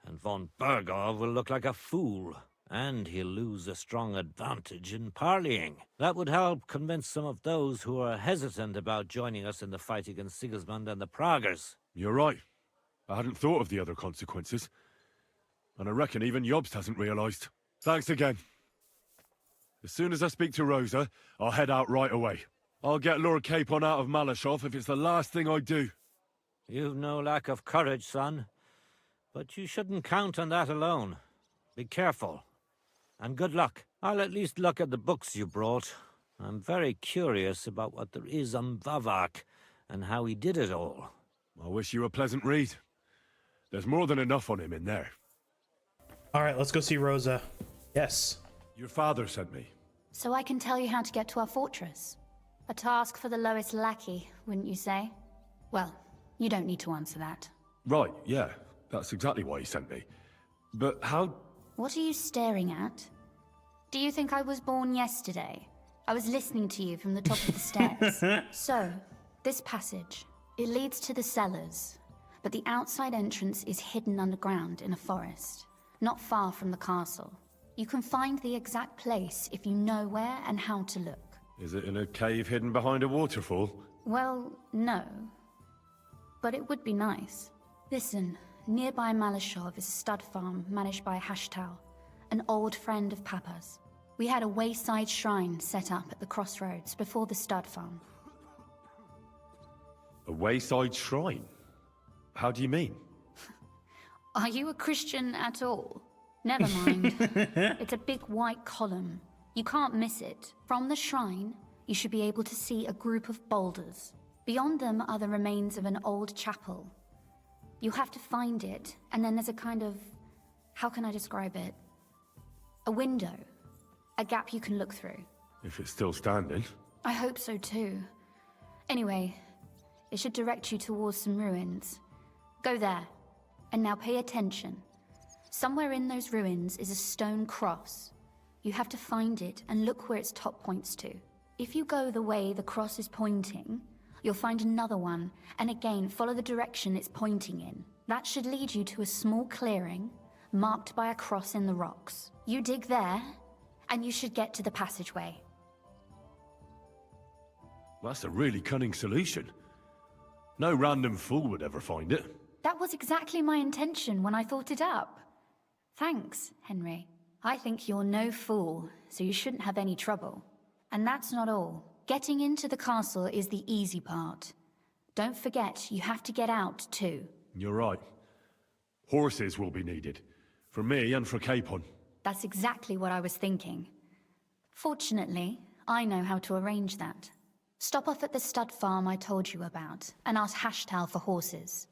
and von Bergov will look like a fool. And he'll lose a strong advantage in parleying. That would help convince some of those who are hesitant about joining us in the fight against Sigismund and the Praguers. You're right. I hadn't thought of the other consequences. And I reckon even Jobst hasn't realized. Thanks again. As soon as I speak to Rosa, I'll head out right away. I'll get Lord Capon out of Malashov if it's the last thing I do. You've no lack of courage, son. But you shouldn't count on that alone. Be careful. And good luck. I'll at least look at the books you brought. I'm very curious about what there is on Vavak and how he did it all. I wish you a pleasant read. There's more than enough on him in there. All right, let's go see Rosa. Yes. Your father sent me. So I can tell you how to get to our fortress. A task for the lowest lackey, wouldn't you say? Well, you don't need to answer that. Right, yeah. That's exactly why he sent me. But how... What are you staring at? Do you think I was born yesterday? I was listening to you from the top of the stairs. So, this passage, it leads to the cellars, but the outside entrance is hidden underground in a forest, not far from the castle. You can find the exact place if you know where and how to look. Is it in a cave hidden behind a waterfall? Well, no. But it would be nice. Listen, nearby Malashov is a stud farm managed by Hashtal, an old friend of Papa's. We had a wayside shrine set up at the crossroads before the stud farm. A wayside shrine? How do you mean? Are you a Christian at all? Never mind. It's a big white column. You can't miss it. From the shrine, you should be able to see a group of boulders. Beyond them are the remains of an old chapel. You have to find it, and then there's a kind of... how can I describe it? A window. A gap you can look through. If it's still standing. I hope so too. Anyway, it should direct you towards some ruins. Go there. And now pay attention. Somewhere in those ruins is a stone cross. You have to find it and look where its top points to. If you go the way the cross is pointing, you'll find another one, and again follow the direction it's pointing in. That should lead you to a small clearing, marked by a cross in the rocks. You dig there, and you should get to the passageway. That's a really cunning solution. No random fool would ever find it. That was exactly my intention when I thought it up. Thanks, Henry. I think you're no fool, so you shouldn't have any trouble. And that's not all. Getting into the castle is the easy part. Don't forget, you have to get out too. You're right. Horses will be needed. For me and for Capon. That's exactly what I was thinking. Fortunately, I know how to arrange that. Stop off at the stud farm I told you about, and ask Hashtal for horses.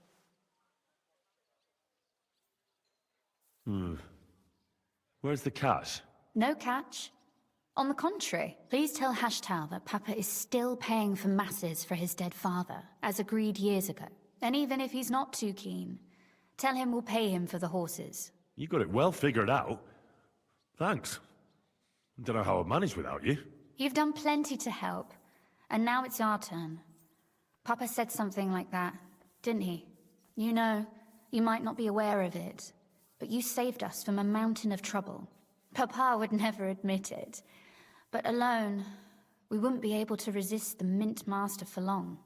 Where's the cash? No catch. On the contrary, please tell Hashtal that Papa is still paying for masses for his dead father, as agreed years ago. And even if he's not too keen, tell him we'll pay him for the horses. You got it well figured out. Thanks. Don't know how I'd manage without you. You've done plenty to help, and now it's our turn. Papa said something like that, didn't he? You know, you might not be aware of it, but you saved us from a mountain of trouble. Papa would never admit it, but alone, we wouldn't be able to resist the Mint Master for long.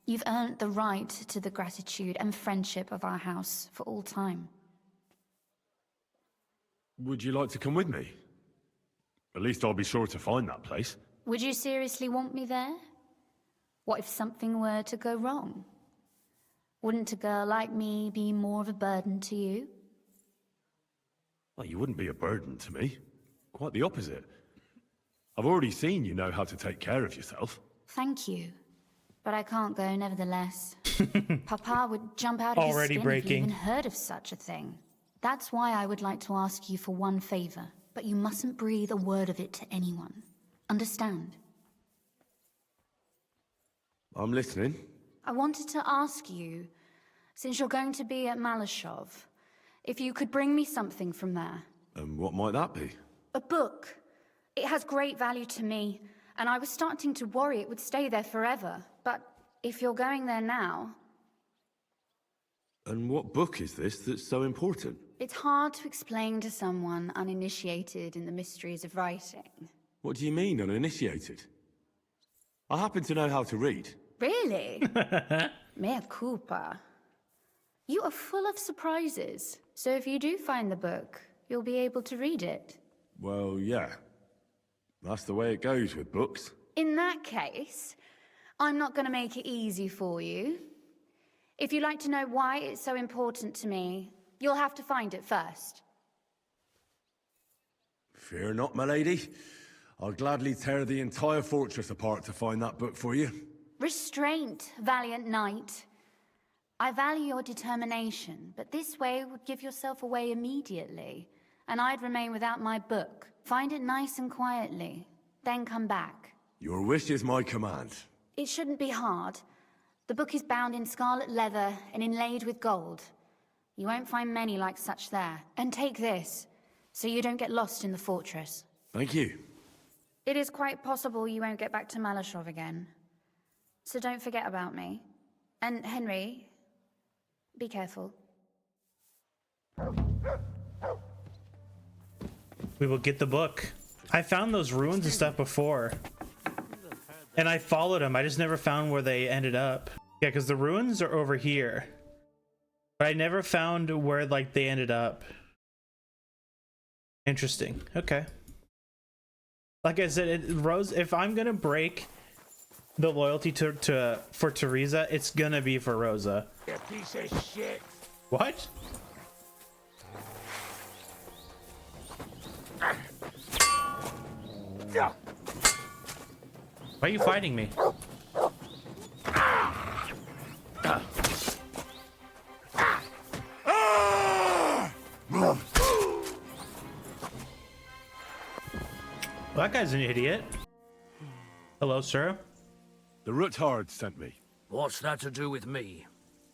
You've earned the right to the gratitude and friendship of our house for all time. Would you like to come with me? At least I'll be sure to find that place. Would you seriously want me there? What if something were to go wrong? Wouldn't a girl like me be more of a burden to you? Well, you wouldn't be a burden to me. Quite the opposite. I've already seen you know how to take care of yourself. Thank you. But I can't go nevertheless. Papa would jump out of his Already skin breaking. if he even heard of such a thing. That's why I would like to ask you for one favor, but you mustn't breathe a word of it to anyone. Understand? I'm listening. I wanted to ask you, since you're going to be at Malashov, if you could bring me something from there. And what might that be? A book. It has great value to me, and I was starting to worry it would stay there forever. But if you're going there now... And what book is this that's so important? It's hard to explain to someone uninitiated in the mysteries of writing. What do you mean, uninitiated? I happen to know how to read. Really? Mea culpa. You are full of surprises. So if you do find the book, you'll be able to read it. Well, yeah. That's the way it goes with books. In that case, I'm not going to make it easy for you. If you'd like to know why it's so important to me, you'll have to find it first. Fear not, my lady. I'll gladly tear the entire fortress apart to find that book for you. Restraint, valiant knight. I value your determination, but this way would give yourself away immediately, and I'd remain without my book. Find it nice and quietly, then come back. Your wish is my command. It shouldn't be hard. The book is bound in scarlet leather and inlaid with gold. You won't find many like such there. And take this, so you don't get lost in the fortress. Thank you. It is quite possible you won't get back to Malashov again. So don't forget about me. And Henry, be careful. We will get the book. I found those ruins and stuff before. And I followed them. I just never found where they ended up. Yeah, because the ruins are over here. But I never found where, like, they ended up. Interesting. Okay. Like I said, Rose, if I'm gonna break the loyalty for Teresa, it's gonna be for Rosa. You piece of shit. What? Why are you fighting me? Well, that guy's an idiot. Hello, sir. The Ruthard sent me. What's that to do with me?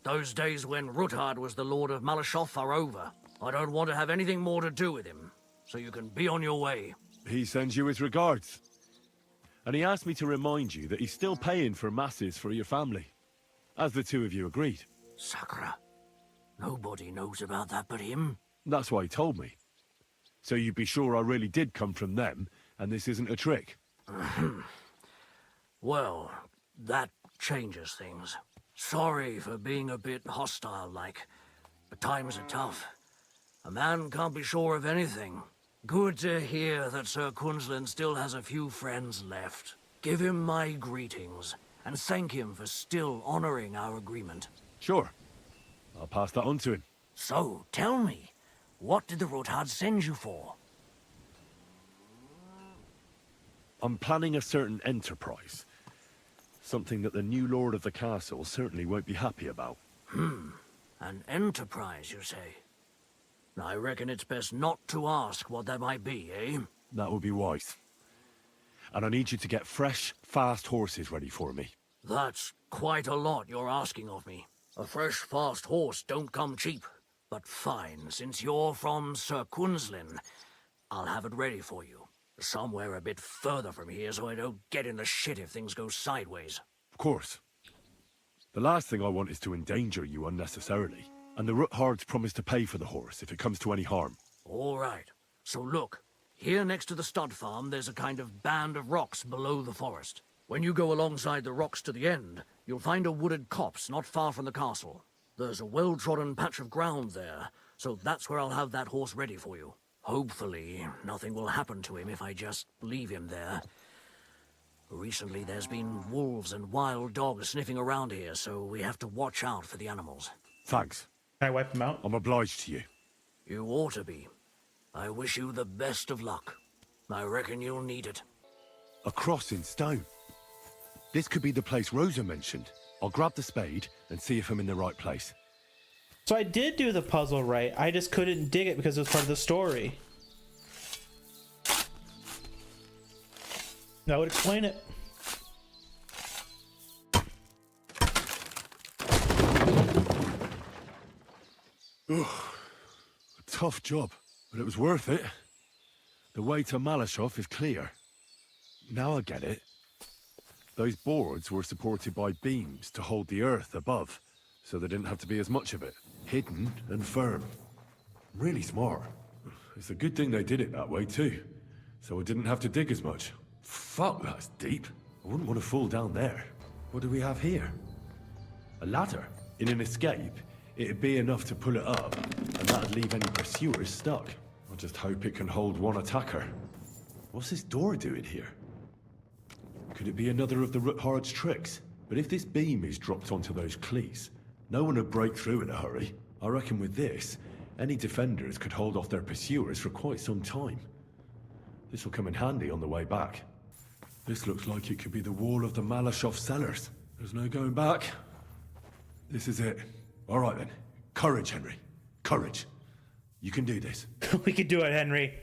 Those days when Ruthard was the Lord of Malashov are over. I don't want to have anything more to do with him, so you can be on your way. He sends you his regards. And he asked me to remind you that he's still paying for masses for your family, as the two of you agreed. Sakura. Nobody knows about that but him. That's why he told me. So you'd be sure I really did come from them, and this isn't a trick. Well, that changes things. Sorry for being a bit hostile-like, but times are tough. A man can't be sure of anything. Good to hear that Sir Kunzlin still has a few friends left. Give him my greetings, and thank him for still honoring our agreement. Sure. I'll pass that on to him. So, tell me, what did the Ruthard send you for? I'm planning a certain enterprise. Something that the new lord of the castle certainly won't be happy about. An enterprise, you say? I reckon it's best not to ask what that might be, eh? That would be wise. And I need you to get fresh, fast horses ready for me. That's quite a lot you're asking of me. A fresh, fast horse don't come cheap. But fine, since you're from Sir Kunzlin, I'll have it ready for you. Somewhere a bit further from here so I don't get in the shit if things go sideways. Of course. The last thing I want is to endanger you unnecessarily. And the Roothards promise to pay for the horse if it comes to any harm. All right. So look, here next to the stud farm, there's a kind of band of rocks below the forest. When you go alongside the rocks to the end, you'll find a wooded copse not far from the castle. There's a well-trodden patch of ground there, so that's where I'll have that horse ready for you. Hopefully, nothing will happen to him if I just leave him there. Recently, there's been wolves and wild dogs sniffing around here, so we have to watch out for the animals. Thanks. Can I wipe him out? I'm obliged to you. You ought to be. I wish you the best of luck. I reckon you'll need it. A cross in stone. This could be the place Rosa mentioned. I'll grab the spade and see if I'm in the right place. So I did do the puzzle right. I just couldn't dig it because it was part of the story. That would explain it. Ugh. A tough job, but it was worth it. The way to Malashov is clear. Now I get it. Those boards were supported by beams to hold the earth above, so there didn't have to be as much of it. Hidden and firm. Really smart. It's a good thing they did it that way too, so I didn't have to dig as much. Fuck, that's deep. I wouldn't want to fall down there. What do we have here? A ladder. In an escape, it'd be enough to pull it up, and that'd leave any pursuers stuck. I just hope it can hold one attacker. What's this door doing here? Could it be another of the Roothards' tricks? But if this beam is dropped onto those cleats, no one would break through in a hurry. I reckon with this, any defenders could hold off their pursuers for quite some time. This will come in handy on the way back. This looks like it could be the wall of the Malashov cellars. There's no going back. This is it. All right then. Courage, Henry. Courage. You can do this. We can do it, Henry.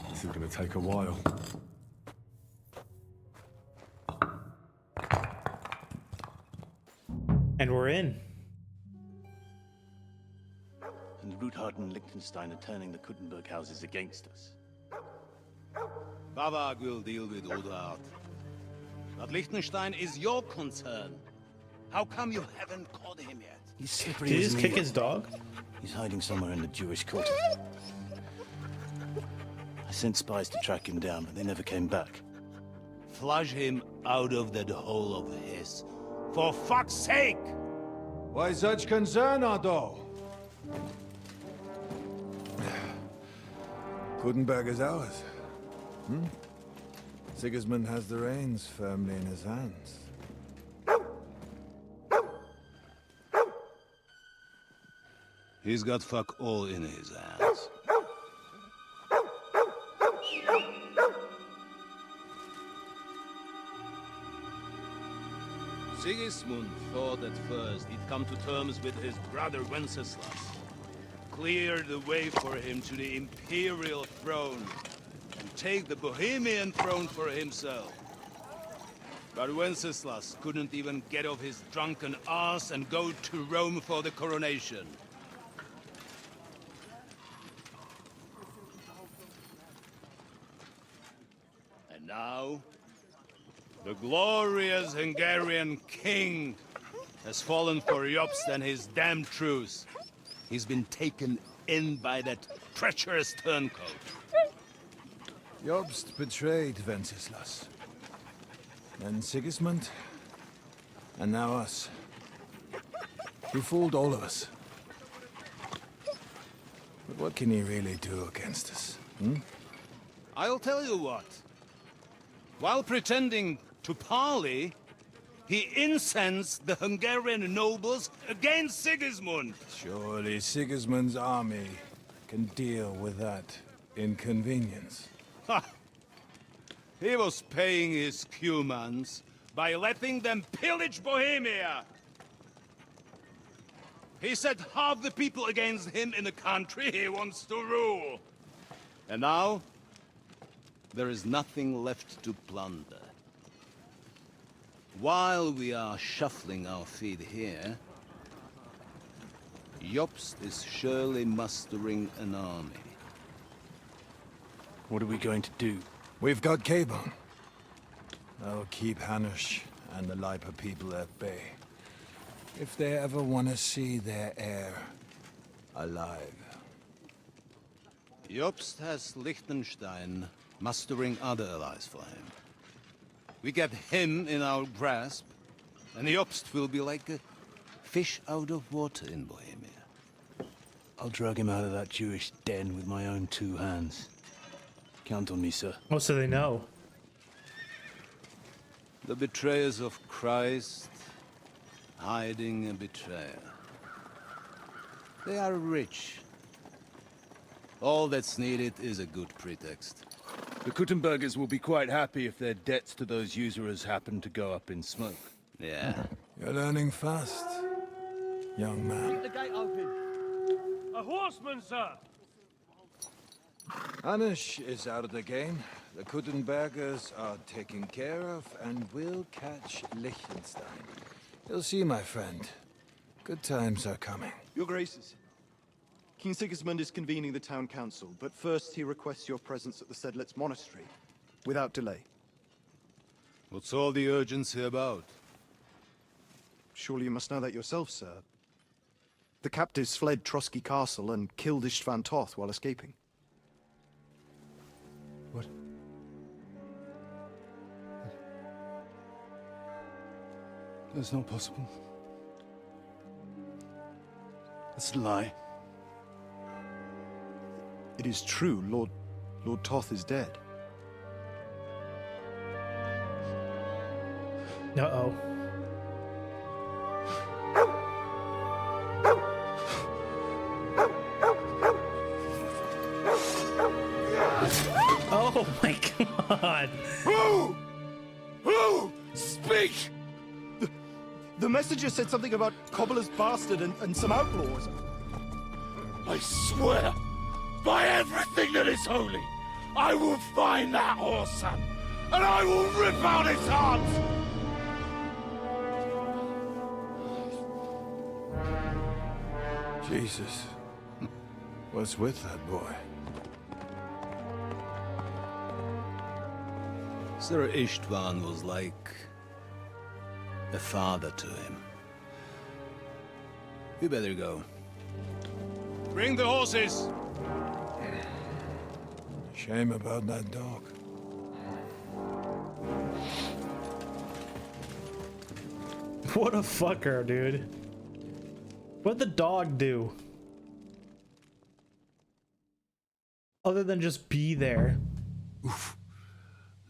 This is going to take a while. And we're in. And Ruthard and Liechtenstein are turning the Kuttenberg houses against us. Bavag will deal with Ruthard. But Liechtenstein is your concern. How come you haven't caught him yet? He's slippery Did he as just an kick eel. his dog? He's hiding somewhere in the Jewish quarter. I sent spies to track him down, but they never came back. Flush him out of that hole of his. For fuck's sake! Why such concern, Otto? Kuttenberg is ours. Sigismund has the reins firmly in his hands. He's got fuck all in his hands. Sigismund thought at first he'd come to terms with his brother Wenceslas. Clear the way for him to the imperial throne and take the Bohemian throne for himself. But Wenceslas couldn't even get off his drunken ass and go to Rome for the coronation. And now, the glorious Hungarian king has fallen for Jobst and his damned truce. He's been taken in by that treacherous turncoat. Jobst betrayed Wenceslas. Then Sigismund. And now us. He fooled all of us. But what can he really do against us? I'll tell you what. While pretending to parley, he incensed the Hungarian nobles against Sigismund. Surely Sigismund's army can deal with that inconvenience. Ha! He was paying his Cumans by letting them pillage Bohemia. He set half the people against him in the country he wants to rule. And now, there is nothing left to plunder. While we are shuffling our feet here, Jobst is surely mustering an army. What are we going to do? We've got Cabon. That'll keep Hanush and the Lipa people at bay. If they ever want to see their heir alive. Jobst has Liechtenstein mustering other allies for him. We get him in our grasp, and Jobst will be like a fish out of water in Bohemia. I'll drag him out of that Jewish den with my own 2 hands. Count on me, sir. Oh, so they know. The betrayers of Christ, hiding a betrayer. They are rich. All that's needed is a good pretext. The Kuttenbergers will be quite happy if their debts to those usurers happen to go up in smoke. Yeah. You're learning fast, young man. Keep the gate open. A horseman, sir! Hanush is out of the game. The Kuttenbergers are taken care of, and we'll catch Liechtenstein. You'll see, my friend. Good times are coming. Your Graces, King Sigismund is convening the town council, but first he requests your presence at the Sedlitz monastery, without delay. What's all the urgency about? Surely you must know that yourself, sir. The captives fled Trotsky Castle and killed Istvan Toth while escaping. What? That's not possible. That's a lie. It is true, Lord Toth is dead. Uh-oh. Oh my god! Who? Speak! The messenger said something about Cobbler's bastard and some outlaws. I swear, by everything that is holy, I will find that horse son, and I will rip out his heart! Jesus. What's with that boy? Sir Istvan was like a father to him. We better go. Bring the horses! Shame about that dog. What a fucker, dude. What'd the dog do? Other than just be there. Oof.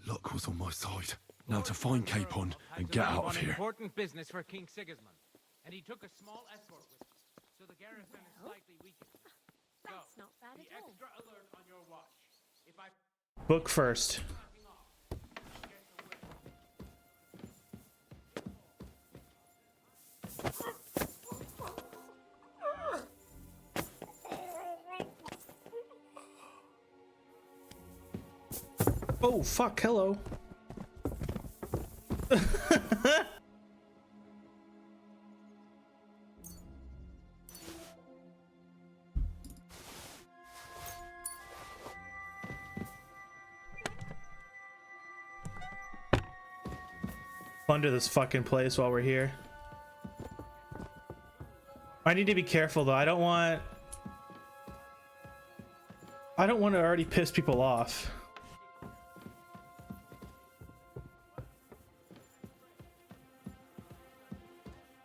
Luck was on my side. Now to find Capon and get out of here. Important business for King Sigismund, and he took a small escort with him, so the garrison is slightly weakened. That's not bad Be at all. extra alert on your watch. If I Book first. Oh, fuck, hello. Plunder this fucking place while we're here. I need to be careful though. I don't want to already piss people off.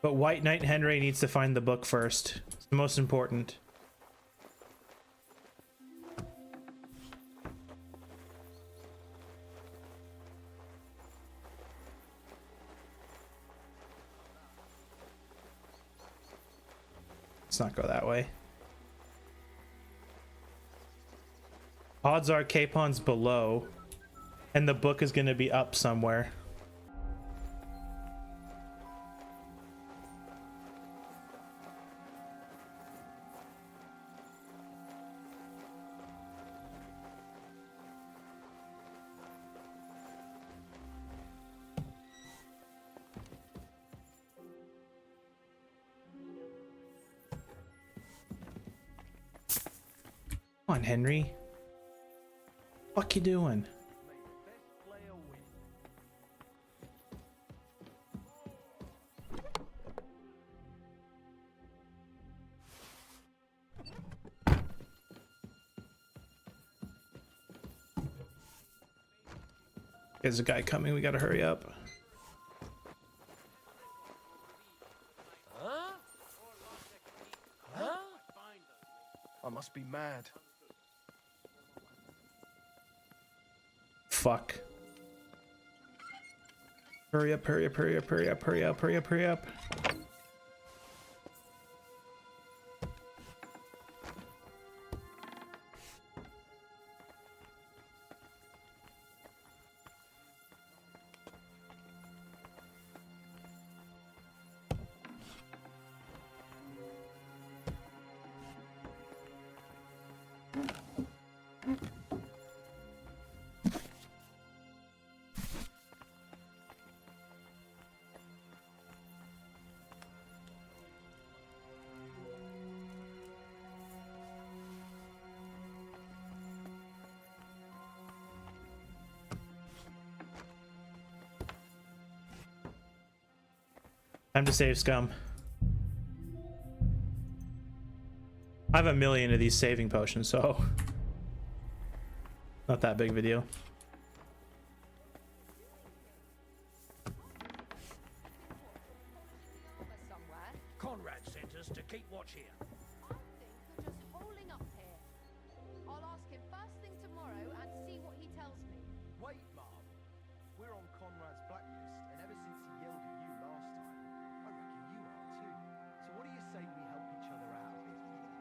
But White Knight Henry needs to find the book first. It's the most important. Let's not go that way. Odds are Capon's below, and the book is going to be up somewhere. Come on, Henry. What you doing? There's a guy coming. We gotta hurry up. I must be mad. Fuck. Hurry up, hurry up, hurry up, hurry up, hurry up, hurry up, hurry up. Time to save scum. I have a million of these saving potions, so not that big of a deal. Conrad sent us to keep watch here. I think you're just holding up here. I'll ask him first thing tomorrow and see what he tells me. Wait, Mom. We're on Conrad's blacklist, and ever since he yelled at you last time, I reckon you are too. So what do you say we help each other out a bit here?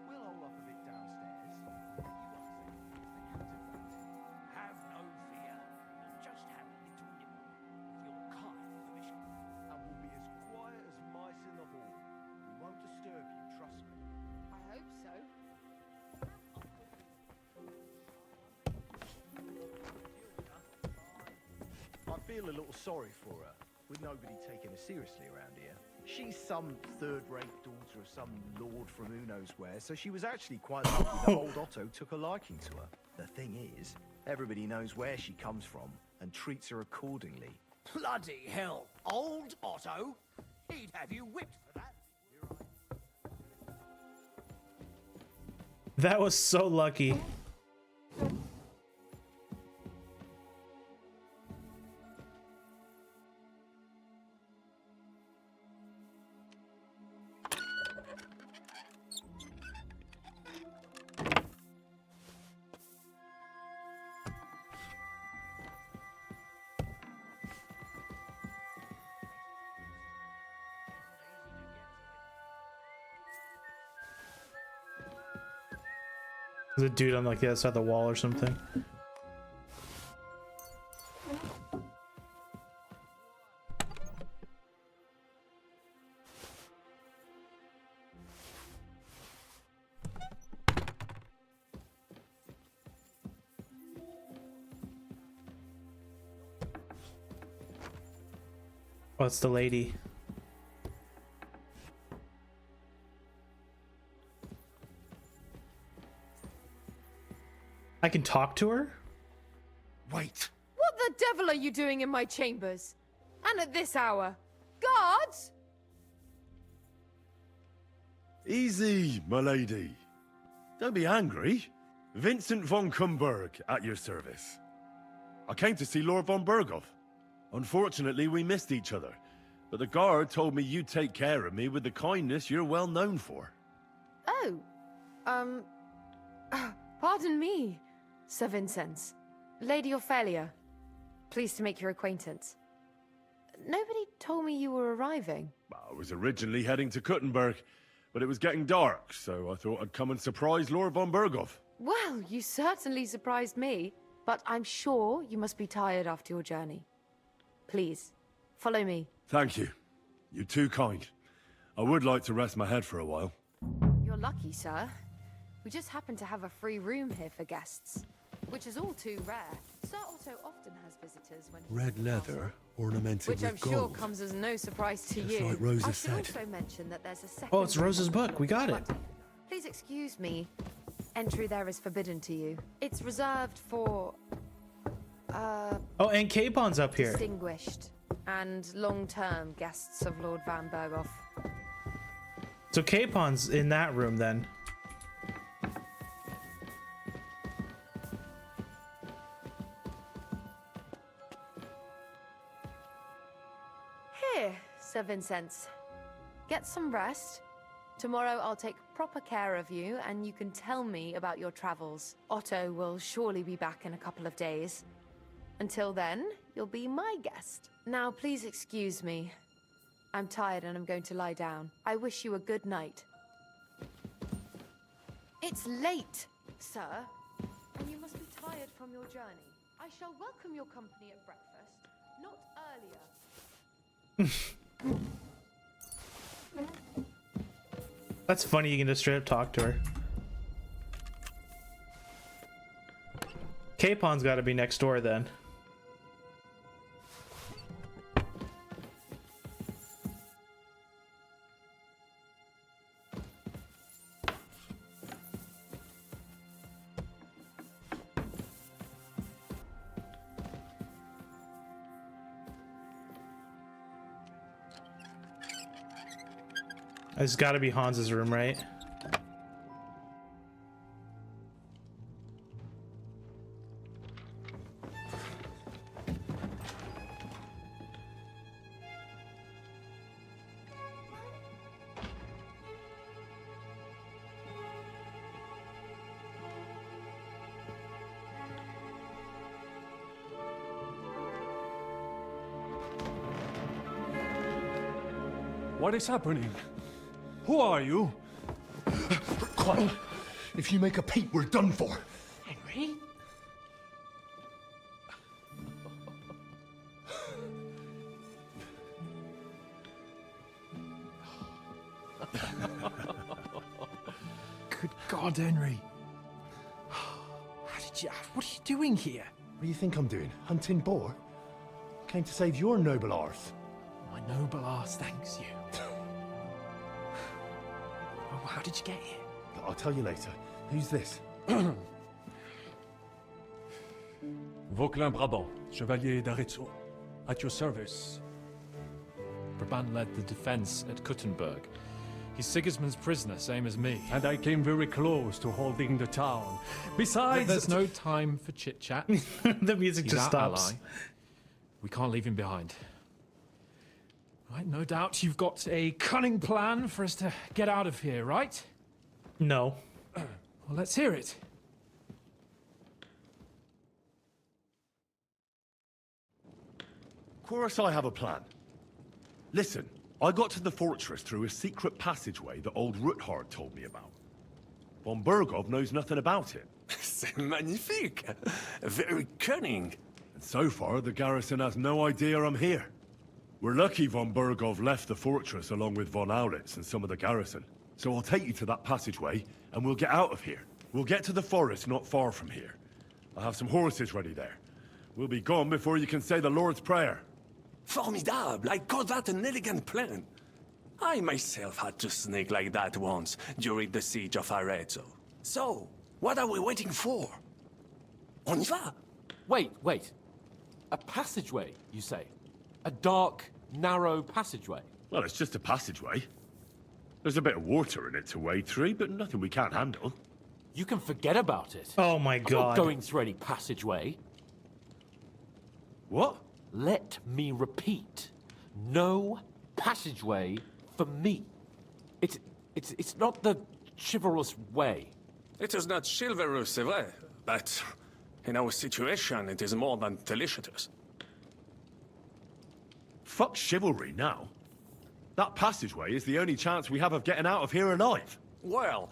We'll hole up a bit downstairs. You won't say anything if the captain wants it. Have no fear. We'll just have a little nibble, with your kind permission. And we'll be as quiet as mice in the hall. We won't disturb you, trust me. I hope so. I feel a little sorry for her, with nobody taking her seriously around here. She's some third-rate daughter of some lord from who knows where, so she was actually quite lucky that old Otto took a liking to her. The thing is, everybody knows where she comes from and treats her accordingly. Bloody hell, old Otto? He'd have you whipped for that. That was so lucky. There's a dude on like the other side of the wall or something. Oh, it's the lady. I can talk to her? Wait. What the devil are you doing in my chambers? And at this hour? Guards? Easy, my lady. Don't be angry. Vincent von Kumberg at your service. I came to see Lord von Berghoff. Unfortunately, we missed each other, but the guard told me you'd take care of me with the kindness you're well known for. Oh, pardon me, Sir Vincent. Lady Ophelia. Pleased to make your acquaintance. Nobody told me you were arriving. I was originally heading to Kuttenberg, but it was getting dark, so I thought I'd come and surprise Lord von Berghoff. Well, you certainly surprised me, but I'm sure you must be tired after your journey. Please, follow me. Thank you. You're too kind. I would like to rest my head for a while. You're lucky, sir. We just happen to have a free room here for guests, which is all too rare. Sir Otto often has visitors when he Red leather, ornamented which with I'm gold. sure comes as no surprise to Just you. like Rosa I should said. also mention that there's a second. Oh, it's Rosa's book. We got it. Please excuse me. Entry there is forbidden to you. It's reserved for, Oh, and Capon's up here. distinguished and long-term guests of Lord Van Berghoff. So Capon's in that room then. Here, Sir Vincent. Get some rest. Tomorrow I'll take proper care of you, and you can tell me about your travels. Otto will surely be back in a couple of days. Until then, you'll be my guest. Now, please excuse me. I'm tired and I'm going to lie down. I wish you a good night. It's late, sir, and you must be tired from your journey. I shall welcome your company at breakfast, not earlier. That's funny, you can just straight up talk to her. Capon's gotta be next door then. It's gotta be Hans's room, right? What is happening? Who are you? Quiet. If you make a peep, we're done for. Henry? Good God, Henry. What are you doing here? What do you think I'm doing? Hunting boar? Came to save your noble arse. My noble arse thanks you. Oh, how did you get here? I'll tell you later. Who's this? Vauquelin Brabant, Chevalier d'Arezzo. At your service. Brabant led the defense at Kuttenberg. He's Sigismund's prisoner, same as me. And I came very close to holding the town. Besides... There's no time for chit-chat. The music He's just our stops. ally. We can't leave him behind. Right, no doubt you've got a cunning plan for us to get out of here, right? No. Well, let's hear it. Of course I have a plan. Listen, I got to the fortress through a secret passageway that old Ruthard told me about. Von Berghoff knows nothing about it. C'est magnifique! Very cunning. And so far, the garrison has no idea I'm here. We're lucky von Berghoff left the fortress along with von Aulitz and some of the garrison. So I'll take you to that passageway, and we'll get out of here. We'll get to the forest not far from here. I'll have some horses ready there. We'll be gone before you can say the Lord's Prayer. Formidable! I call that an elegant plan. I myself had to sneak like that once during the siege of Arezzo. So, what are we waiting for? On y va! Wait. A passageway, you say? A dark, narrow passageway? Well, it's just a passageway. There's a bit of water in it to wade through, but nothing we can't handle. You can forget about it. Oh my I'm God. not going through any passageway. What? Let me repeat. No passageway for me. It's not the chivalrous way. It is not chivalrous, c'est vrai, but in our situation, it is more than delicious. Fuck chivalry now. That passageway is the only chance we have of getting out of here alive. Well,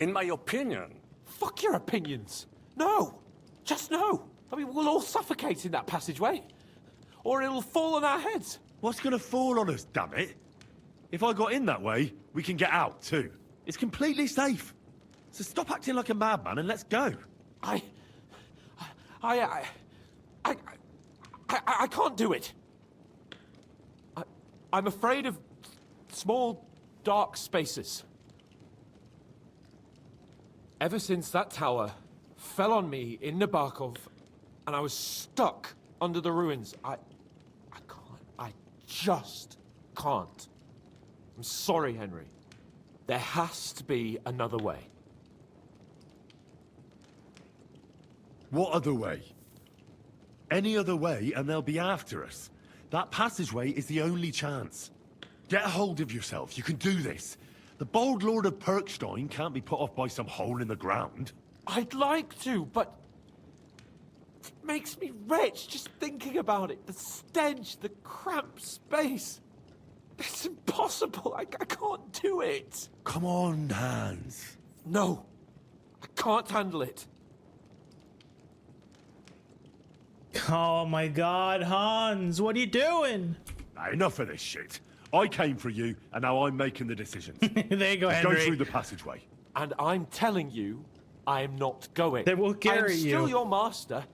in my opinion... Fuck your opinions. No. Just no. I mean, we'll all suffocate in that passageway. Or it'll fall on our heads. What's gonna fall on us, damn it? If I got in that way, we can get out too. It's completely safe. So stop acting like a madman and let's go. I can't do it. I'm afraid of small, dark spaces. Ever since that tower fell on me in Nabokov, and I was stuck under the ruins, I just can't. I'm sorry, Henry. There has to be another way. What other way? Any other way and they'll be after us. That passageway is the only chance. Get a hold of yourself. You can do this. The bold Lord of Perkstein can't be put off by some hole in the ground. I'd like to, but it makes me rich just thinking about it. The stench, the cramped space. It's impossible. I can't do it. Come on, Hans. No, I can't handle it. Oh my god, Hans, what are you doing? Enough of this shit. I came for you, and now I'm making the decisions. There you go, Let's Henry. go through the passageway. And I'm telling you, I am not going. They will carry I'm still you. your master,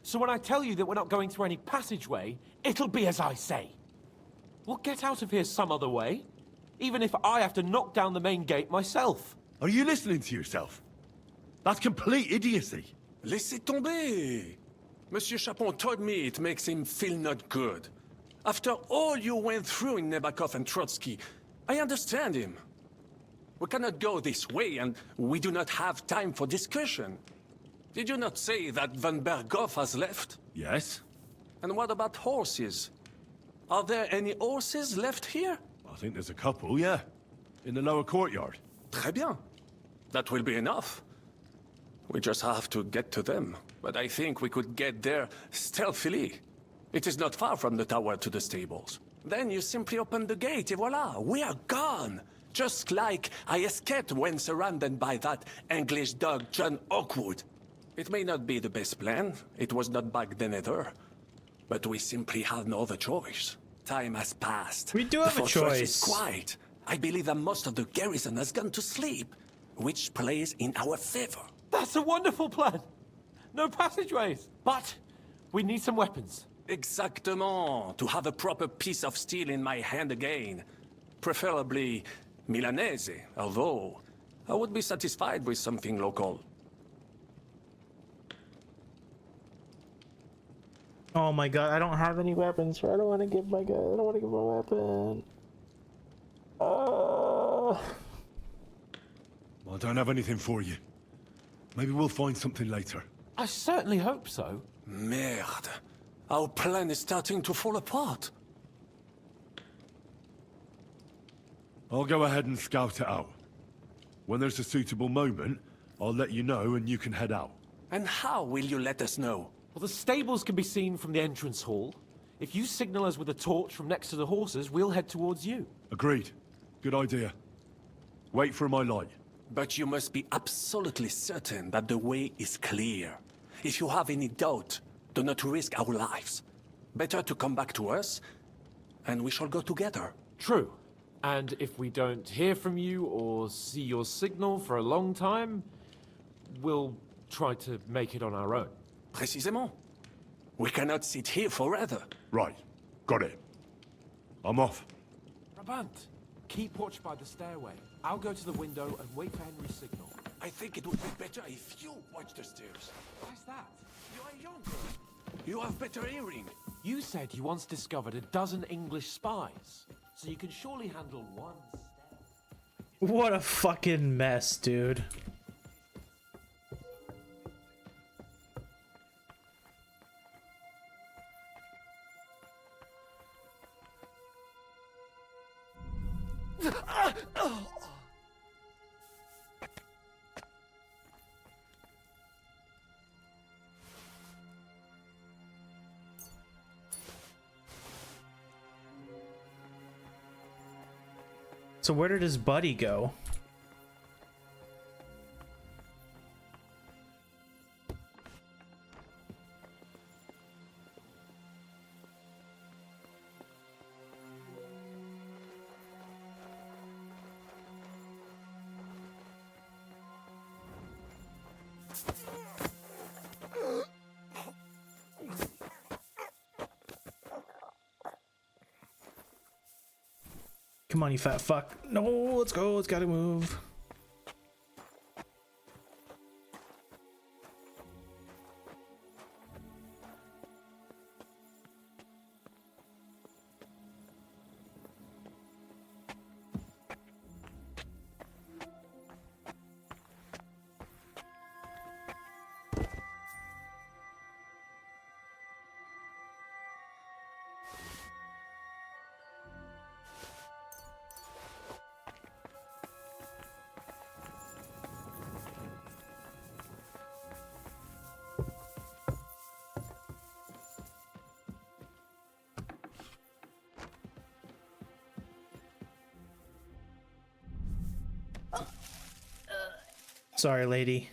so when I tell you that we're not going through any passageway, it'll be as I say. We'll get out of here some other way, even if I have to knock down the main gate myself. Are you listening to yourself? That's complete idiocy. Laissez tomber. Monsieur Chapon told me it makes him feel not good. After all you went through in Nabokov and Trotsky, I understand him. We cannot go this way, and we do not have time for discussion. Did you not say that Van Berghoff has left? Yes. And what about horses? Are there any horses left here? I think there's a couple, yeah. In the lower courtyard. Très bien. That will be enough. We just have to get to them. But I think we could get there stealthily. It is not far from the tower to the stables. Then you simply open the gate, et voila, we are gone! Just like I escaped when surrounded by that English dog John Oakwood. It may not be the best plan, it was not back then either. But we simply have no other choice. Time has passed. We do have the a fortress choice. is quiet. I believe that most of the garrison has gone to sleep, which plays in our favor. That's a wonderful plan. No passageways. But we need some weapons. Exactement. To have a proper piece of steel in my hand again. Preferably Milanese, although I would be satisfied with something local. Oh my god, I don't have any weapons, so I don't want to give my guy. I don't want to give my weapon. I don't have anything for you. Maybe we'll find something later. I certainly hope so. Merde. Our plan is starting to fall apart. I'll go ahead and scout it out. When there's a suitable moment, I'll let you know and you can head out. And how will you let us know? Well, the stables can be seen from the entrance hall. If you signal us with a torch from next to the horses, we'll head towards you. Agreed. Good idea. Wait for my light. But you must be absolutely certain that the way is clear. If you have any doubt, do not risk our lives. Better to come back to us, and we shall go together. True. And if we don't hear from you or see your signal for a long time, we'll try to make it on our own. Précisément. We cannot sit here forever. Right. Got it. I'm off. Brabant, keep watch by the stairway. I'll go to the window and wait for Henry's signal. I think it would be better if you watch the stairs. Why's that? You are younger. You have better hearing. You said you once discovered a dozen English spies, so you can surely handle one step. What a fucking mess, dude. So where did his buddy go? Come on, you fat fuck. No, let's go. Let's gotta move. Sorry, lady.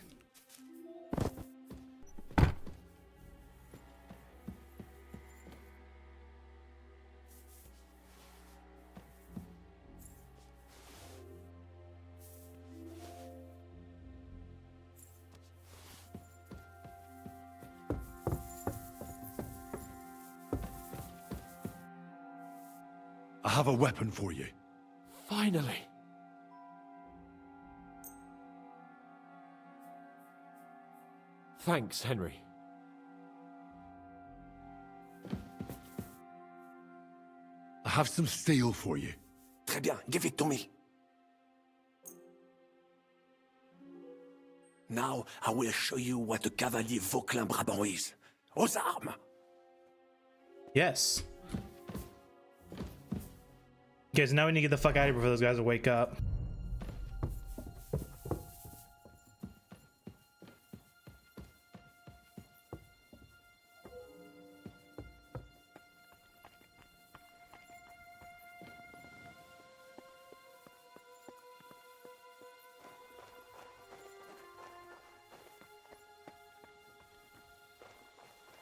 I have a weapon for you. Finally. Thanks, Henry. I have some steel for you. Très bien, give it to me. Now I will show you what a cavalier Vauclin Brabant is. Aux armes! Yes. Guys, now we need to get the fuck out of here before those guys will wake up.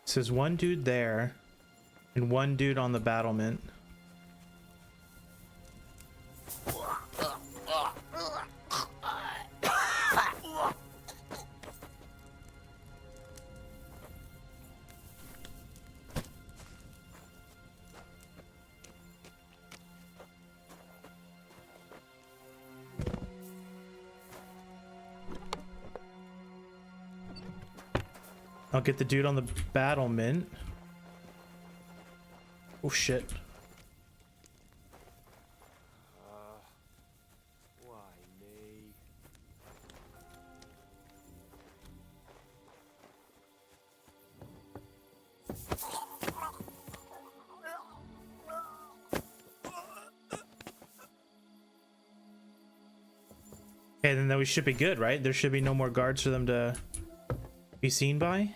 So there's one dude there and one dude on the battlement. I'll get the dude on the battlement. Oh shit. Why me? Okay, then we should be good, right? There should be no more guards for them to be seen by.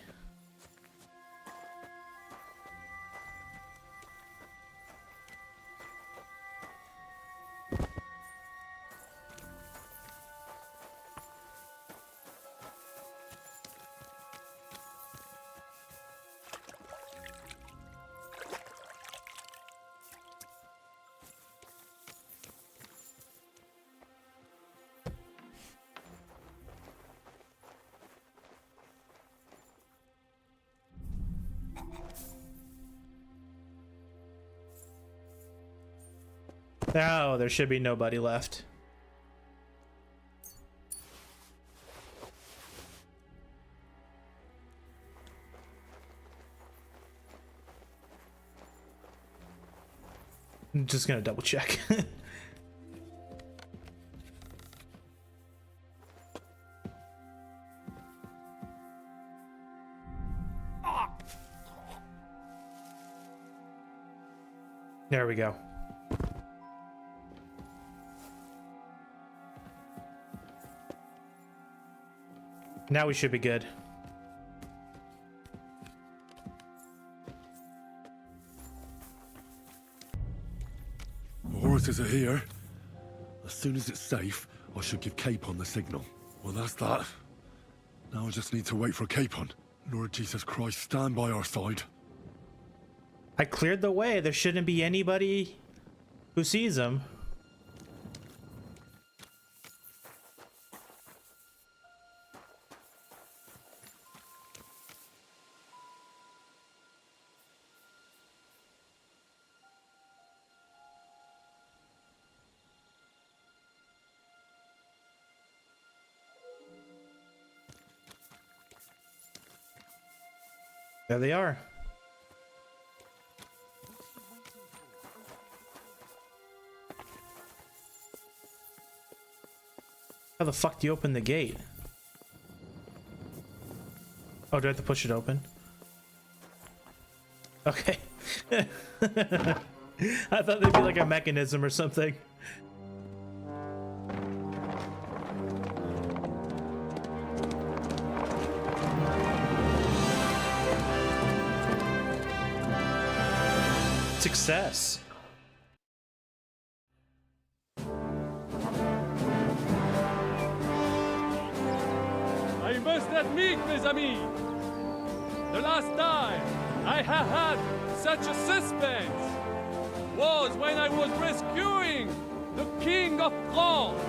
Oh, there should be nobody left. I'm just gonna double check. There we go. Now we should be good. The horses are here. As soon as it's safe, I should give Capon the signal. Well, that's that. Now I just need to wait for Capon. Lord Jesus Christ, stand by our side. I cleared the way. There shouldn't be anybody who sees him. There they are. How the fuck do you open the gate? Oh, do I have to push it open? Okay. I thought there'd be like a mechanism or something. Success. speak, mes amis. The last time I have had such a suspense was when I was rescuing the King of France.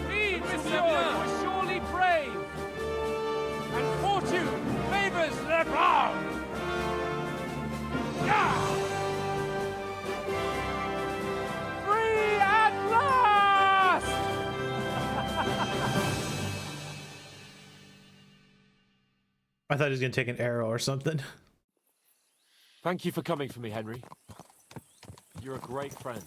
Oui, monsieur, you were surely brave. And fortune favors the brave. Free at last! I thought he was gonna take an arrow or something. Thank you for coming for me, Henry. You're a great friend.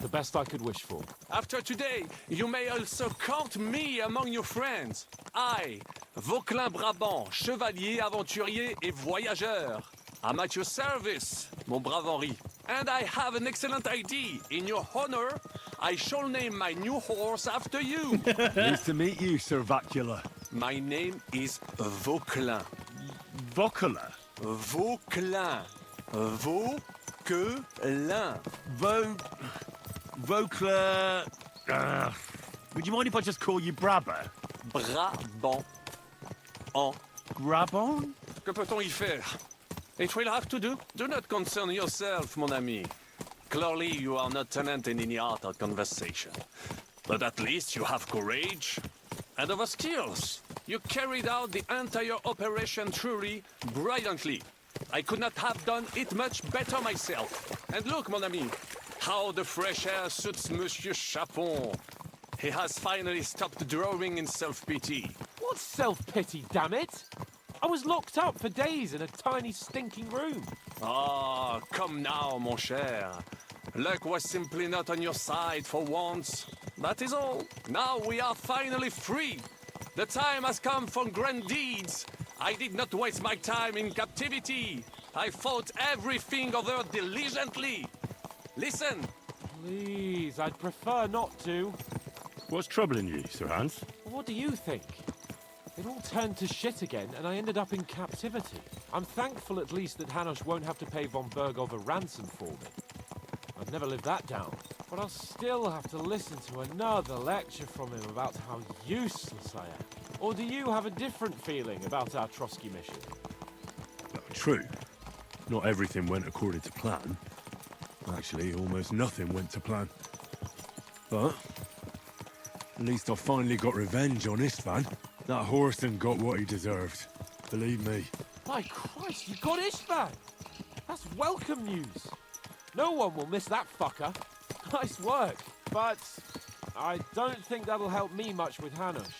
The best I could wish for. After today, you may also count me among your friends. I, Vauquelin Brabant, chevalier, aventurier et voyageur. I'm at your service, mon brave Henri. And I have an excellent idea. In your honor, I shall name my new horse after you. Nice to meet you, Sir Vacula. My name is Vauquelin. Vauquelin? Vauquelin. Vauquelin. Vauquelin... would you mind if I just call you Brabber? Brabant. En. Brabant? Que peut-on y faire? It will have to do. Do not concern yourself, mon ami. Clearly, you are not talent in any art or conversation. But at least you have courage and other skills. You carried out the entire operation truly brilliantly. I could not have done it much better myself. And look, mon ami, how the fresh air suits Monsieur Chapon. He has finally stopped drawing in self-pity. What self-pity, damn it? I was locked up for days in a tiny stinking room. Ah, come now, mon cher. Luck was simply not on your side for once. That is all. Now we are finally free. The time has come for grand deeds. I did not waste my time in captivity. I fought everything over diligently. Listen. Please, I'd prefer not to. What's troubling you, Sir Hans? What do you think? It all turned to shit again, and I ended up in captivity. I'm thankful at least that Hanush won't have to pay von Bergov a ransom for me. I'd never live that down. But I'll still have to listen to another lecture from him about how useless I am. Or do you have a different feeling about our Trotsky mission? True. Not everything went according to plan. Actually, almost nothing went to plan. But at least I finally got revenge on Istvan. That Horson got what he deserved. Believe me. My Christ, you got Istvan! That's welcome news. No one will miss that fucker. Nice work. But I don't think that'll help me much with Hanush.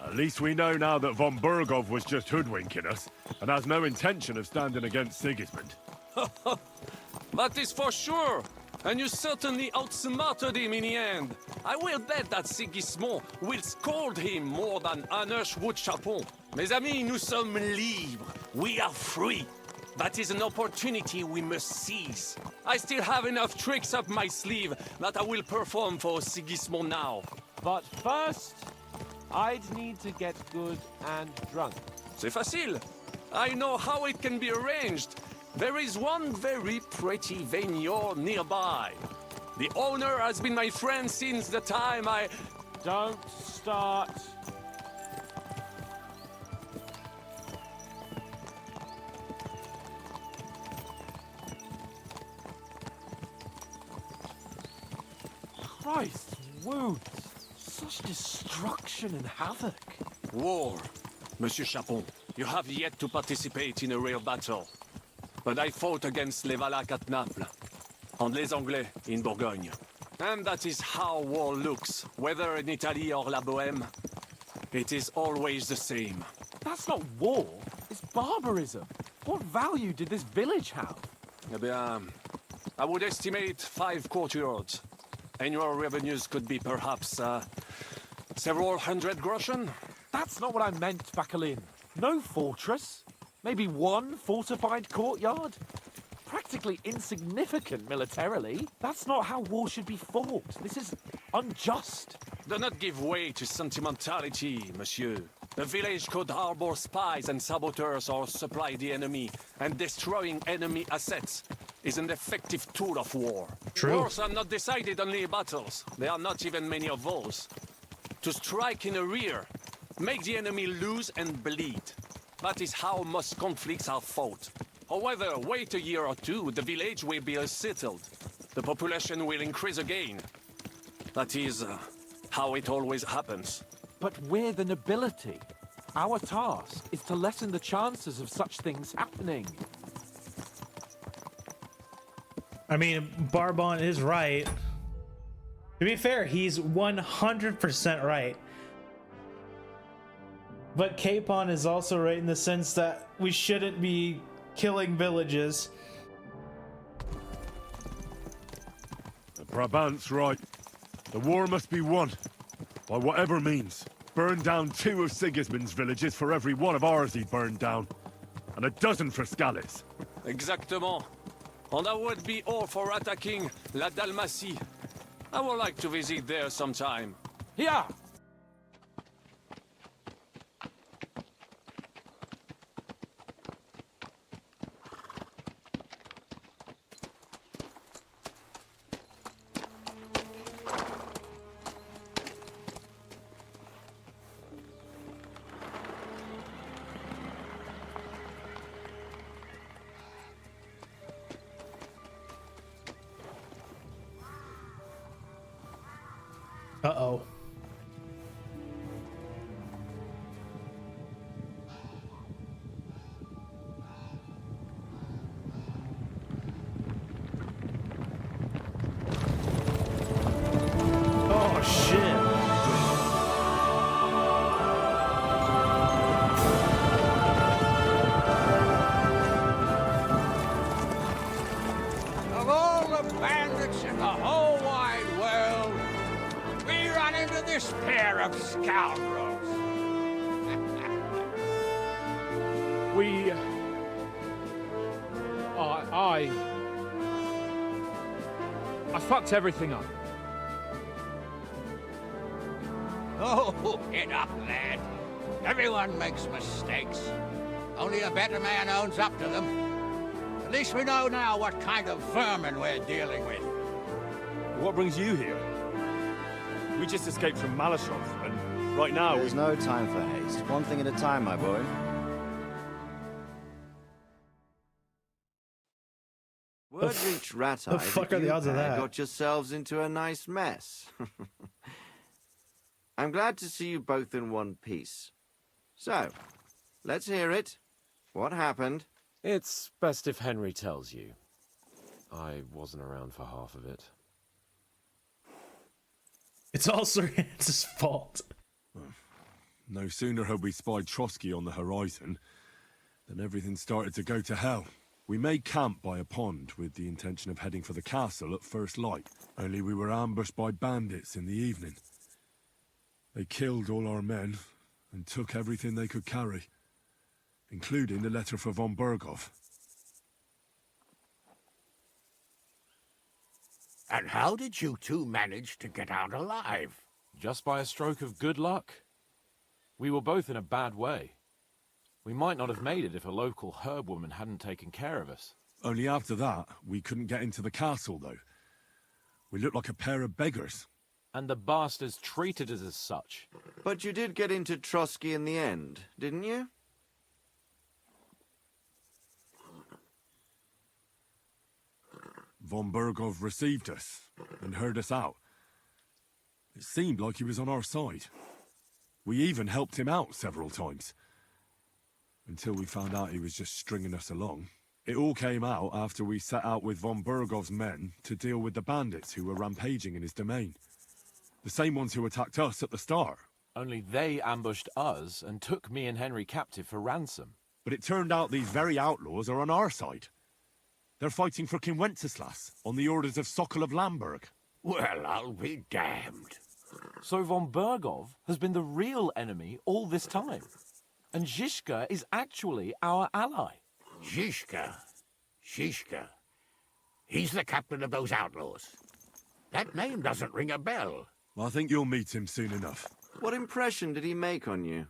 At least we know now that von Bergov was just hoodwinking us, and has no intention of standing against Sigismund. That is for sure. And you certainly outsmarted him in the end. I will bet that Sigismund will scold him more than Hanush would Chapon. Mes amis, nous sommes libres. We are free. That is an opportunity we must seize. I still have enough tricks up my sleeve that I will perform for Sigismund now. But first, I'd need to get good and drunk. C'est facile. I know how it can be arranged. There is one very pretty vineyard nearby. The owner has been my friend since the time I... Don't start. Christ, wounds. Such destruction and havoc. War. Monsieur Chapon, you have yet to participate in a real battle. But I fought against les Valaques at Naples, and les Anglais in Bourgogne. And that is how war looks, whether in Italy or La Bohème. It is always the same. That's not war, it's barbarism. What value did this village have? Eh bien, I would estimate 5 courtyards. Annual revenues could be perhaps, several hundred groschen. That's not what I meant, Bakalin. No fortress. Maybe one fortified courtyard? Practically insignificant militarily. That's not how war should be fought. This is unjust. Do not give way to sentimentality, monsieur. The village could harbor spies and saboteurs or supply the enemy and destroying enemy assets. is an effective tool of war. True. Wars are not decided only in battles. There are not even many of those. To strike in the rear, make the enemy lose and bleed. That is how most conflicts are fought. However, wait a year or two, the village will be settled. The population will increase again. That is how it always happens. But we're the nobility. Our task is to lessen the chances of such things happening. I mean, Barbon is right. To be fair, he's 100% right. But Capon is also right in the sense that we shouldn't be killing villages. The Brabant's right. The war must be won. By whatever means. Burn down 2 of Sigismund's villages for every one of ours he burned down. And a dozen for Scalise. Exactement. And that would be all for attacking La Dalmatie. I would like to visit there sometime. Yeah! Uh-oh. Oh, shit. Of all the bandits in the whole wide world, we run into this pair of scoundrels. We... I fucked everything up. Oh, get up, lad. Everyone makes mistakes. Only a better man owns up to them. At least we know now what kind of vermin we're dealing with. What brings you here? We just escaped from Malashov, and right now There's no time for haste. One thing at a time, my boy. Word reached Rattay. The fuck are the odds of that? Got yourselves into a nice mess. I'm glad to see you both in one piece. So, let's hear it. What happened? It's best if Henry tells you. I wasn't around for half of it. It's all Sir fault. no sooner had we spied Trotsky on the horizon than everything started to go to hell. We made camp by a pond with the intention of heading for the castle at first light, only we were ambushed by bandits in the evening. They killed all our men and took everything they could carry, including the letter for von Berghoff. And how did you two manage to get out alive? Just by a stroke of good luck. We were both in a bad way. We might not have made it if a local herb woman hadn't taken care of us. Only after that, we couldn't get into the castle, though. We looked like a pair of beggars. And the bastards treated us as such. But you did get into Trotsky in the end, didn't you? Von Berghoff received us and heard us out. It seemed like he was on our side. We even helped him out several times. Until we found out he was just stringing us along. It all came out after we set out with von Berghoff's men to deal with the bandits who were rampaging in his domain. The same ones who attacked us at the start. Only they ambushed us and took me and Henry captive for ransom. But it turned out these very outlaws are on our side. They're fighting for King Wenceslas on the orders of Sokol of Lamberg. Well, I'll be damned. So von Berghoff has been the real enemy all this time. And Zizka is actually our ally. Zizka? Zizka? He's the captain of those outlaws. That name doesn't ring a bell. I think you'll meet him soon enough. What impression did he make on you?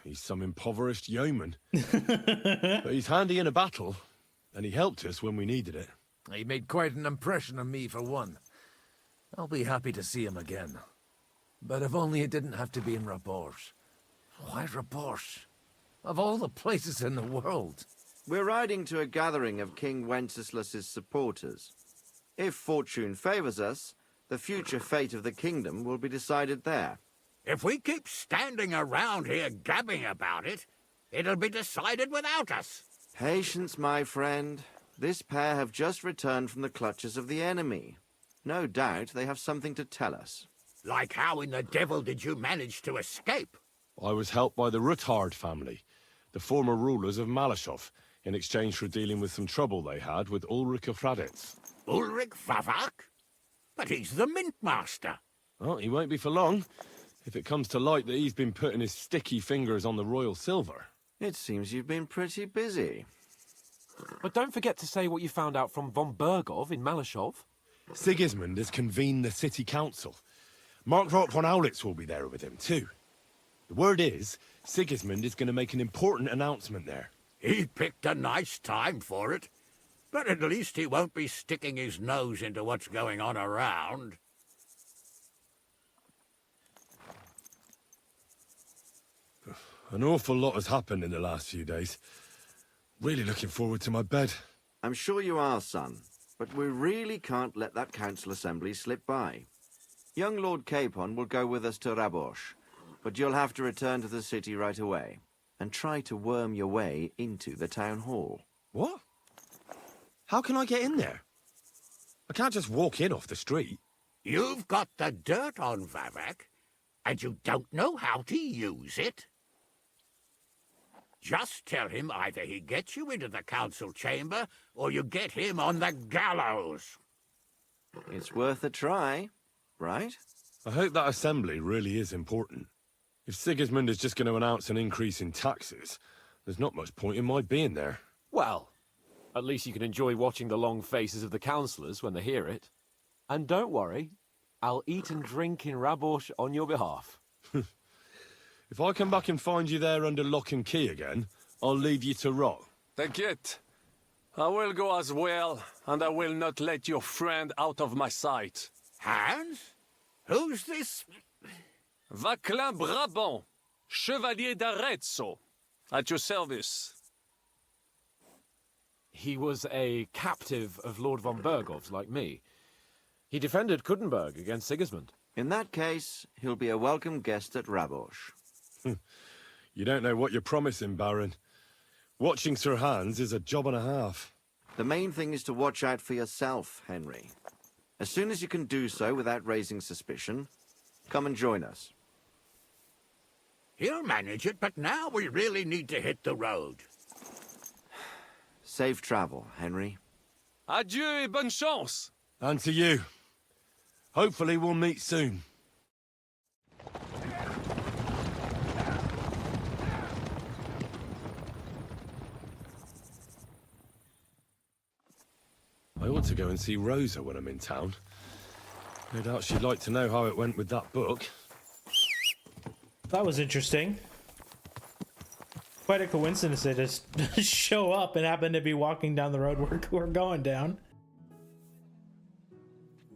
He's some impoverished yeoman. But he's handy in a battle, and he helped us when we needed it. He made quite an impression on me, for one. I'll be happy to see him again. But if only it didn't have to be in Rabosh. Why Rabosh? Of all the places in the world. We're riding to a gathering of King Wenceslas's supporters. If fortune favors us, the future fate of the kingdom will be decided there. If we keep standing around here gabbing about it, it'll be decided without us. Patience, my friend. This pair have just returned from the clutches of the enemy. No doubt they have something to tell us. Like how in the devil did you manage to escape? I was helped by the Ruthard family, the former rulers of Malashov, in exchange for dealing with some trouble they had with Ulrich of Raditz. Ulrich Favak? But he's the Mint Master. Well, he won't be for long, if it comes to light that he's been putting his sticky fingers on the royal silver. It seems you've been pretty busy. But don't forget to say what you found out from von Bergov in Malashov. Sigismund has convened the city council. Markgraf von Aulitz will be there with him, too. The word is, Sigismund is going to make an important announcement there. He picked a nice time for it. But at least he won't be sticking his nose into what's going on around. An awful lot has happened in the last few days. Really looking forward to my bed. I'm sure you are, son. But we really can't let that council assembly slip by. Young Lord Capon will go with us to Rabosh, but you'll have to return to the city right away and try to worm your way into the town hall. What? How can I get in there? I can't just walk in off the street. You've got the dirt on Vavak, and you don't know how to use it? Just tell him either he gets you into the council chamber, or you get him on the gallows. It's worth a try, right? I hope that assembly really is important. If Sigismund is just going to announce an increase in taxes, there's not much point in my being there. Well, at least you can enjoy watching the long faces of the councillors when they hear it. And don't worry, I'll eat and drink in Rabosh on your behalf. If I come back and find you there under lock and key again, I'll leave you to rot. Take it. I will go as well, and I will not let your friend out of my sight. Hans? Who's this? Vaclin Brabant, Chevalier d'Arezzo, at your service. He was a captive of Lord von Bergov's, like me. He defended Kuttenberg against Sigismund. In that case, he'll be a welcome guest at Rabosh. You don't know what you're promising, Baron. Watching Sir Hans is a job and a half. The main thing is to watch out for yourself, Henry. As soon as you can do so without raising suspicion, come and join us. He'll manage it, but now we really need to hit the road. Safe travel, Henry. Adieu et bonne chance. And to you. Hopefully we'll meet soon. I ought to go and see Rosa when I'm in town. No doubt she'd like to know how it went with that book. That was interesting. Quite a coincidence to just show up and happen to be walking down the road we're going down.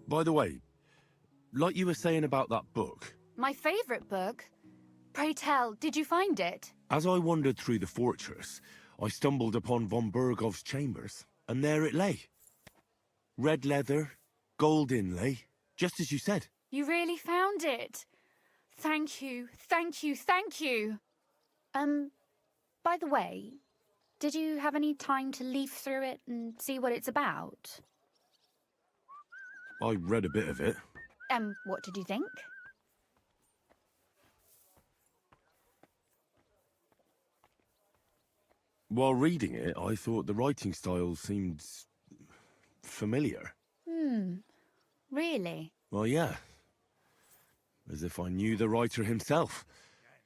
By the way, like you were saying about that book, My favorite book? Pray tell, did you find it? as I wandered through the fortress, I stumbled upon von Bergov's chambers, and there it lay. Red leather, gold inlay, just as you said. You really found it? Thank you, thank you, thank you. By the way, did you have any time to leaf through it and see what it's about? I read a bit of it. What did you think? While reading it, I thought the writing style seemed familiar. Really? Well, yeah. As if I knew the writer himself.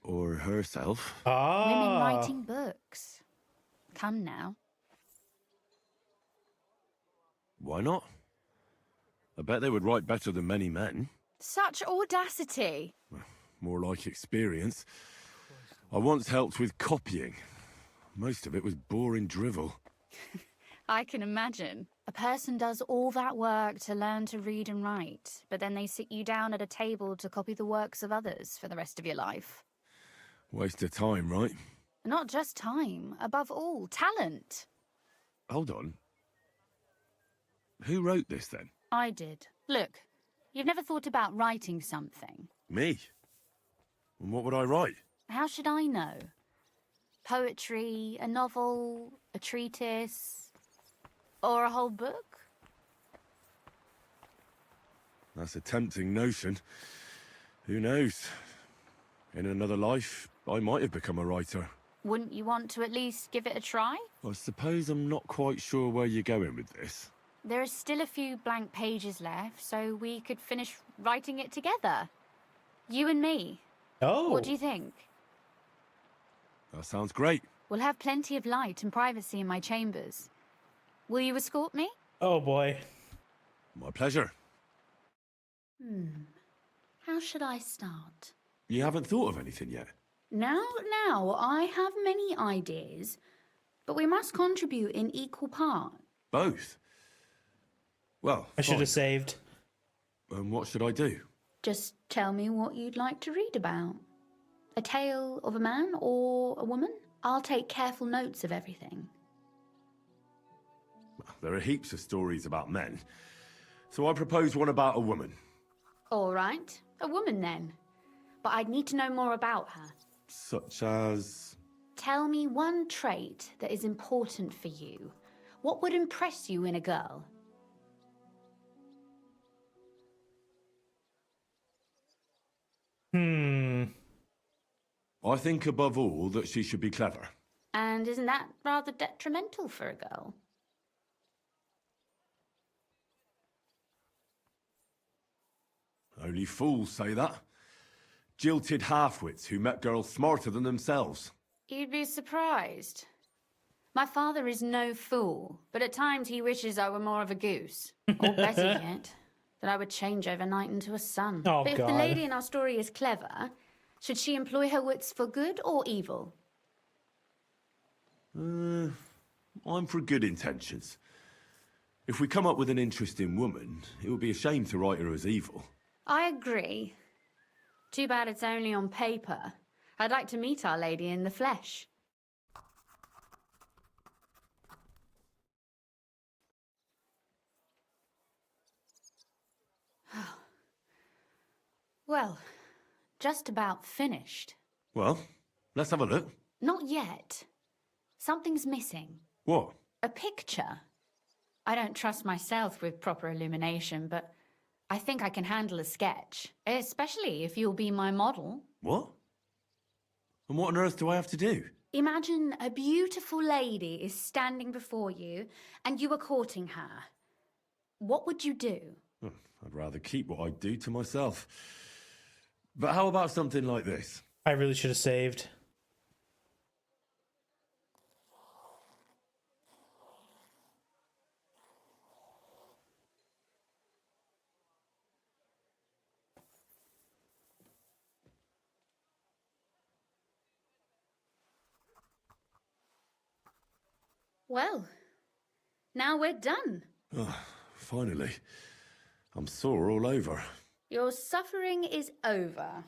Or herself. Women writing books. Come now. Why not? I bet they would write better than many men. Such audacity. More like experience. I once helped with copying. Most of it was boring drivel. I can imagine. A person does all that work to learn to read and write, but then they sit you down at a table to copy the works of others for the rest of your life. Waste of time, right? Not just time, above all, talent. Hold on. Who wrote this, then? I did. Look, you've never thought about writing something. Me? And what would I write? How should I know? Poetry, a novel, a treatise, or a whole book? That's a tempting notion. Who knows? In another life, I might have become a writer. Wouldn't you want to at least give it a try? I suppose I'm not quite sure where you're going with this. There are still a few blank pages left, so we could finish writing it together. You and me. Oh. What do you think? That sounds great. We'll have plenty of light and privacy in my chambers. Will you escort me? Oh boy. My pleasure. How should I start? You haven't thought of anything yet? Now, I have many ideas, but we must contribute in equal part. Both? Well, I should fine. have saved. And what should I do? Just tell me what you'd like to read about. A tale of a man or a woman? I'll take careful notes of everything. There are heaps of stories about men. So I propose one about a woman. All right, a woman then. But I'd need to know more about her. Such as... Tell me one trait that is important for you. What would impress you in a girl? I think above all that she should be clever. And isn't that rather detrimental for a girl? Only fools say that. Jilted half-wits who met girls smarter than themselves. You'd be surprised. My father is no fool, but at times he wishes I were more of a goose. Or better yet, that I would change overnight into a sun. Oh, but if God. the lady in our story is clever, should she employ her wits for good or evil? I'm for good intentions. If we come up with an interesting woman, it would be a shame to write her as evil. I agree. Too bad it's only on paper. I'd like to meet our lady in the flesh. Well, just about finished. Well, let's have a look. Not yet. Something's missing. What? A picture. I don't trust myself with proper illumination, but I think I can handle a sketch. Especially if you'll be my model. What? And what on earth do I have to do? Imagine a beautiful lady is standing before you and you are courting her. What would you do? I'd rather keep what I do to myself. But how about something like this? I really should have saved. Well, now we're done. Oh, finally. I'm sore all over. Your suffering is over.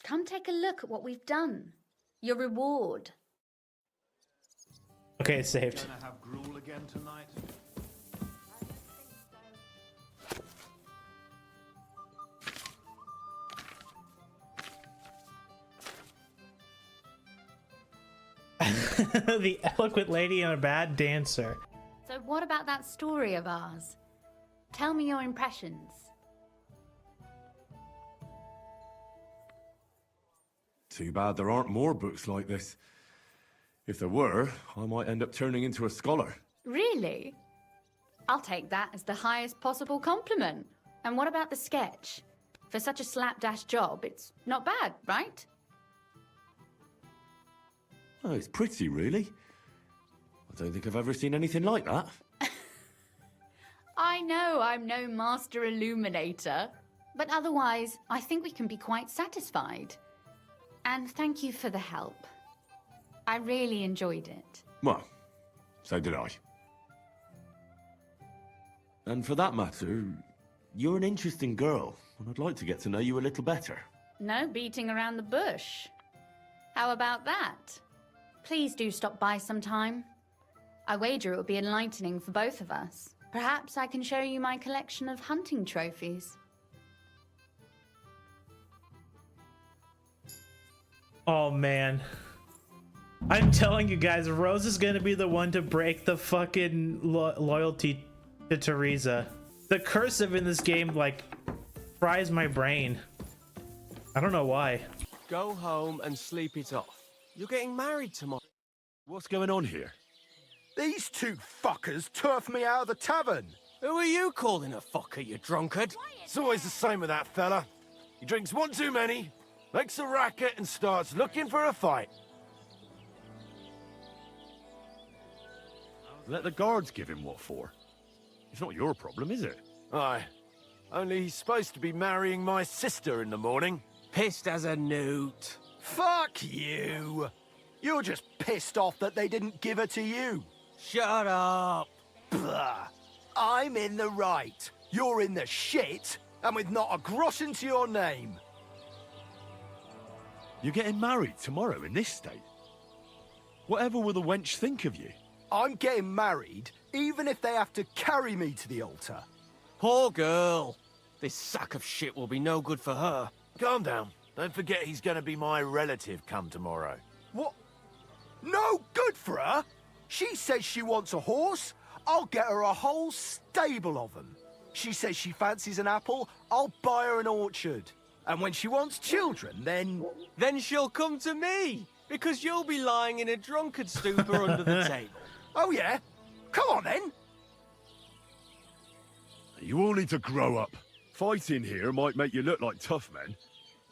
Come take a look at what we've done. Your reward. Okay, it's saved. Gonna have gruel again tonight? The eloquent lady and a bad dancer. So what about that story of ours? Tell me your impressions. Too bad there aren't more books like this. If there were, I might end up turning into a scholar. Really? I'll take that as the highest possible compliment. And what about the sketch? For such a slapdash job, it's not bad, right? Oh, it's pretty, really. I don't think I've ever seen anything like that. I know I'm no master illuminator, but otherwise, I think we can be quite satisfied. And thank you for the help. I really enjoyed it. Well, so did I. And for that matter, you're an interesting girl, and I'd like to get to know you a little better. No beating around the bush. How about that? Please do stop by sometime. I wager it will be enlightening for both of us. Perhaps I can show you my collection of hunting trophies. Oh man. I'm telling you guys, Rose is gonna be the one to break the fucking loyalty to Teresa. The cursive in this game, like, fries my brain. I don't know why. Go home and sleep it off. You're getting married tomorrow. What's going on here? These two fuckers turfed me out of the tavern. Who are you calling a fucker, you drunkard? It's always the same with that fella. He drinks one too many, makes a racket, and starts looking for a fight. Let the guards give him what for. It's not your problem, is it? Aye. Only he's supposed to be marrying my sister in the morning. Pissed as a newt. Fuck you. You're just pissed off that they didn't give her to you. Shut up. Blah. I'm in the right. You're in the shit, and with not a groschen to your name. You're getting married tomorrow in this state? Whatever will the wench think of you? I'm getting married, even if they have to carry me to the altar. Poor girl. This sack of shit will be no good for her. Calm down. Don't forget he's going to be my relative come tomorrow. What? No good for her? She says she wants a horse. I'll get her a whole stable of them. She says she fancies an apple. I'll buy her an orchard. And when she wants children, then... Then she'll come to me, because you'll be lying in a drunkard stupor under the table. Oh, yeah? Come on, then. You all need to grow up. Fighting here might make you look like tough men.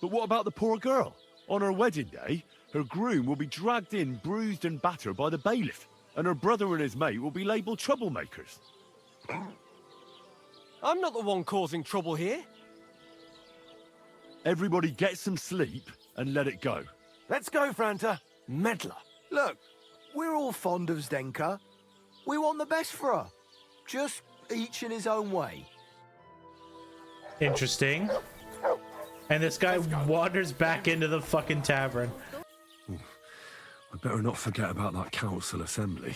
But what about the poor girl? On her wedding day, her groom will be dragged in, bruised and battered by the bailiff. And her brother and his mate will be labelled troublemakers. I'm not the one causing trouble here. Everybody get some sleep and let it go. Let's go, Franta. Meddler. Look, we're all fond of Zdenka. We want the best for her. Just each in his own way. Interesting. And this guy wanders back into the fucking tavern. We better not forget about that council assembly.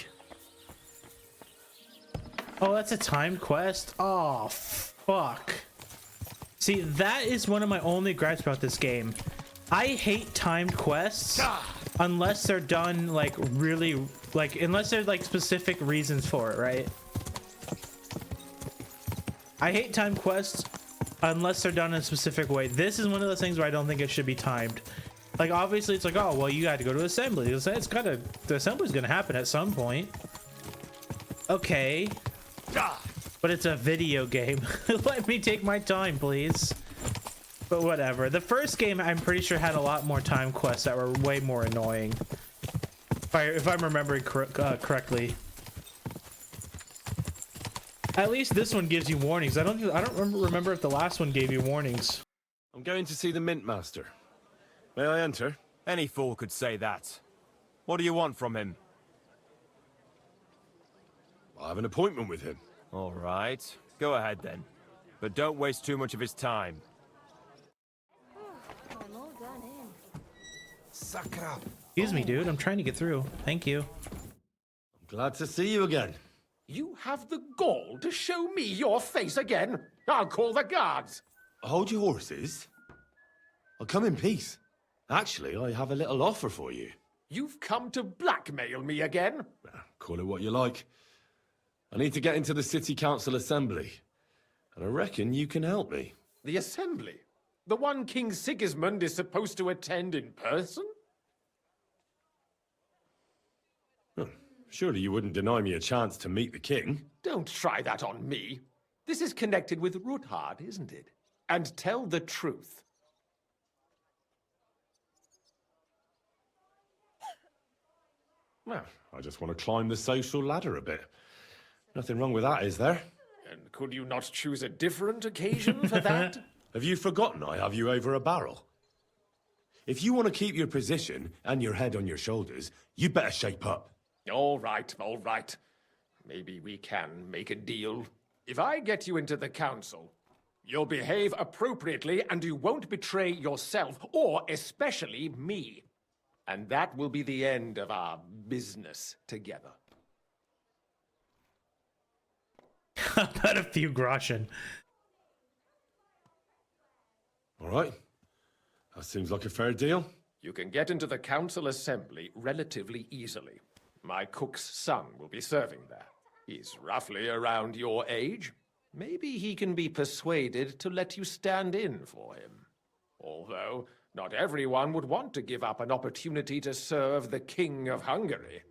Oh, that's a timed quest? Oh, fuck. See, that is one of my only gripes about this game. I hate timed quests unless they're done, like, really, like, unless there's, like, specific reasons for it, right? I hate timed quests unless they're done in a specific way. This is one of those things where I don't think it should be timed. Like, obviously, it's like, oh, well, you got to go to assembly. It's gotta, the assembly's gonna happen at some point. Okay. But it's a video game. Let me take my time, please. But whatever. The first game, I'm pretty sure, had a lot more time quests that were way more annoying. If I'm remembering correctly. At least this one gives you warnings. I don't remember if the last one gave you warnings. I'm going to see the Mint Master. May I enter? Any fool could say that. What do you want from him? I have an appointment with him. All right. Go ahead, then. But don't waste too much of his time. Sakra. Excuse me, dude. I'm trying to get through. Thank you. I'm glad to see you again. You have the gall to show me your face again? I'll call the guards. Hold your horses. I'll come in peace. Actually, I have a little offer for you. You've come to blackmail me again? Call it what you like. I need to get into the City Council Assembly, and I reckon you can help me. The Assembly? The one King Sigismund is supposed to attend in person? Surely you wouldn't deny me a chance to meet the king? Don't try that on me. This is connected with Ruthard, isn't it? And tell the truth. Well, I just want to climb the social ladder a bit. Nothing wrong with that, is there? And could you not choose a different occasion for that? Have you forgotten I have you over a barrel? If you want to keep your position and your head on your shoulders, you better shape up. All right, all right. Maybe we can make a deal. If I get you into the council, you'll behave appropriately and you won't betray yourself, or especially me. And that will be the end of our business together. About a few groschen. All right. That seems like a fair deal. You can get into the council assembly relatively easily. My cook's son will be serving there. He's roughly around your age. Maybe he can be persuaded to let you stand in for him. Although, not everyone would want to give up an opportunity to serve the King of Hungary.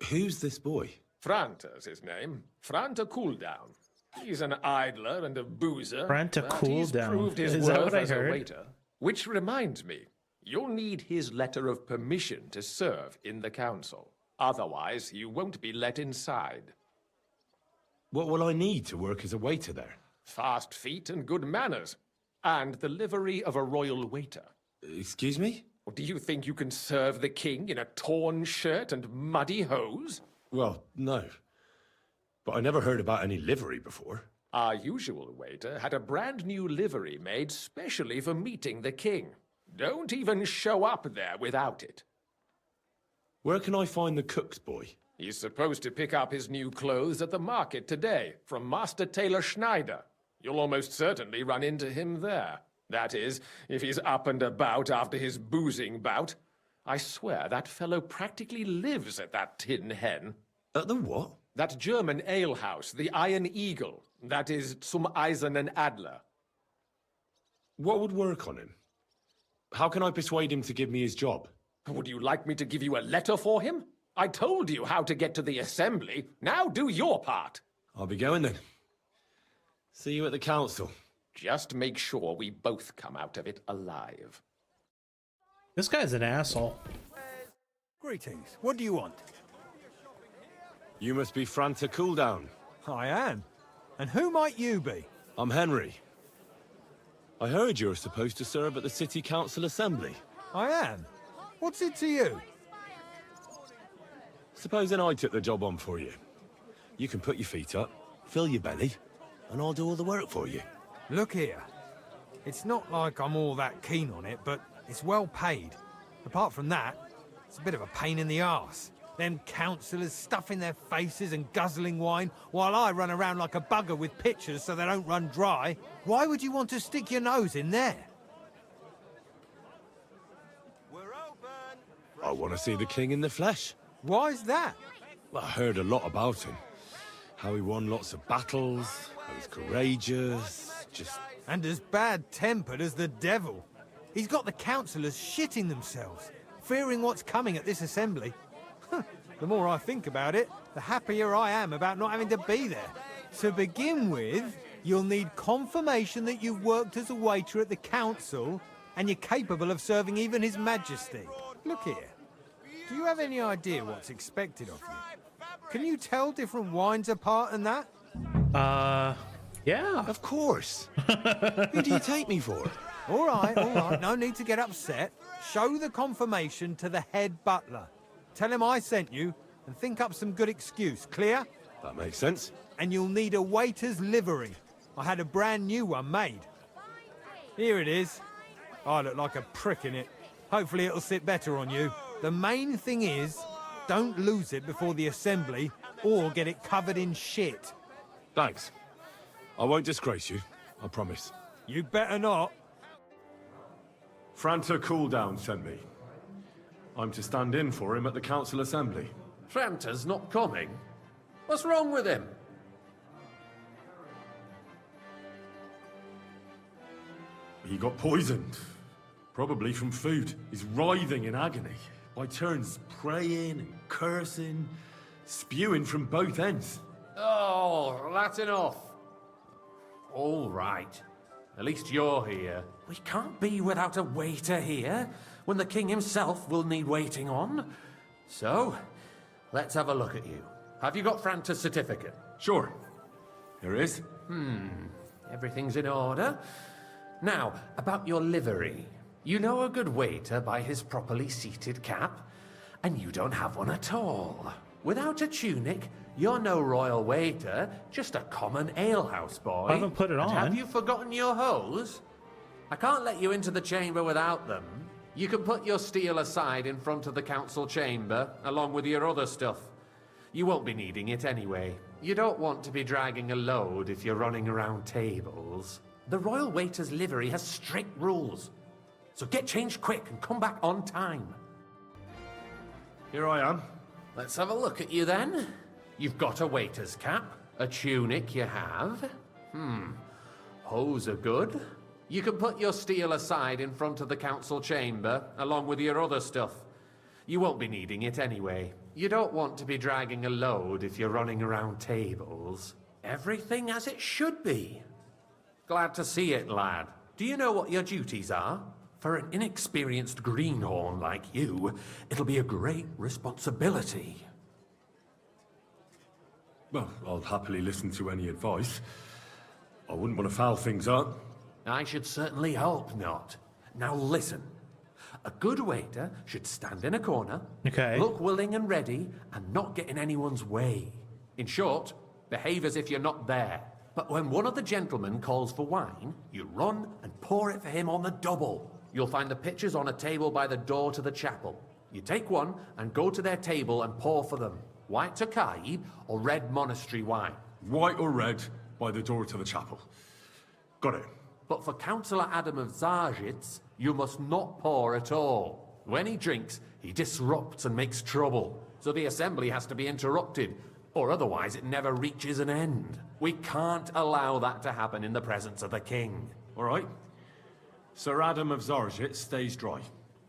Who's this boy? Franta's his name. Franta Cooldown. He's an idler and a boozer. Franta but he's Cooldown. proved his Is that worth what I as a heard? waiter. Which reminds me, you'll need his letter of permission to serve in the council. Otherwise, you won't be let inside. What will I need to work as a waiter there? Fast feet and good manners. And the livery of a royal waiter. Excuse me? Or do you think you can serve the king in a torn shirt and muddy hose? Well, no. But I never heard about any livery before. Our usual waiter had a brand new livery made specially for meeting the king. Don't even show up there without it. Where can I find the cook's boy? He's supposed to pick up his new clothes at the market today from Master Tailor Schneider. You'll almost certainly run into him there. That is, if he's up and about after his boozing bout. I swear that fellow practically lives at that Tin Hen. At the what? That German alehouse, the Iron Eagle. That is Zum Eisernen Adler. What would work on him? How can I persuade him to give me his job? Would you like me to give you a letter for him? I told you how to get to the assembly. Now do your part. I'll be going then. See you at the council. Just make sure we both come out of it alive. This guy's an asshole. Greetings. What do you want? You must be Franta Cooldown. I am. And who might you be? I'm Henry. I heard you're supposed to serve at the City Council Assembly. I am. What's it to you? Supposing I took the job on for you. You can put your feet up, fill your belly, and I'll do all the work for you. Look here. It's not like I'm all that keen on it, but it's well paid. Apart from that, it's a bit of a pain in the arse. Them councillors stuffing their faces and guzzling wine, while I run around like a bugger with pitchers so they don't run dry. Why would you want to stick your nose in there? I want to see the king in the flesh. Why's that? Well, I heard a lot about him. How he won lots of battles, how he's courageous, just... And as bad-tempered as the devil. He's got the councillors shitting themselves, fearing what's coming at this assembly. The more I think about it, the happier I am about not having to be there. To begin with, you'll need confirmation that you've worked as a waiter at the council and you're capable of serving even His Majesty. Look here. Do you have any idea what's expected of you? Can you tell different wines apart and that? Yeah. Of course. Who do you take me for? All right, no need to get upset. Show the confirmation to the head butler. Tell him I sent you and think up some good excuse, clear? That makes sense. And you'll need a waiter's livery. I had a brand new one made. Here it is. I look like a prick in it. Hopefully it'll sit better on you. The main thing is, don't lose it before the assembly or get it covered in shit. Thanks. I won't disgrace you, I promise. You better not. Franta Cooldown sent me. I'm to stand in for him at the council assembly. Franta's not coming. What's wrong with him? He got poisoned. Probably from food. He's writhing in agony. By turns praying and cursing, spewing from both ends. Oh, that's enough. All right. At least you're here. We can't be without a waiter here, when the king himself will need waiting on. So, let's have a look at you. Have you got Franta's certificate? Sure. Here it is. Everything's in order. Now, about your livery. You know a good waiter by his properly seated cap? And you don't have one at all. Without a tunic, you're no royal waiter, just a common alehouse boy. I haven't put it And on. have you forgotten your hose? I can't let you into the chamber without them. You can put your steel aside in front of the council chamber, along with your other stuff. You won't be needing it anyway. You don't want to be dragging a load if you're running around tables. The royal waiter's livery has strict rules. So get changed quick and come back on time. Here I am. Let's have a look at you then. You've got a waiter's cap, a tunic you have. Hose are good. You can put your steel aside in front of the council chamber, along with your other stuff. You won't be needing it anyway. You don't want to be dragging a load if you're running around tables. Everything as it should be. Glad to see it, lad. Do you know what your duties are? For an inexperienced greenhorn like you, it'll be a great responsibility. Well, I'll happily listen to any advice. I wouldn't want to foul things up. I should certainly hope not. Now listen. A good waiter should stand in a corner, look willing and ready, and not get in anyone's way. In short, behave as if you're not there. But when one of the gentlemen calls for wine, you run and pour it for him on the double. You'll find the pitchers on a table by the door to the chapel. You take one and go to their table and pour for them. White Tokai or red monastery wine. White or red by the door to the chapel. Got it. But for Councillor Adam of Zarzhitz, you must not pour at all. When he drinks, he disrupts and makes trouble. So the assembly has to be interrupted, or otherwise it never reaches an end. We can't allow that to happen in the presence of the king. All right. Sir Adam of Zarzhitz stays dry.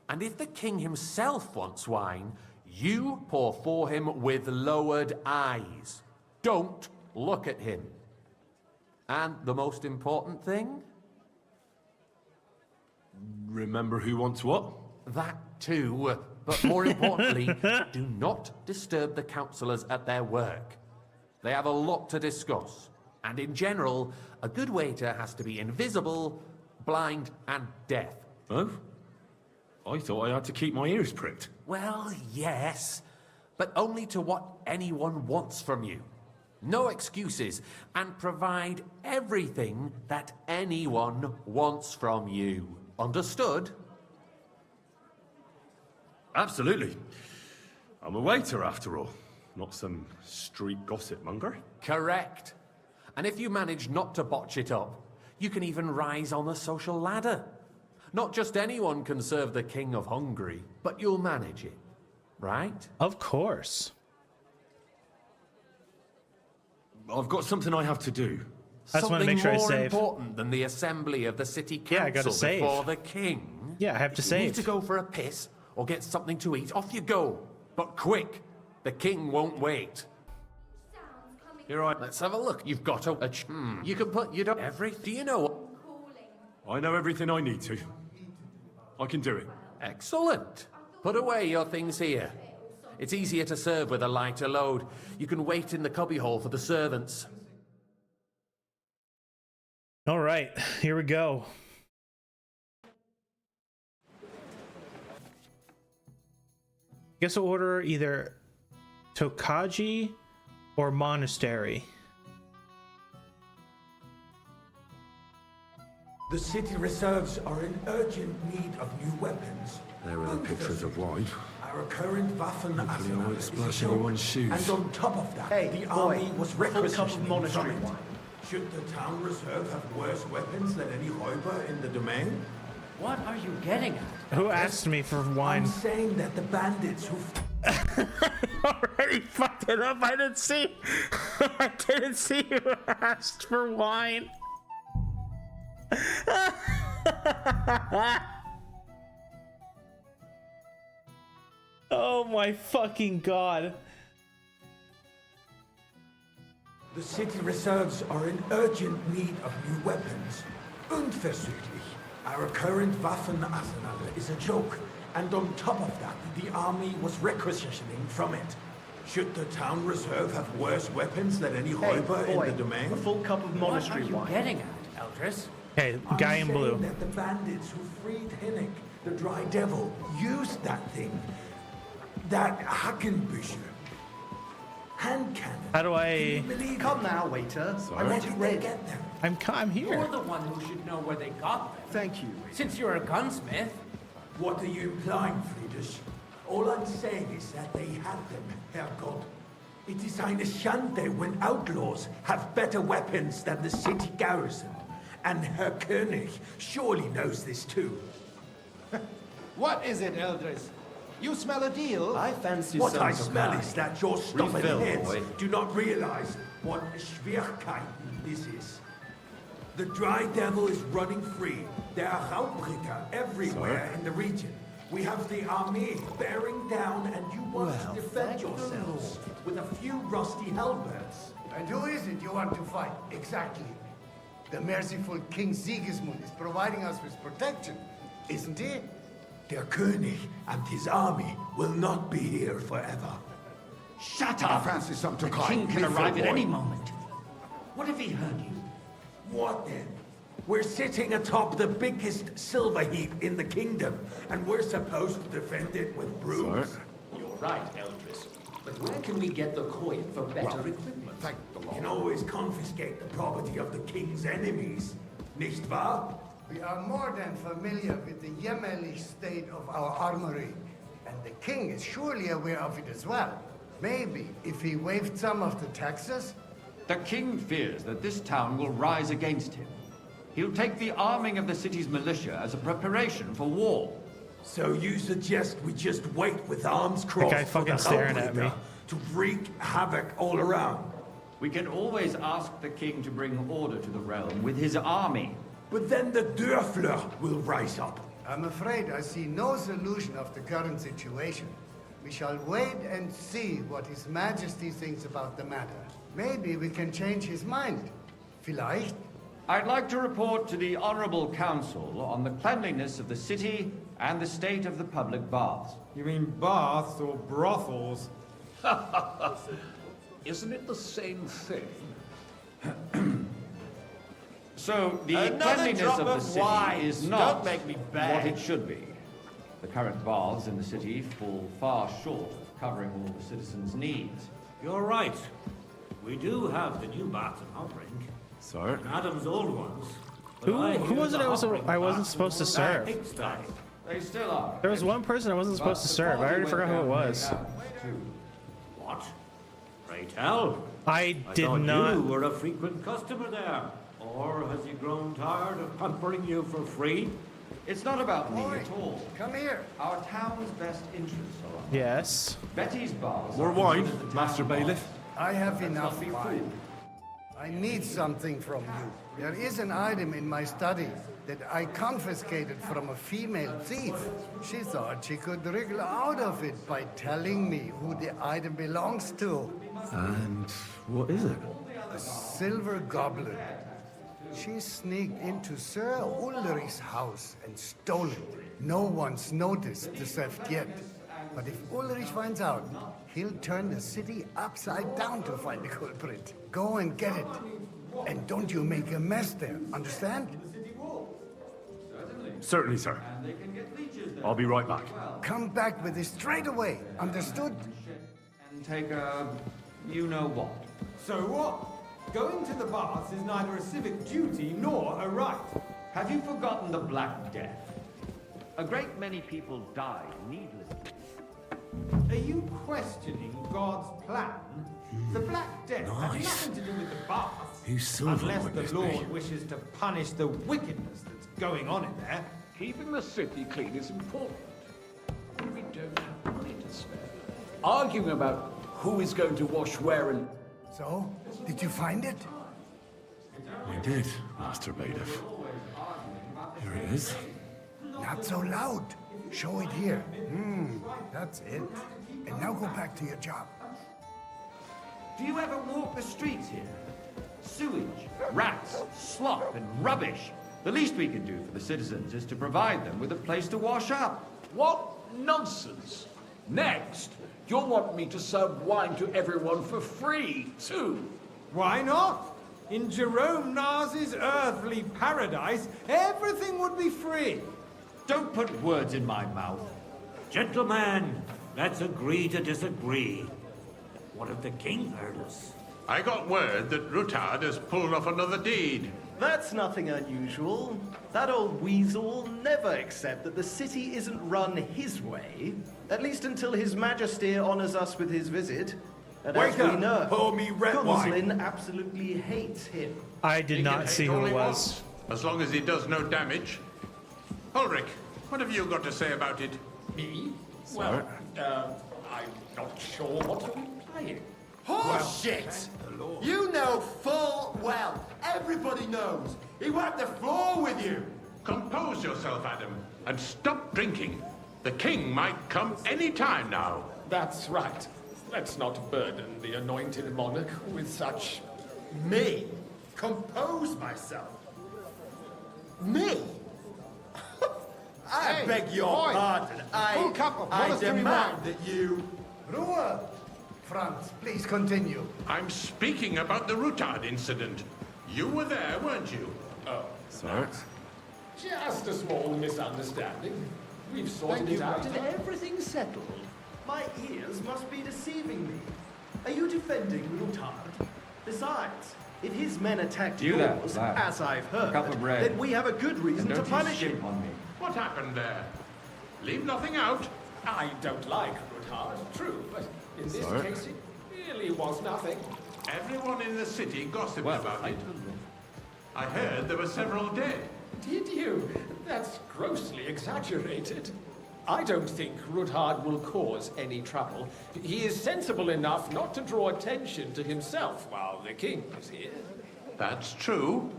And if the king himself wants wine, you pour for him with lowered eyes. Don't look at him. And the most important thing? Remember who wants what? That too. But more importantly, do not disturb the councillors at their work. They have a lot to discuss. And in general, a good waiter has to be invisible, blind, and deaf. Oh? I thought I had to keep my ears pricked. Well, yes, but only to what anyone wants from you. No excuses, and provide everything that anyone wants from you. Understood? Absolutely. I'm a waiter, after all. Not some street gossip monger. Correct. And if you manage not to botch it up, you can even rise on the social ladder. Not just anyone can serve the King of Hungary, but you'll manage it, right? Of course. I've got something I have to do. I just want to make sure I Something save. more important than the assembly of the city council Yeah, I gotta save. before the king. Yeah, I have to If you save. need to go for a piss or get something to eat, off you go. But quick, the king won't wait. Here I... Let's have a look. You've got You can put... You don't... Do you know... I know everything I need to. I can do it. Excellent. Put away your things here. It's easier to serve with a lighter load. You can wait in the cubbyhole for the servants. All right, here we go. Guess I'll order either Tokaji or monastery. The city reserves are in urgent need of new weapons. There are the pictures of wine. Our current Waffen Hopefully I arsenal won't is splash a joke. anyone's shoes. And on top of that, the army was requisitioning from it. Should the town reserve have worse weapons than any Räuber in the domain? What are you getting at? Who asked me for wine? I'm saying that the bandits who... Already fucked it up. I didn't see. I didn't see who asked for wine. Oh my fucking god. The city reserves are in urgent need of new weapons. Unverzüglich. Our current Waffen arsenal is a joke. And on top of that, the army was requisitioning from it. Should the town reserve have worse weapons than any Räuber in the domain? A full cup of monastery wine. What are you getting at, Eldris? Okay, guy in blue. That the bandits who freed Hinnick, the Dry Devil, used that thing. That Hackenbücher. Hand cannon. How do I? Come now, waiter. I want it ready. I'm here. You're the one who should know where they got them. Thank you. Since you're a gunsmith. What are you implying, Friedrich? All I'm saying is that they had them, Herrgott. It is eine Schande when outlaws have better weapons than the city garrison. And Herr König surely knows this too. What is it, Eldris? You smell a deal? I fancy What some I smell is that your stubborn Refill, heads boy. do not realize what Schwierigkeiten this is. The Dry Devil is running free. There are Raubbricker everywhere in the region. We have the army bearing down, and you want to defend yourselves with a few rusty halberds. And who is it you want to fight, exactly? The merciful King Sigismund is providing us with protection, isn't he? Der König and his army will not be here forever. Shut up! Francis, some The king can arrive at any moment. What if he heard you? What then? We're sitting atop the biggest silver heap in the kingdom, and we're supposed to defend it with brooms. You're right, Eldris. But where can we get the coin for better equipment? Thank the Lord. You can always confiscate the property of the king's enemies, nicht wahr? We are more than familiar with the jämmerlich state of our armory, and the king is surely aware of it as well. Maybe if he waived some of the taxes? The king fears that this town will rise against him. He'll take the arming of the city's militia as a preparation for war. So you suggest we just wait with arms crossed The guy fucking staring at me. to wreak havoc all around? We can always ask the king to bring order to the realm with his army. But then the Dörfler will rise up. I'm afraid I see no solution of the current situation. We shall wait and see what His Majesty thinks about the matter. Maybe we can change his mind. Vielleicht? I'd like to report to the Honorable Council on the cleanliness of the city and the state of the public baths. You mean baths or brothels? Isn't it the same thing? So, the Another cleanliness drop of the of city wine. is not Don't make me what beg. it should be. The current baths in the city fall far short of covering all the citizens' needs. You're right. We do have the new baths in Outbrink. Sir? And Adam's old ones. Who was it I wasn't supposed to serve? They still are. There was one person I wasn't supposed to serve. I already forgot who it was. What? Pray tell. I did thought not. You were a frequent customer there. Or has he grown tired of pampering you for free? It's not about me at all. Come here. Our town's best interests are on. Yes. Betty's bars. More are wine, considered the Master town Bailiff? I have Let's enough not be wine. fooled. I need something from you. There is an item in my study that I confiscated from a female thief. She thought she could wriggle out of it by telling me who the item belongs to. And what is it? A silver goblet. She sneaked into Sir Ulrich's house and stole it. No one's noticed the theft yet. But if Ulrich finds out, he'll turn the city upside down to find the culprit. Go and get it. And don't you make a mess there, understand? Certainly, sir. I'll be right back. Come back with it straight away, understood? And take a you-know-what. So what? Going to the baths is neither a civic duty nor a right. Have you forgotten the Black Death? A great many people died needlessly. Are you questioning God's plan? The Black Death has Nice. nothing to do with the baths. Whose silver Unless would the this Lord be? wishes to punish the wickedness that's going on in there. Keeping the city clean is important. We don't have money to spare. Arguing about who is going to wash where and... So, did you find it? We did, Master Bailiff. Here it is. Not so loud. Show it here. That's it. And now go back to your job. Do you ever walk the streets here? Sewage, rats, slop, and rubbish. The least we can do for the citizens is to provide them with a place to wash up. What nonsense! Next, you'll want me to serve wine to everyone for free, too. Why not? In Jerome Nars's earthly paradise, everything would be free. Don't put words in my mouth. Gentlemen, let's agree to disagree. What if the king heard us? I got word that Rutard has pulled off another deed. That's nothing unusual. That old weasel will never accept that the city isn't run his way, at least until His Majesty honors us with his visit. And as we know, pour me red wine. Gunslin absolutely hates him. I did not see who it was. As long as he does no damage. Ulrich, what have you got to say about it? Me? Well, I'm not sure what to reply. Horseshit! You know full well, everybody knows, he wiped the floor with you! Compose yourself, Adam, and stop drinking. The king might come any time now. That's right. Let's not burden the anointed monarch with such... Me? Compose myself? Me? I beg your pardon. Full cup of I monastery demand wine. that you... Ruhe! Franz, please continue. I'm speaking about the Rutard incident. You were there, weren't you? Oh, Sir? just a small misunderstanding. We've sorted it out and everything's settled. My ears must be deceiving me. Are you defending Rutard? Besides, if his men attacked You there, yours, lad. as I've heard, A cup of bread. then we have a good reason And to don't you punish skip him. on me. What happened there? Leave nothing out. I don't like Rutard, true, but in this Sir? case it really was nothing. Everyone in the city gossiped about it. I heard there were several dead. Did you? That's grossly exaggerated. I don't think Rutard will cause any trouble. He is sensible enough not to draw attention to himself while the king is here. That's true.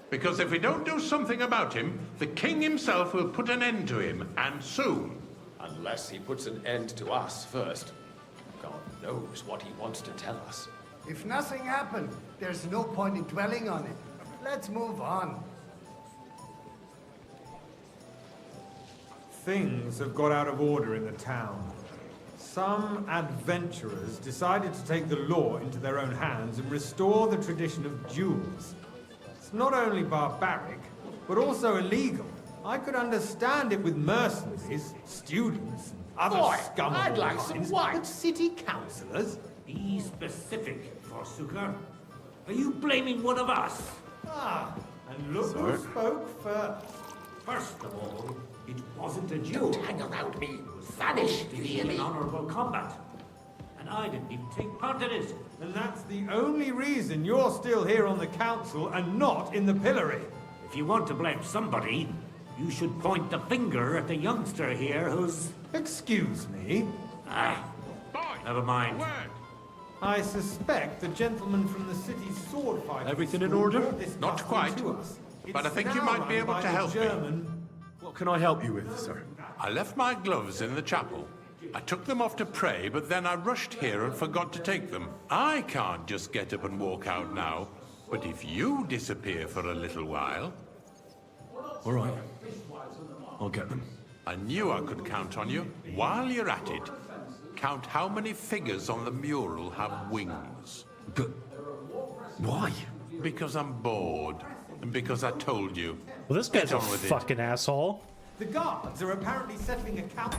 Because if we don't do something about him, the king himself will put an end to him, and soon. Unless he puts an end to us first. God knows what he wants to tell us. If nothing happened, there's no point in dwelling on it. Let's move on. Things have got out of order in the town. Some adventurers decided to take the law into their own hands and restore the tradition of duels. It's not only barbaric, but also illegal. I could understand it with mercenaries, students, and other Boy, scum of I'd all like some kinds, wine. but city councillors? Be specific, Forsooker. Are you blaming one of us? Ah, and look who spoke first. First of all, it wasn't a duel. Don't hang around me. It was Vanish, supposed to do you be hear an me? honorable combat. And I didn't even take part in it. And that's the only reason you're still here on the council and not in the pillory. If you want to blame somebody, you should point the finger at the youngster here who's... Excuse me? Ah, never mind. I suspect the gentleman from the city's sword fighting Everything in school order? brought this Not custom quite. to us. But I It's think you now might be run able by to the help me. German. What can I help you with, sir? I left my gloves in the chapel. I took them off to pray, but then I rushed here and forgot to take them. I can't just get up and walk out now. But if you disappear for a little while... All right. I'll get them. I knew I could count on you. While you're at it, count how many figures on the mural have wings. But why? Because I'm bored. And because I told you. Well, this guy's Get a on with it. fucking asshole. The guards are apparently settling accounts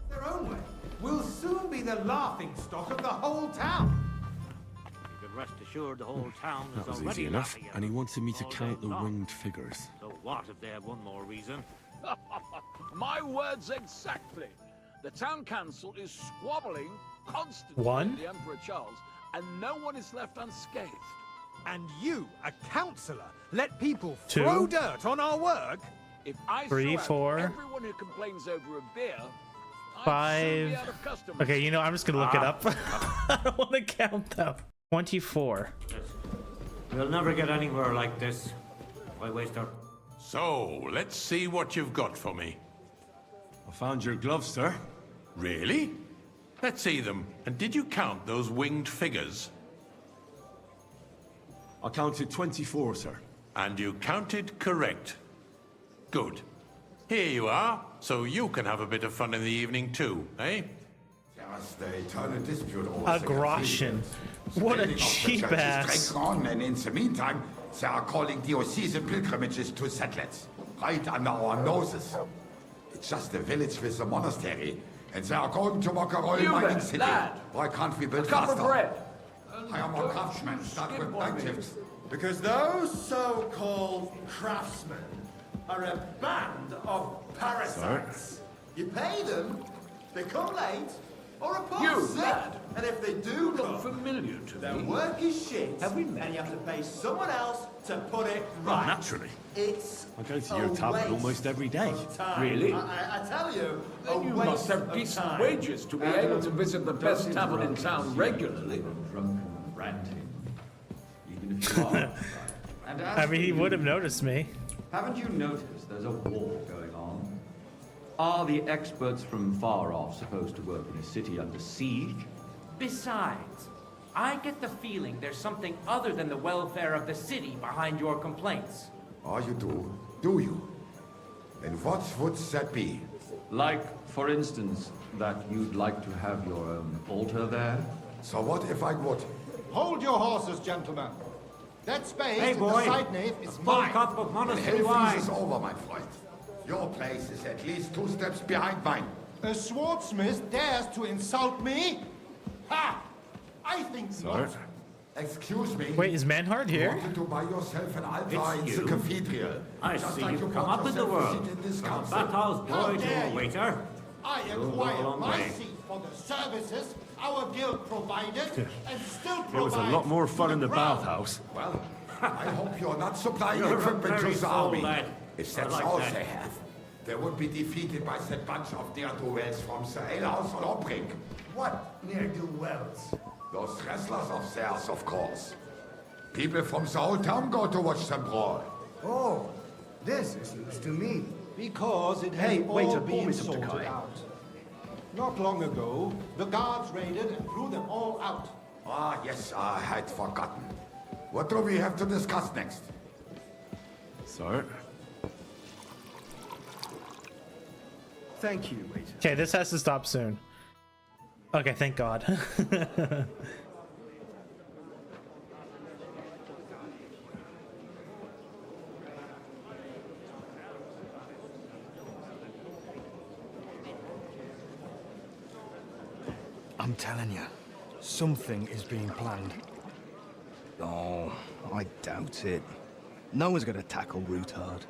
their own way. We'll soon be the laughing stock of the whole town. You can rest assured the whole town is That was already easy enough. laughing at And he us wanted me to all count day the long. winged figures. So what if they have one more reason? My words exactly. The town council is squabbling constantly One? with the Emperor Charles, and no one is left unscathed. And you, a councillor, let people Two. throw dirt on our work? If I Three, throw out four. everyone who complains over a beer, I'd soon be 5. out of customers. Okay, you know, I'm just gonna look it up. I don't want to count them. 24. We'll never get anywhere like this. Why waste our... So, let's see what you've got for me. I found your gloves, sir. Really? Let's see them. And did you count those winged figures? I counted 24, sir. And you counted correct. Good. Here you are, so you can have a bit of fun in the evening too, eh? the eternal dispute over A Groshen. What a cheap ass. On, and in the meantime, they are calling diocesan pilgrimages to settlers, right under our noses. It's just a village with a monastery, and they are going to Mokaroy mining city. Lad. Why can't we build A cup faster? of bread. I am more craftsmen, start with night shifts. Because those so-called craftsmen are a band of parasites. You pay them, they come late, or report You, sick. lad. And if they do come, familiar to their me. work is shit. Have we met? And you have to pay someone else to put it right. Naturally. It's I go to a your tavern waste almost every day. of time. Really? I tell you, Then you must have decent wages to be able to visit the best tavern in town regularly. Drunken ranting. Even if you are. And as I mean, he for would you, have noticed me. Haven't you noticed there's a war going on? Are the experts from far off supposed to work in a city under siege? Besides, I get the feeling there's something other than the welfare of the city behind your complaints. Oh, you do? Do you? And what would that be? Like, for instance, that you'd like to have your own altar there? So what if I would? Hold your horses, gentlemen. That space Hey, in boy. the side nave is A full mine. cup of The monastery hell wine. is over, my friend. Your place is at least 2 steps behind mine. A swordsmith dares to insult me? Ha! I think not. Excuse me. Wait, is Manhard You here? wanted to buy yourself an altar It's in the you? cathedral. I Just see like you've you come bought up in the yourself a world. seat in this From a council. bathhouse How boy to dare a you. waiter. I You'll go a acquired long my way. seat for the services our guild provided and still It was a provides lot more to fun in the crowd. bathhouse. Well, I hope you're not supplying You're a equipment to very the soul, army. lad. If I that's like all that. they have, they would be defeated by that bunch of ne'er-do-wells from the alehouse or Obring. What ne'er-do-wells? Those wrestlers of theirs, of course. People from the whole town go to watch them brawl. Oh, this is news to me. Because it has Hey, all waiter, pour been me some sorted Takai. out. Not long ago, the guards raided and threw them all out. Ah, yes, I had forgotten. What do we have to discuss next? So, Thank you, waiter. Okay, this has to stop soon. Okay, thank God. I'm telling you, something is being planned. Oh, I doubt it. No one's gonna tackle Rootard.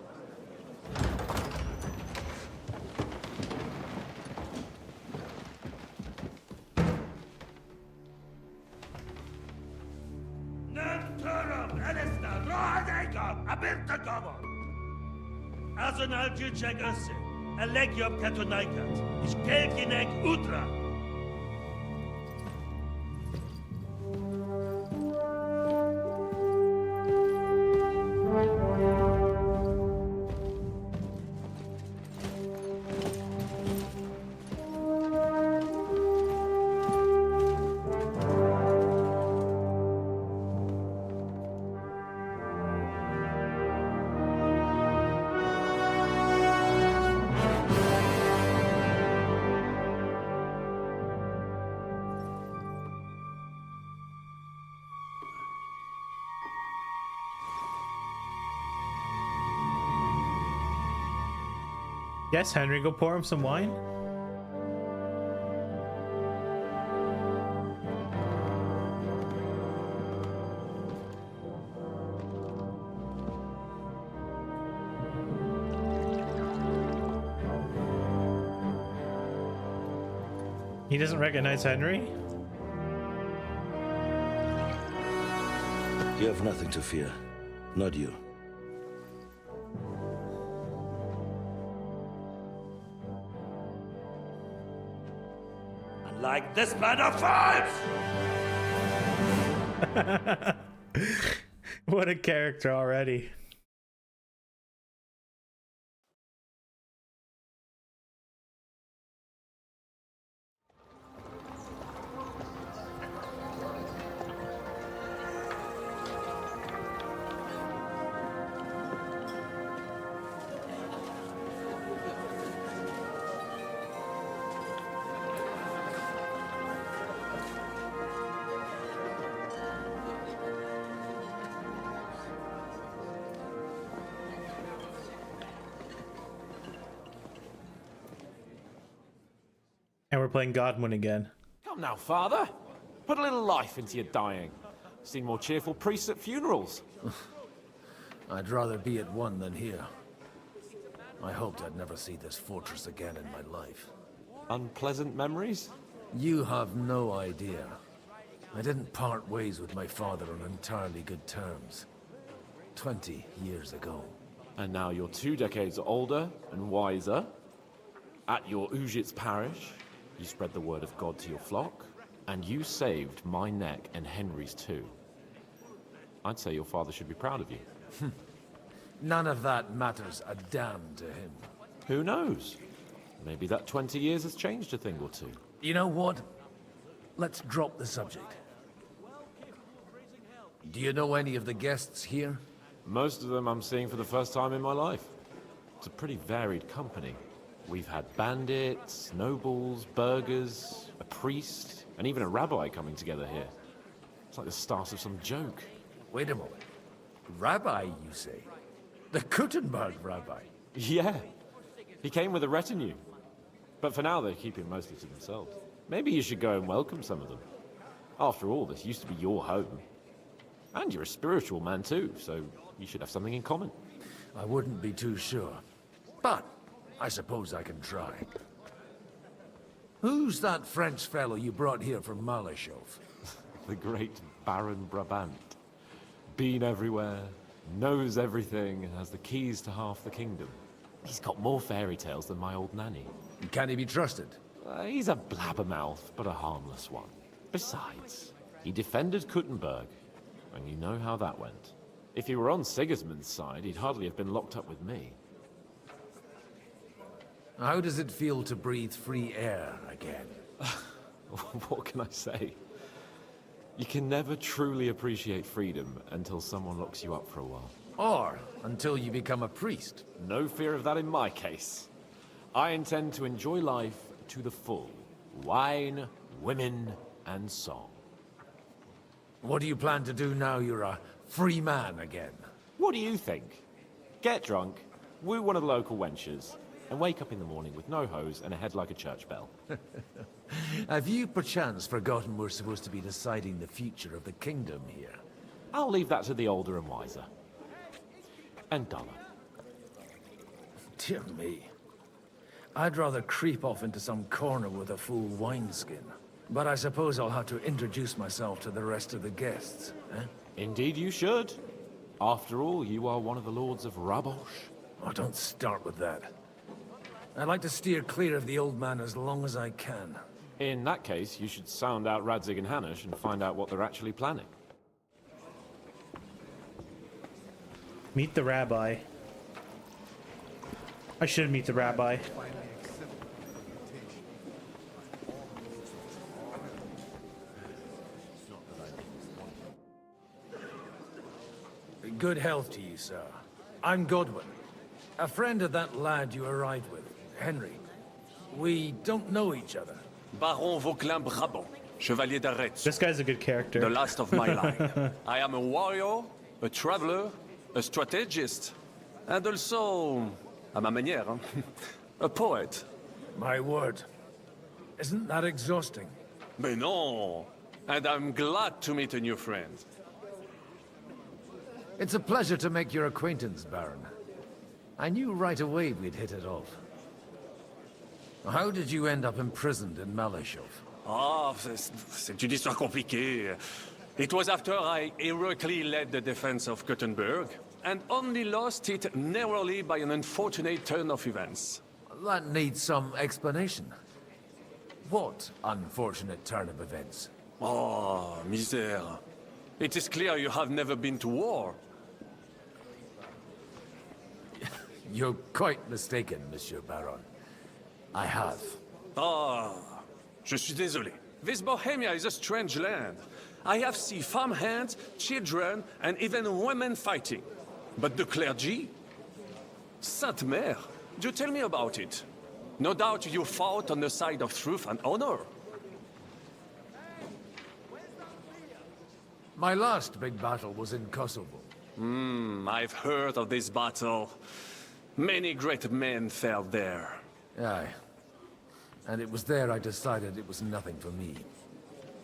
As an algychek össe, a legiop katonaikat, is kelkinek utra. Yes, Henry, go pour him some wine. He doesn't recognize Henry? You have nothing to fear. Not you. Like this man of fives! What a character already. And we're playing Godwin again. Come now, Father. Put a little life into your dying. Seen more cheerful priests at funerals. I'd rather be at one than here. I hoped I'd never see this fortress again in my life. Unpleasant memories? You have no idea. I didn't part ways with my father on entirely good terms. 20 years ago. And now you're 2 decades older and wiser. At your Ujit's parish, you spread the word of God to your flock, and you saved my neck and Henry's too. I'd say your father should be proud of you. None of that matters a damn to him. Who knows? Maybe that 20 years has changed a thing or two. You know what? Let's drop the subject. Do you know any of the guests here? Most of them I'm seeing for the first time in my life. It's a pretty varied company. We've had bandits, nobles, burghers, a priest, and even a rabbi coming together here. It's like the start of some joke. Wait a moment. Rabbi, you say? The Kuttenberg rabbi? Yeah. He came with a retinue. But for now, they're keeping mostly to themselves. Maybe you should go and welcome some of them. After all, this used to be your home. And you're a spiritual man too, so you should have something in common. I wouldn't be too sure. But I suppose I can try. Who's that French fellow you brought here from Malashov? The great Baron Brabant. Been everywhere, knows everything, and has the keys to half the kingdom. He's got more fairy tales than my old nanny. Can he be trusted? He's a blabbermouth, but a harmless one. Besides, he defended Kuttenberg, and you know how that went. If he were on Sigismund's side, he'd hardly have been locked up with me. How does it feel to breathe free air again? What can I say? You can never truly appreciate freedom until someone locks you up for a while. Or until you become a priest. No fear of that in my case. I intend to enjoy life to the full. Wine, women, and song. What do you plan to do now you're a free man again? What do you think? Get drunk, woo one of the local wenches, and wake up in the morning with no hose and a head like a church bell. Have you perchance forgotten we're supposed to be deciding the future of the kingdom here? I'll leave that to the older and wiser. And Dollar. Dear me. I'd rather creep off into some corner with a full wineskin. But I suppose I'll have to introduce myself to the rest of the guests, eh? Indeed you should. After all, you are one of the lords of Rabosh. Oh, don't start with that. I'd like to steer clear of the old man as long as I can. In that case, you should sound out Radzig and Hanush and find out what they're actually planning. Meet the rabbi. I should meet the rabbi. Good health to you, sir. I'm Godwin. A friend of that lad you arrived with, Henry. We don't know each other. Baron Vauquelin Brabant, Chevalier d'Arretz. This guy's a good character. The last of my line. I am a warrior, a traveler, a strategist, and also, à ma manière, a poet. My word. Isn't that exhausting? Mais non! And I'm glad to meet a new friend. It's a pleasure to make your acquaintance, Baron. I knew right away we'd hit it off. How did you end up imprisoned in Malashov? Ah, c'est une histoire compliquée. It was after I heroically led the defense of Kuttenberg, and only lost it narrowly by an unfortunate turn of events. That needs some explanation. What unfortunate turn of events? Oh, misère. It is clear you have never been to war. You're quite mistaken, Monsieur Baron. I have. Ah, je suis désolé. This Bohemia is a strange land. I have seen farmhands, children, and even women fighting. But the clergy? Sainte Mère, do tell me about it. No doubt you fought on the side of truth and honor. My last big battle was in Kosovo. I've heard of this battle. Many great men fell there. Aye. and it was there I decided it was nothing for me.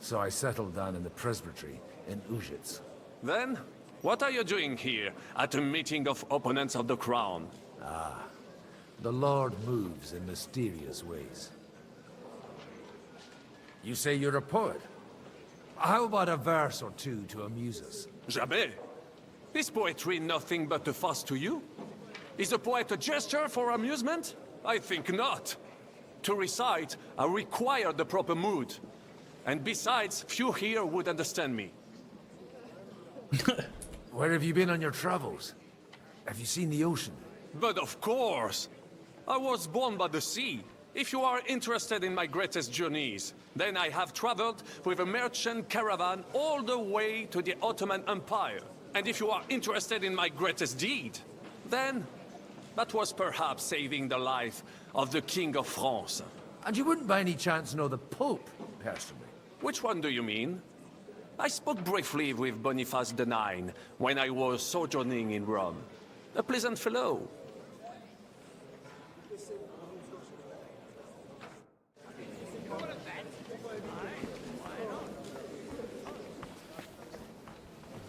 So I settled down in the presbytery in Ujitz. Then, what are you doing here at a meeting of opponents of the crown? Ah, the Lord moves in mysterious ways. You say you're a poet? How about a verse or two to amuse us? Jamais. Is poetry nothing but a fuss to you? Is a poet a gesture for amusement? I think not. To recite, I require the proper mood. And besides, few here would understand me. Where have you been on your travels? Have you seen the ocean? But of course! I was born by the sea. If you are interested in my greatest journeys, then I have traveled with a merchant caravan all the way to the Ottoman Empire. And if you are interested in my greatest deed, then that was perhaps saving the life of the King of France. And you wouldn't by any chance know the Pope, personally? Which one do you mean? I spoke briefly with Boniface IX when I was sojourning in Rome. A pleasant fellow.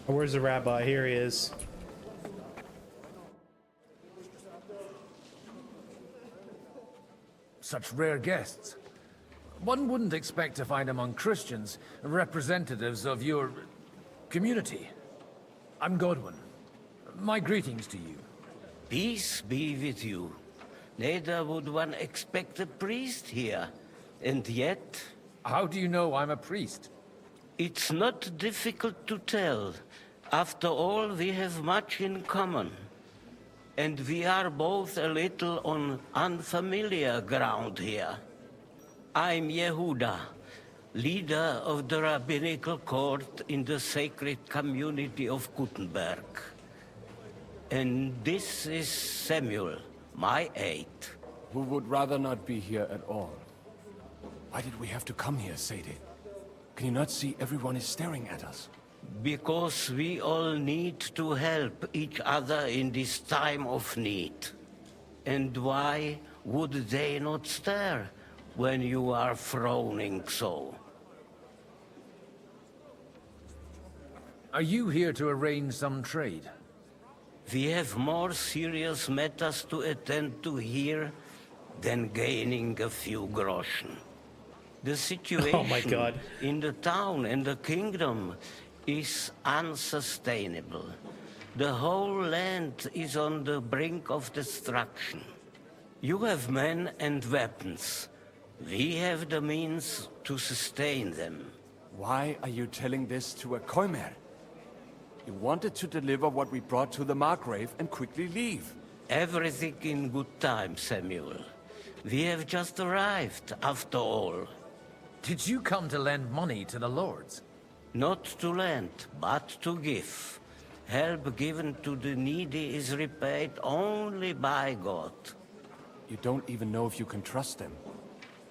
Where's the rabbi? Here he is. Such rare guests. One wouldn't expect to find among Christians representatives of your community. I'm Godwin. My greetings to you. Peace be with you. Neither would one expect a priest here. And yet... How do you know I'm a priest? It's not difficult to tell. After all, we have much in common. And we are both a little on unfamiliar ground here. I'm Yehuda, leader of the rabbinical court in the sacred community of Gutenberg. And this is Samuel, my aide. Who would rather not be here at all. Why did we have to come here, Sadie? Can you not see everyone is staring at us? Because we all need to help each other in this time of need. And why would they not stare when you are frowning so? Are you here to arrange some trade? We have more serious matters to attend to here than gaining a few groschen. The situation oh my God. in the town and the kingdom is unsustainable. The whole land is on the brink of destruction. You have men and weapons. We have the means to sustain them. Why are you telling this to a Koimer? You wanted to deliver what we brought to the Margrave and quickly leave. Everything in good time, Samuel. We have just arrived, after all. Did you come to lend money to the lords? Not to lend, but to give. Help given to the needy is repaid only by God. You don't even know if you can trust them.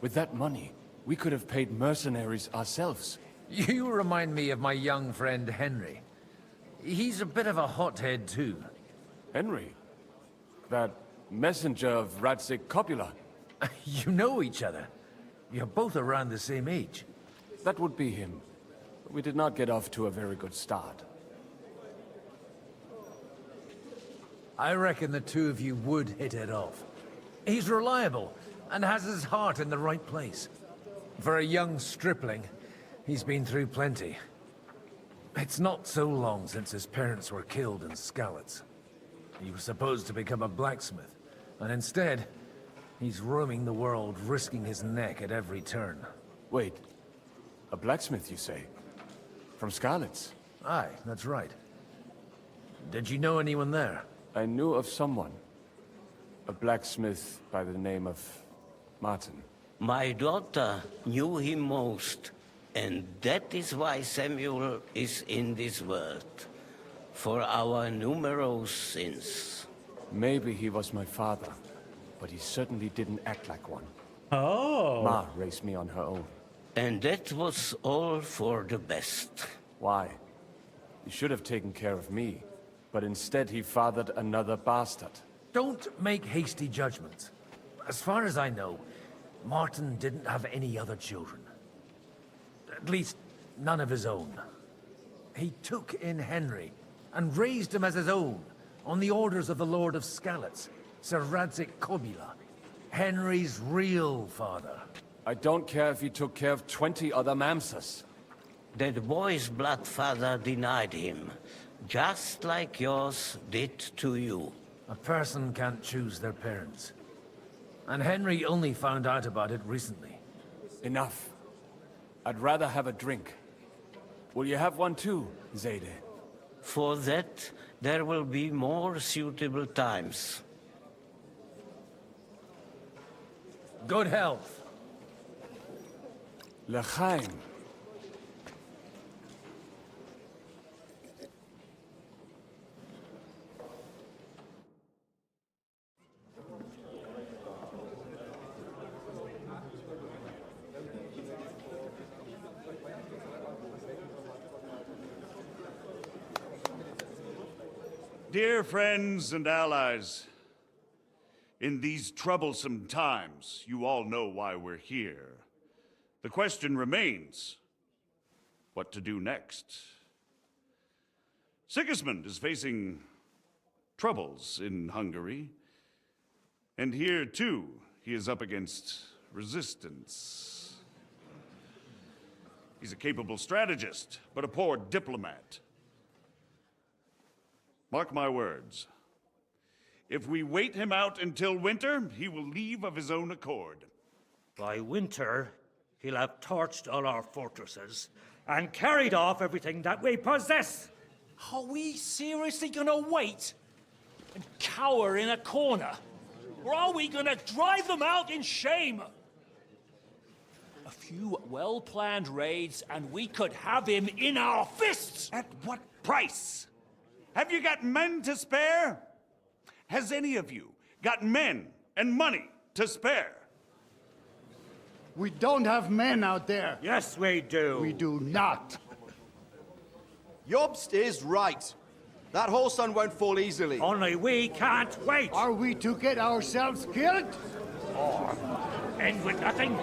With that money, we could have paid mercenaries ourselves. You remind me of my young friend Henry. He's a bit of a hothead too. Henry? That messenger of Radzig Copula? You know each other. You're both around the same age. That would be him. We did not get off to a very good start. I reckon the two of you would hit it off. He's reliable and has his heart in the right place. For a young stripling, he's been through plenty. It's not so long since his parents were killed in Skalitz. He was supposed to become a blacksmith, and instead, he's roaming the world, risking his neck at every turn. Wait, a blacksmith, you say? From Skalitz? Aye, that's right. Did you know anyone there? I knew of someone. A blacksmith by the name of Martin. My daughter knew him most, and that is why Samuel is in this world. For our numerous sins. Maybe he was my father, but he certainly didn't act like one. Oh. Ma raised me on her own. And that was all for the best. Why? He should have taken care of me, but instead he fathered another bastard. Don't make hasty judgments. As far as I know, Martin didn't have any other children. At least, none of his own. He took in Henry and raised him as his own, on the orders of the Lord of Skalitz, Sir Radzik Kobila, Henry's real father. I don't care if he took care of 20 other Mamsas. That boy's blood father denied him, just like yours did to you. A person can't choose their parents. And Henry only found out about it recently. Enough. I'd rather have a drink. Will you have one too, Zayde? For that, there will be more suitable times. Good health. L'chaim. Dear friends and allies, in these troublesome times, you all know why we're here. The question remains, what to do next? Sigismund is facing troubles in Hungary, and here too, he is up against resistance. He's a capable strategist, but a poor diplomat. Mark my words. If we wait him out until winter, he will leave of his own accord. By winter, he'll have torched all our fortresses and carried off everything that we possess. Are we seriously gonna wait and cower in a corner? Or are we gonna drive them out in shame? A few well-planned raids and we could have him in our fists! At what price? Have you got men to spare? Has any of you got men and money to spare? We don't have men out there. Yes, we do. We do not. Jobst is right. That whole sun won't fall easily. Only we can't wait. Are we to get ourselves killed? Or end with nothing?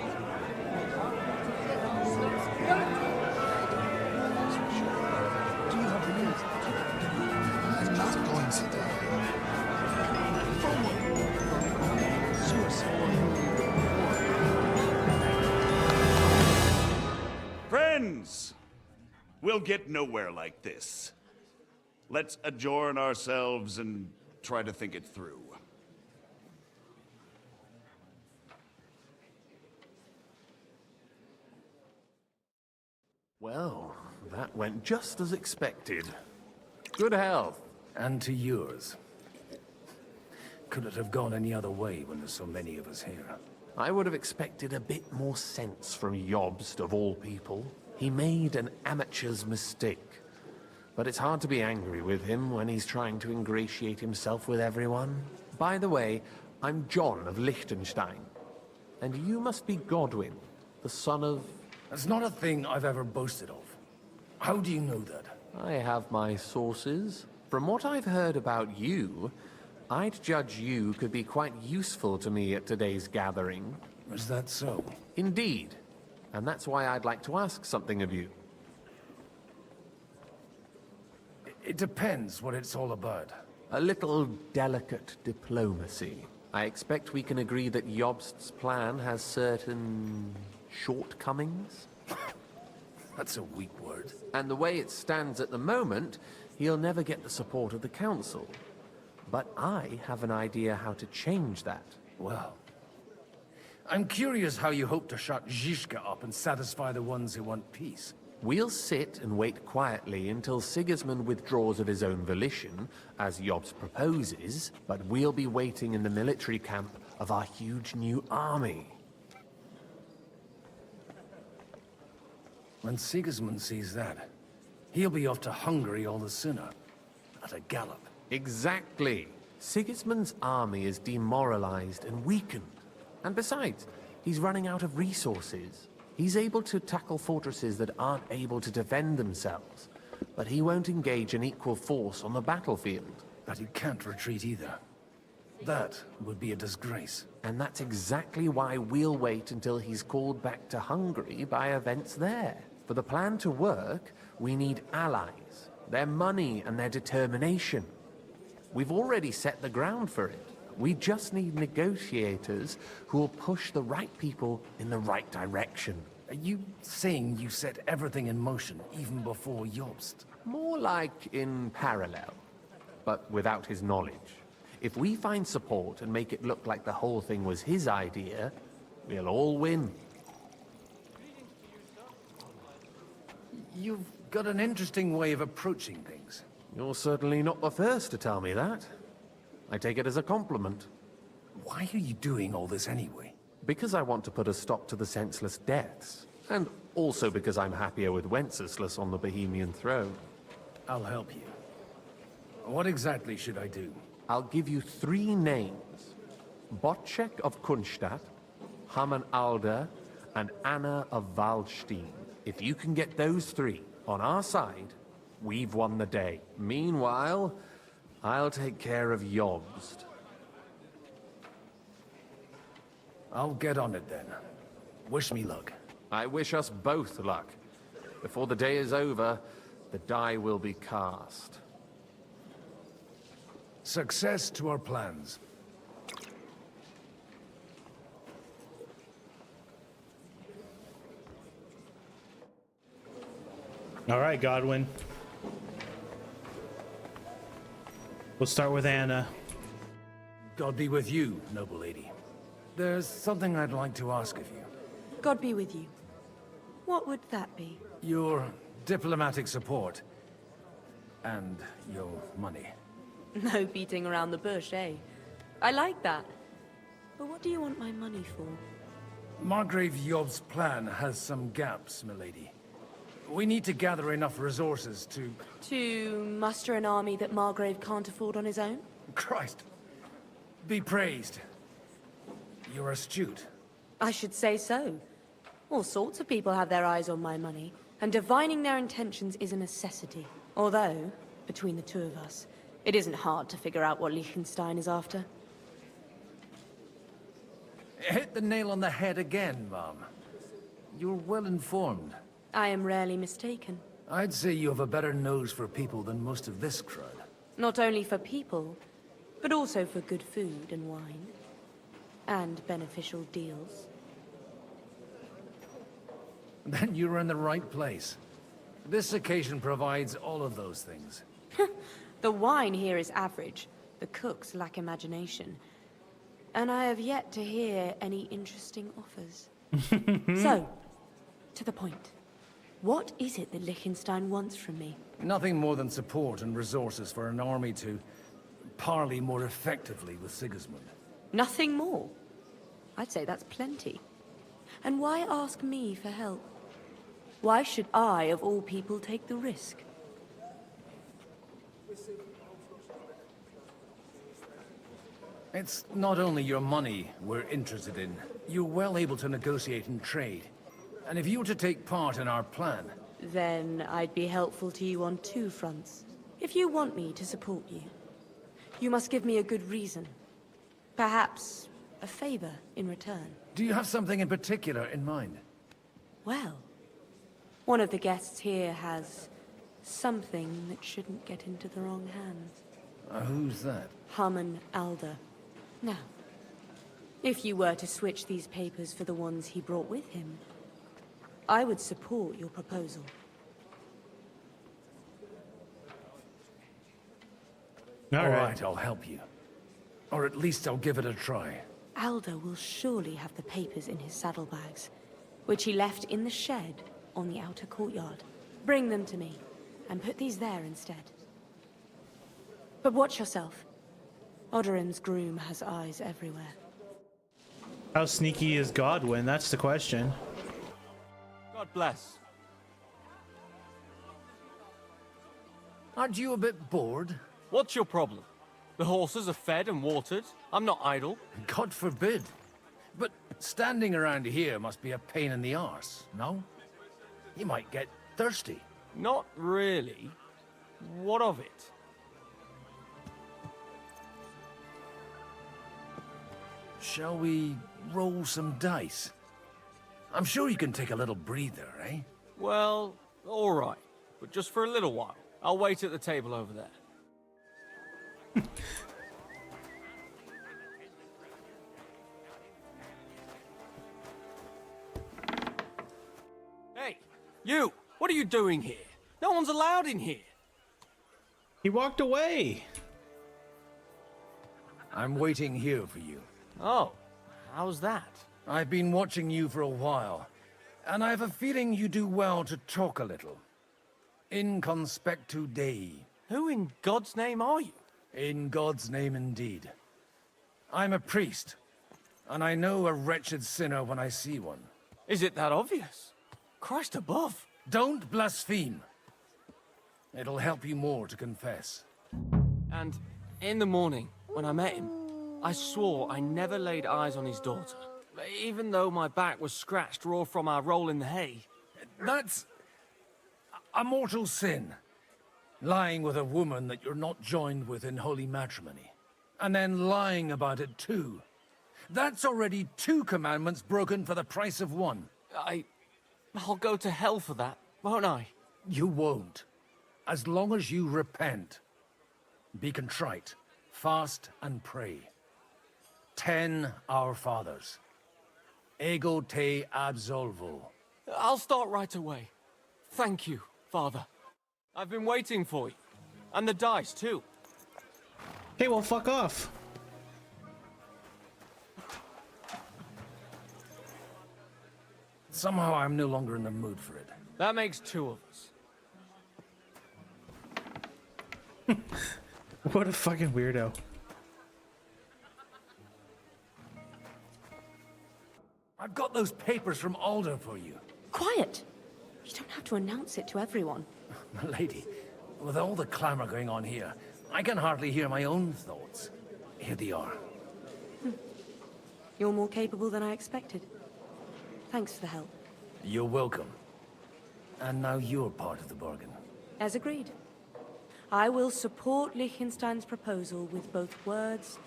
Friends, we'll get nowhere like this. Let's adjourn ourselves and try to think it through. Well, that went just as expected. Good health. And to yours. Could it have gone any other way when there's so many of us here? I would have expected a bit more sense from Jobst, of all people. He made an amateur's mistake. But it's hard to be angry with him when he's trying to ingratiate himself with everyone. By the way, I'm John of Liechtenstein. And you must be Godwin, the son of... That's not a thing I've ever boasted of. How do you know that? I have my sources. From what I've heard about you, I'd judge you could be quite useful to me at today's gathering. Is that so? Indeed. And that's why I'd like to ask something of you. It depends what it's all about. A little delicate diplomacy. I expect we can agree that Jobst's plan has certain shortcomings? That's a weak word. And the way it stands at the moment, he'll never get the support of the Council. But I have an idea how to change that. Well, I'm curious how you hope to shut Zizka up and satisfy the ones who want peace. We'll sit and wait quietly until Sigismund withdraws of his own volition, as Jobst proposes, but we'll be waiting in the military camp of our huge new army. When Sigismund sees that, he'll be off to Hungary all the sooner. At a gallop. Exactly. Sigismund's army is demoralized and weakened. And besides, he's running out of resources. He's able to tackle fortresses that aren't able to defend themselves. But he won't engage in equal force on the battlefield. But he can't retreat either. That would be a disgrace. And that's exactly why we'll wait until he's called back to Hungary by events there. For the plan to work, we need allies, their money and their determination. We've already set the ground for it. We just need negotiators who will push the right people in the right direction. Are you saying you set everything in motion even before Jobst? More like in parallel, but without his knowledge. If we find support and make it look like the whole thing was his idea, we'll all win. You've got an interesting way of approaching things. You're certainly not the first to tell me that. I take it as a compliment. Why are you doing all this anyway? Because I want to put a stop to the senseless deaths. And also because I'm happier with Wenceslas on the Bohemian throne. I'll help you. What exactly should I do? I'll give you 3 names. Botchek of Kunstadt, Haman Alder, and Anna of Waldstein. If you can get those 3 on our side, we've won the day. Meanwhile, I'll take care of Jobst. I'll get on it then. Wish me luck. I wish us both luck. Before the day is over, the die will be cast. Success to our plans. All right, Godwin. We'll start with Anna. God be with you, noble lady. There's something I'd like to ask of you. God be with you. What would that be? Your diplomatic support. And your money. No beating around the bush, eh? I like that. But what do you want my money for? Margrave Job's plan has some gaps, milady. We need to gather enough resources to... To muster an army that Margrave can't afford on his own? Christ. Be praised. You're astute. I should say so. All sorts of people have their eyes on my money, and divining their intentions is a necessity. Although, between the two of us, it isn't hard to figure out what Liechtenstein is after. Hit the nail on the head again, Mom. You're well informed. I am rarely mistaken. I'd say you have a better nose for people than most of this crowd. Not only for people, but also for good food and wine. And beneficial deals. Then you're in the right place. This occasion provides all of those things. The wine here is average. The cooks lack imagination. And I have yet to hear any interesting offers. So, to the point. What is it that Liechtenstein wants from me? Nothing more than support and resources for an army to parley more effectively with Sigismund. Nothing more? I'd say that's plenty. And why ask me for help? Why should I, of all people, take the risk? It's not only your money we're interested in. You're well able to negotiate and trade. And if you were to take part in our plan... Then I'd be helpful to you on 2 fronts. If you want me to support you, you must give me a good reason. Perhaps a favor in return. Do you have something in particular in mind? Well, one of the guests here has something that shouldn't get into the wrong hands. Who's that? Haman Alder. Now, if you were to switch these papers for the ones he brought with him, I would support your proposal. All right, I'll help you. Or at least I'll give it a try. Alder will surely have the papers in his saddlebags, which he left in the shed on the outer courtyard. Bring them to me, and put these there instead. But watch yourself. Odorim's groom has eyes everywhere. How sneaky is Godwin? That's the question. God bless. Aren't you a bit bored? What's your problem? The horses are fed and watered. I'm not idle. God forbid. But standing around here must be a pain in the arse, no? You might get thirsty. Not really. What of it? Shall we roll some dice? I'm sure you can take a little breather, eh? Well, all right. But just for a little while. I'll wait at the table over there. Hey, you! What are you doing here? No one's allowed in here. He walked away. I'm waiting here for you. Oh, how's that? I've been watching you for a while, and I have a feeling you do well to talk a little. In conspectu Dei. Who in God's name are you? In God's name indeed. I'm a priest, and I know a wretched sinner when I see one. Is it that obvious? Christ above. Don't blaspheme. It'll help you more to confess. And in the morning, when I met him, I swore I never laid eyes on his daughter. Even though my back was scratched raw from our roll in the hay. That's a mortal sin. Lying with a woman that you're not joined with in holy matrimony. And then lying about it too. That's already 2 commandments broken for the price of 1. I'll go to hell for that, won't I? You won't. As long as you repent. Be contrite, fast and pray. 10 Our Fathers. Ego te absolvo. I'll start right away. Thank you, Father. I've been waiting for you. And the dice, too. Hey, well, fuck off. Somehow I'm no longer in the mood for it. That makes 2 of us. What a fucking weirdo. I've got those papers from Alder for you. Quiet! You don't have to announce it to everyone. My lady, with all the clamor going on here, I can hardly hear my own thoughts. Here they are. You're more capable than I expected. Thanks for the help. You're welcome. And now you're part of the bargain. As agreed. I will support Liechtenstein's proposal with both words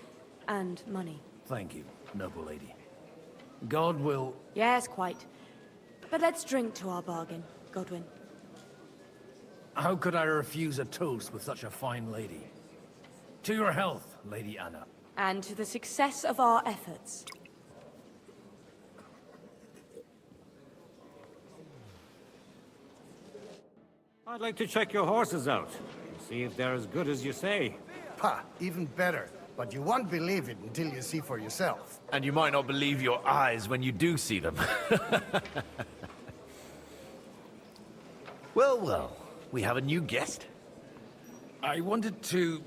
and money. Thank you, noble lady. God will... Yes, quite. But let's drink to our bargain, Godwin. How could I refuse a toast with such a fine lady? To your health, Lady Anna. And to the success of our efforts. I'd like to check your horses out. See if they're as good as you say. Pah, even better. But you won't believe it until you see for yourself. And you might not believe your eyes when you do see them. Well, well. We have a new guest. I wanted to...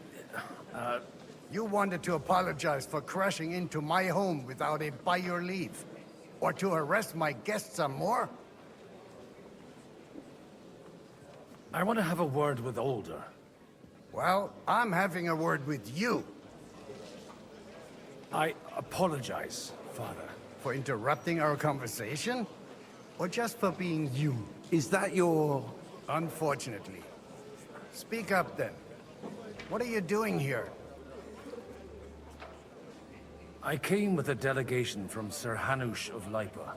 You wanted to apologize for crashing into my home without it by your leave. Or to arrest my guests some more? I want to have a word with Alder. Well, I'm having a word with you. I apologize, Father. For interrupting our conversation? Or just for being you? Is that your... Unfortunately. Speak up then. What are you doing here? I came with a delegation from Sir Hanush of Lipa.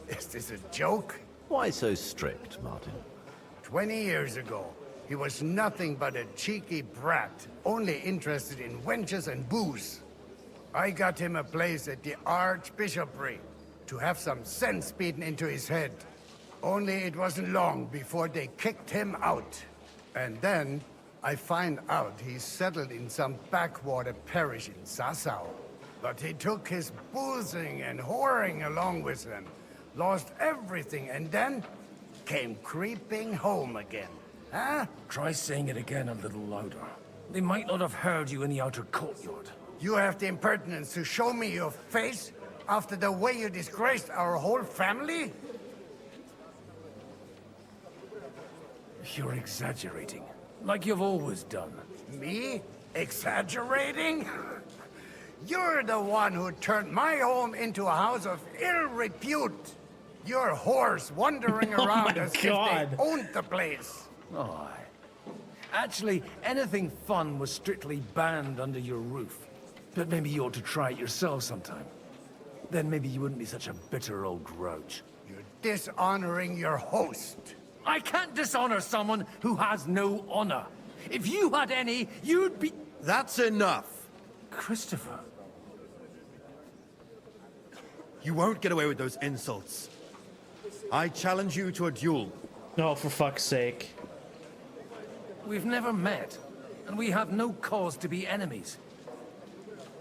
Is this a joke? Why so strict, Martin? 20 years ago, he was nothing but a cheeky brat, only interested in wenches and booze. I got him a place at the Archbishopric to have some sense beaten into his head. Only it wasn't long before they kicked him out. And then I find out he's settled in some backwater parish in Sassau. But he took his boozing and whoring along with him, lost everything, and then came creeping home again. Huh? Try saying it again a little louder. They might not have heard you in the outer courtyard. You have the impertinence to show me your face after the way you disgraced our whole family? You're exaggerating, like you've always done. Me? Exaggerating? You're the one who turned my home into a house of ill repute. Your whores wandering around as if they owned the place. Oh, actually, anything fun was strictly banned under your roof. But maybe you ought to try it yourself sometime. Then maybe you wouldn't be such a bitter old grouch. You're dishonoring your host. I can't dishonor someone who has no honor. If you had any, you'd be... That's enough. Christopher. You won't get away with those insults. I challenge you to a duel. No, for fuck's sake. We've never met, and we have no cause to be enemies.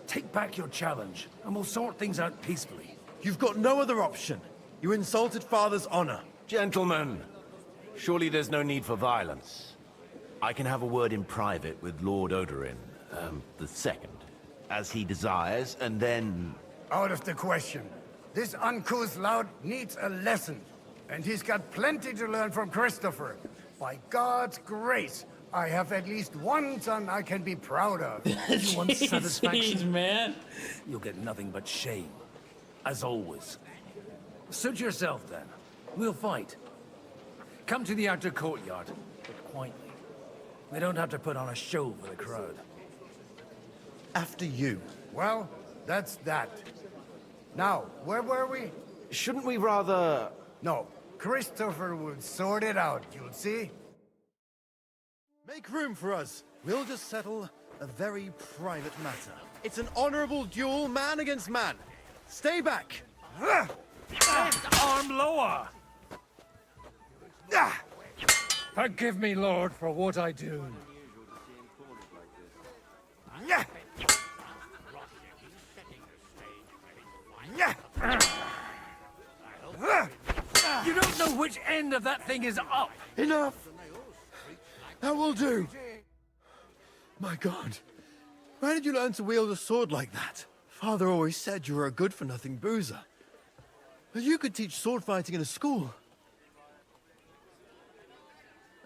Take back your challenge, and we'll sort things out peacefully. You've got no other option. You insulted Father's honor. Gentlemen, surely there's no need for violence. I can have a word in private with Lord Odorin, the second, as he desires, and then... Out of the question. This uncouth lout needs a lesson, and he's got plenty to learn from Christopher. By God's grace, I have at least one son I can be proud of. You want satisfaction, Jeez, man? You'll get nothing but shame, as always. Suit yourself, then. We'll fight. Come to the outer courtyard, but quietly. We don't have to put on a show for the crowd. After you. Well, that's that. Now, where were we? Shouldn't we rather... No, Christopher will sort it out, you'll see. Make room for us. We'll just settle a very private matter. It's an honorable duel, man against man. Stay back. Left arm lower! Forgive me, Lord, for what I do. You don't know which end of that thing is up! Enough! That will do. My God. Where did you learn to wield a sword like that? Father always said you were a good-for-nothing boozer. But you could teach sword fighting in a school.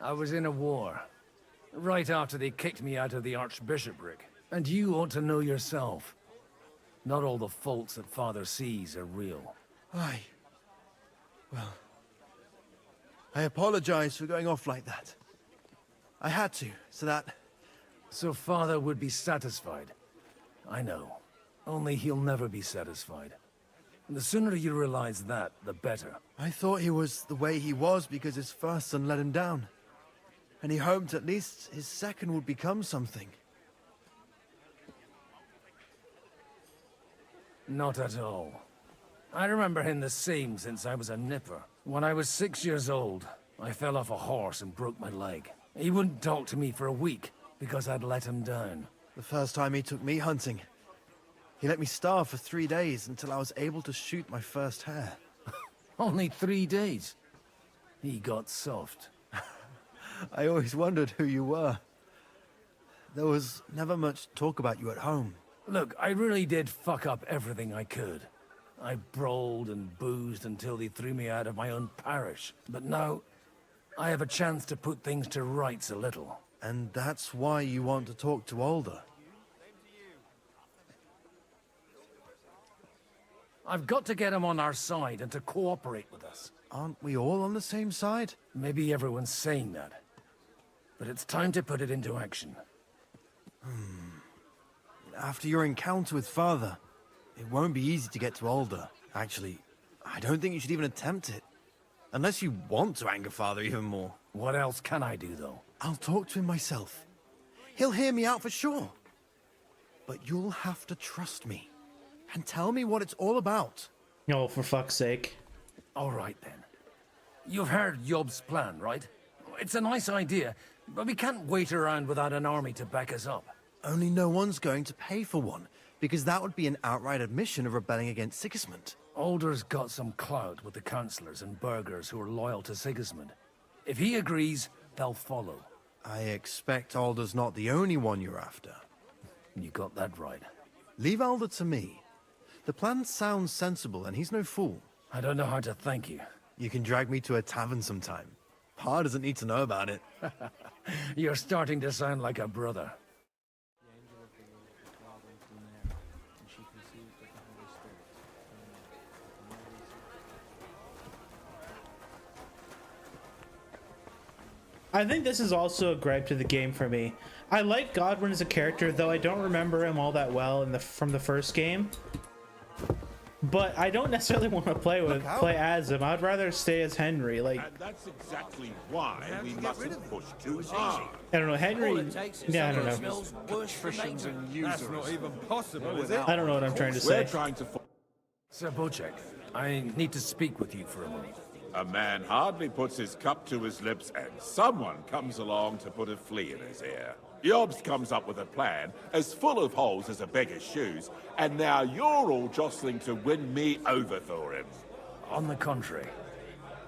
I was in a war. Right after they kicked me out of the archbishopric. And you ought to know yourself. Not all the faults that Father sees are real. Aye. Well, I apologize for going off like that. I had to, so that... So Father would be satisfied. I know. Only he'll never be satisfied. And the sooner you realize that, the better. I thought he was the way he was because his first son let him down. And he hoped at least his second would become something. Not at all. I remember him the same since I was a nipper. When I was 6 years old, I fell off a horse and broke my leg. He wouldn't talk to me for a week because I'd let him down. The first time he took me hunting, he let me starve for 3 days until I was able to shoot my first hare. Only 3 days? He got soft. I always wondered who you were. There was never much talk about you at home. Look, I really did fuck up everything I could. I brawled and boozed until they threw me out of my own parish. But now, I have a chance to put things to rights a little. And that's why you want to talk to Alder. I've got to get him on our side and to cooperate with us. Aren't we all on the same side? Maybe everyone's saying that. But it's time to put it into action. After your encounter with Father, it won't be easy to get to Alder. Actually, I don't think you should even attempt it. Unless you want to anger Father even more. What else can I do, though? I'll talk to him myself. He'll hear me out for sure. But you'll have to trust me. And tell me what it's all about. No, for fuck's sake. All right, then. You've heard Yob's plan, right? It's a nice idea, but we can't wait around without an army to back us up. Only no one's going to pay for one, because that would be an outright admission of rebelling against Sigismund. Alder's got some clout with the councillors and burghers who are loyal to Sigismund. If he agrees, they'll follow. I expect Alder's not the only one you're after. You got that right. Leave Alder to me. The plan sounds sensible, and he's no fool. I don't know how to thank you. You can drag me to a tavern sometime. Pa doesn't need to know about it. You're starting to sound like a brother. I think this is also a gripe to the game for me. I like Godwin as a character, though I don't remember him all that well from the first game. But I don't necessarily want to play as him. I'd rather stay as Henry. Like, and that's exactly why we mustn't push too hard. I don't know, Henry. Yeah, I don't know. That's not even possible, is it? I don't know what I'm trying to say. We're trying to. Sir Bocek, I need to speak with you for a moment. A man hardly puts his cup to his lips, and someone comes along to put a flea in his ear. Yobst comes up with a plan as full of holes as a beggar's shoes, and now you're all jostling to win me over for him. On the contrary,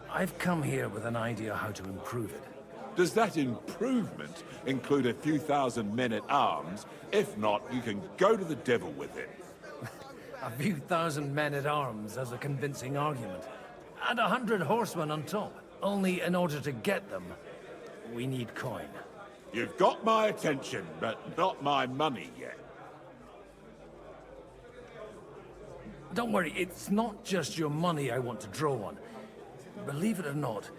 I've come here with an idea how to improve it. Does that improvement include a few thousand men-at-arms? If not, you can go to the devil with it. A few thousand men-at-arms as a convincing argument. And 100 horsemen on top. Only in order to get them, we need coin. You've got my attention, but not my money yet. Don't worry, it's not just your money I want to draw on. Believe it or not,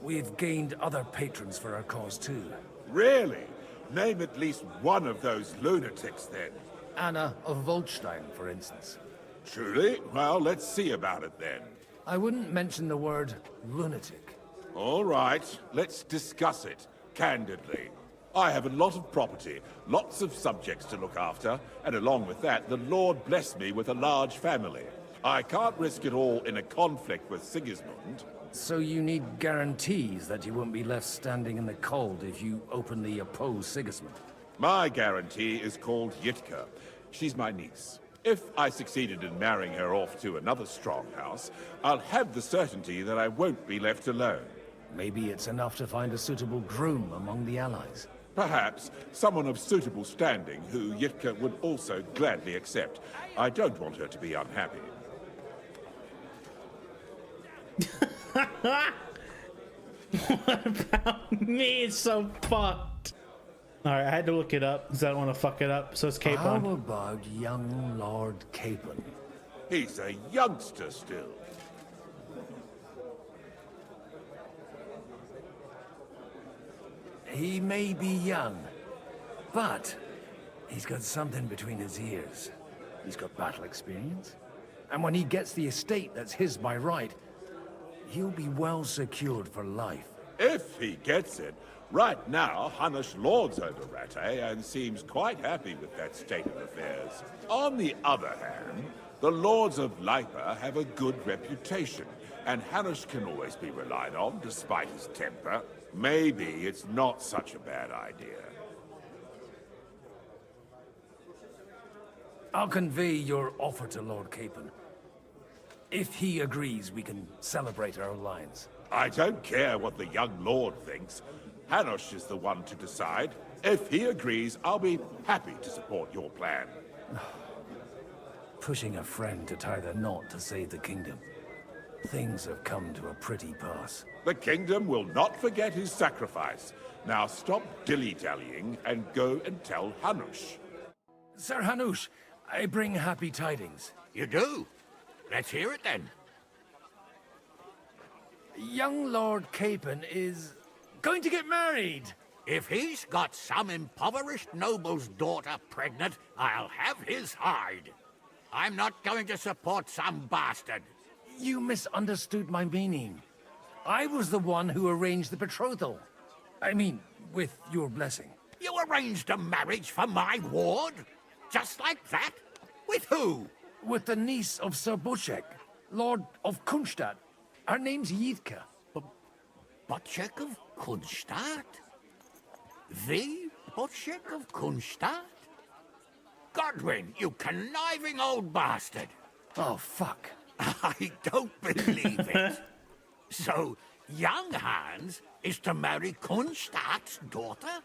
we've gained other patrons for our cause too. Really? Name at least one of those lunatics then. Anna of Volstein, for instance. Truly? Well, let's see about it then. I wouldn't mention the word lunatic. All right, let's discuss it, candidly. I have a lot of property, lots of subjects to look after, and along with that, the Lord blessed me with a large family. I can't risk it all in a conflict with Sigismund. So you need guarantees that you won't be left standing in the cold if you openly oppose Sigismund? My guarantee is called Yitka. She's my niece. If I succeeded in marrying her off to another strong house, I'll have the certainty that I won't be left alone. Maybe it's enough to find a suitable groom among the allies. Perhaps someone of suitable standing who Yitka would also gladly accept. I don't want her to be unhappy. What about me? It's so fucked. Alright, I had to look it up because I don't want to fuck it up. So it's Capon. How about young Lord Capon? He's a youngster still. He may be young, but he's got something between his ears. He's got battle experience. And when he gets the estate that's his by right, he'll be well secured for life. If he gets it. Right now, Hanush lords over Rattay and seems quite happy with that state of affairs. On the other hand, the lords of Lipa have a good reputation, and Hanush can always be relied on despite his temper. Maybe it's not such a bad idea. I'll convey your offer to Lord Capon. If he agrees, we can celebrate our alliance. I don't care what the young lord thinks. Hanush is the one to decide. If he agrees, I'll be happy to support your plan. Pushing a friend to tie the knot to save the kingdom. Things have come to a pretty pass. The kingdom will not forget his sacrifice. Now stop dilly-dallying and go and tell Hanush. Sir Hanush, I bring happy tidings. You do? Let's hear it then. Young Lord Capon is going to get married. If he's got some impoverished noble's daughter pregnant, I'll have his hide. I'm not going to support some bastard. You misunderstood my meaning. I was the one who arranged the betrothal. I mean, with your blessing. You arranged a marriage for my ward? Just like that? With who? With the niece of Sir Bocek, Lord of Kunstadt. Her name's Yitka. Bocek of Kunstadt? The Bocek of Kunstadt? Godwin, you conniving old bastard! Oh, fuck. I don't believe it. So, young Hans is to marry Kunstadt's daughter?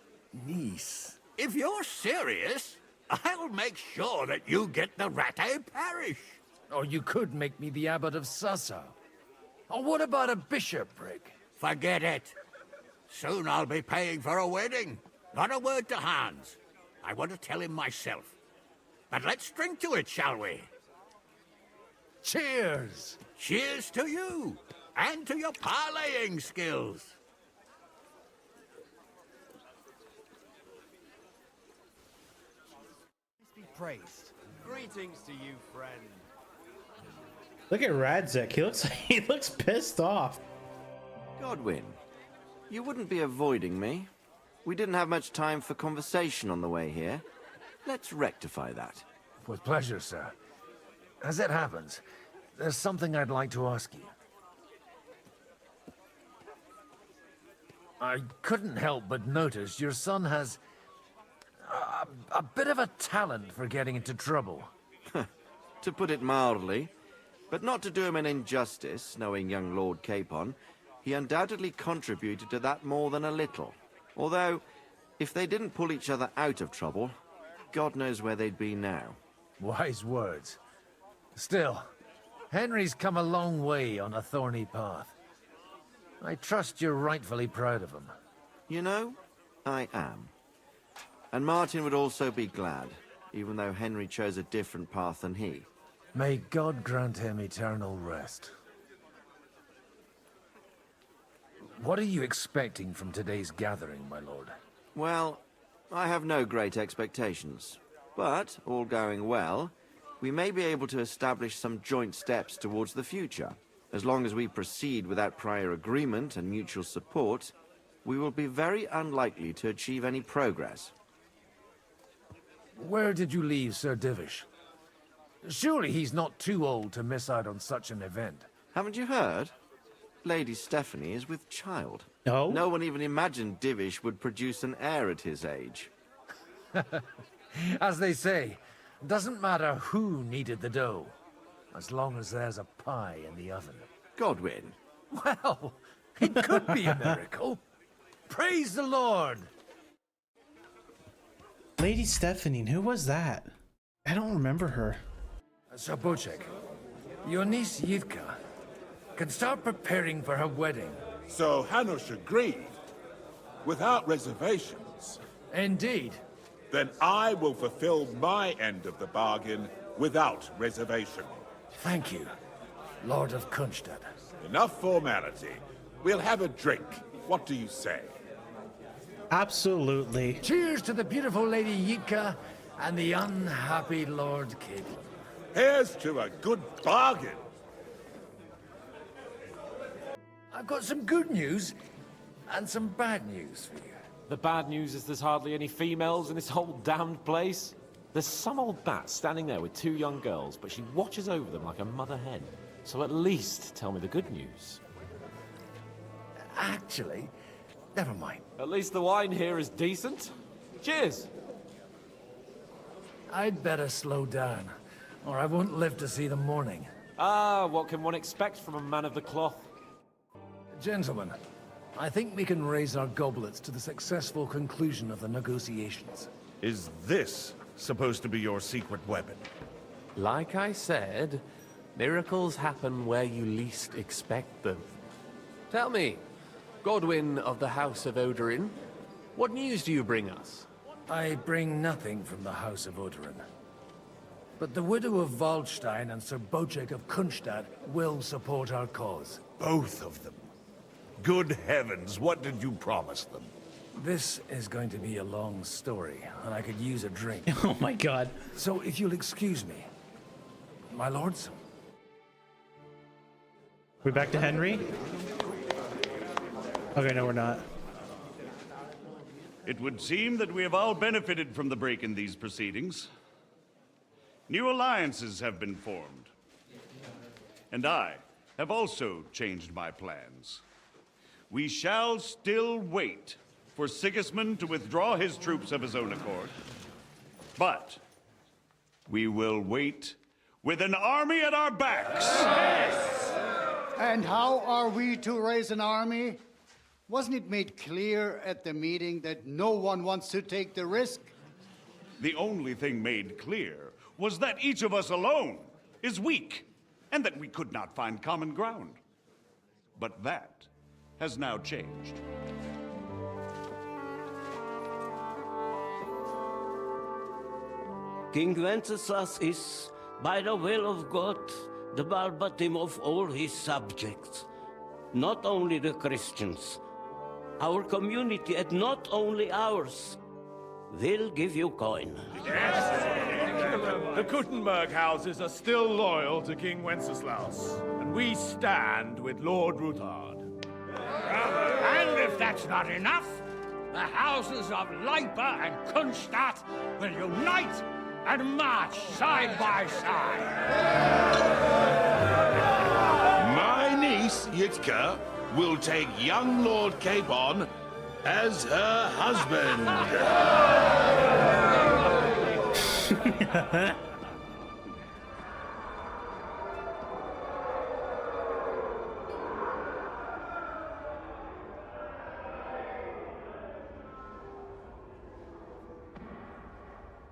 Niece. If you're serious, I'll make sure that you get the Rattay parish. Or you could make me the abbot of Sassa. Or what about a bishopric? Forget it. Soon I'll be paying for a wedding. Not a word to Hans. I want to tell him myself. But let's drink to it, shall we? Cheers! Cheers to you, and to your parleying skills. praised. Greetings to you, friend. Look at Radzek. He looks pissed off. Godwin, you wouldn't be avoiding me. We didn't have much time for conversation on the way here. Let's rectify that. With pleasure, sir. As it happens, there's something I'd like to ask you. I couldn't help but notice your son has a bit of a talent for getting into trouble. To put it mildly, but not to do him an injustice, knowing young Lord Capon, he undoubtedly contributed to that more than a little. Although, if they didn't pull each other out of trouble, God knows where they'd be now. Wise words. Still, Henry's come a long way on a thorny path. I trust you're rightfully proud of him. You know, I am. And Martin would also be glad, even though Henry chose a different path than he. May God grant him eternal rest. What are you expecting from today's gathering, my lord? Well, I have no great expectations. But, all going well, we may be able to establish some joint steps towards the future. As long as we proceed without prior agreement and mutual support, we will be very unlikely to achieve any progress. Where did you leave Sir Divish? Surely he's not too old to miss out on such an event. Haven't you heard? Lady Stephanie is with child. No? No one even imagined Divish would produce an heir at his age. As they say, doesn't matter who kneaded the dough, as long as there's a pie in the oven. Godwin. Well, it could be a miracle. Praise the Lord! Lady Stephanie, who was that? I don't remember her. Sir Bocek, your niece Yivka can start preparing for her wedding. So Hanush agreed, without reservations. Indeed. Then I will fulfill my end of the bargain without reservation. Thank you, Lord of Kunstad. Enough formality. We'll have a drink. What do you say? Absolutely. Cheers to the beautiful Lady Yivka and the unhappy Lord Caitlin. Here's to a good bargain. I've got some good news and some bad news for you. The bad news is there's hardly any females in this whole damned place. There's some old bat standing there with 2 young girls, but she watches over them like a mother hen. So at least tell me the good news. Actually, never mind. At least the wine here is decent. Cheers! I'd better slow down, or I won't live to see the morning. Ah, what can one expect from a man of the cloth? Gentlemen, I think we can raise our goblets to the successful conclusion of the negotiations. Is this supposed to be your secret weapon? Like I said, miracles happen where you least expect them. Tell me, Godwin of the House of Odorin, what news do you bring us? I bring nothing from the House of Odorin. But the widow of Waldstein and Sir Bocek of Kunstad will support our cause. Both of them. Good heavens, what did you promise them? This is going to be a long story, and I could use a drink. Oh my god. So if you'll excuse me, my lords? We back to Henry? Okay, no, we're not. It would seem that we have all benefited from the break in these proceedings. New alliances have been formed. And I have also changed my plans. We shall still wait for Sigismund to withdraw his troops of his own accord. But we will wait with an army at our backs. Yes! And how are we to raise an army? Wasn't it made clear at the meeting that no one wants to take the risk? The only thing made clear was that each of us alone is weak, and that we could not find common ground. But that has now changed. King Wenceslas is, by the will of God, the Balbatim of all his subjects. Not only the Christians, our community, and not only ours. They'll give you coin. Yes! The Kuttenberg houses are still loyal to King Wenceslaus, and we stand with Lord Ruthard. And if that's not enough, the houses of Leipa and Kunstadt will unite and march side by side. My niece, Yitka, will take young Lord Capon as her husband.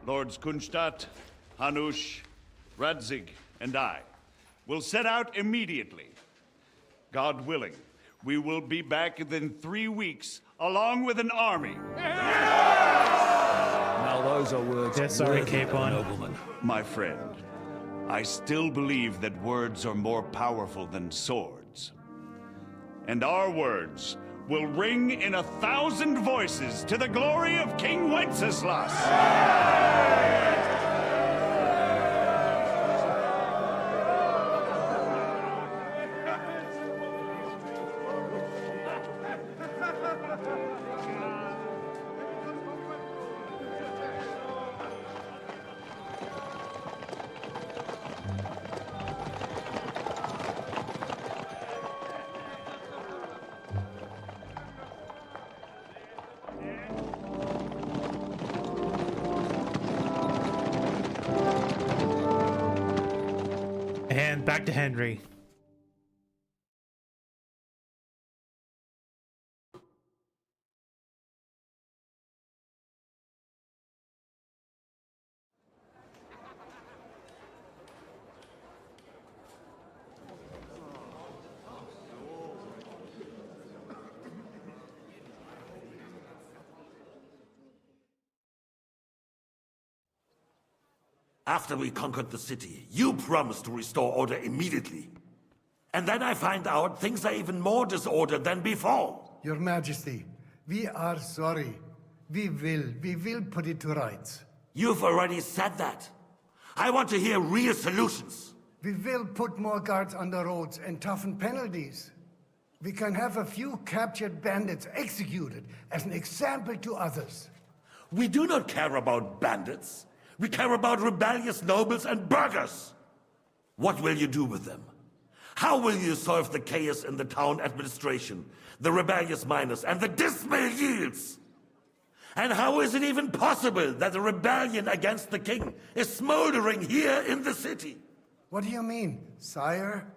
Lords Kunstadt, Hanush, Radzig, and I will set out immediately. God willing, we will be back within 3 weeks, along with an army. Now those are words sorry, worthy of a Capon. nobleman. My friend, I still believe that words are more powerful than swords. And our words will ring in 1,000 voices to the glory of King Wenceslas. And back to Henry. After we conquered the city, you promised to restore order immediately. And then I find out things are even more disordered than before. Your Majesty, we are sorry. We will put it to rights. You've already said that. I want to hear real solutions. We will put more guards on the roads and toughen penalties. We can have a few captured bandits executed as an example to others. We do not care about bandits. We care about rebellious nobles and burghers. What will you do with them? How will you solve the chaos in the town administration, the rebellious miners, and the dismal yields? And how is it even possible that a rebellion against the king is smoldering here in the city? What do you mean, sire?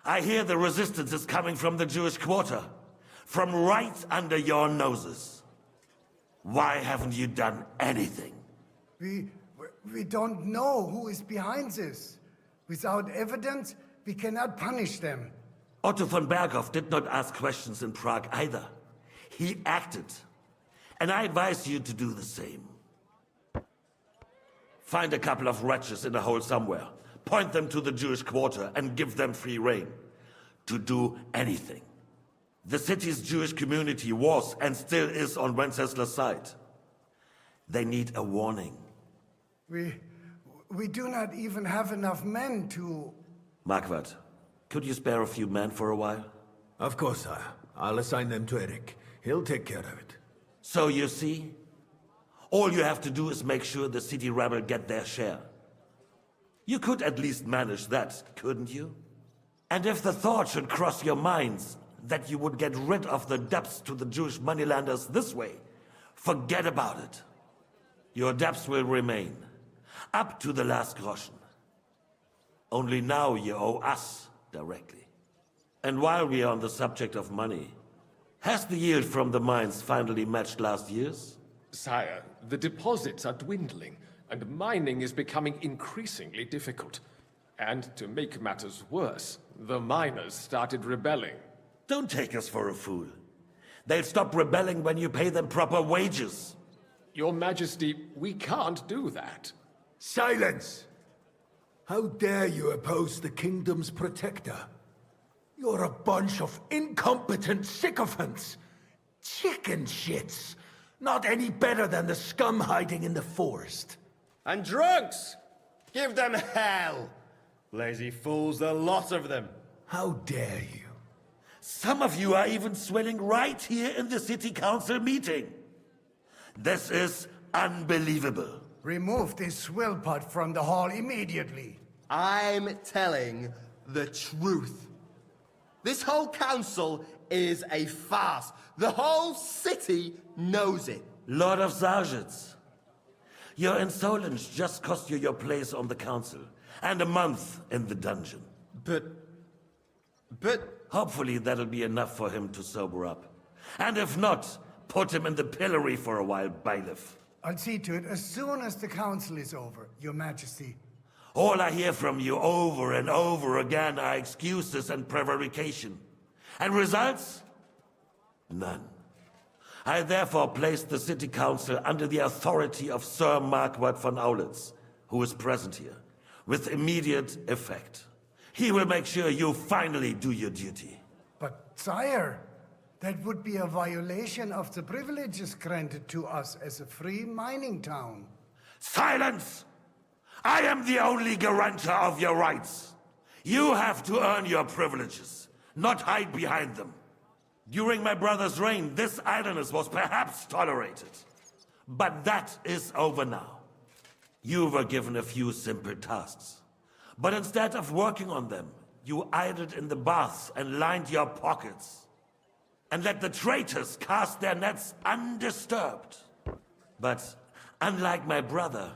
I hear the resistance is coming from the Jewish quarter, from right under your noses. Why haven't you done anything? We don't know who is behind this. Without evidence, we cannot punish them. Otto von Berghoff did not ask questions in Prague either. He acted. And I advise you to do the same. Find a couple of wretches in a hole somewhere, point them to the Jewish quarter, and give them free rein to do anything. The city's Jewish community was and still is on Wenceslas' side. They need a warning. We do not even have enough men to... Marquardt, could you spare a few men for a while? Of course, sire. I'll assign them to Eric. He'll take care of it. So you see, all you have to do is make sure the city rebel get their share. You could at least manage that, couldn't you? And if the thought should cross your minds that you would get rid of the debts to the Jewish moneylenders this way, forget about it. Your debts will remain, up to the last groschen. Only now you owe us directly. And while we are on the subject of money, has the yield from the mines finally matched last year's? Sire, the deposits are dwindling, and mining is becoming increasingly difficult. And to make matters worse, the miners started rebelling. Don't take us for a fool. They'll stop rebelling when you pay them proper wages. Your Majesty, we can't do that. Silence! How dare you oppose the kingdom's protector? You're a bunch of incompetent sycophants! Chicken shits! Not any better than the scum hiding in the forest. And drunks! Give them hell! Lazy fools, the lot of them. How dare you? Some of you are even swelling right here in the city council meeting. This is unbelievable. Remove this swillpot from the hall immediately. I'm telling the truth. This whole council is a farce. The whole city knows it. Lord of Sergeants, your insolence just cost you your place on the council, and a month in the dungeon. But... Hopefully that'll be enough for him to sober up. And if not, put him in the pillory for a while, bailiff. I'll see to it as soon as the council is over, Your Majesty. All I hear from you over and over again are excuses and prevarication. And results? None. I therefore place the city council under the authority of Sir Marquardt von Aulitz, who is present here, with immediate effect. He will make sure you finally do your duty. But, sire, that would be a violation of the privileges granted to us as a free mining town. Silence! I am the only guarantor of your rights. You have to earn your privileges, not hide behind them. During my brother's reign, this idleness was perhaps tolerated. But that is over now. You were given a few simple tasks. But instead of working on them, you idled in the baths and lined your pockets. And let the traitors cast their nets undisturbed. But unlike my brother,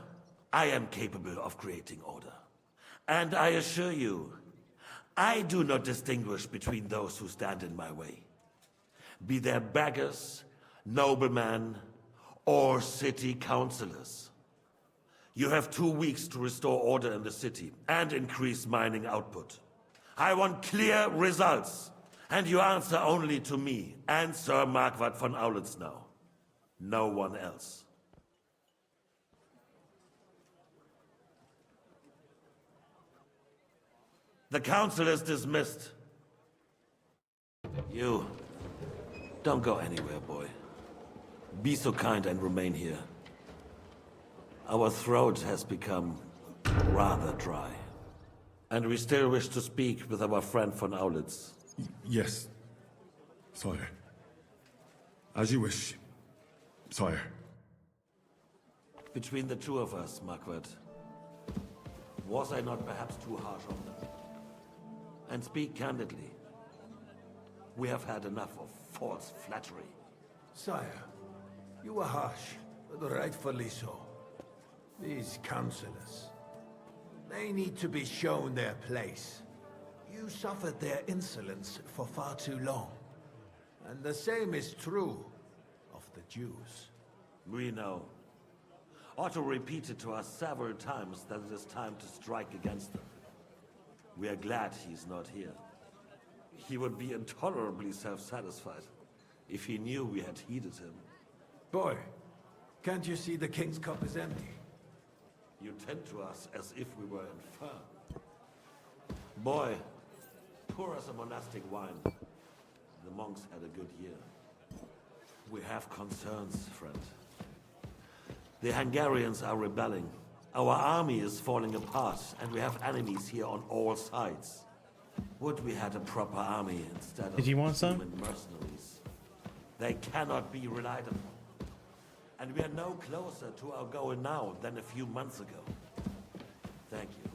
I am capable of creating order. And I assure you, I do not distinguish between those who stand in my way. Be they beggars, noblemen, or city councillors. You have 2 weeks to restore order in the city and increase mining output. I want clear results, and you answer only to me and Sir Marquardt von Aulitz now. No one else. The council is dismissed. You, don't go anywhere, boy. Be so kind and remain here. Our throat has become rather dry. And we still wish to speak with our friend von Aulitz. Yes, sire. As you wish, sire. Between the two of us, Marquardt, was I not perhaps too harsh on them? And speak candidly. We have had enough of false flattery. Sire, you were harsh, but rightfully so. These councillors, they need to be shown their place. You suffered their insolence for far too long. And the same is true of the Jews. We know. Otto repeated to us several times that it is time to strike against them. We are glad he's not here. He would be intolerably self-satisfied if he knew we had heeded him. Boy, can't you see the king's cup is empty? You tend to us as if we were infirm. Boy, pour us a monastic wine. The monks had a good year. We have concerns, friend. The Hungarians are rebelling. Our army is falling apart, and we have enemies here on all sides. Would we had a proper army instead of human mercenaries? They cannot be relied upon. And we are no closer to our goal now than a few months ago. Thank you.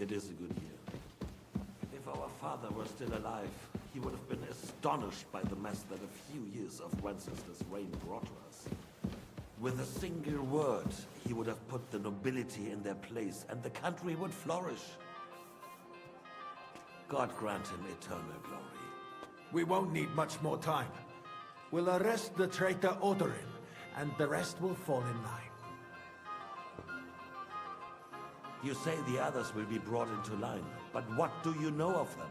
It is a good year. If our father were still alive, he would have been astonished by the mess that a few years of Wenceslas' reign brought to us. With a single word, he would have put the nobility in their place, and the country would flourish. God grant him eternal glory. We won't need much more time. We'll arrest the traitor Odorin, and the rest will fall in line. You say the others will be brought into line, but what do you know of them?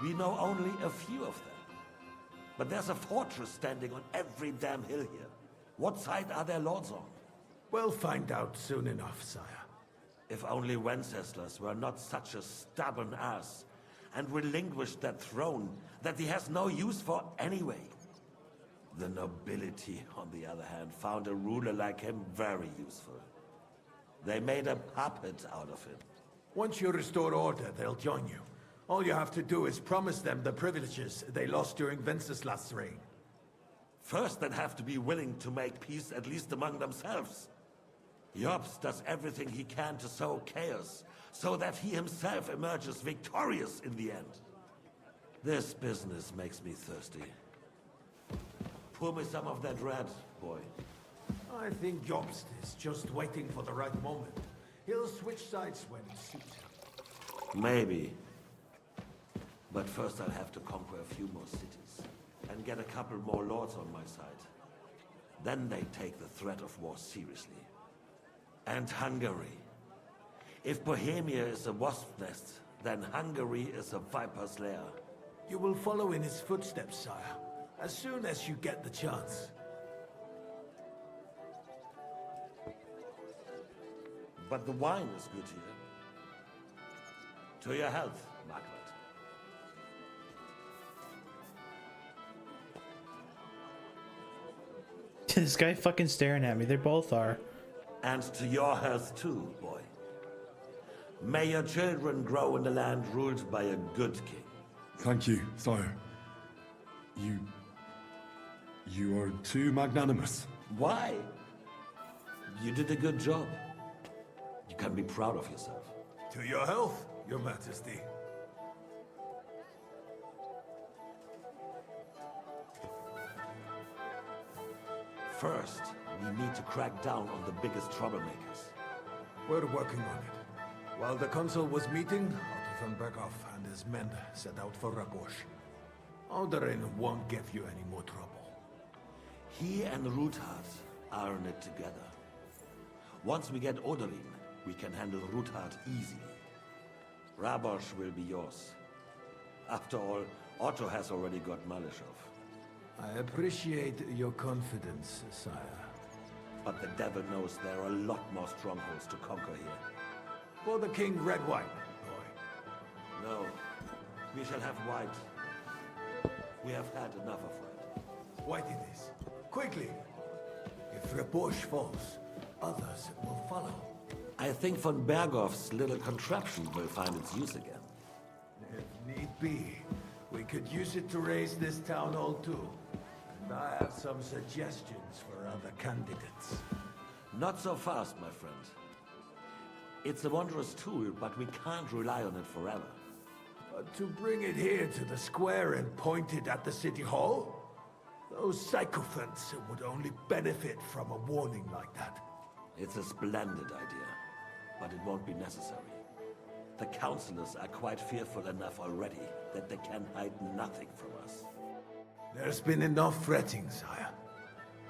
We know only a few of them. But there's a fortress standing on every damn hill here. What side are their lords on? We'll find out soon enough, sire. If only Wenceslas were not such a stubborn ass, and relinquished that throne that he has no use for anyway. The nobility, on the other hand, found a ruler like him very useful. They made a puppet out of him. Once you restore order, they'll join you. All you have to do is promise them the privileges they lost during Wenceslas' reign. First, they'd have to be willing to make peace, at least among themselves. Jobst does everything he can to sow chaos, so that he himself emerges victorious in the end. This business makes me thirsty. Pour me some of that red, boy. I think Jobst is just waiting for the right moment. He'll switch sides when it suits him. Maybe. But first I'll have to conquer a few more cities, and get a couple more lords on my side. Then they take the threat of war seriously. And Hungary. If Bohemia is a wasp nest, then Hungary is a viper's lair. You will follow in his footsteps, sire, as soon as you get the chance. But the wine is good here. To your health, Margaret. This guy fucking staring at me. They both are. And to your health too, boy. May your children grow in a land ruled by a good king. Thank you, sire. You are too magnanimous. Why? You did a good job. You can be proud of yourself. To your health, your majesty. First, we need to crack down on the biggest troublemakers. We're working on it. While the consul was meeting, Otto von Berghoff and his men set out for Rabosch. Alderin won't give you any more trouble. He and Ruthard are in it together. Once we get Oderin, we can handle Ruthard easily. Rabosch will be yours. After all, Otto has already got Malishov. I appreciate your confidence, sire. But the devil knows there are a lot more strongholds to conquer here. For the king, red wine, boy. No, we shall have white. We have had enough of red. White it is. Quickly! If Rabosch falls, others will follow. I think von Berghoff's little contraption will find its use again. If need be, we could use it to raise this town hall too. And I have some suggestions for other candidates. Not so fast, my friend. It's a wondrous tool, but we can't rely on it forever. But to bring it here to the square and point it at the city hall? Those sycophants would only benefit from a warning like that. It's a splendid idea, but it won't be necessary. The councillors are quite fearful enough already that they can hide nothing from us. There's been enough fretting, sire.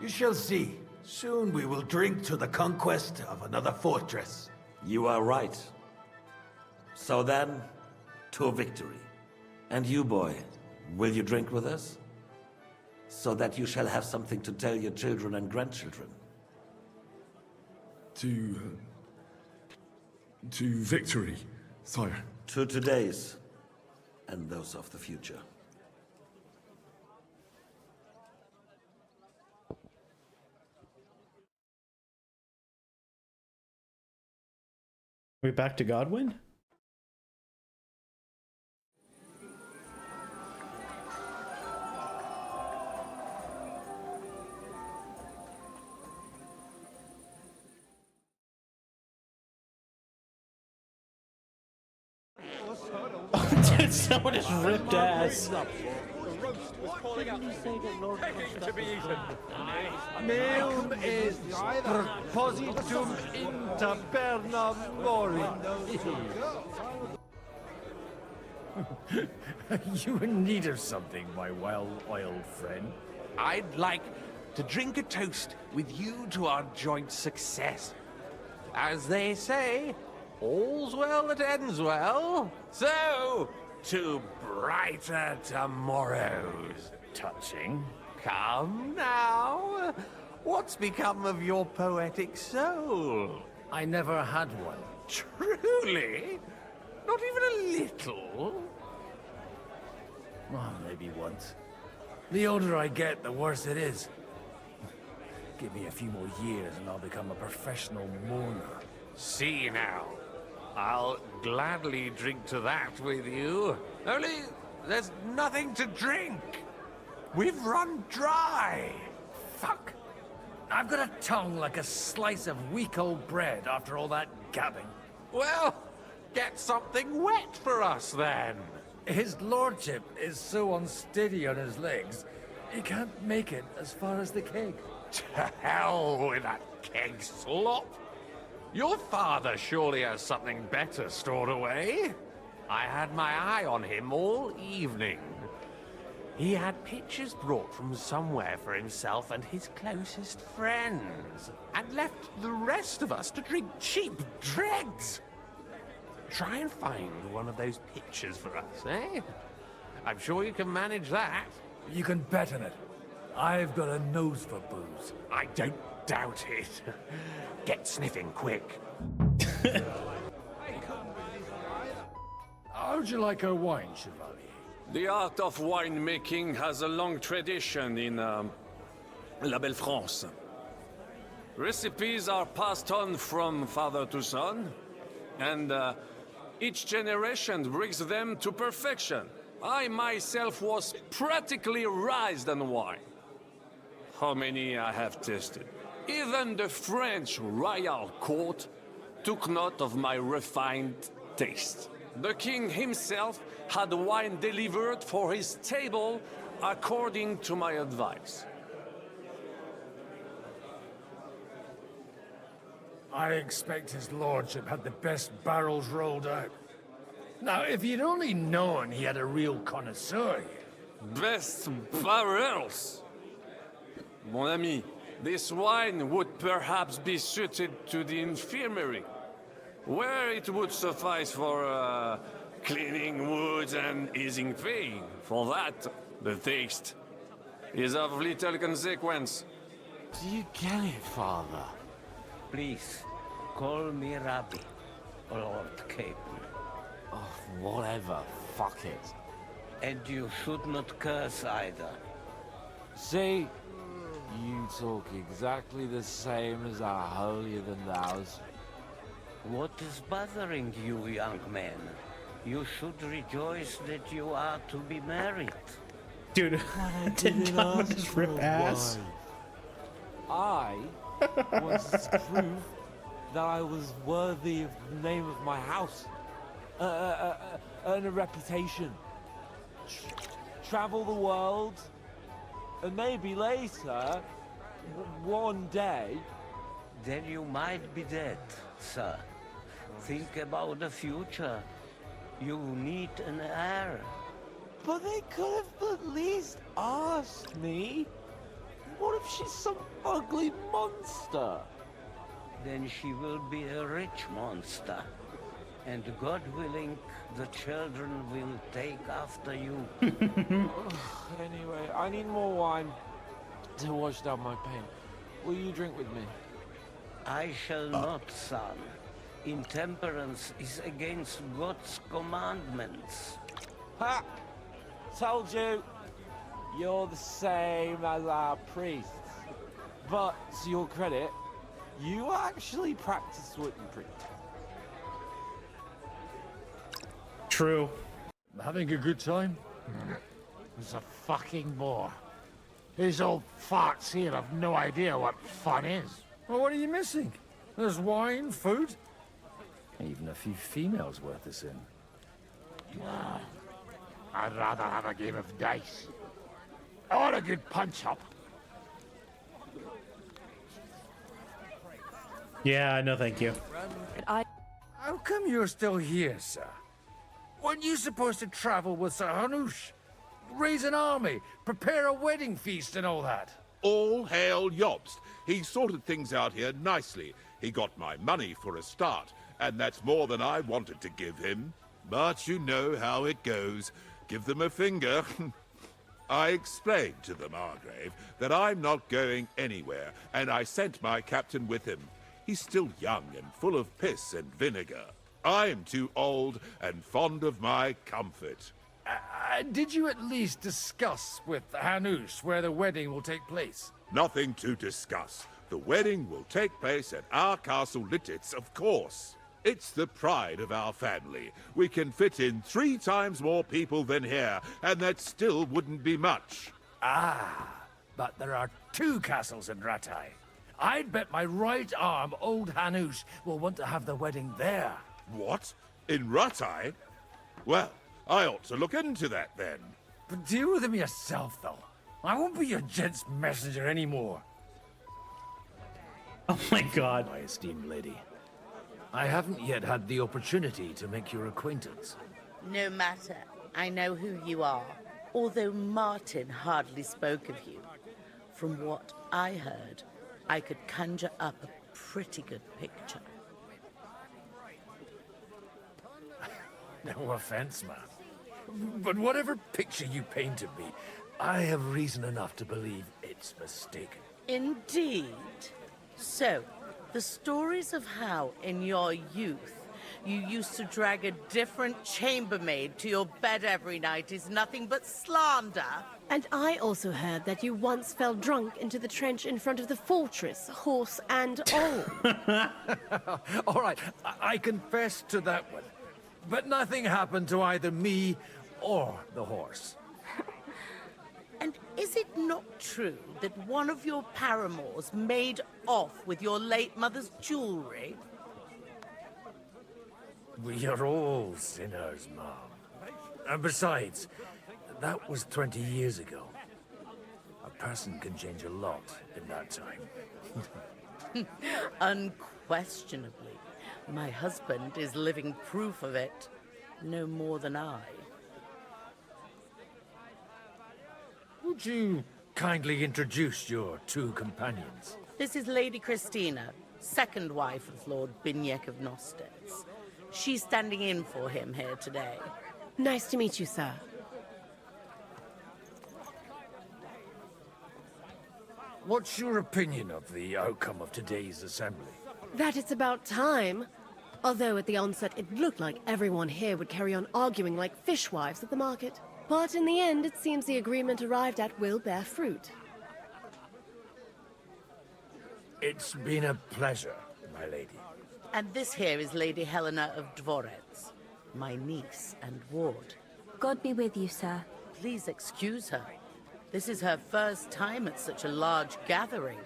You shall see. Soon we will drink to the conquest of another fortress. You are right. So then, to victory. And you, boy, will you drink with us? So that you shall have something to tell your children and grandchildren. To victory, sire. To today's, and those of the future. We back to Godwin? Dude, someone just ripped ass. Meum est propositum inter perna mori. You in need of something, my well-oiled friend? I'd like to drink a toast with you to our joint success. As they say, all's well that ends well. So, to brighter tomorrows. Touching. Come now. What's become of your poetic soul? I never had one. Truly? Not even a little? Well, maybe once. The older I get, the worse it is. Give me a few more years and I'll become a professional mourner. See now, I'll gladly drink to that with you. Only there's nothing to drink. We've run dry. Fuck. I've got a tongue like a slice of weak old bread after all that gabbing. Well, get something wet for us then. His lordship is so unsteady on his legs, he can't make it as far as the keg. To hell with that keg slop. Your father surely has something better stored away. I had my eye on him all evening. He had pictures brought from somewhere for himself and his closest friends, and left the rest of us to drink cheap dregs. Try and find one of those pictures for us, eh? I'm sure you can manage that. You can bet on it. I've got a nose for booze. I don't doubt it. Get sniffing quick. How'd you like our wine, Chevalier? The art of winemaking has a long tradition in La Belle France. Recipes are passed on from father to son, and each generation brings them to perfection. I myself was practically raised on wine. How many I have tasted. Even the French royal court took note of my refined taste. The king himself had wine delivered for his table according to my advice. I expect his lordship had the best barrels rolled out. Now, if you'd only known he had a real connoisseur here. Best barrels? Mon ami, this wine would perhaps be suited to the infirmary, where it would suffice for cleaning wounds and easing pain. For that, the taste is of little consequence. Do you get it, Father? Please, call me Rabbi, Lord Capon. Oh, whatever. Fuck it. And you should not curse either. See? You talk exactly the same as our holier-than-thous. What is bothering you, young man? You should rejoice that you are to be married. Dude, did Tom just rip ass? I wanted to prove that I was worthy of the name of my house. Earn a reputation. Travel the world. And maybe later, one day... Then you might be dead, sir. Think about the future. You need an heir. But they could have at least asked me. What if she's some ugly monster? Then she will be a rich monster. And God willing, the children will take after you. Anyway, I need more wine to wash down my pain. Will you drink with me? I shall not, son. Intemperance is against God's commandments. Ha! Told you! You're the same as our priests. But, to your credit, you actually practice what you preach. True. Having a good time? It's a fucking bore. These old farts here have no idea what fun is. Well, what are you missing? There's wine, food, even a few females worth the sin. I'd rather have a game of dice. Or a good punch-up. Yeah, no thank you. How come you're still here, sir? Weren't you supposed to travel with Sir Hanush? Raise an army, prepare a wedding feast and all that? All hail Jobst. He sorted things out here nicely. He got my money for a start, and that's more than I wanted to give him. But you know how it goes. Give them a finger. I explained to the Margrave that I'm not going anywhere, and I sent my captain with him. He's still young and full of piss and vinegar. I'm too old and fond of my comfort. Did you at least discuss with Hanush where the wedding will take place? Nothing to discuss. The wedding will take place at our castle Littitz, of course. It's the pride of our family. We can fit in 3 times more people than here, and that still wouldn't be much. Ah, but there are 2 castles in Rattay. I'd bet my right arm old Hanush will want to have the wedding there. What? In Rattay? Well, I ought to look into that then. But deal with him yourself, though. I won't be your gent's messenger anymore. Oh my god. My esteemed lady, I haven't yet had the opportunity to make your acquaintance. No matter. I know who you are. Although Martin hardly spoke of you. From what I heard, I could conjure up a pretty good picture. No offense, ma'am. But whatever picture you paint of me, I have reason enough to believe it's mistaken. Indeed. So, the stories of how, in your youth, you used to drag a different chambermaid to your bed every night is nothing but slander. And I also heard that you once fell drunk into the trench in front of the fortress, horse and all. All right, I confess to that one. But nothing happened to either me or the horse. And is it not true that one of your paramours made off with your late mother's jewelry? We are all sinners, Mom. And besides, that was 20 years ago. A person can change a lot in that time. Unquestionably. My husband is living proof of it. No more than I. Would you kindly introduce your 2 companions? This is Lady Christina, second wife of Lord Binyek of Nostitz. She's standing in for him here today. Nice to meet you, sir. What's your opinion of the outcome of today's assembly? That it's about time. Although at the onset it looked like everyone here would carry on arguing like fishwives at the market. But in the end, it seems the agreement arrived at will bear fruit. It's been a pleasure, my lady. And this here is Lady Helena of Dvorets, my niece and ward. God be with you, sir. Please excuse her. This is her first time at such a large gathering.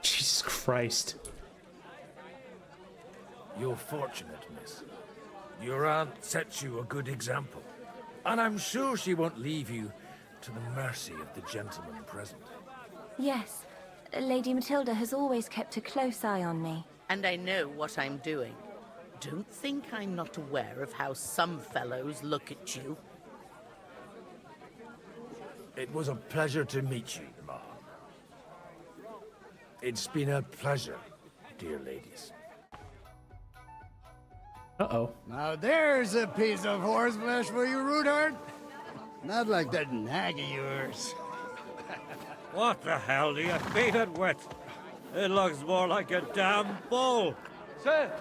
Jesus Christ. You're fortunate, miss. Your aunt sets you a good example. And I'm sure she won't leave you to the mercy of the gentleman present. Yes, Lady Matilda has always kept a close eye on me. And I know what I'm doing. Don't think I'm not aware of how some fellows look at you. It was a pleasure to meet you, Mom. It's been a pleasure, dear ladies. Uh-oh. Now there's a piece of horseflesh for you, Rudart. Not like that nag of yours. What the hell do you feed it with? It looks more like a damn bull. Sir!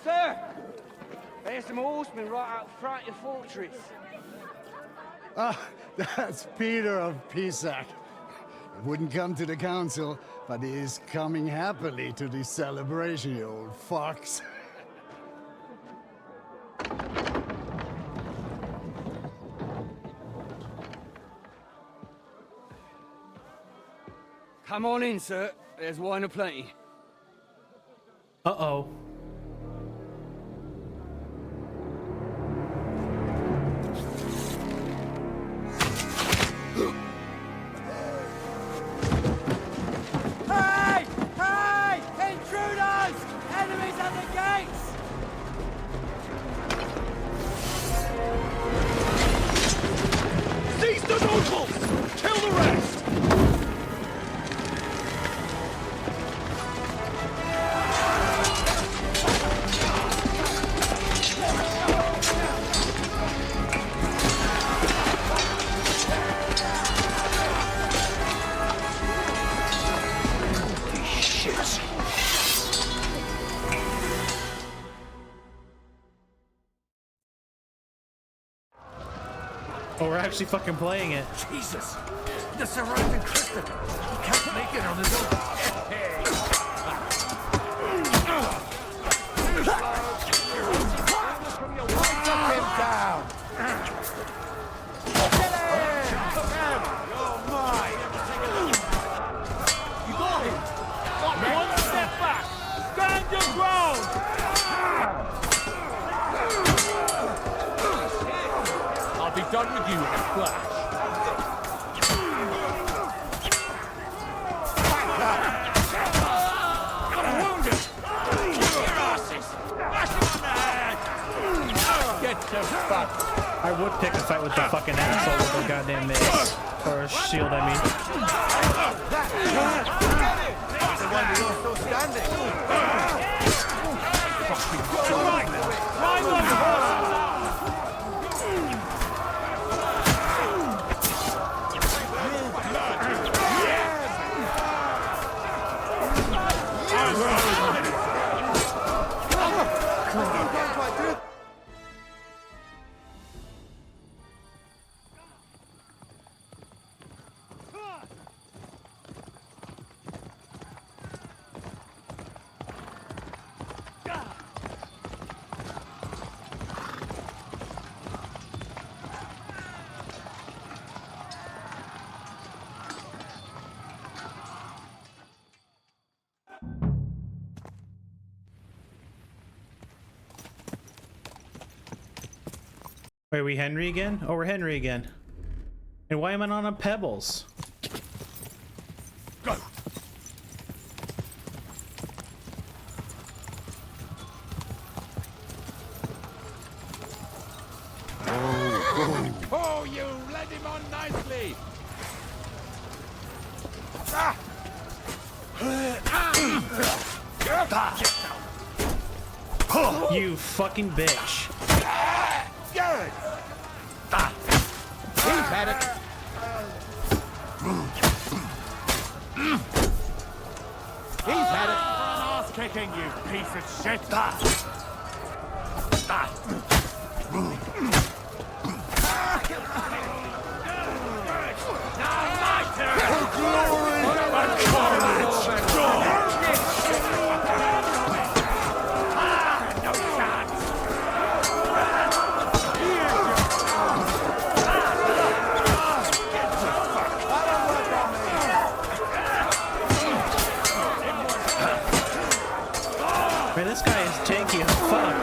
Sir! There's some horsemen right out front of your fortress. Ah, that's Peter of Pisac. He wouldn't come to the council, but he is coming happily to the celebration, you old fox. Come on in, sir. There's wine aplenty. Uh-oh. Hey! Hey! Intruders! Enemies at the gates! Seize the nobles! Kill the rest! Oh, we're actually fucking playing it. Jesus! The surrounding Kristen! He can't make it on his own! Take him down! Kill him! You're mine! You got him! One step back! Stand your ground! I'll be done with you in a flash. Got him wounded! Your asses! Bash him on the head! Get the fuck! I would pick a fight with the fucking asshole with the goddamn mace. Or a shield, I mean. The one who's still standing. Right! Climb on the horse! Wait, are we Henry again? Oh, we're Henry again. And why am I not on Pebbles? Go! Oh, you led him on nicely! You fucking bitch. Good! He's had it! He's had it! For an ass kicking, you piece of shit! Now my turn! For glory! No chance! Man, this guy is tanky as fuck.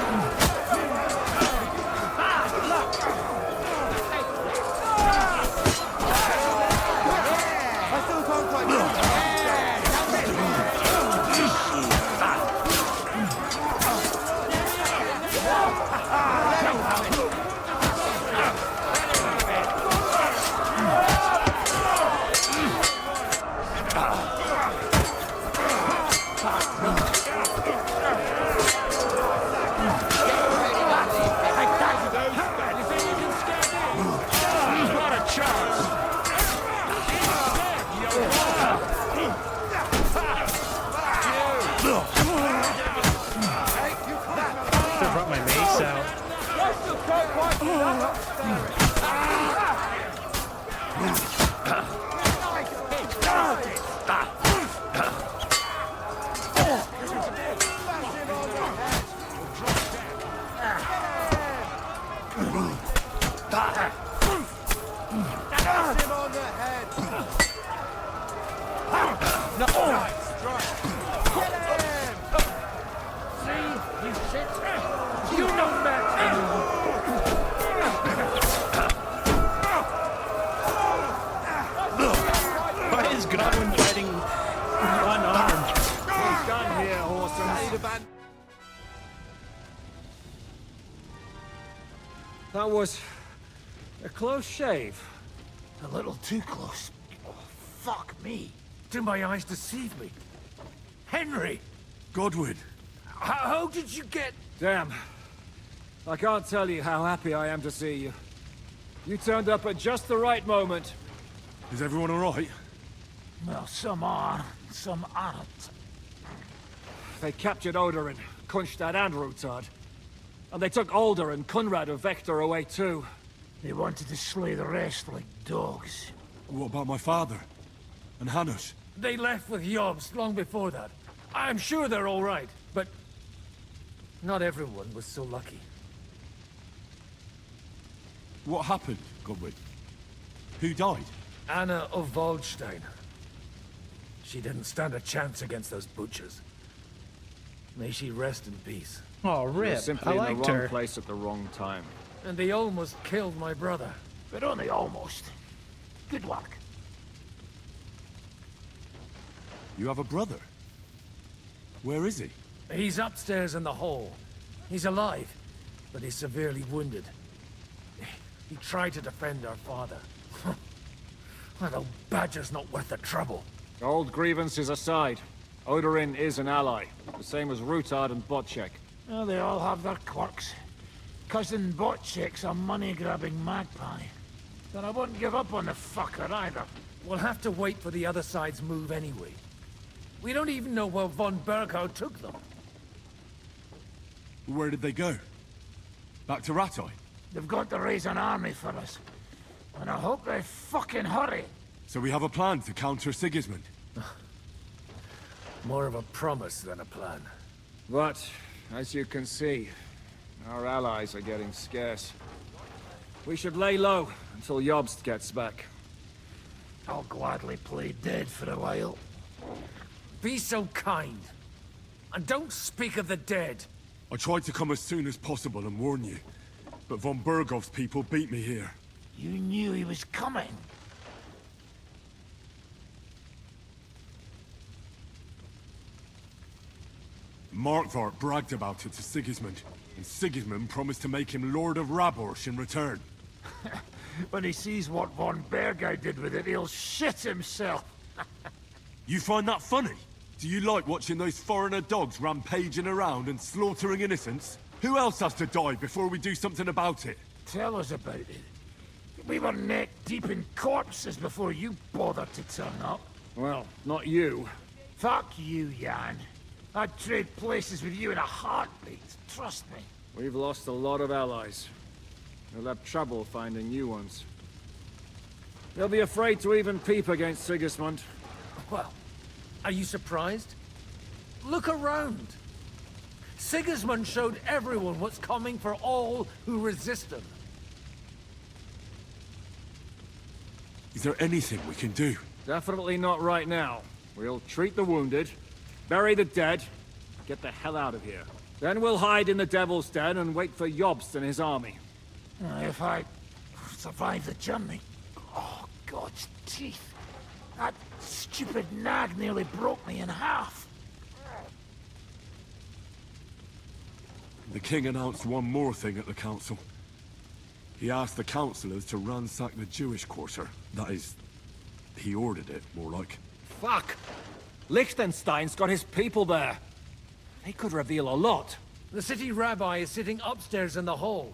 That was a close shave. A little too close. Oh, fuck me. Did my eyes deceive me? Henry! Godwin! How did you get... Damn. I can't tell you how happy I am to see you. You turned up at just the right moment. Is everyone alright? Well, some are, some aren't. They captured Oder and Kunstad and Rutard. And they took Alder and Kunrad of Vector away too. They wanted to slay the rest like dogs. What about my father? And Hanush? They left with Yobs long before that. I'm sure they're all right, but not everyone was so lucky. What happened, Godwin? Who died? Anna of Waldstein. She didn't stand a chance against those butchers. May she rest in peace. Oh, You're rip. simply I in liked the wrong her. place at the wrong time. And they almost killed my brother. But only almost. Good work. You have a brother? Where is he? He's upstairs in the hall. He's alive, but he's severely wounded. He tried to defend our father. That old badger's not worth the trouble. Old grievances aside, Odorin is an ally, the same as Rutard and Botchek. Well, they all have their quirks. Cousin Botchek's a money-grabbing magpie. But I wouldn't give up on the fucker either. We'll have to wait for the other side's move anyway. We don't even know where von Berghow took them. Where did they go? Back to Rattay? They've got to raise an army for us. And I hope they fucking hurry. So we have a plan to counter Sigismund? More of a promise than a plan. But, as you can see, our allies are getting scarce. We should lay low until Jobst gets back. I'll gladly play dead for a while. Be so kind. And don't speak of the dead. I tried to come as soon as possible and warn you, but von Bergov's people beat me here. You knew he was coming. Markvart bragged about it to Sigismund, and Sigismund promised to make him Lord of Raborsh in return. When he sees what von Bergau did with it, he'll shit himself. You find that funny? Do you like watching those foreigner dogs rampaging around and slaughtering innocents? Who else has to die before we do something about it? Tell us about it. We were neck deep in corpses before you bothered to turn up. Well, not you. Fuck you, Jan. I'd trade places with you in a heartbeat, trust me. We've lost a lot of allies. We'll have trouble finding new ones. They'll be afraid to even peep against Sigismund. Well, are you surprised? Look around. Sigismund showed everyone what's coming for all who resist him. Is there anything we can do? Definitely not right now. We'll treat the wounded, bury the dead, get the hell out of here. Then we'll hide in the Devil's Den and wait for Jobst and his army. If I survive the journey... Oh, God's teeth. That stupid nag nearly broke me in half. The king announced one more thing at the council. He asked the councillors to ransack the Jewish quarter. That is, he ordered it, more like. Fuck! Liechtenstein's got his people there. They could reveal a lot. The city rabbi is sitting upstairs in the hall.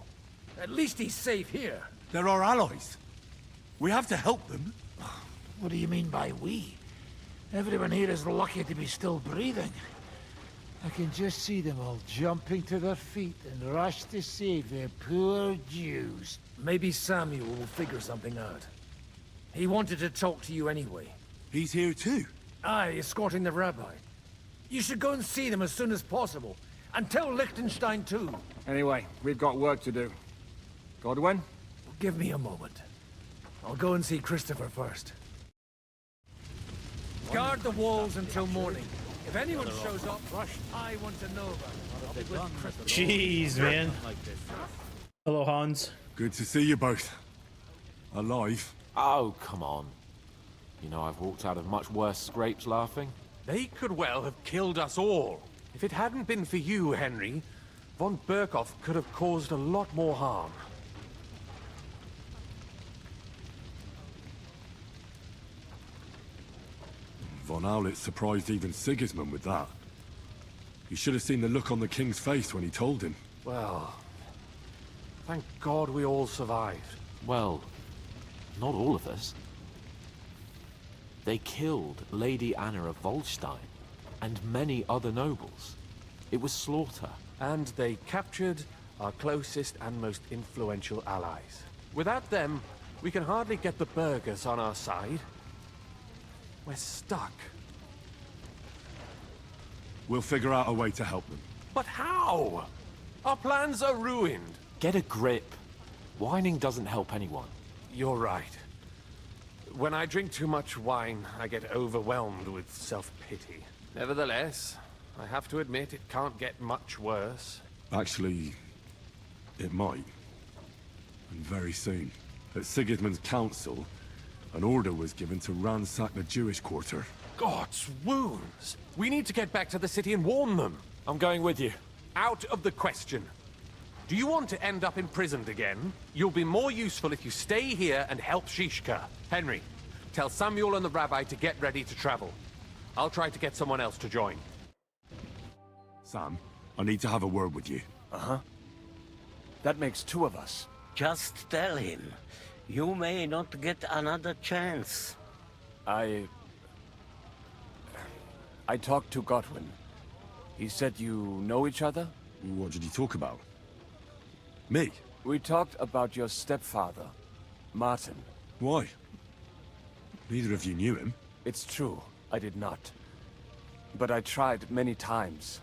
At least he's safe here. They're our allies. We have to help them. What do you mean by we? Everyone here is lucky to be still breathing. I can just see them all jumping to their feet and rush to save their poor Jews. Maybe Samuel will figure something out. He wanted to talk to you anyway. He's here too? Aye, escorting the rabbi. You should go and see them as soon as possible. And tell Liechtenstein too. Anyway, we've got work to do. Godwin? Give me a moment. I'll go and see Christopher first. Guard the walls until morning. If anyone shows up, I want to know about it. Jeez, man. Hello, Hans. Good to see you both. Alive. Oh, come on. You know I've walked out of much worse scrapes laughing. They could well have killed us all. If it hadn't been for you, Henry, von Berkhoff could have caused a lot more harm. Von Aulitz surprised even Sigismund with that. You should have seen the look on the king's face when he told him. Well, thank God we all survived. Well, not all of us. They killed Lady Anna of Waldstein and many other nobles. It was slaughter. And they captured our closest and most influential allies. Without them, we can hardly get the burghers on our side. We're stuck. We'll figure out a way to help them. But how? Our plans are ruined. Get a grip. Whining doesn't help anyone. You're right. When I drink too much wine, I get overwhelmed with self-pity. Nevertheless, I have to admit it can't get much worse. Actually, it might. And very soon. At Sigismund's council, an order was given to ransack the Jewish quarter. God's wounds! We need to get back to the city and warn them. I'm going with you. Out of the question. Do you want to end up imprisoned again? You'll be more useful if you stay here and help Shishka. Henry, tell Samuel and the rabbi to get ready to travel. I'll try to get someone else to join. Sam, I need to have a word with you. Uh-huh. That makes two of us. Just tell him. You may not get another chance. I talked to Godwin. He said you know each other? What did he talk about? Me? We talked about your stepfather, Martin. Why? Neither of you knew him. It's true, I did not. But I tried many times.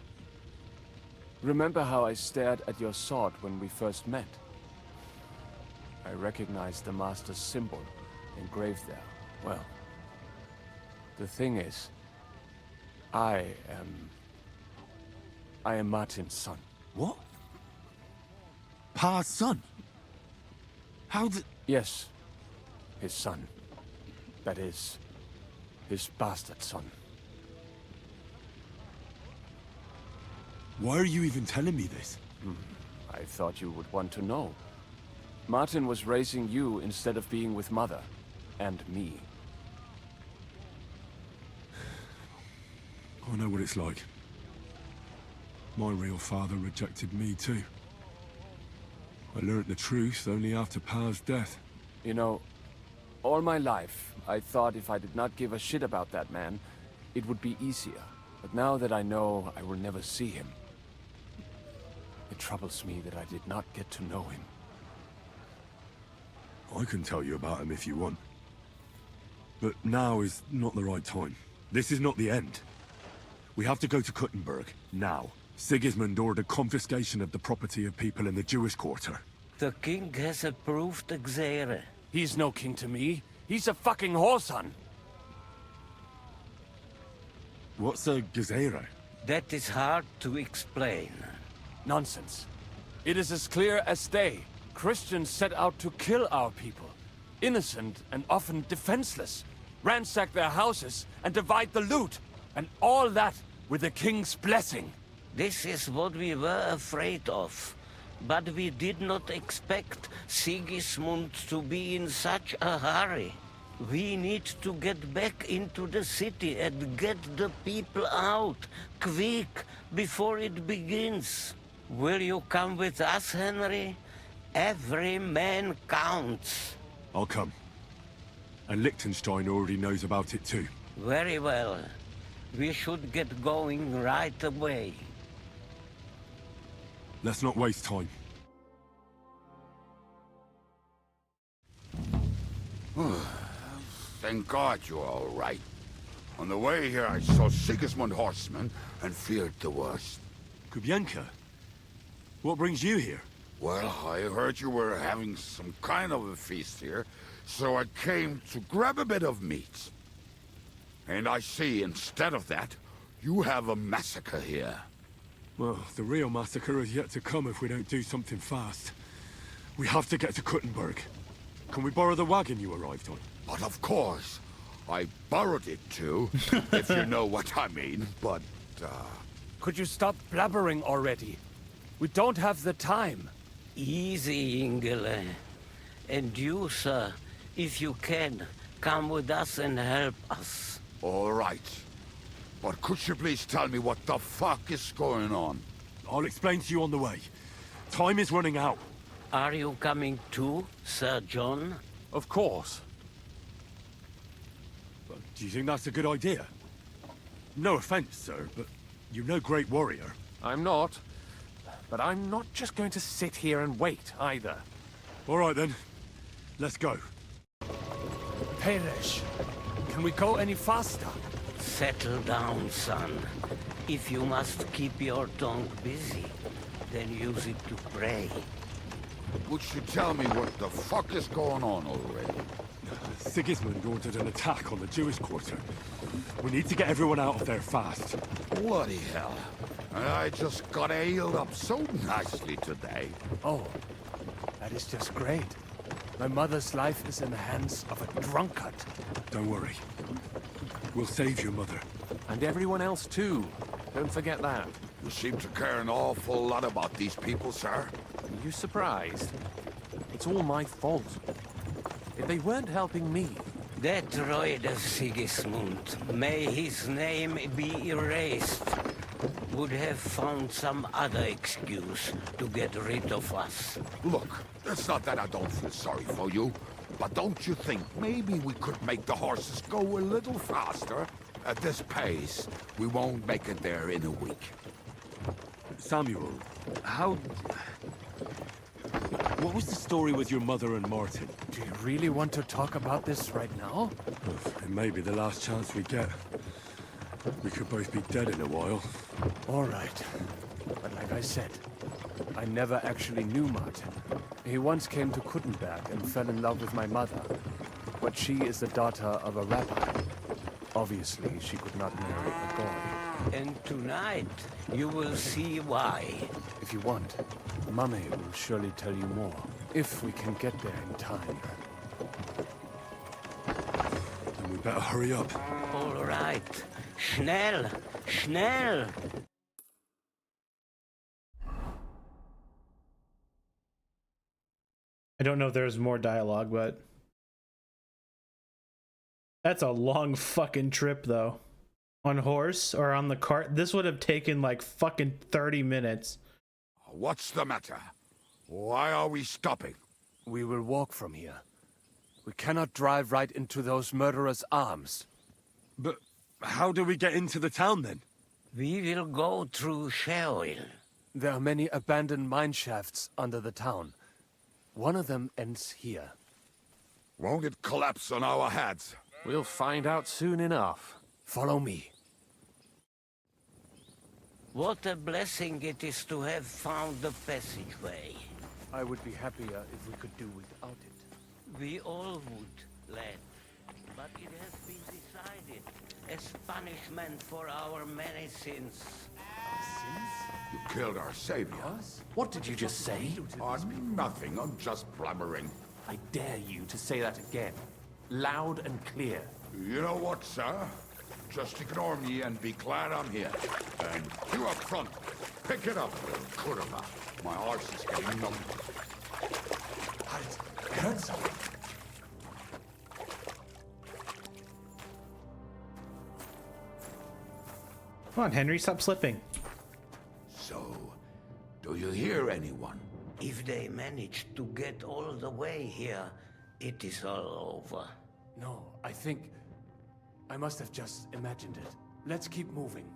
Remember how I stared at your sword when we first met? I recognized the Master's symbol engraved there. Well, the thing is, I am Martin's son. What? Pa's son? How did... Yes, his son. That is, his bastard son. Why are you even telling me this? I thought you would want to know. Martin was raising you instead of being with Mother. And me. I know what it's like. My real father rejected me too. I learned the truth only after Pa's death. You know, all my life, I thought if I did not give a shit about that man, it would be easier. But now that I know I will never see him, it troubles me that I did not get to know him. I can tell you about him if you want. But now is not the right time. This is not the end. We have to go to Kuttenberg, now. Sigismund ordered confiscation of the property of people in the Jewish quarter. The king has approved Xere. He's no king to me. He's a fucking whoreson. What's a Gezerah? That is hard to explain. Nonsense. It is as clear as day. Christians set out to kill our people. Innocent and often defenseless. Ransack their houses and divide the loot. And all that with the king's blessing. This is what we were afraid of. But we did not expect Sigismund to be in such a hurry. We need to get back into the city and get the people out, quick, before it begins. Will you come with us, Henry? Every man counts. I'll come. And Liechtenstein already knows about it too. Very well. We should get going right away. Let's not waste time. Thank God you're all right. On the way here, I saw Sigismund horsemen and feared the worst. Kubienka? What brings you here? Well, I heard you were having some kind of a feast here, so I came to grab a bit of meat. And I see, instead of that, you have a massacre here. Well, the real massacre is yet to come if we don't do something fast. We have to get to Kuttenberg. Can we borrow the wagon you arrived on? But of course. I borrowed it too, if you know what I mean, but, Could you stop blabbering already? We don't have the time. Easy, Ingele. And you, sir, if you can, come with us and help us. All right. But could you please tell me what the fuck is going on? I'll explain to you on the way. Time is running out. Are you coming too, Sir John? Of course. But do you think that's a good idea? No offense, sir, but you're no great warrior. I'm not. But I'm not just going to sit here and wait, either. All right, then. Let's go. Peresh, can we go any faster? Settle down, son. If you must keep your tongue busy, then use it to pray. Would you tell me what the fuck is going on already? Sigismund ordered an attack on the Jewish quarter. We need to get everyone out of there fast. Bloody hell. I just got healed up so nicely today. Oh, that is just great. My mother's life is in the hands of a drunkard. Don't worry. We'll save your mother. And everyone else too. Don't forget that. You seem to care an awful lot about these people, sir. Are you surprised? It's all my fault. If they weren't helping me... That droid of Sigismund, may his name be erased, would have found some other excuse to get rid of us. Look, it's not that I don't feel sorry for you, but don't you think maybe we could make the horses go a little faster? At this pace, we won't make it there in a week. Samuel, how... What was the story with your mother and Martin? Do you really want to talk about this right now? It may be the last chance we get. We could both be dead in a while. All right. But like I said, I never actually knew Martin. He once came to Kuttenberg and fell in love with my mother. But she is the daughter of a rabbi. Obviously, she could not marry a boy. And tonight, you will see why. If you want, Mummy will surely tell you more. If we can get there in time. Then we better hurry up. All right. Schnell! Schnell! I don't know if there's more dialogue, but... That's a long fucking trip, though. On horse or on the cart? This would have taken like fucking 30 minutes. What's the matter? Why are we stopping? We will walk from here. We cannot drive right into those murderers' arms. But how do we get into the town then? We will go through Sheol. There are many abandoned mine shafts under the town. One of them ends here. Won't it collapse on our heads? We'll find out soon enough. Follow me. What a blessing it is to have found the passageway. I would be happier if we could do without it. We all would, lad. But it has been decided as punishment for our many sins. You killed our savior. What did you just say? Nothing, I'm just blabbering. I dare you to say that again. Loud and clear. You know what, sir? Just ignore me and be glad I'm here. And you up front, pick it up, little kurva. My horse is getting numb. I heard something. Come on, Henry, stop slipping. So, do you hear anyone? If they manage to get all the way here, it is all over. No, I think... I must have just imagined it. Let's keep moving.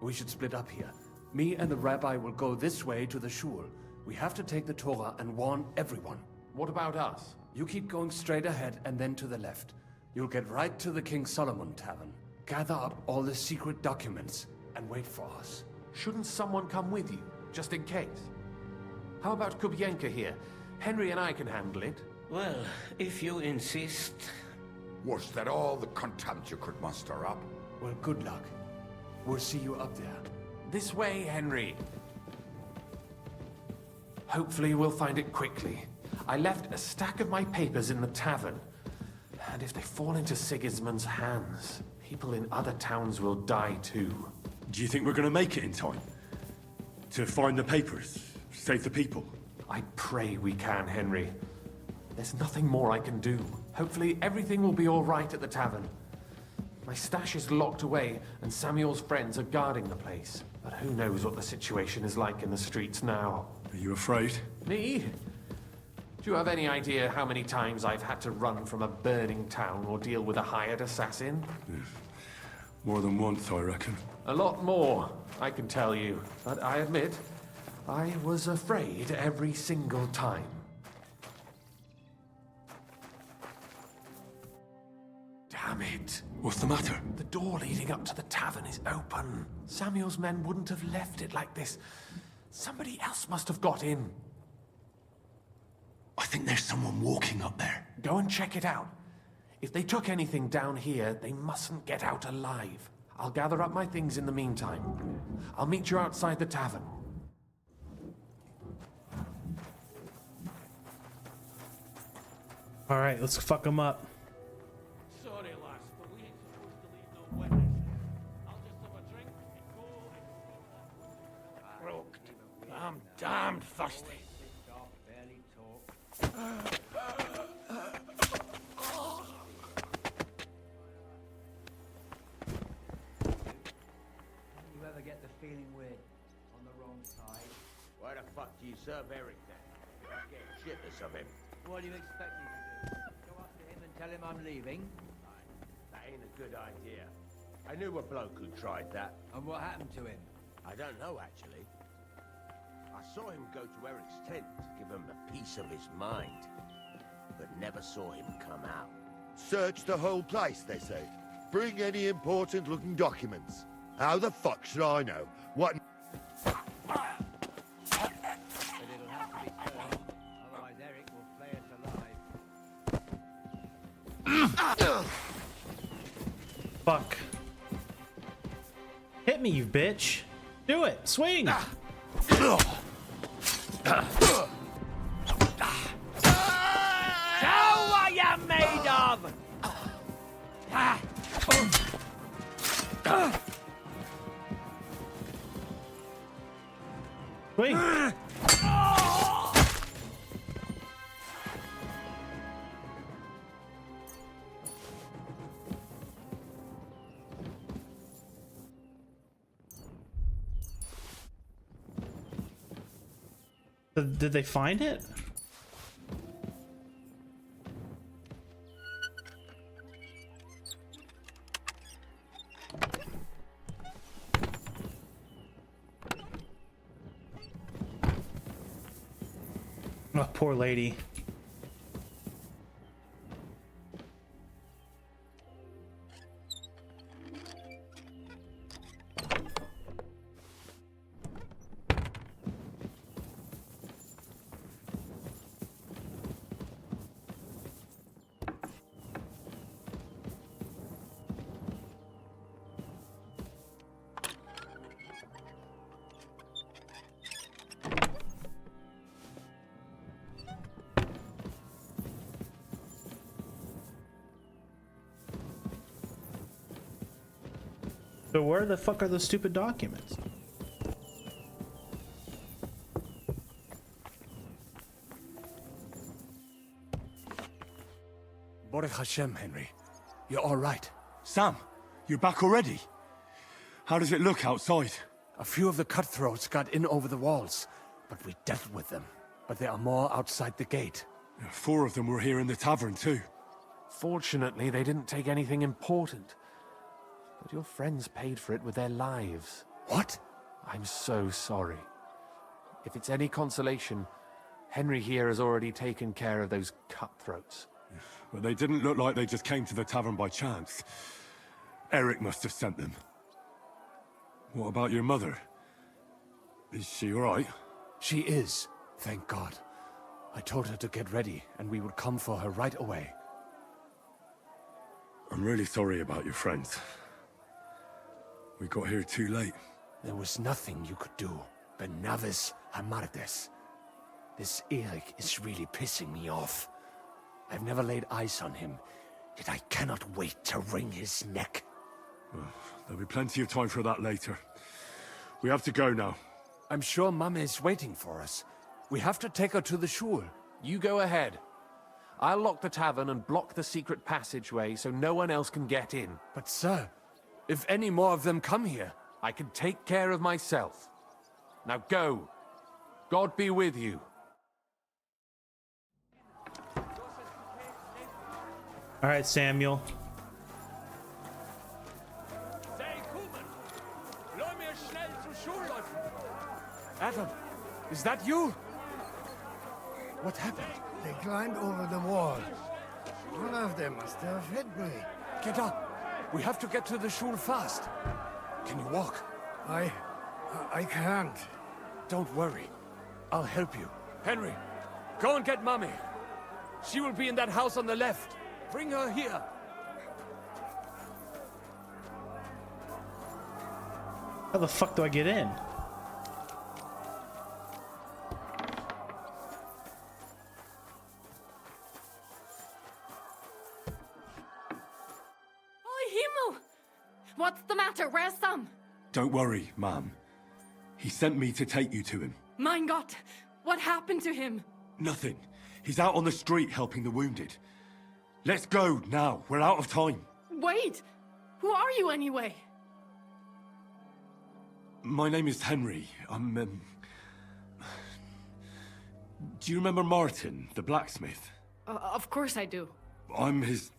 We should split up here. Me and the rabbi will go this way to the shul. We have to take the Torah and warn everyone. What about us? You keep going straight ahead and then to the left. You'll get right to the King Solomon Tavern. Gather up all the secret documents and wait for us. Shouldn't someone come with you, just in case? How about Kubienka here? Henry and I can handle it. Well, if you insist. Was that all the contempt you could muster up? Well, good luck. We'll see you up there. This way, Henry. Hopefully we'll find it quickly. I left a stack of my papers in the tavern. And if they fall into Sigismund's hands, people in other towns will die too. Do you think we're gonna make it in time? To find the papers? Save the people? I pray we can, Henry. There's nothing more I can do. Hopefully everything will be all right at the tavern. My stash is locked away, and Samuel's friends are guarding the place. But who knows what the situation is like in the streets now? Are you afraid? Me? Do you have any idea how many times I've had to run from a burning town or deal with a hired assassin? More than once, I reckon. A lot more, I can tell you. But I admit, I was afraid every single time. Damn it. What's the matter? The door leading up to the tavern is open. Samuel's men wouldn't have left it like this. Somebody else must have got in. I think there's someone walking up there. Go and check it out. If they took anything down here, they mustn't get out alive. I'll gather up my things in the meantime. I'll meet you outside the tavern. All right, let's fuck them up. Sorry, lass, but we ain't supposed to leave no witness here. I'll just have a drink and go. Croaked. I'm damned thirsty. You ever get the feeling we're on the wrong side? Why the fuck do you serve Eric then? I get shitless of him. What do you expect me to do? Go up to him and tell him I'm leaving? That ain't a good idea. I knew a bloke who tried that. And what happened to him? I don't know, actually. I saw him go to Eric's tent to give him a piece of his mind, but never saw him come out. Search the whole place, they say. Bring any important-looking documents. How the fuck should I know? What... But it'll have to be served. Otherwise Eric will flay us alive. Fuck. Hit me, you bitch. Do it. Swing. Show what you're made of! Swing. Did they find it? Oh, poor lady. So where the fuck are those stupid documents? Baruch Hashem, Henry. You're all right. Sam, you're back already? How does it look outside? A few of the cutthroats got in over the walls, but we dealt with them. But there are more outside the gate. 4 of them were here in the tavern too. Fortunately, they didn't take anything important. But your friends paid for it with their lives. What? I'm so sorry. If it's any consolation, Henry here has already taken care of those cutthroats. But they didn't look like they just came to the tavern by chance. Eric must have sent them. What about your mother? Is she all right? She is, thank God. I told her to get ready, and we would come for her right away. I'm really sorry about your friends. We got here too late. There was nothing you could do. Benavis Hamardes. This Eric is really pissing me off. I've never laid eyes on him, yet I cannot wait to wring his neck. Well, there'll be plenty of time for that later. We have to go now. I'm sure Mama is waiting for us. We have to take her to the shul. You go ahead. I'll lock the tavern and block the secret passageway so no one else can get in. But sir, if any more of them come here, I can take care of myself. Now go. God be with you. All right, Samuel. Adam, is that you? What happened? They climbed over the wall. One of them must have hit me. Get up. We have to get to the shul fast. Can you walk? I can't. Don't worry. I'll help you. Henry, go and get Mummy. She will be in that house on the left. Bring her here. How the fuck do I get in? What's the matter? Where's Sam? Don't worry, Ma'am. He sent me to take you to him. Mein Gott, what happened to him? Nothing. He's out on the street helping the wounded. Let's go now. We're out of time. Wait! Who are you anyway? My name is Henry. I'm, Do you remember Martin, the blacksmith? Of course I do. I'm his...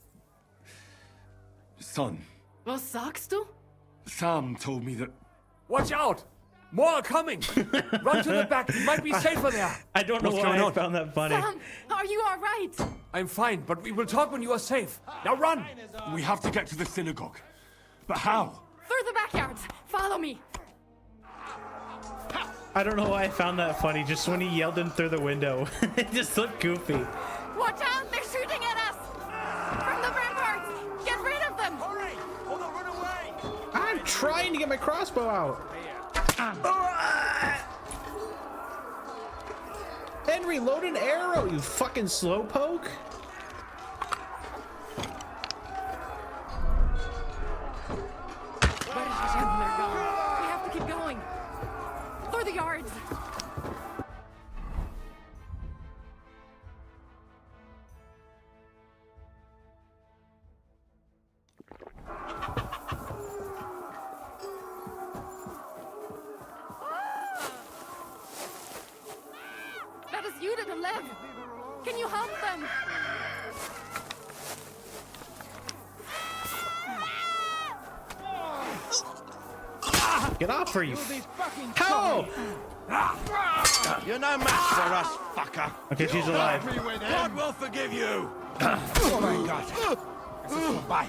son. Was sagst du? Sam told me that... Watch out! More are coming! Run to the back, you might be safer there! I don't know why I found that funny. Sam, are you alright? I'm fine, but we will talk when you are safe. Now run! We have to get to the synagogue. But how? Through the backyards! Follow me! I don't know why I found that funny, just when he yelled in through the window. It just looked goofy. Watch out! They're shooting at us! From the ramparts! Get rid of them! Hurry! Or they'll run away! I'm trying to get my crossbow out. Henry, load an arrow, you fucking slowpoke. Where did his handler go? We have to keep going. Through the yards. That is you, little Lev. Can you help them? Get off her, you How? You're no match for us, fucker. Okay, she's alive. God will forgive you. Oh my God. Es ist vorbei.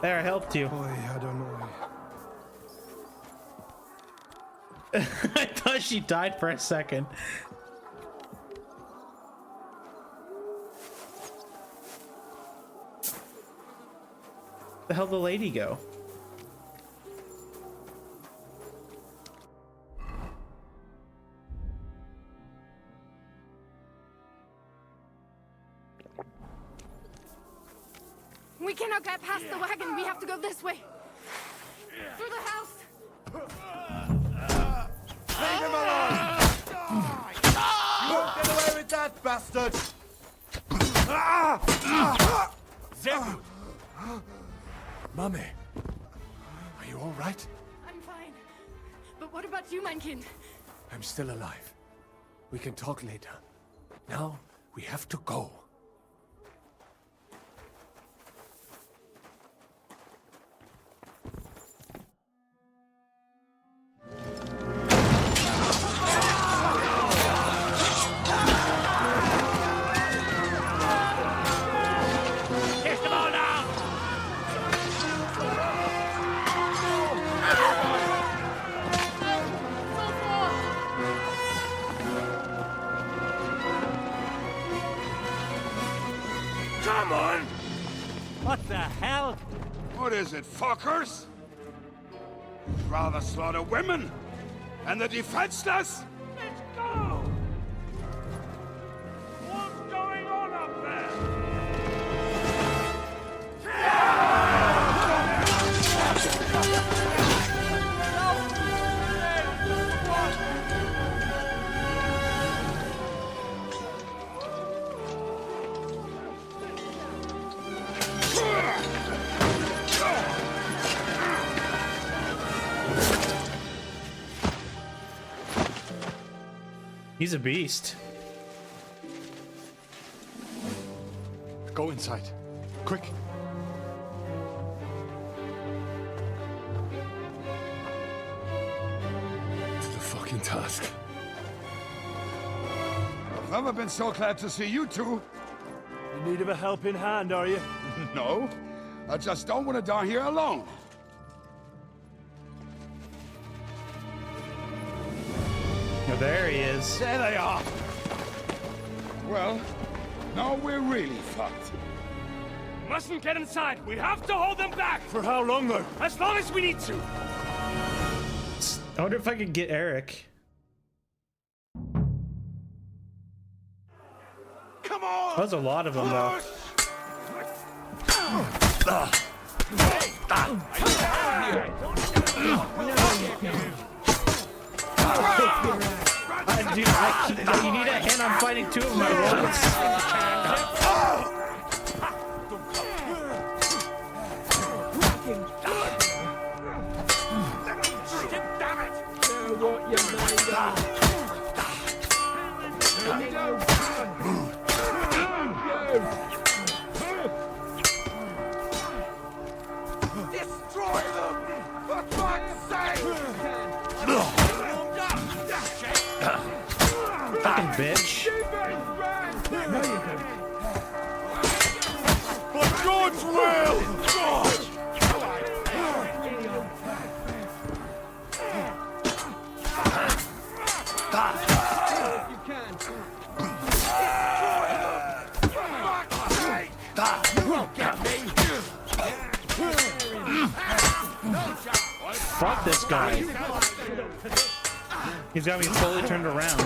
There, I helped you. Boy, I don't know. I thought she died for a second. The hell did the lady go? We cannot get past the wagon. We have to go this way. Through the house. Leave him alone! You won't get away with that, bastard! Zeb! Mummy, are you all right? I'm fine. But what about you, mein Kind? I'm still alive. We can talk later. Now, we have to go. Come on! What the hell? What is it, fuckers? Rather slaughter women and the defenseless? Let's go! What's going on up there? He's a beast. Go inside. Quick. To the fucking task. I've never been so glad to see you two. In need of a helping hand, are you? No, I just don't want to die here alone. Oh, there he is. There they are. Well, now we're really fucked. Mustn't get inside. We have to hold them back. For how long, though? As long as we need to. I wonder if I could get Eric. Come on! There's a lot of them, though. Dude, you need a hand on fighting two of my robots. Destroy them! For fuck's sake! Fucking bitch. No, you don't. For God's will! God! You can. You won't get me! Fuck this guy. He's got me fully turned around.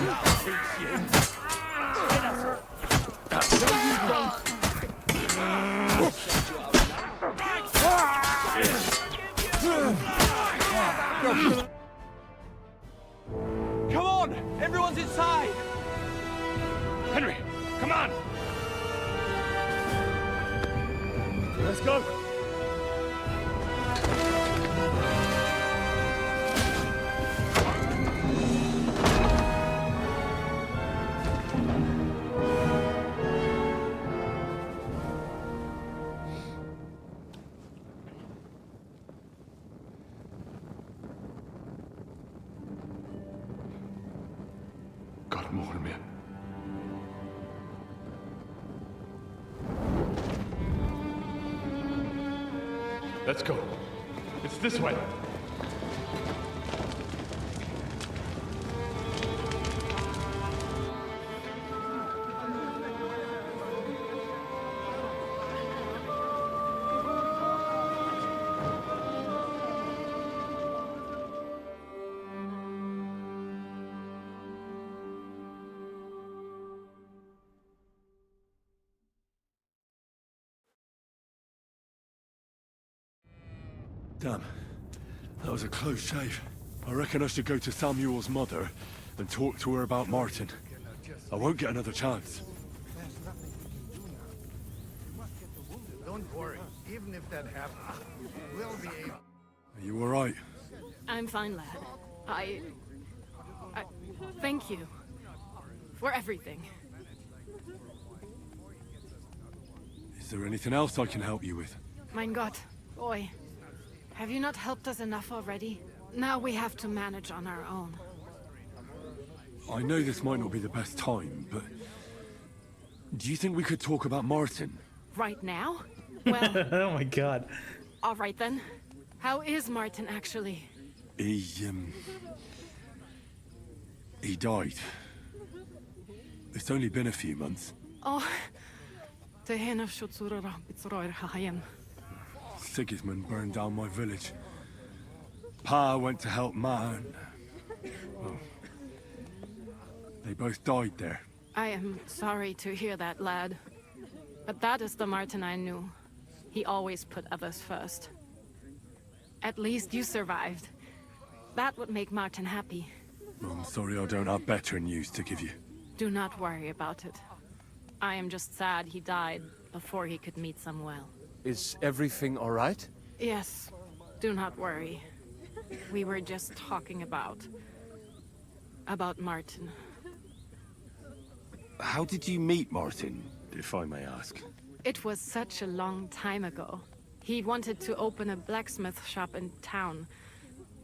Come on! Everyone's inside! Henry, come on! Let's go. Got more of me. Let's go. It's this way. Damn. That was a close shave. I reckon I should go to Samuel's mother and talk to her about Martin. I won't get another chance. Don't worry. Even if that happens, we'll be able... Are you alright? I'm fine, lad. I thank you for everything. Is there anything else I can help you with? Mein Gott, boy. Have you not helped us enough already? Now we have to manage on our own. I know this might not be the best time, but... do you think we could talk about Martin? Right now? Well... Oh my god. All right then. How is Martin actually? He died. It's only been a few months. Oh... Sigismund burned down my village. Pa went to help Ma and... well, they both died there. I am sorry to hear that, lad. But that is the Martin I knew. He always put others first. At least you survived. That would make Martin happy. I'm sorry I don't have better news to give you. Do not worry about it. I am just sad he died before he could meet Samuel. Is everything all right? Yes, do not worry. We were just talking about Martin. How did you meet Martin, if I may ask? It was such a long time ago. He wanted to open a blacksmith shop in town,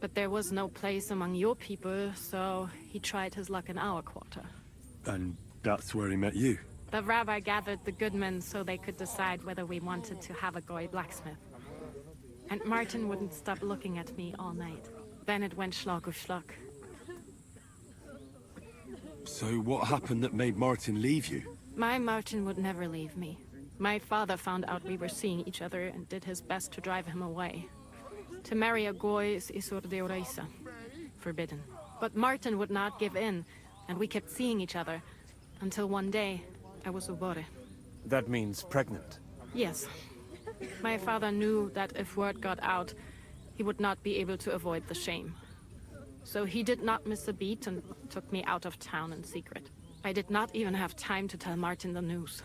but there was no place among your people, so he tried his luck in our quarter. And that's where he met you? The rabbi gathered the good men so they could decide whether we wanted to have a goy blacksmith. And Martin wouldn't stop looking at me all night. Then it went schlag auf schlag. So what happened that made Martin leave you? My Martin would never leave me. My father found out we were seeing each other and did his best to drive him away. To marry a goy is isur deoraisa, forbidden. But Martin would not give in, and we kept seeing each other, until one day, I was ubore. That means pregnant. Yes. My father knew that if word got out, he would not be able to avoid the shame. So he did not miss a beat and took me out of town in secret. I did not even have time to tell Martin the news.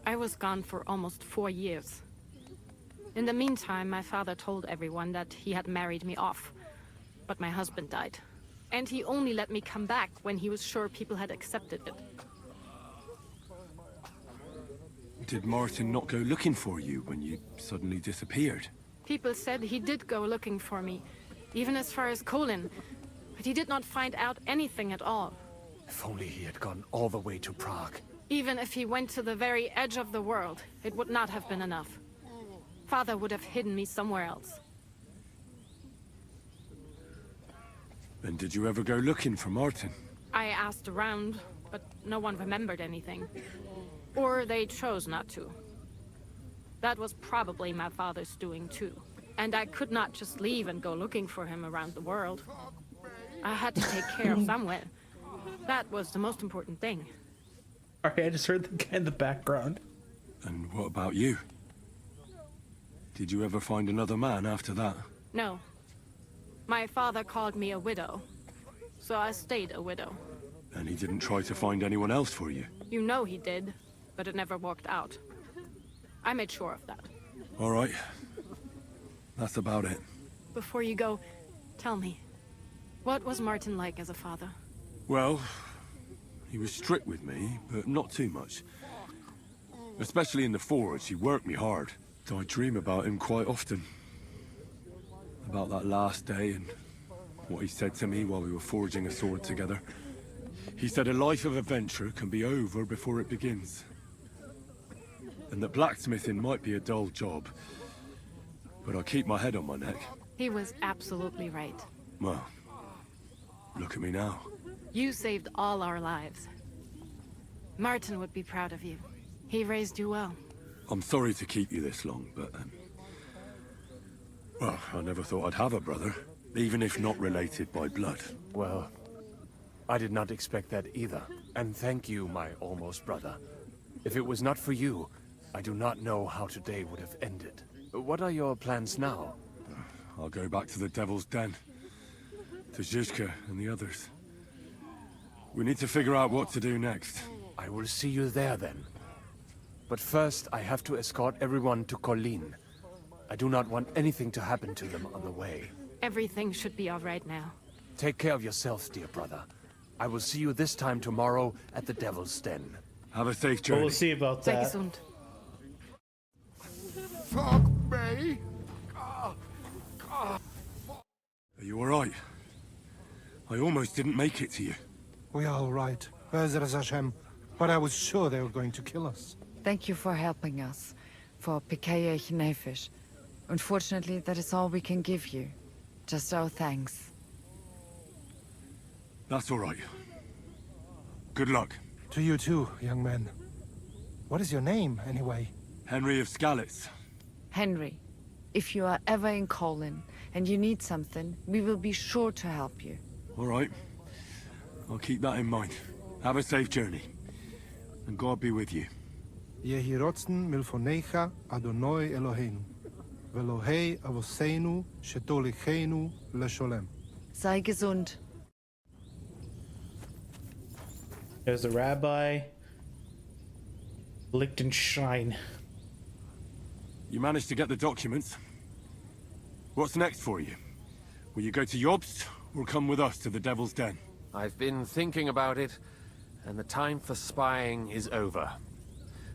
I was gone for almost 4 years. In the meantime, my father told everyone that he had married me off. But my husband died. And he only let me come back when he was sure people had accepted it. Did Martin not go looking for you when you suddenly disappeared? People said he did go looking for me, even as far as Colin. But he did not find out anything at all. If only he had gone all the way to Prague. Even if he went to the very edge of the world, it would not have been enough. Father would have hidden me somewhere else. And did you ever go looking for Martin? I asked around, but no one remembered anything. Or they chose not to. That was probably my father's doing too. And I could not just leave and go looking for him around the world. I had to take care of someone. That was the most important thing. Sorry, I just heard the guy in the background. And what about you? Did you ever find another man after that? No. My father called me a widow. So I stayed a widow. And he didn't try to find anyone else for you? You know he did, but it never worked out. I made sure of that. All right. That's about it. Before you go, tell me, what was Martin like as a father? Well, he was strict with me, but not too much. Especially in the forge, he worked me hard. I dream about him quite often. About that last day and what he said to me while we were forging a sword together. He said a life of adventure can be over before it begins. And that blacksmithing might be a dull job, but I'll keep my head on my neck. He was absolutely right. Well, look at me now. You saved all our lives. Martin would be proud of you. He raised you well. I'm sorry to keep you this long, but... well, I never thought I'd have a brother, even if not related by blood. Well, I did not expect that either. And thank you, my almost brother. If it was not for you, I do not know how today would have ended. What are your plans now? I'll go back to the Devil's Den. To Zizka and the others. We need to figure out what to do next. I will see you there then. But first, I have to escort everyone to Colleen. I do not want anything to happen to them on the way. Everything should be all right now. Take care of yourself, dear brother. I will see you this time tomorrow at the Devil's Den. Have a safe journey. We'll see about Sei that. gesund. Fuck me! Are you alright? I almost didn't make it to you. We are all right, Be'ezras Hashem, but I was sure they were going to kill us. Thank you for helping us, for Pikeyech Nefesh. Unfortunately, that is all we can give you. Just our thanks. That's alright. Good luck. To you too, young man. What is your name, anyway? Henry of Skalitz. Henry, if you are ever in Colin and you need something, we will be sure to help you. Alright. I'll keep that in mind. Have a safe journey. And God be with you. Yehi rotzen milfonecha Adonai Eloheinu. Velohei avoseinu shetolichenu lesholem. Sei gesund. There's the rabbi. Liechtenstein. You managed to get the documents. What's next for you? Will you go to Jobst, or come with us to the Devil's Den? I've been thinking about it, and the time for spying is over.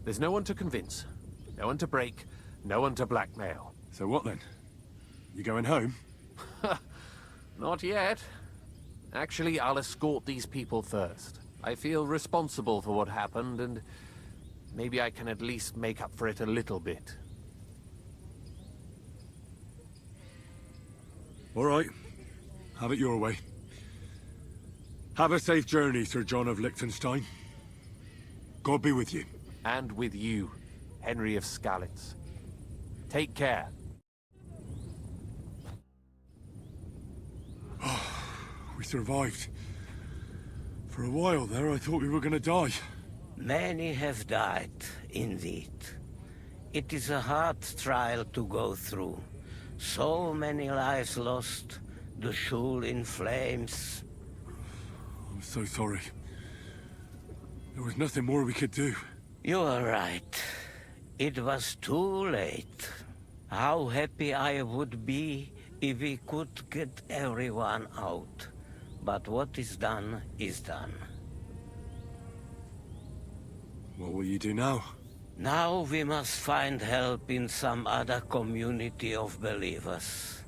There's no one to convince. No one to break, no one to blackmail. So what then? You going home? Not yet. Actually, I'll escort these people first. I feel responsible for what happened, and maybe I can at least make up for it a little bit. All right. Have it your way. Have a safe journey, Sir John of Liechtenstein. God be with you. And with you, Henry of Skalitz. Take care. We survived. For a while there, I thought we were gonna die. Many have died, indeed. It is a hard trial to go through. So many lives lost, the Schule in flames. I'm so sorry. There was nothing more we could do. You are right. It was too late. How happy I would be if we could get everyone out. But what is done is done. What will you do now? Now we must find help in some other community of believers.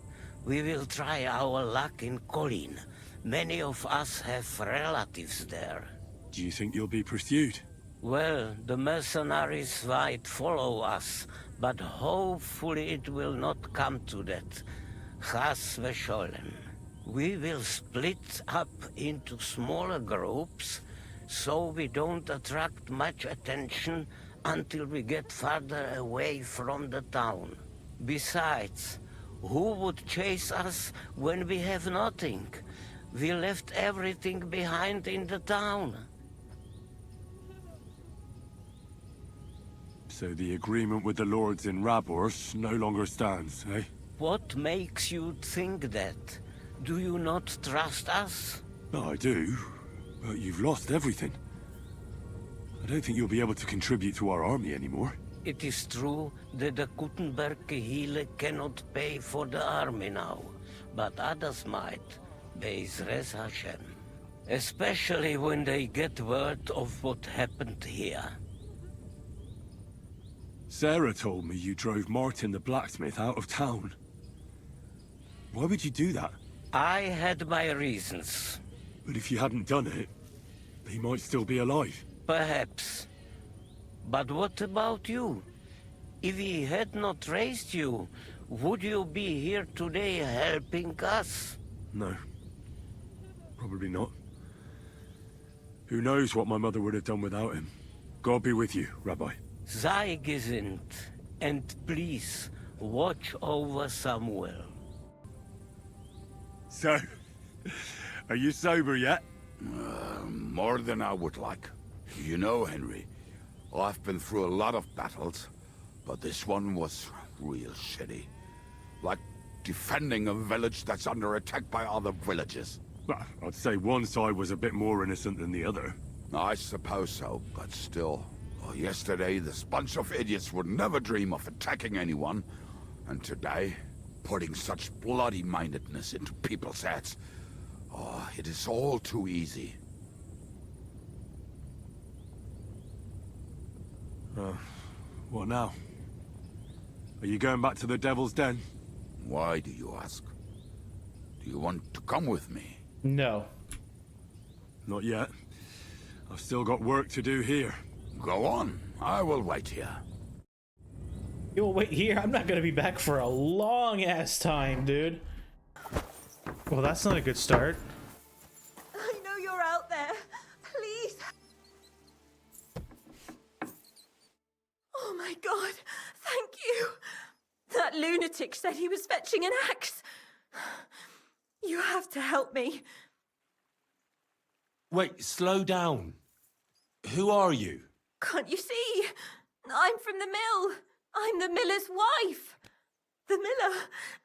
We will try our luck in Colin. Many of us have relatives there. Do you think you'll be pursued? Well, the mercenaries might follow us, but hopefully it will not come to that. Chas v'sholem. We will split up into smaller groups, so we don't attract much attention until we get farther away from the town. Besides, who would chase us when we have nothing? We left everything behind in the town. So the agreement with the lords in Rabors no longer stands, eh? What makes you think that? Do you not trust us? No, I do. But you've lost everything. I don't think you'll be able to contribute to our army anymore. It is true that the Kuttenberg Kehile cannot pay for the army now, but others might, Be'ezras Hashem. Especially when they get word of what happened here. Sarah told me you drove Martin the blacksmith out of town. Why would you do that? I had my reasons. But if you hadn't done it, he might still be alive. Perhaps. But what about you? If he had not raised you, would you be here today helping us? No. Probably not. Who knows what my mother would have done without him. God be with you, Rabbi. Sei gesinnt, and please, watch over Samuel. So, are you sober yet? More than I would like. You know, Henry, I've been through a lot of battles, but this one was real shitty. Like defending a village that's under attack by other villages. Well, I'd say one side was a bit more innocent than the other. I suppose so, but still. Well, yesterday, this bunch of idiots would never dream of attacking anyone. And today, putting such bloody-mindedness into people's heads. Oh, it is all too easy. What now? Are you going back to the Devil's Den? Why do you ask? Do you want to come with me? No. Not yet. I've still got work to do here. Go on. I will wait here. You'll wait here? I'm not gonna be back for a long-ass time, dude. Well, that's not a good start. I know you're out there. Please. Oh my god. Thank you. That lunatic said he was fetching an axe. You have to help me. Wait, slow down. Who are you? Can't you see? I'm from the mill. I'm the miller's wife. The miller,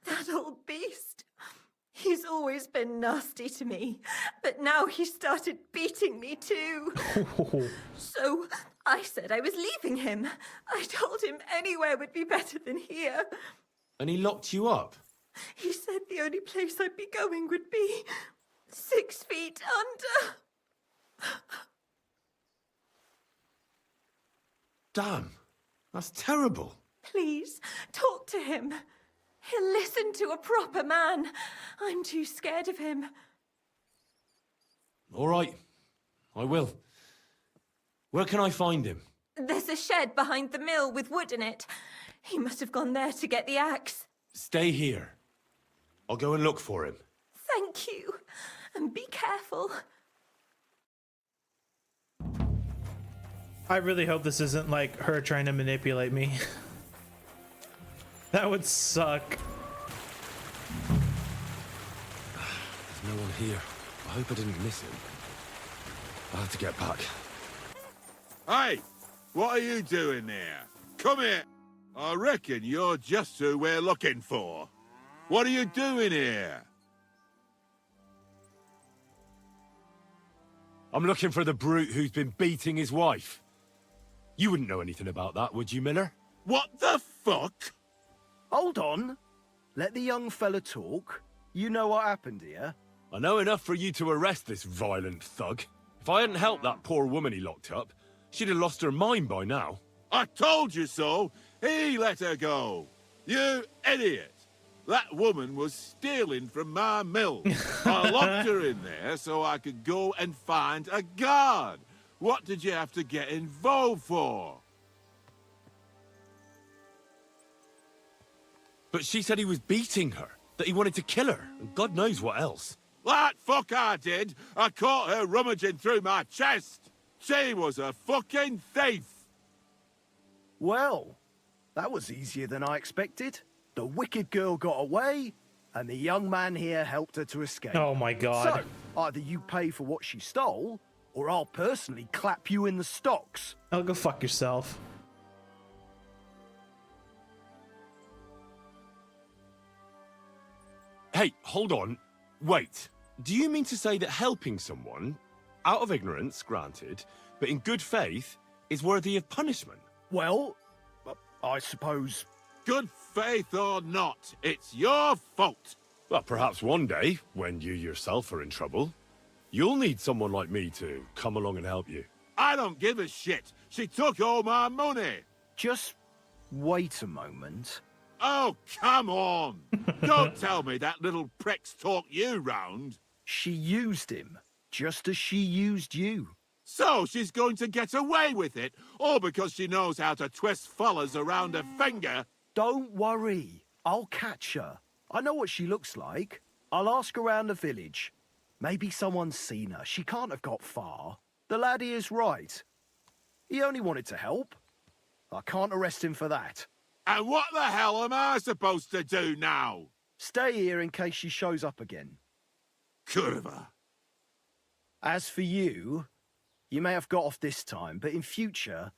that old beast. He's always been nasty to me, but now he started beating me too. So I said I was leaving him. I told him anywhere would be better than here. And he locked you up? He said the only place I'd be going would be 6 feet under. Damn. That's terrible. Please, talk to him. He'll listen to a proper man. I'm too scared of him. All right. I will. Where can I find him? There's a shed behind the mill with wood in it. He must have gone there to get the axe. Stay here. I'll go and look for him. Thank you. And be careful. I really hope this isn't like her trying to manipulate me. That would suck. There's no one here. I hope I didn't miss him. I have to get back. Hey, what are you doing there? Come here. I reckon you're just who we're looking for. What are you doing here? I'm looking for the brute who's been beating his wife. You wouldn't know anything about that, would you, Miller? What the fuck? Hold on. Let the young fella talk. You know what happened here? I know enough for you to arrest this violent thug. If I hadn't helped that poor woman he locked up, she'd have lost her mind by now. I told you so. He let her go. You idiot. That woman was stealing from my mill. I locked her in there so I could go and find a guard. What did you have to get involved for? But she said he was beating her, that he wanted to kill her, and God knows what else. That fuck I did. I caught her rummaging through my chest. She was a fucking thief. Well, that was easier than I expected. The wicked girl got away, and the young man here helped her to escape. Oh my God. So, either you pay for what she stole, or I'll personally clap you in the stocks. Oh, go fuck yourself. Hey, hold on. Wait. Do you mean to say that helping someone, out of ignorance, granted, but in good faith, is worthy of punishment? Well, I suppose... Good faith or not, it's your fault. Well, perhaps one day, when you yourself are in trouble, you'll need someone like me to come along and help you. I don't give a shit. She took all my money. Just wait a moment. Oh, come on. Don't tell me that little prick's talked you round. She used him, just as she used you. So she's going to get away with it, all because she knows how to twist fellas around her finger. Don't worry. I'll catch her. I know what she looks like. I'll ask around the village. Maybe someone's seen her. She can't have got far. The laddie is right. He only wanted to help. I can't arrest him for that. And what the hell am I supposed to do now? Stay here in case she shows up again. Curva. As for you, you may have got off this time, but in future,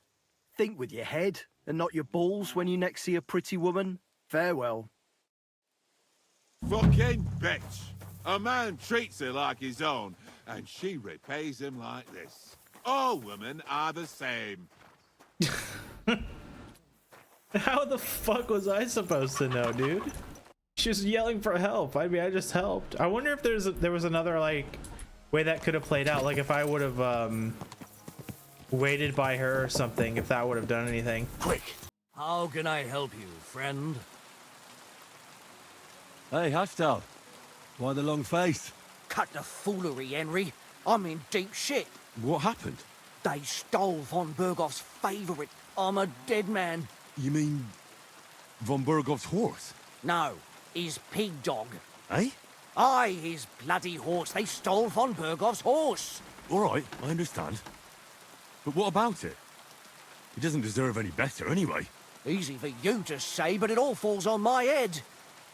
think with your head and not your balls when you next see a pretty woman. Farewell. Fucking bitch. A man treats her like his own, and she repays him like this. All women are the same. How the fuck was I supposed to know, dude? She was yelling for help. I mean, I just helped. I wonder if there was another, like, way that could have played out. Like, if I would have, waited by her or something, if that would have done anything. Quick! How can I help you, friend? Hey, Hashtal. Why the long face? Cut the foolery, Henry. I'm in deep shit. What happened? They stole von Bergoff's favorite. I'm a dead man. You mean von Bergoff's horse? No, his pig dog. Eh? Aye, his bloody horse. They stole von Bergoff's horse. All right, I understand. But what about it? He doesn't deserve any better anyway. Easy for you to say, but it all falls on my head.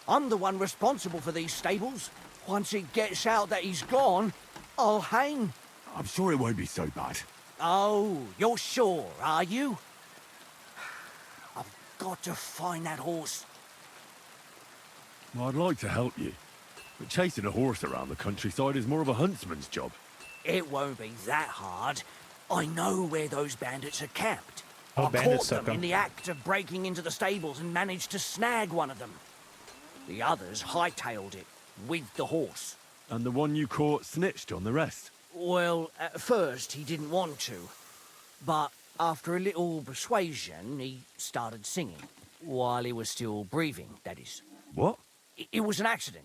I'm the one responsible for these stables. Once it gets out that he's gone, I'll hang. I'm sure it won't be so bad. Oh, you're sure, are you? I've got to find that horse. Well, I'd like to help you, but chasing a horse around the countryside is more of a huntsman's job. It won't be that hard. I know where those bandits are camped. Oh, I bandits caught took them in 'em. the act of breaking into the stables and managed to snag one of them. The others hightailed it with the horse. And the one you caught snitched on the rest. Well, at first he didn't want to. But After a little persuasion, he started singing. While he was still breathing, that is. What? It was an accident.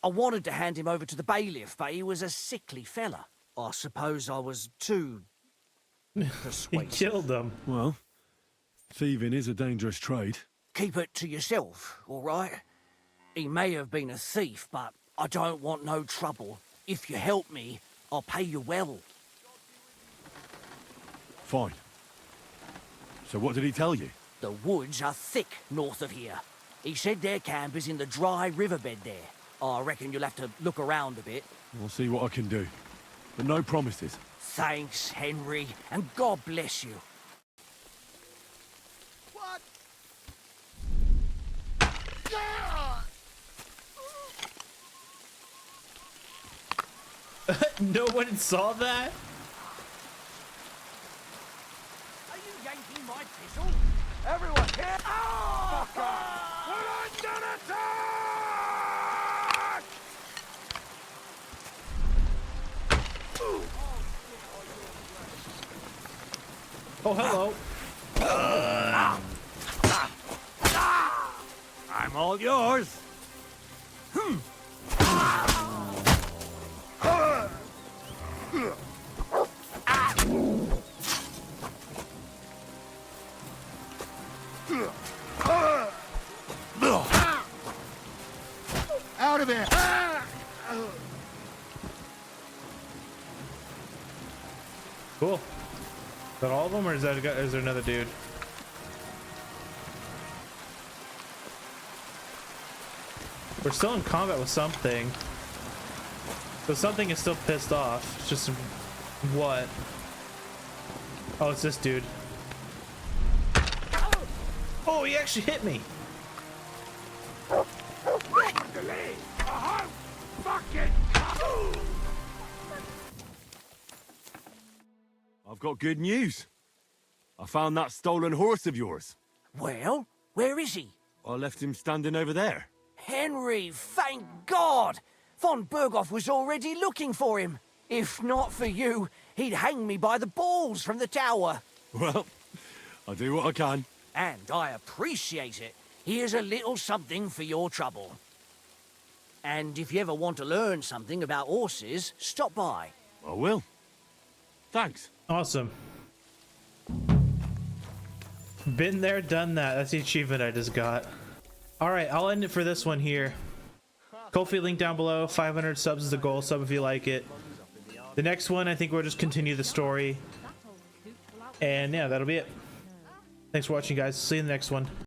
I wanted to hand him over to the bailiff, but he was a sickly fella. I suppose I was too persuasive. He killed them. Well, thieving is a dangerous trade. Keep it to yourself, all right? He may have been a thief, but I don't want no trouble. If you help me, I'll pay you well. Fine. So what did he tell you? The woods are thick north of here. He said their camp is in the dry riverbed there. I reckon you'll have to look around a bit. I'll see what I can do. But no promises. Thanks, Henry, and God bless you. What? No one saw that? Are you yanking my pistol? Everyone, here! Oh! Fuck off! We're under attack! Oh, hello. I'm all yours. Out of here! Cool. Is that all of them, or is there another dude? We're still in combat with something. So something is still pissed off. It's just what? Oh, it's this dude. Oh, he actually hit me. I've got good news. I found that stolen horse of yours. Well, where is he? I left him standing over there. Henry, thank God! Von Berghoff was already looking for him. If not for you, he'd hang me by the balls from the tower. Well, I do what I can. And I appreciate it. Here's a little something for your trouble. And if you ever want to learn something about horses, stop by. I will. Thanks. Awesome. Been there, done that. That's the achievement I just got. Alright, I'll end it for this one here. Ko-fi link down below. 500 subs is the goal. Sub if you like it. The next one, I think we'll just continue the story. And yeah, that'll be it. Thanks for watching, guys. See you in the next one.